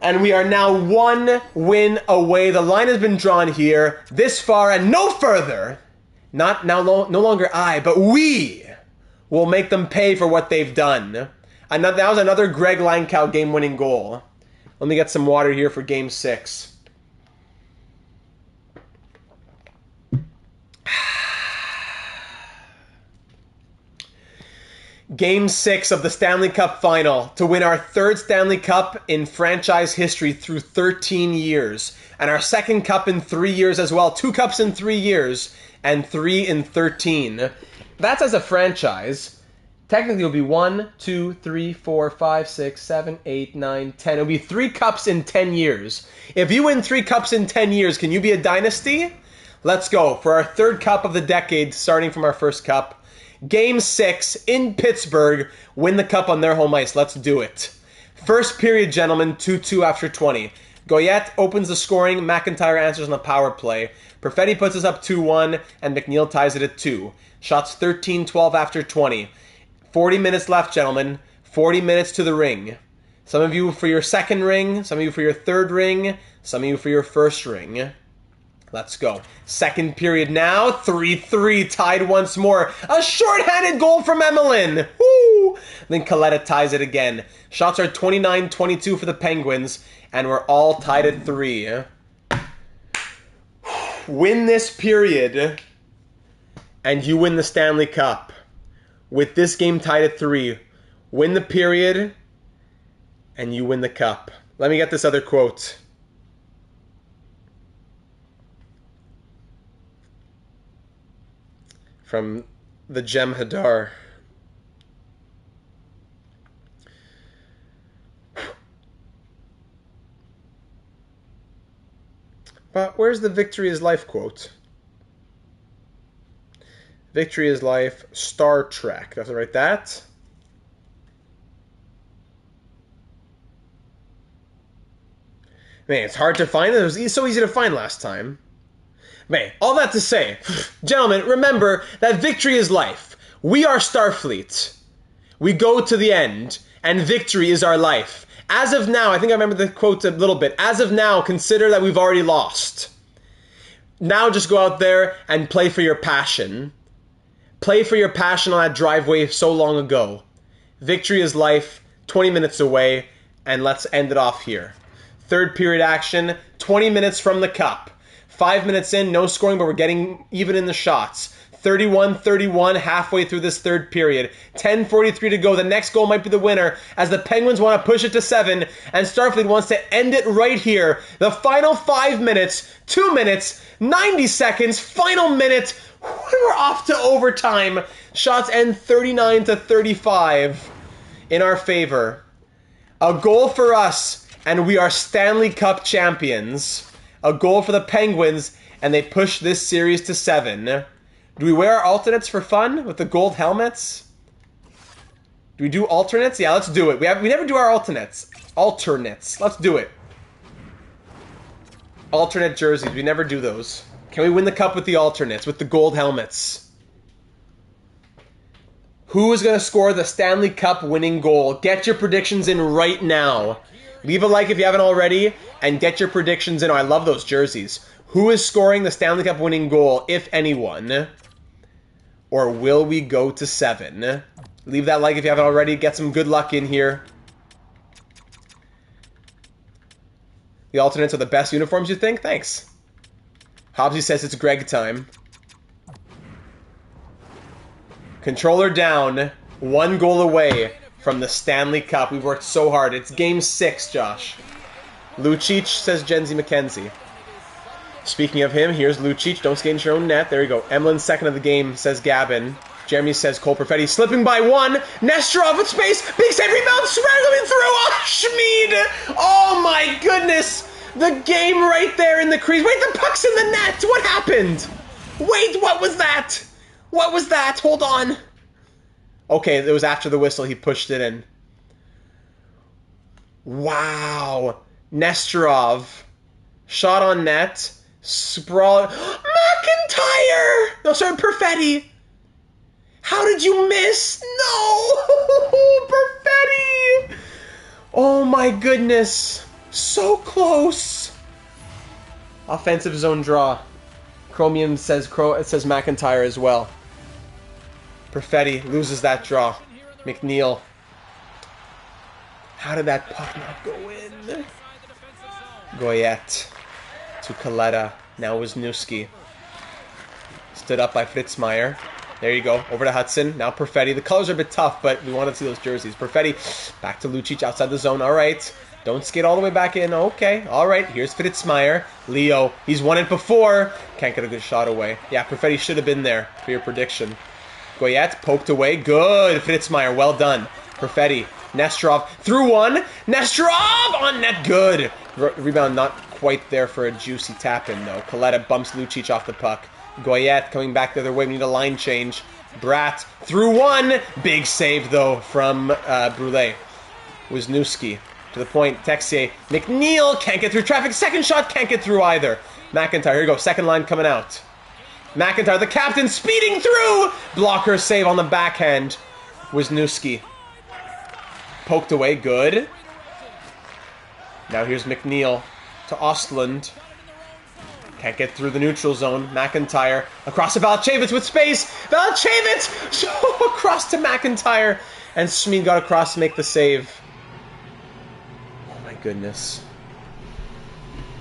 A: And we are now 1 win away. The line has been drawn here. This far and no further. No longer I, but we will make them pay for what they've done. That was another Greg Langkow game-winning goal. Let me get some water here for Game 6. Game 6 of the Stanley Cup Final to win our 3rd Stanley Cup in franchise history through 13 years. And our 2nd Cup in 3 years as well. 2 Cups in 3 years and 3 in 13. That's as a franchise. Technically it would be 1, 2, 3, 4, 5, 6, 7, 8, 9, 10. It would be 3 Cups in 10 years. If you win 3 Cups in 10 years, can you be a dynasty? Let's go for our 3rd Cup of the decade starting from our 1st Cup. Game 6 in Pittsburgh. Win the cup on their home ice. Let's do it. First period, gentlemen, 2-2 after 20. Goyette opens the scoring. McIntyre answers on a power play. Perfetti puts us up 2-1, and McNeil ties it at 2. Shots 13-12 after 20. 40 minutes left, gentlemen. 40 minutes to the ring. Some of you for your second ring, some of you for your third ring, some of you for your first ring. Let's go. Second period now. 3-3, tied once more. A shorthanded goal from Emelin. Woo! Then Coletta ties it again. Shots are 29-22 for the Penguins, and we're all tied at 3. Win this period, and you win the Stanley Cup. With this game tied at 3, win the period, and you win the cup. Let me get this other quote. From the Gem Hadar. But where's the victory is life quote? Victory is life, Star Trek. Do I have to write that? Man, it's hard to find. It was so easy to find last time. Man, all that to say, gentlemen, remember that victory is life. We are Starfleet. We go to the end, and victory is our life. As of now, I think I remember the quote a little bit. As of now, consider that we've already lost. Now just go out there and play for your passion. Play for your passion on that driveway so long ago. Victory is life, 20 minutes away, and let's end it off here. Third period action, 20 minutes from the cup. 5 minutes in, no scoring, but we're getting even in the shots. 31-31 halfway through this third period. 10:43 to go. The next goal might be the winner as the Penguins want to push it to 7 and Starfleet wants to end it right here. The final 5 minutes, 2 minutes, 90 seconds, final minute. We're off to overtime. Shots end 39-35 in our favor. A goal for us, and we are Stanley Cup champions. A goal for the Penguins, and they push this series to 7. Do we wear our alternates for fun with the gold helmets? Do we do alternates? Yeah, let's do it. We never do our alternates. Alternates. Let's do it. Alternate jerseys. We never do those. Can we win the cup with the alternates, with the gold helmets? Who is going to score the Stanley Cup winning goal? Get your predictions in right now. Leave a like if you haven't already, and get your predictions in. Oh, I love those jerseys. Who is scoring the Stanley Cup winning goal, if anyone? Or will we go to 7? Leave that like if you haven't already. Get some good luck in here. The alternates are the best uniforms, you think? Thanks. Hobbsy says it's Greg time. Controller down. 1 goal away from the Stanley Cup. We've worked so hard. It's game 6, Josh. Lucic, says Jenzy McKenzie. Speaking of him, here's Lucic. Don't skate into your own net. There you go. Emlin's second of the game, says Gavin. Jeremy says Cole Perfetti slipping by 1. Nesterov with space. Big save rebound. Swear through. Oh, Schmid. Oh, my goodness. The game right there in the crease. Wait, the puck's in the net. What happened? Wait, what was that? What was that? Hold on. Okay, it was after the whistle. He pushed it in. Wow. Nesterov. Shot on net. Sprawl. McIntyre! No, sorry, Perfetti. How did you miss? No! Perfetti! Oh my goodness. So close. Offensive zone draw. Chromium says McIntyre as well. Perfetti loses that draw. McNeil. How did that puck not go in? Goyette to Coletta. Now Wisniewski. Stood up by Fritzmeier. There you go. Over to Hudson. Now Perfetti. The colors are a bit tough, but we want to see those jerseys. Perfetti back to Lucic outside the zone. All right. Don't skate all the way back in. Okay. All right. Here's Fritzmeier. Leo. He's won it before. Can't get a good shot away. Yeah, Perfetti should have been there for your prediction. Goyette poked away. Good. Fritzmeier. Well done. Perfetti. Nesterov through 1. Nesterov on net. Good. Rebound not quite there for a juicy tap-in, though. Coletta bumps Lucic off the puck. Goyette coming back the other way. We need a line change. Brat through one. Big save, though, from Brule. Wisniewski to the point. Texier. McNeil can't get through traffic. Second shot can't get through either. McIntyre. Here you go. Second line coming out. McIntyre, the captain, speeding through. Blocker save on the backhand. Wisniewski. Poked away. Good. Now here's McNeil to Ostland. Can't get through the neutral zone. McIntyre across to Valancievich with space. Valancievich across to McIntyre. And Smid got across to make the save. Oh my goodness.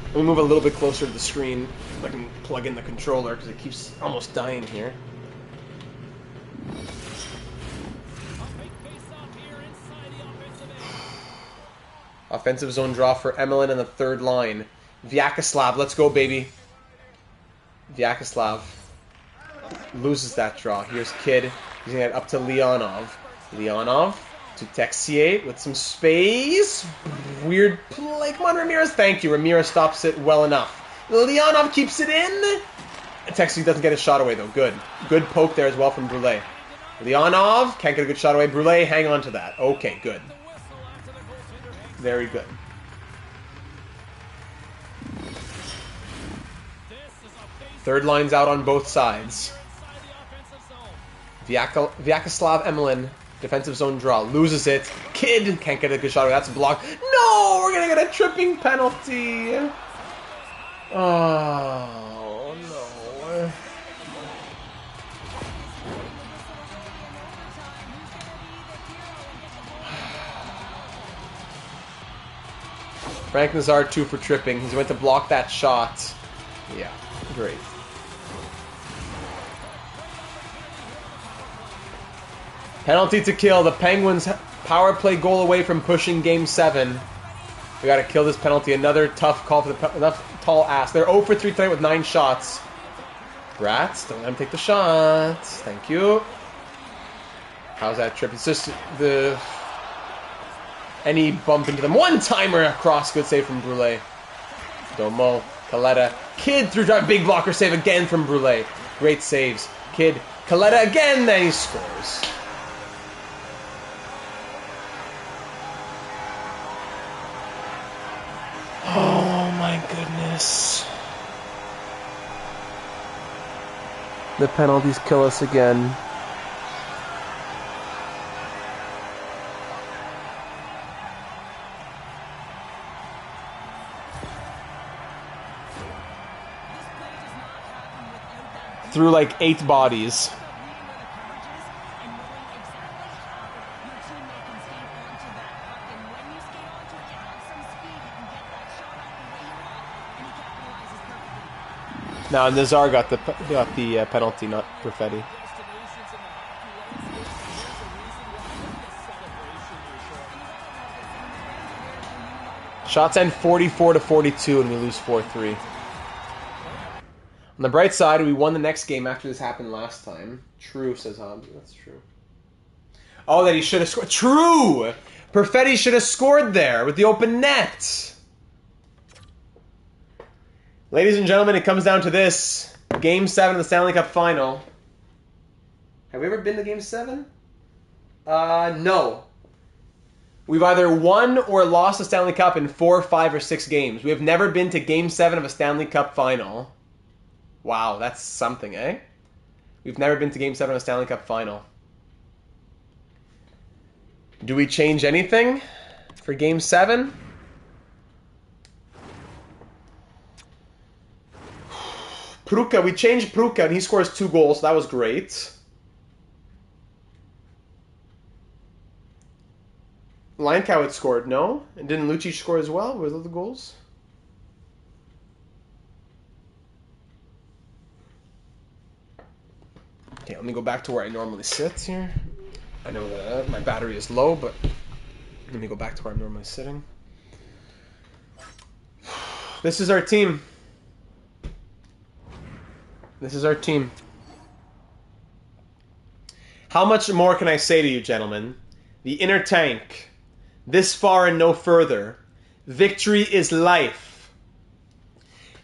A: Let me move a little bit closer to the screen so I can plug in the controller because it keeps almost dying here. Offensive zone draw for Emelin in the third line. Vyacheslav, let's go, baby. Vyacheslav loses that draw. Here's Kidd. He's going to get up to Leonov. Leonov to Texier with some space. Weird play. Come on, Ramirez. Thank you. Ramirez stops it well enough. Leonov keeps it in. Texier doesn't get a shot away, though. Good. Good poke there as well from Brule. Leonov can't get a good shot away. Brule, hang on to that. Okay, good. Very good. Third line's out on both sides. Vyacheslav Emelin, defensive zone draw, loses it. Kidd can't get a good shot away. That's a block. No, we're gonna get a tripping penalty. Oh no. Frank Nazar 2 for tripping. He's went to block that shot. Yeah, great. Penalty to kill. The Penguins power play goal away from pushing Game 7. We got to kill this penalty. Another tough call for the tall ass. They're 0 for 3 tonight with 9 shots. Brats, don't let him take the shots. Thank you. How's that trip? It's just the... Any bump into them. One-timer across. Good save from Brule. Domo. Kaleta. Kidd through drive. Big blocker save again from Brule. Great saves. Kidd. Kaleta again. Then he scores. Oh my goodness. The penalties kill us again. Through like 8 bodies. Now Nazar got the penalty, not Perfetti. Shots end 44-42 and we lose 4-3. On the bright side, we won the next game after this happened last time. True, says Hobbs. That's true. Oh, that he should have scored. True! Perfetti should have scored there with the open net. Ladies and gentlemen, it comes down to this. Game 7 of the Stanley Cup Final. Have we ever been to Game 7? No. We've either won or lost the Stanley Cup in 4, 5, or 6 games. We have never been to Game 7 of a Stanley Cup Final. Wow, that's something, eh? We've never been to Game 7 of a Stanley Cup Final. Do we change anything for Game 7? Pruka, we changed Pruka, and he scores 2 goals, so that was great. Linecow had scored, no? And didn't Lucic score as well? Were those the goals? Okay, let me go back to where I normally sit here. I know that my battery is low, but let me go back to where I'm normally sitting. This is our team. This is our team. How much more can I say to you, gentlemen? The inner tank. This far and no further. Victory is life.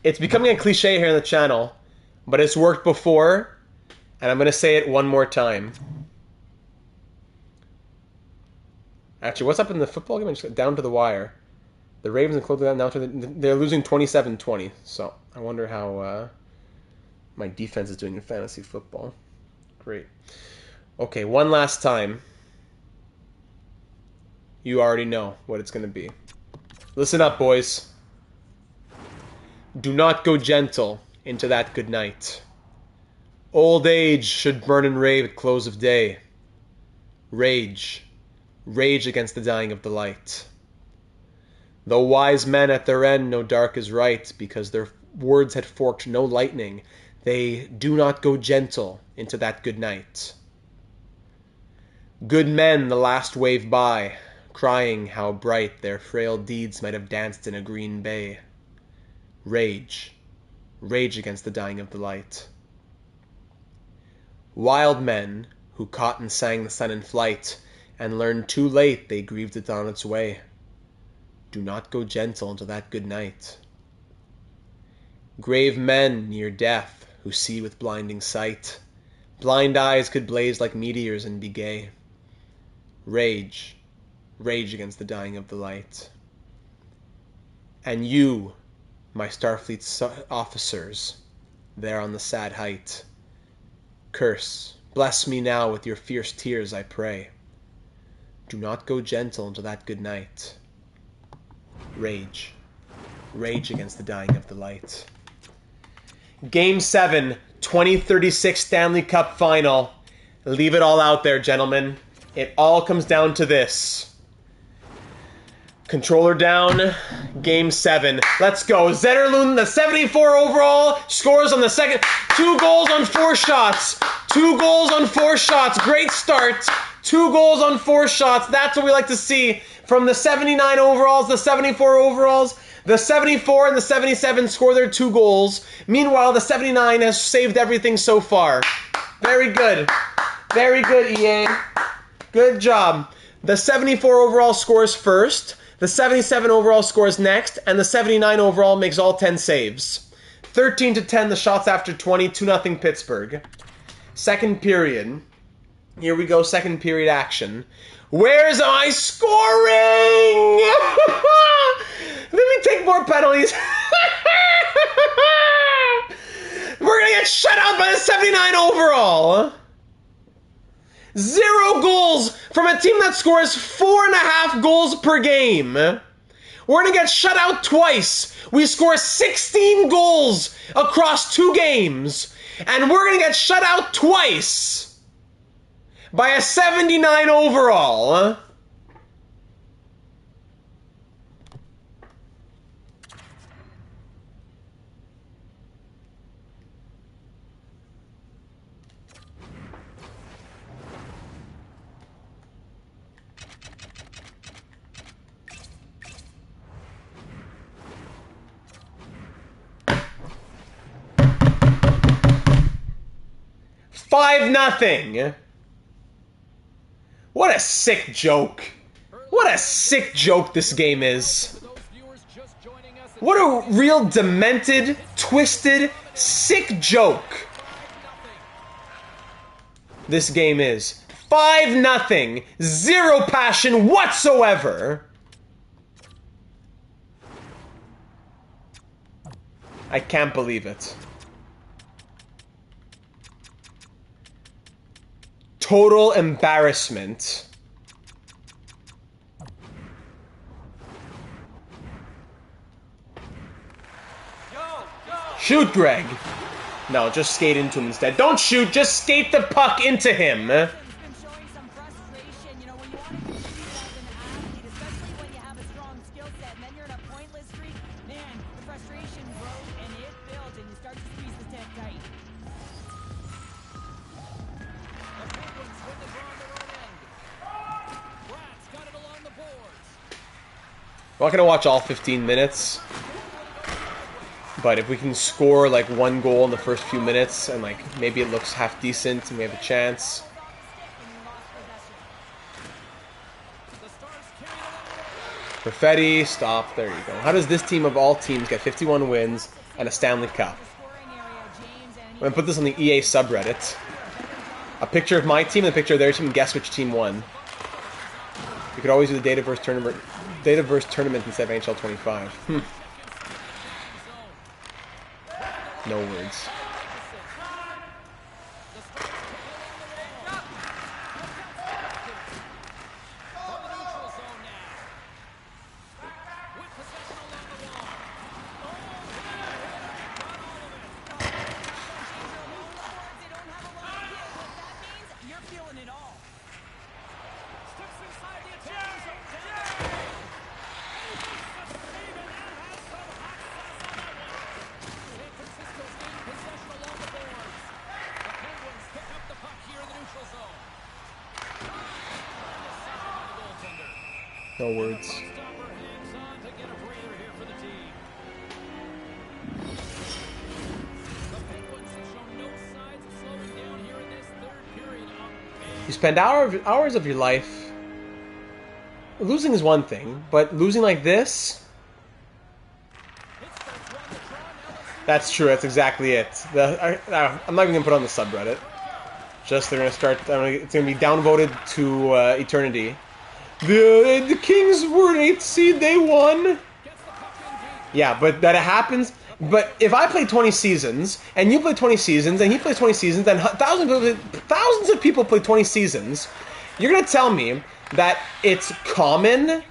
A: It's becoming a cliche here on the channel, but it's worked before. And I'm going to say it one more time. Actually, what's up in the football game? Just down to the wire. The Ravens and close down now to they're losing 27-20. So I wonder how my defense is doing in fantasy football. Great. Okay, one last time. You already know what it's going to be. Listen up, boys. Do not go gentle into that good night. Old age should burn and rave at close of day. Rage. Rage against the dying of the light. Though wise men at their end know dark is right, because their words had forked no lightning, they do not go gentle into that good night. Good men the last wave by, crying how bright their frail deeds might have danced in a green bay. Rage. Rage against the dying of the light. Wild men who caught and sang the sun in flight, and learned too late they grieved it on its way. Do not go gentle into that good night. Grave men near death, who see with blinding sight, blind eyes could blaze like meteors and be gay. Rage, rage against the dying of the light. And you, my Starfleet officers, there on the sad height, curse, bless me now with your fierce tears, I pray. Do not go gentle into that good night. Rage. Rage against the dying of the light. Game 7, 2036 Stanley Cup Final. Leave it all out there, gentlemen. It all comes down to this. Controller down, Game 7. Let's go. Zetterlund, the 74 overall, scores on the second. 2 goals on 4 shots. 2 goals on 4 shots. Great start. 2 goals on 4 shots. That's what we like to see from the 79 overalls, the 74 overalls. The 74 and the 77 score their 2 goals. Meanwhile, the 79 has saved everything so far. Very good. Very good, EA. Good job. The 74 overall scores first. The 77 overall scores next. And the 79 overall makes all 10 saves. 13-10, the shots after 20. 2-0 Pittsburgh. Second period. Here we go, second period action. Where's my scoring? Let me take more penalties. We're going to get shut out by the 79 overall. 0 goals from a team that scores 4.5 goals per game. We're going to get shut out twice. We score 16 goals across 2 games. And we're going to get shut out twice by a 79 overall. 5-0. What a sick joke. What a sick joke this game is. What a real demented, twisted, sick joke this game is. 5-0. 0 passion whatsoever. I can't believe it. Total embarrassment. Shoot, Greg. No, just skate into him instead. Don't shoot, just skate the puck into him. I'm not going to watch all 15 minutes, but if we can score like 1 goal in the first few minutes and like maybe it looks half decent and we have a chance. Perfetti, stop, there you go. How does this team of all teams get 51 wins and a Stanley Cup? I'm going to put this on the EA subreddit. A picture of my team and a picture of their team, and guess which team won. You could always do the Dataverse tournament instead of NHL 25. No words. No words. You spend hours of your life. Losing is one thing, but losing like this. That's true. That's exactly it. I'm not even gonna put it on the subreddit. Just they're gonna start. It's gonna be downvoted to eternity. The Kings were an 8th seed. They won. Yeah, but that it happens. But if I play 20 seasons and you play 20 seasons and he plays 20 seasons and thousands of people play 20 seasons, you're gonna tell me that it's common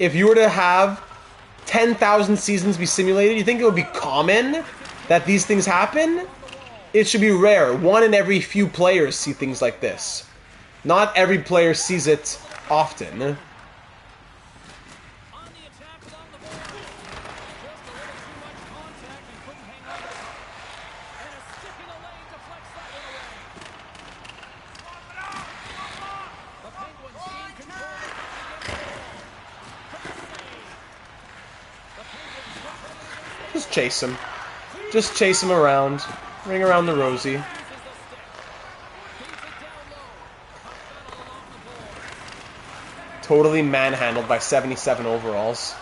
A: if you were to have 10,000 seasons be simulated? You think it would be common that these things happen? It should be rare. One in every few players see things like this. Not every player sees it often. Just chase him. Just chase him around. Ring around the rosy. Totally manhandled by 77 overalls.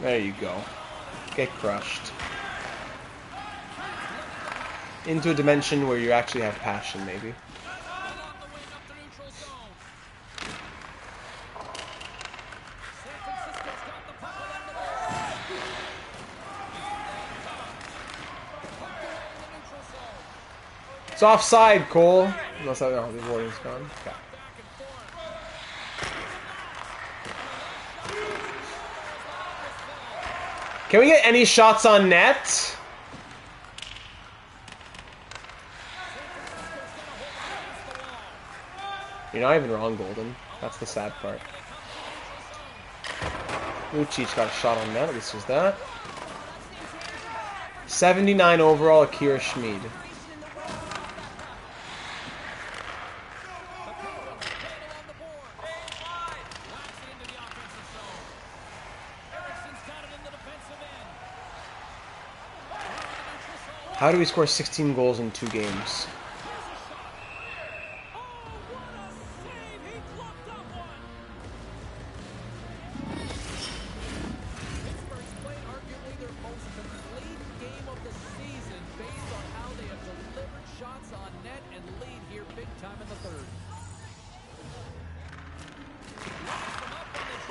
A: There you go. Get crushed. Into a dimension where you actually have passion, maybe. It's offside, Cole. Unless the warning's gone. Okay. Can we get any shots on net? You're not even wrong, Golden. That's the sad part. Lucic got a shot on net. At least was that. 79 overall, Akira Schmid. How do we score 16 goals in 2 games?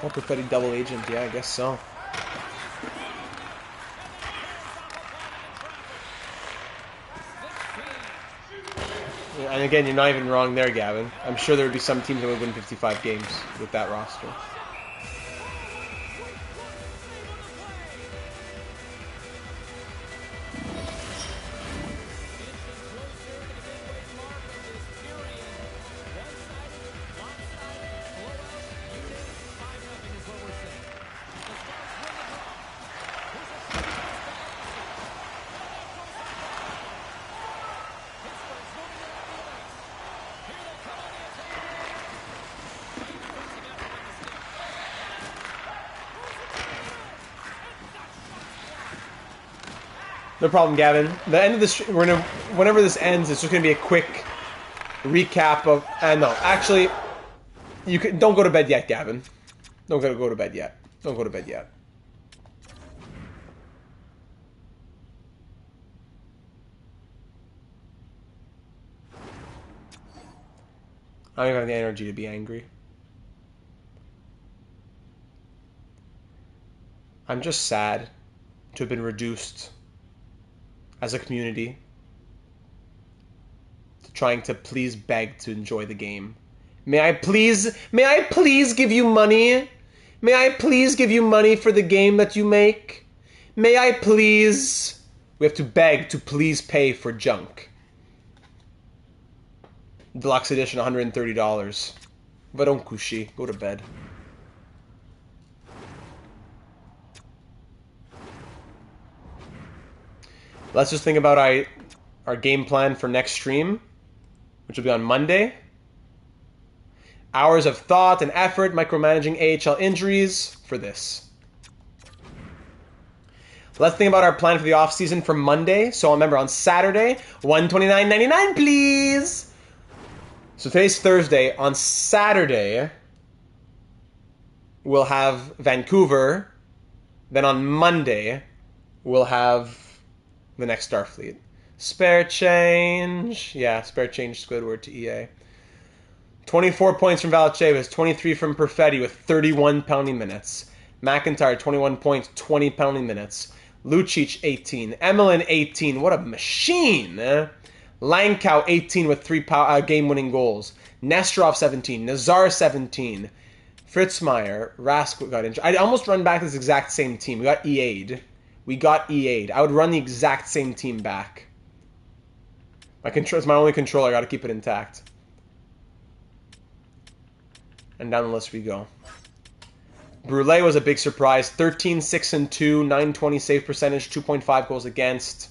A: Oh, Perfetti double agent, yeah, I guess so. And again, you're not even wrong there, Gavin. I'm sure there would be some teams that would win 55 games with that roster. No problem, Gavin. The end of this, whenever this ends, it's just gonna be a quick recap of. No, actually, don't go to bed yet, Gavin. Don't go to bed yet. Don't go to bed yet. I don't even have the energy to be angry. I'm just sad to have been reduced as a community to trying to please beg to enjoy the game. May I please give you money? May I please give you money for the game that you make? May I please? We have to beg to please pay for junk. Deluxe edition, $130. Varonkushi, go to bed. Let's just think about our game plan for next stream, which will be on Monday. Hours of thought and effort, micromanaging AHL injuries for this. Let's think about our plan for the offseason for Monday. So remember, on Saturday, $129.99, please. So today's Thursday. On Saturday, we'll have Vancouver. Then on Monday, we'll have the next Starfleet. Spare change. Yeah, spare change, Squidward to EA. 24 points from Valachevis, 23 from Perfetti with 31 penalty minutes. McIntyre, 21 points, 20 penalty minutes. Lucic, 18. Emelin, 18. What a machine! Langkow, 18 with 3 game-winning goals. Nesterov, 17. Nazar, 17. Fritzmeier, Rask got injured. I'd almost run back this exact same team. We got EA'd. I would run the exact same team back. It's my only controller. I got to keep it intact. And down the list we go. Brule was a big surprise. 13, 6, and 2, 920 save percentage, 2.5 goals against.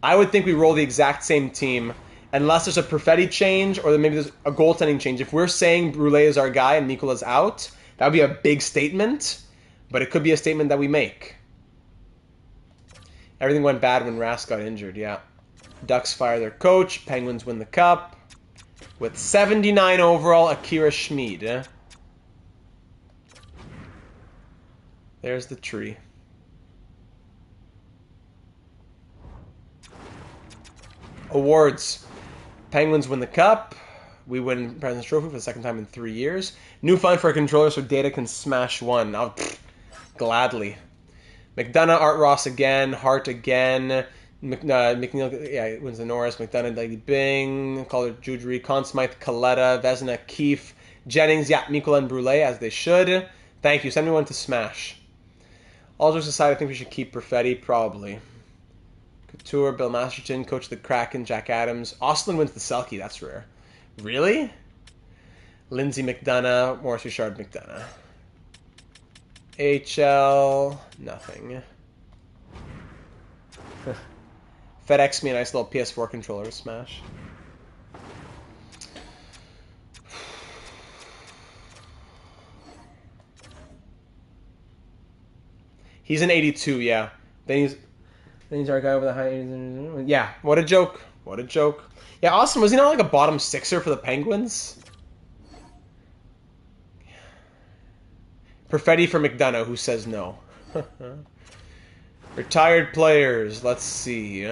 A: I would think we roll the exact same team, unless there's a Perfetti change or maybe there's a goaltending change. If we're saying Brule is our guy and Mikola's out, that would be a big statement, but it could be a statement that we make. Everything went bad when Rask got injured, yeah. Ducks fire their coach. Penguins win the cup. With 79 overall, Akira Schmid. There's the tree. Awards. Penguins win the cup. We win President's Trophy for the second time in 3 years. New fun for a controller so Data can smash one. I'll gladly. McDonough, Art Ross again. Hart again. McNeil wins the Norris. McDonough, Lady Bing. Calder, Judery. Conn Smythe, Coletta. Vezina, Keefe. Jennings, yeah, Mikola and Brule, as they should. Thank you. Send me one to smash. All jokes aside, I think we should keep Perfetti, probably. Couture, Bill Masterton, coach of the Kraken, Jack Adams. Austin wins the Selkie, that's rare. Really? Lindsay McDonough, Morris Richard McDonough. HL, nothing. FedEx me a nice little PS4 controller to smash. He's an 82, yeah. Then he's our guy over the high 80s. Yeah, what a joke. What a joke. Yeah, Austin, was he not like a bottom sixer for the Penguins? Perfetti for McDonough, who says no. Retired players, let's see.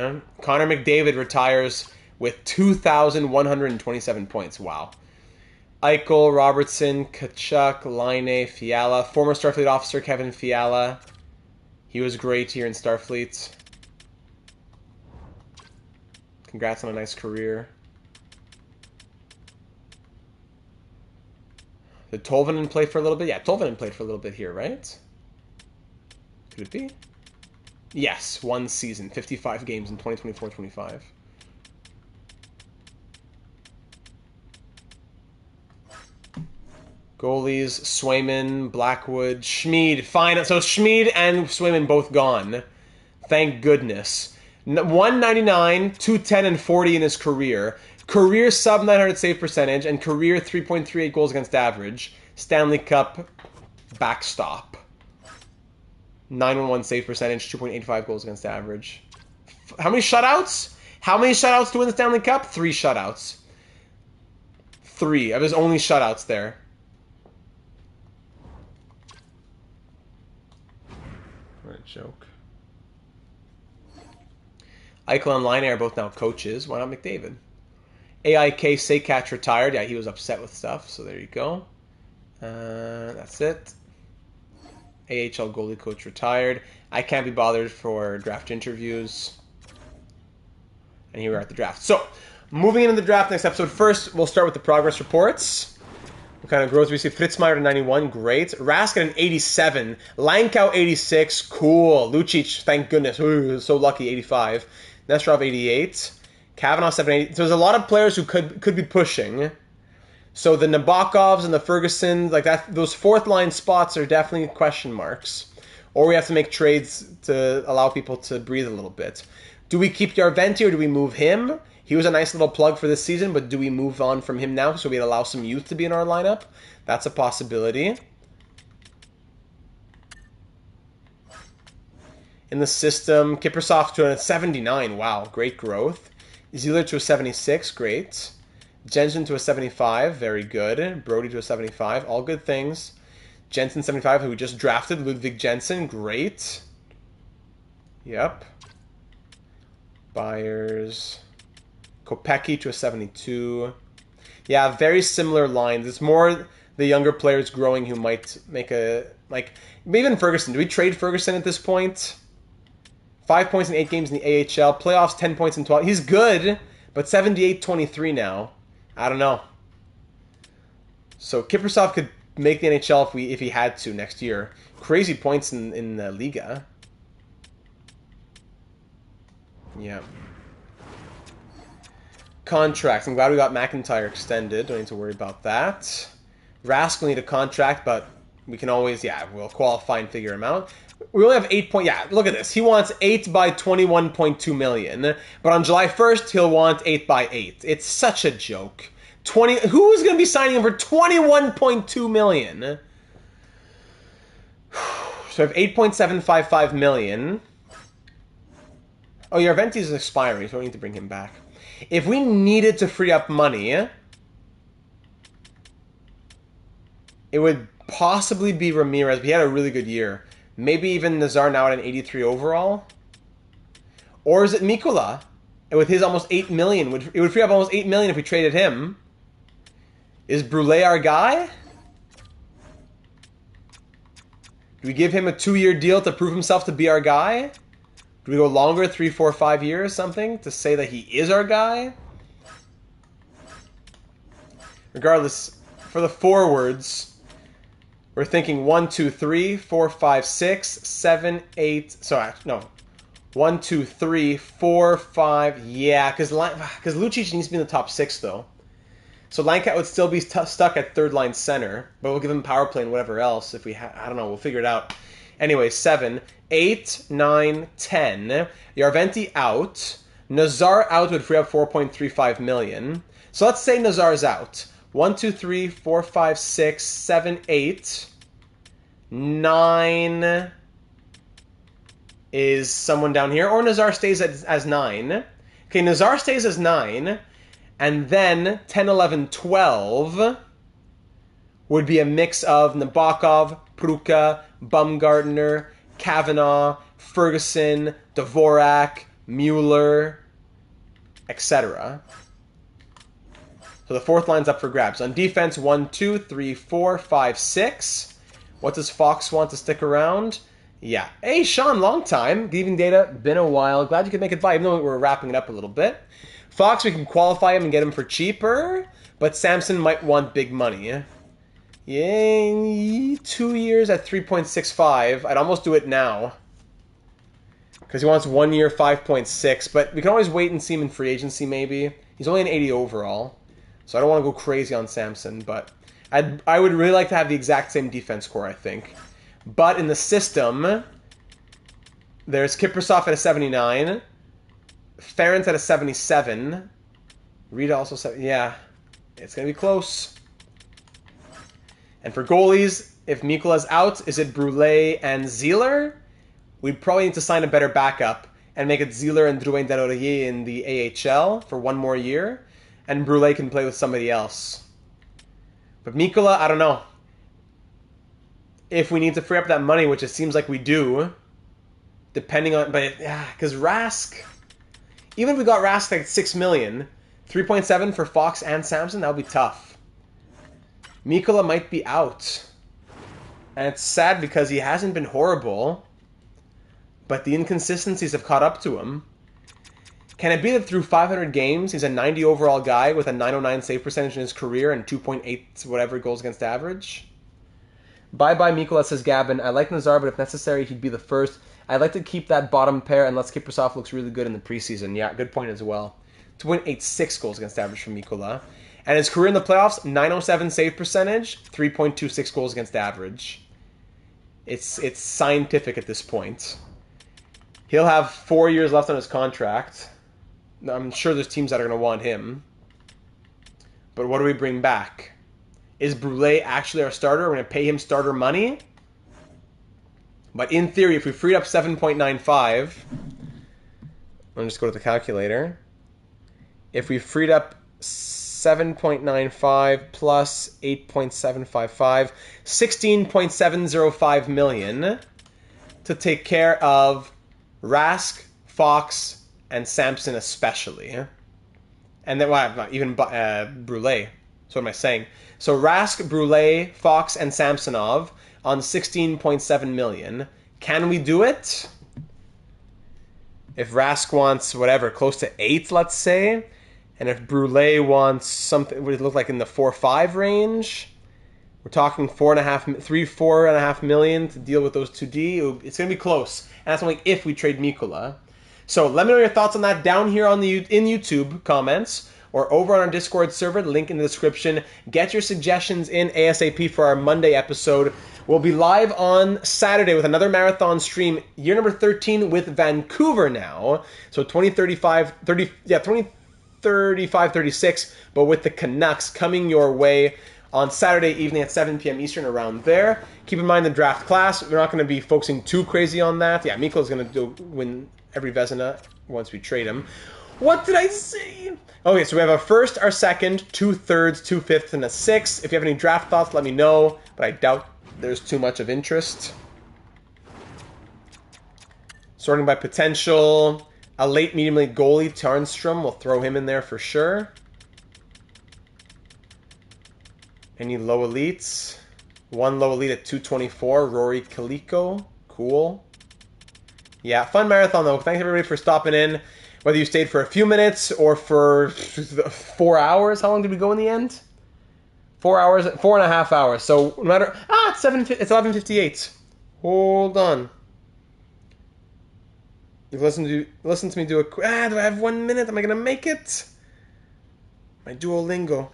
A: Connor McDavid retires with 2,127 points. Wow. Eichel, Robertson, Kachuk, Laine, Fiala. Former Starfleet officer Kevin Fiala. He was great here in Starfleet. Congrats on a nice career. Did Tolvanen play for a little bit? Yeah, Tolvanen played for a little bit here, right? Could it be? Yes, 1 season, 55 games in 2024-25. Goalies, Swayman, Blackwood, Schmid. Fine, so Schmid and Swayman both gone. Thank goodness. 199, 210, and 40 in his career. Career sub 900 save percentage and career 3.38 goals against average. Stanley Cup backstop. 911 save percentage, 2.85 goals against average. How many shutouts? How many shutouts to win the Stanley Cup? 3 shutouts. 3 of his only shutouts there. What a joke. Eichel and Laine are both now coaches. Why not McDavid? AIK Saycatch retired. Yeah, he was upset with stuff, so there you go. That's it. AHL goalie coach retired. I can't be bothered for draft interviews. And here we are at the draft. So, moving into the draft next episode. First, we'll start with the progress reports. What kind of growth we see? Fritzmeier to 91, great. Rask at an 87. Lankow 86, cool. Lucic, thank goodness. Ooh, so lucky, 85. Nesterov 88. Kavanaugh 78. So there's a lot of players who could be pushing. So the Nabokovs and the Ferguson, like that, those fourth line spots are definitely question marks. Or we have to make trades to allow people to breathe a little bit. Do we keep Yarventi or do we move him? He was a nice little plug for this season, but do we move on from him now so we allow some youth to be in our lineup? That's a possibility. In the system, Kiprasov to a 79. Wow, great growth. Zieler to a 76. Great. Jensen to a 75. Very good. Brody to a 75. All good things. Jensen 75, who we just drafted. Ludwig Jensen. Great. Yep. Byers. Kopecky to a 72. Yeah, very similar lines. It's more the younger players growing who might make a... Like, maybe even Ferguson. Do we trade Ferguson at this point? 5 points in 8 games in the AHL. Playoffs, 10 points in 12. He's good, but 78-23 now. I don't know. So Kiprasov could make the NHL if he had to next year. Crazy points in the Liga. Yeah. Contracts. I'm glad we got McIntyre extended. Don't need to worry about that. Rask will need a contract, but we can always, we'll qualify and figure him out. We only have 8 points. Yeah, look at this. He wants 8 by 21.2 million. But on July 1st, he'll want 8 by 8. It's such a joke. Who's going to be signing him for 21.2 million? So I have 8.755 million. Oh, Yarventi is expiring, so we need to bring him back. If we needed to free up money, it would possibly be Ramirez. He had a really good year. Maybe even Nazar now at an 83 overall. Or is it Mikula? With his almost 8 million. It would free up almost 8 million if we traded him. Is Brule our guy? Do we give him a 2-year deal to prove himself to be our guy? Do we go longer, 3, 4, 5 years, something, to say that he is our guy? Regardless, for the forwards, we're thinking 1, 2, 3, 4, 5, 6, 7, 8. Sorry, no. 1, 2, 3, 4, 5. Yeah, because Lucic needs to be in the top 6, though. So Lancat would still be stuck at third line center, but we'll give him power play and whatever else if we I don't know, we'll figure it out. Anyway, 7, 8, 9, 10. Yarventi out. Nazar out would free up 4.35 million. So let's say Nazar's out. 1, 2, 3, 4, 5, 6, 7, 8. 9 is someone down here. Or Nazar stays as 9. Okay, Nazar stays as 9. And then 10, 11, 12 would be a mix of Nabokov, Pruka, Bumgarner, Kavanaugh, Ferguson, Dvorak, Mueller, etc. So the fourth line's up for grabs. On defense, 1, 2, 3, 4, 5, 6. What does Fox want to stick around? Yeah. Hey, Sean, long time. Giving data, been a while. Glad you could make it by, even though we're wrapping it up a little bit. Fox, we can qualify him and get him for cheaper, but Samson might want big money. Yeah, 2 years at 3.65. I'd almost do it now. Because he wants 1 year, 5.6. But we can always wait and see him in free agency, maybe. He's only an 80 overall. So I don't want to go crazy on Samson. But I would really like to have the exact same defense core, I think. But in the system, there's Kiprasov at a 79. Ferentz at a 77. Rita also 7. Yeah, it's going to be close. And for goalies, if Mikula's out, is it Brule and Zieler? We'd probably need to sign a better backup and make it Zieler and Drouin Delorier in the AHL for 1 more year. And Brule can play with somebody else. But Mikula, I don't know. If we need to free up that money, which it seems like we do, depending on... But, yeah, because Rask... Even if we got Rask like 6 million, 3.7 for Fox and Samson. That would be tough. Mikola might be out. And it's sad because he hasn't been horrible. But the inconsistencies have caught up to him. Can it be that through 500 games, he's a 90 overall guy with a 909 save percentage in his career and 2.8 whatever goals against average? Bye-bye, Mikola, says Gavin. I like Nazar, but if necessary, he'd be the first. I'd like to keep that bottom pair, and let's Kiprusoff looks really good in the preseason. Yeah, good point as well. 2.86 goals against average from Mikola. And his career in the playoffs, 907 save percentage, 3.26 goals against average. It's scientific at this point. He'll have 4 years left on his contract. I'm sure there's teams that are going to want him. But what do we bring back? Is Brule actually our starter? We're going to pay him starter money? But in theory, if we freed up 7.95... Let me just go to the calculator. If we freed up 7.95 plus 8.755, 16.705 million to take care of Rask, Fox, and Samson especially. And then, well, not even Brule. So what am I saying? So Rask, Brule, Fox, and Samsonov on 16.7 million. Can we do it? If Rask wants whatever, close to 8, let's say, and if Brule wants something, would it look like in the 4-5 range? We're talking 4.5 million to deal with those 2D. It's going to be close. And that's only if we trade Mikola. So let me know your thoughts on that down here in YouTube comments or over on our Discord server, link in the description. Get your suggestions in ASAP for our Monday episode. We'll be live on Saturday with another marathon stream, year number 13 with Vancouver now. So 2035-36, but with the Canucks coming your way on Saturday evening at 7 p.m. Eastern, around there. Keep in mind the draft class. We're not going to be focusing too crazy on that. Yeah, Mikko's going to win every Vezina once we trade him. What did I say? Okay, so we have a first, our second, 2 thirds, 2 fifths, and a 6. If you have any draft thoughts, let me know, but I doubt there's too much of interest. Sorting by potential. A late medium league goalie, Tarnstrom. We'll throw him in there for sure. Any low elites? One low elite at 224, Rory Kaliko. Cool. Yeah, fun marathon though. Thanks everybody for stopping in. Whether you stayed for a few minutes or for 4 hours. How long did we go in the end? 4 hours, 4.5 hours. So no matter, it's 11:58. Hold on. You've listened to me do a. Do I have 1 minute? Am I gonna make it? My Duolingo.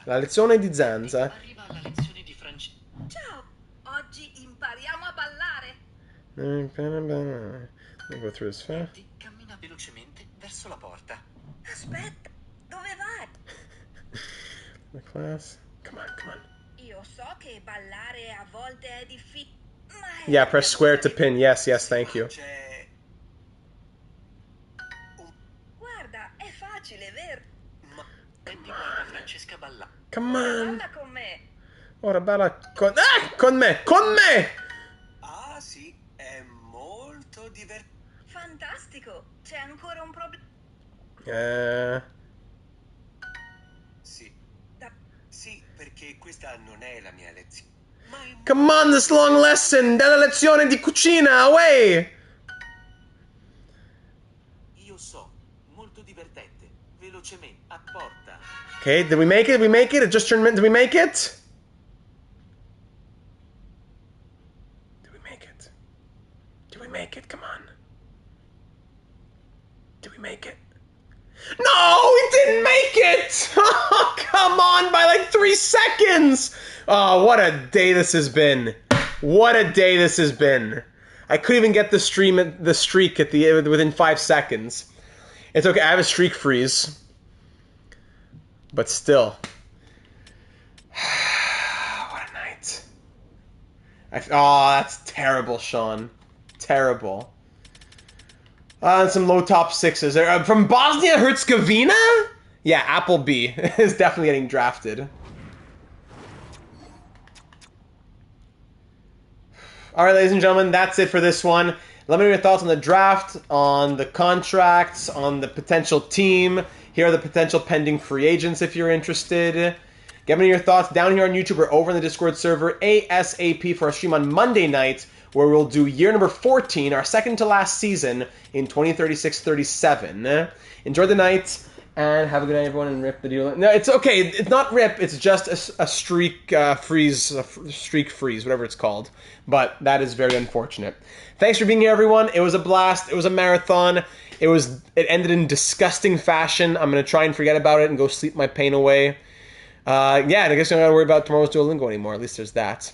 A: La lezione di danza.
B: Ciao, oggi impariamo a ballare.
A: Let me go through this fast.
C: Cammina velocemente verso la porta.
B: Aspetta, dove vai?
A: The class. Come on.
B: Io so che ballare a volte è difficile.
A: Yeah, press square to pin. Yes, thank you.
B: Guarda, è facile, vero?
C: Andy guarda Francesca ballare.
A: Come on.
B: Balla con me.
A: Ora balla con me.
C: Ah sì, è molto divertente.
B: Fantastico. C'è ancora un problema.
C: Sì, perché questa non è la mia lezione.
A: Come on, this long lesson della lezione di cucina, away!
C: Io so, molto divertente. Velocemente, a porta.
A: Okay, did we make it? It just turned. Did we make it? Come on. Did we make it? No, we didn't make it! Oh, come on, by like 3 seconds! Oh, what a day this has been. I couldn't even get the streak within 5 seconds. It's okay, I have a streak freeze. But still. What a night. That's terrible, Sean. Terrible. And some low top 6s. From Bosnia-Herzegovina? Yeah, Appleby is definitely getting drafted. Alright, ladies and gentlemen, that's it for this one. Let me know your thoughts on the draft, on the contracts, on the potential team. Here are the potential pending free agents if you're interested. Give me your thoughts down here on YouTube or over in the Discord server ASAP for our stream on Monday night, where we'll do year number 14, our second to last season in 2036-37. Enjoy the night, and have a good night, everyone, and rip the deal. No, it's okay. It's not rip. It's just a streak streak freeze, whatever it's called. But that is very unfortunate. Thanks for being here, everyone. It was a blast. It was a marathon. It ended in disgusting fashion. I'm going to try and forget about it and go sleep my pain away. Yeah, and I guess I don't got to worry about tomorrow's Duolingo anymore. At least there's that.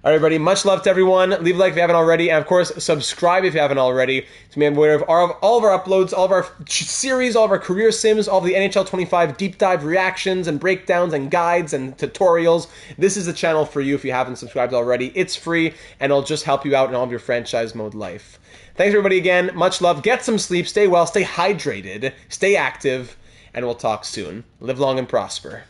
A: All right, everybody, much love to everyone. Leave a like if you haven't already. And, of course, subscribe if you haven't already to be aware of all of our uploads, all of our series, all of our career sims, all of the NHL 25 deep dive reactions and breakdowns and guides and tutorials. This is the channel for you if you haven't subscribed already. It's free, and it'll just help you out in all of your franchise mode life. Thanks, everybody, again. Much love. Get some sleep. Stay well. Stay hydrated. Stay active. And we'll talk soon. Live long and prosper.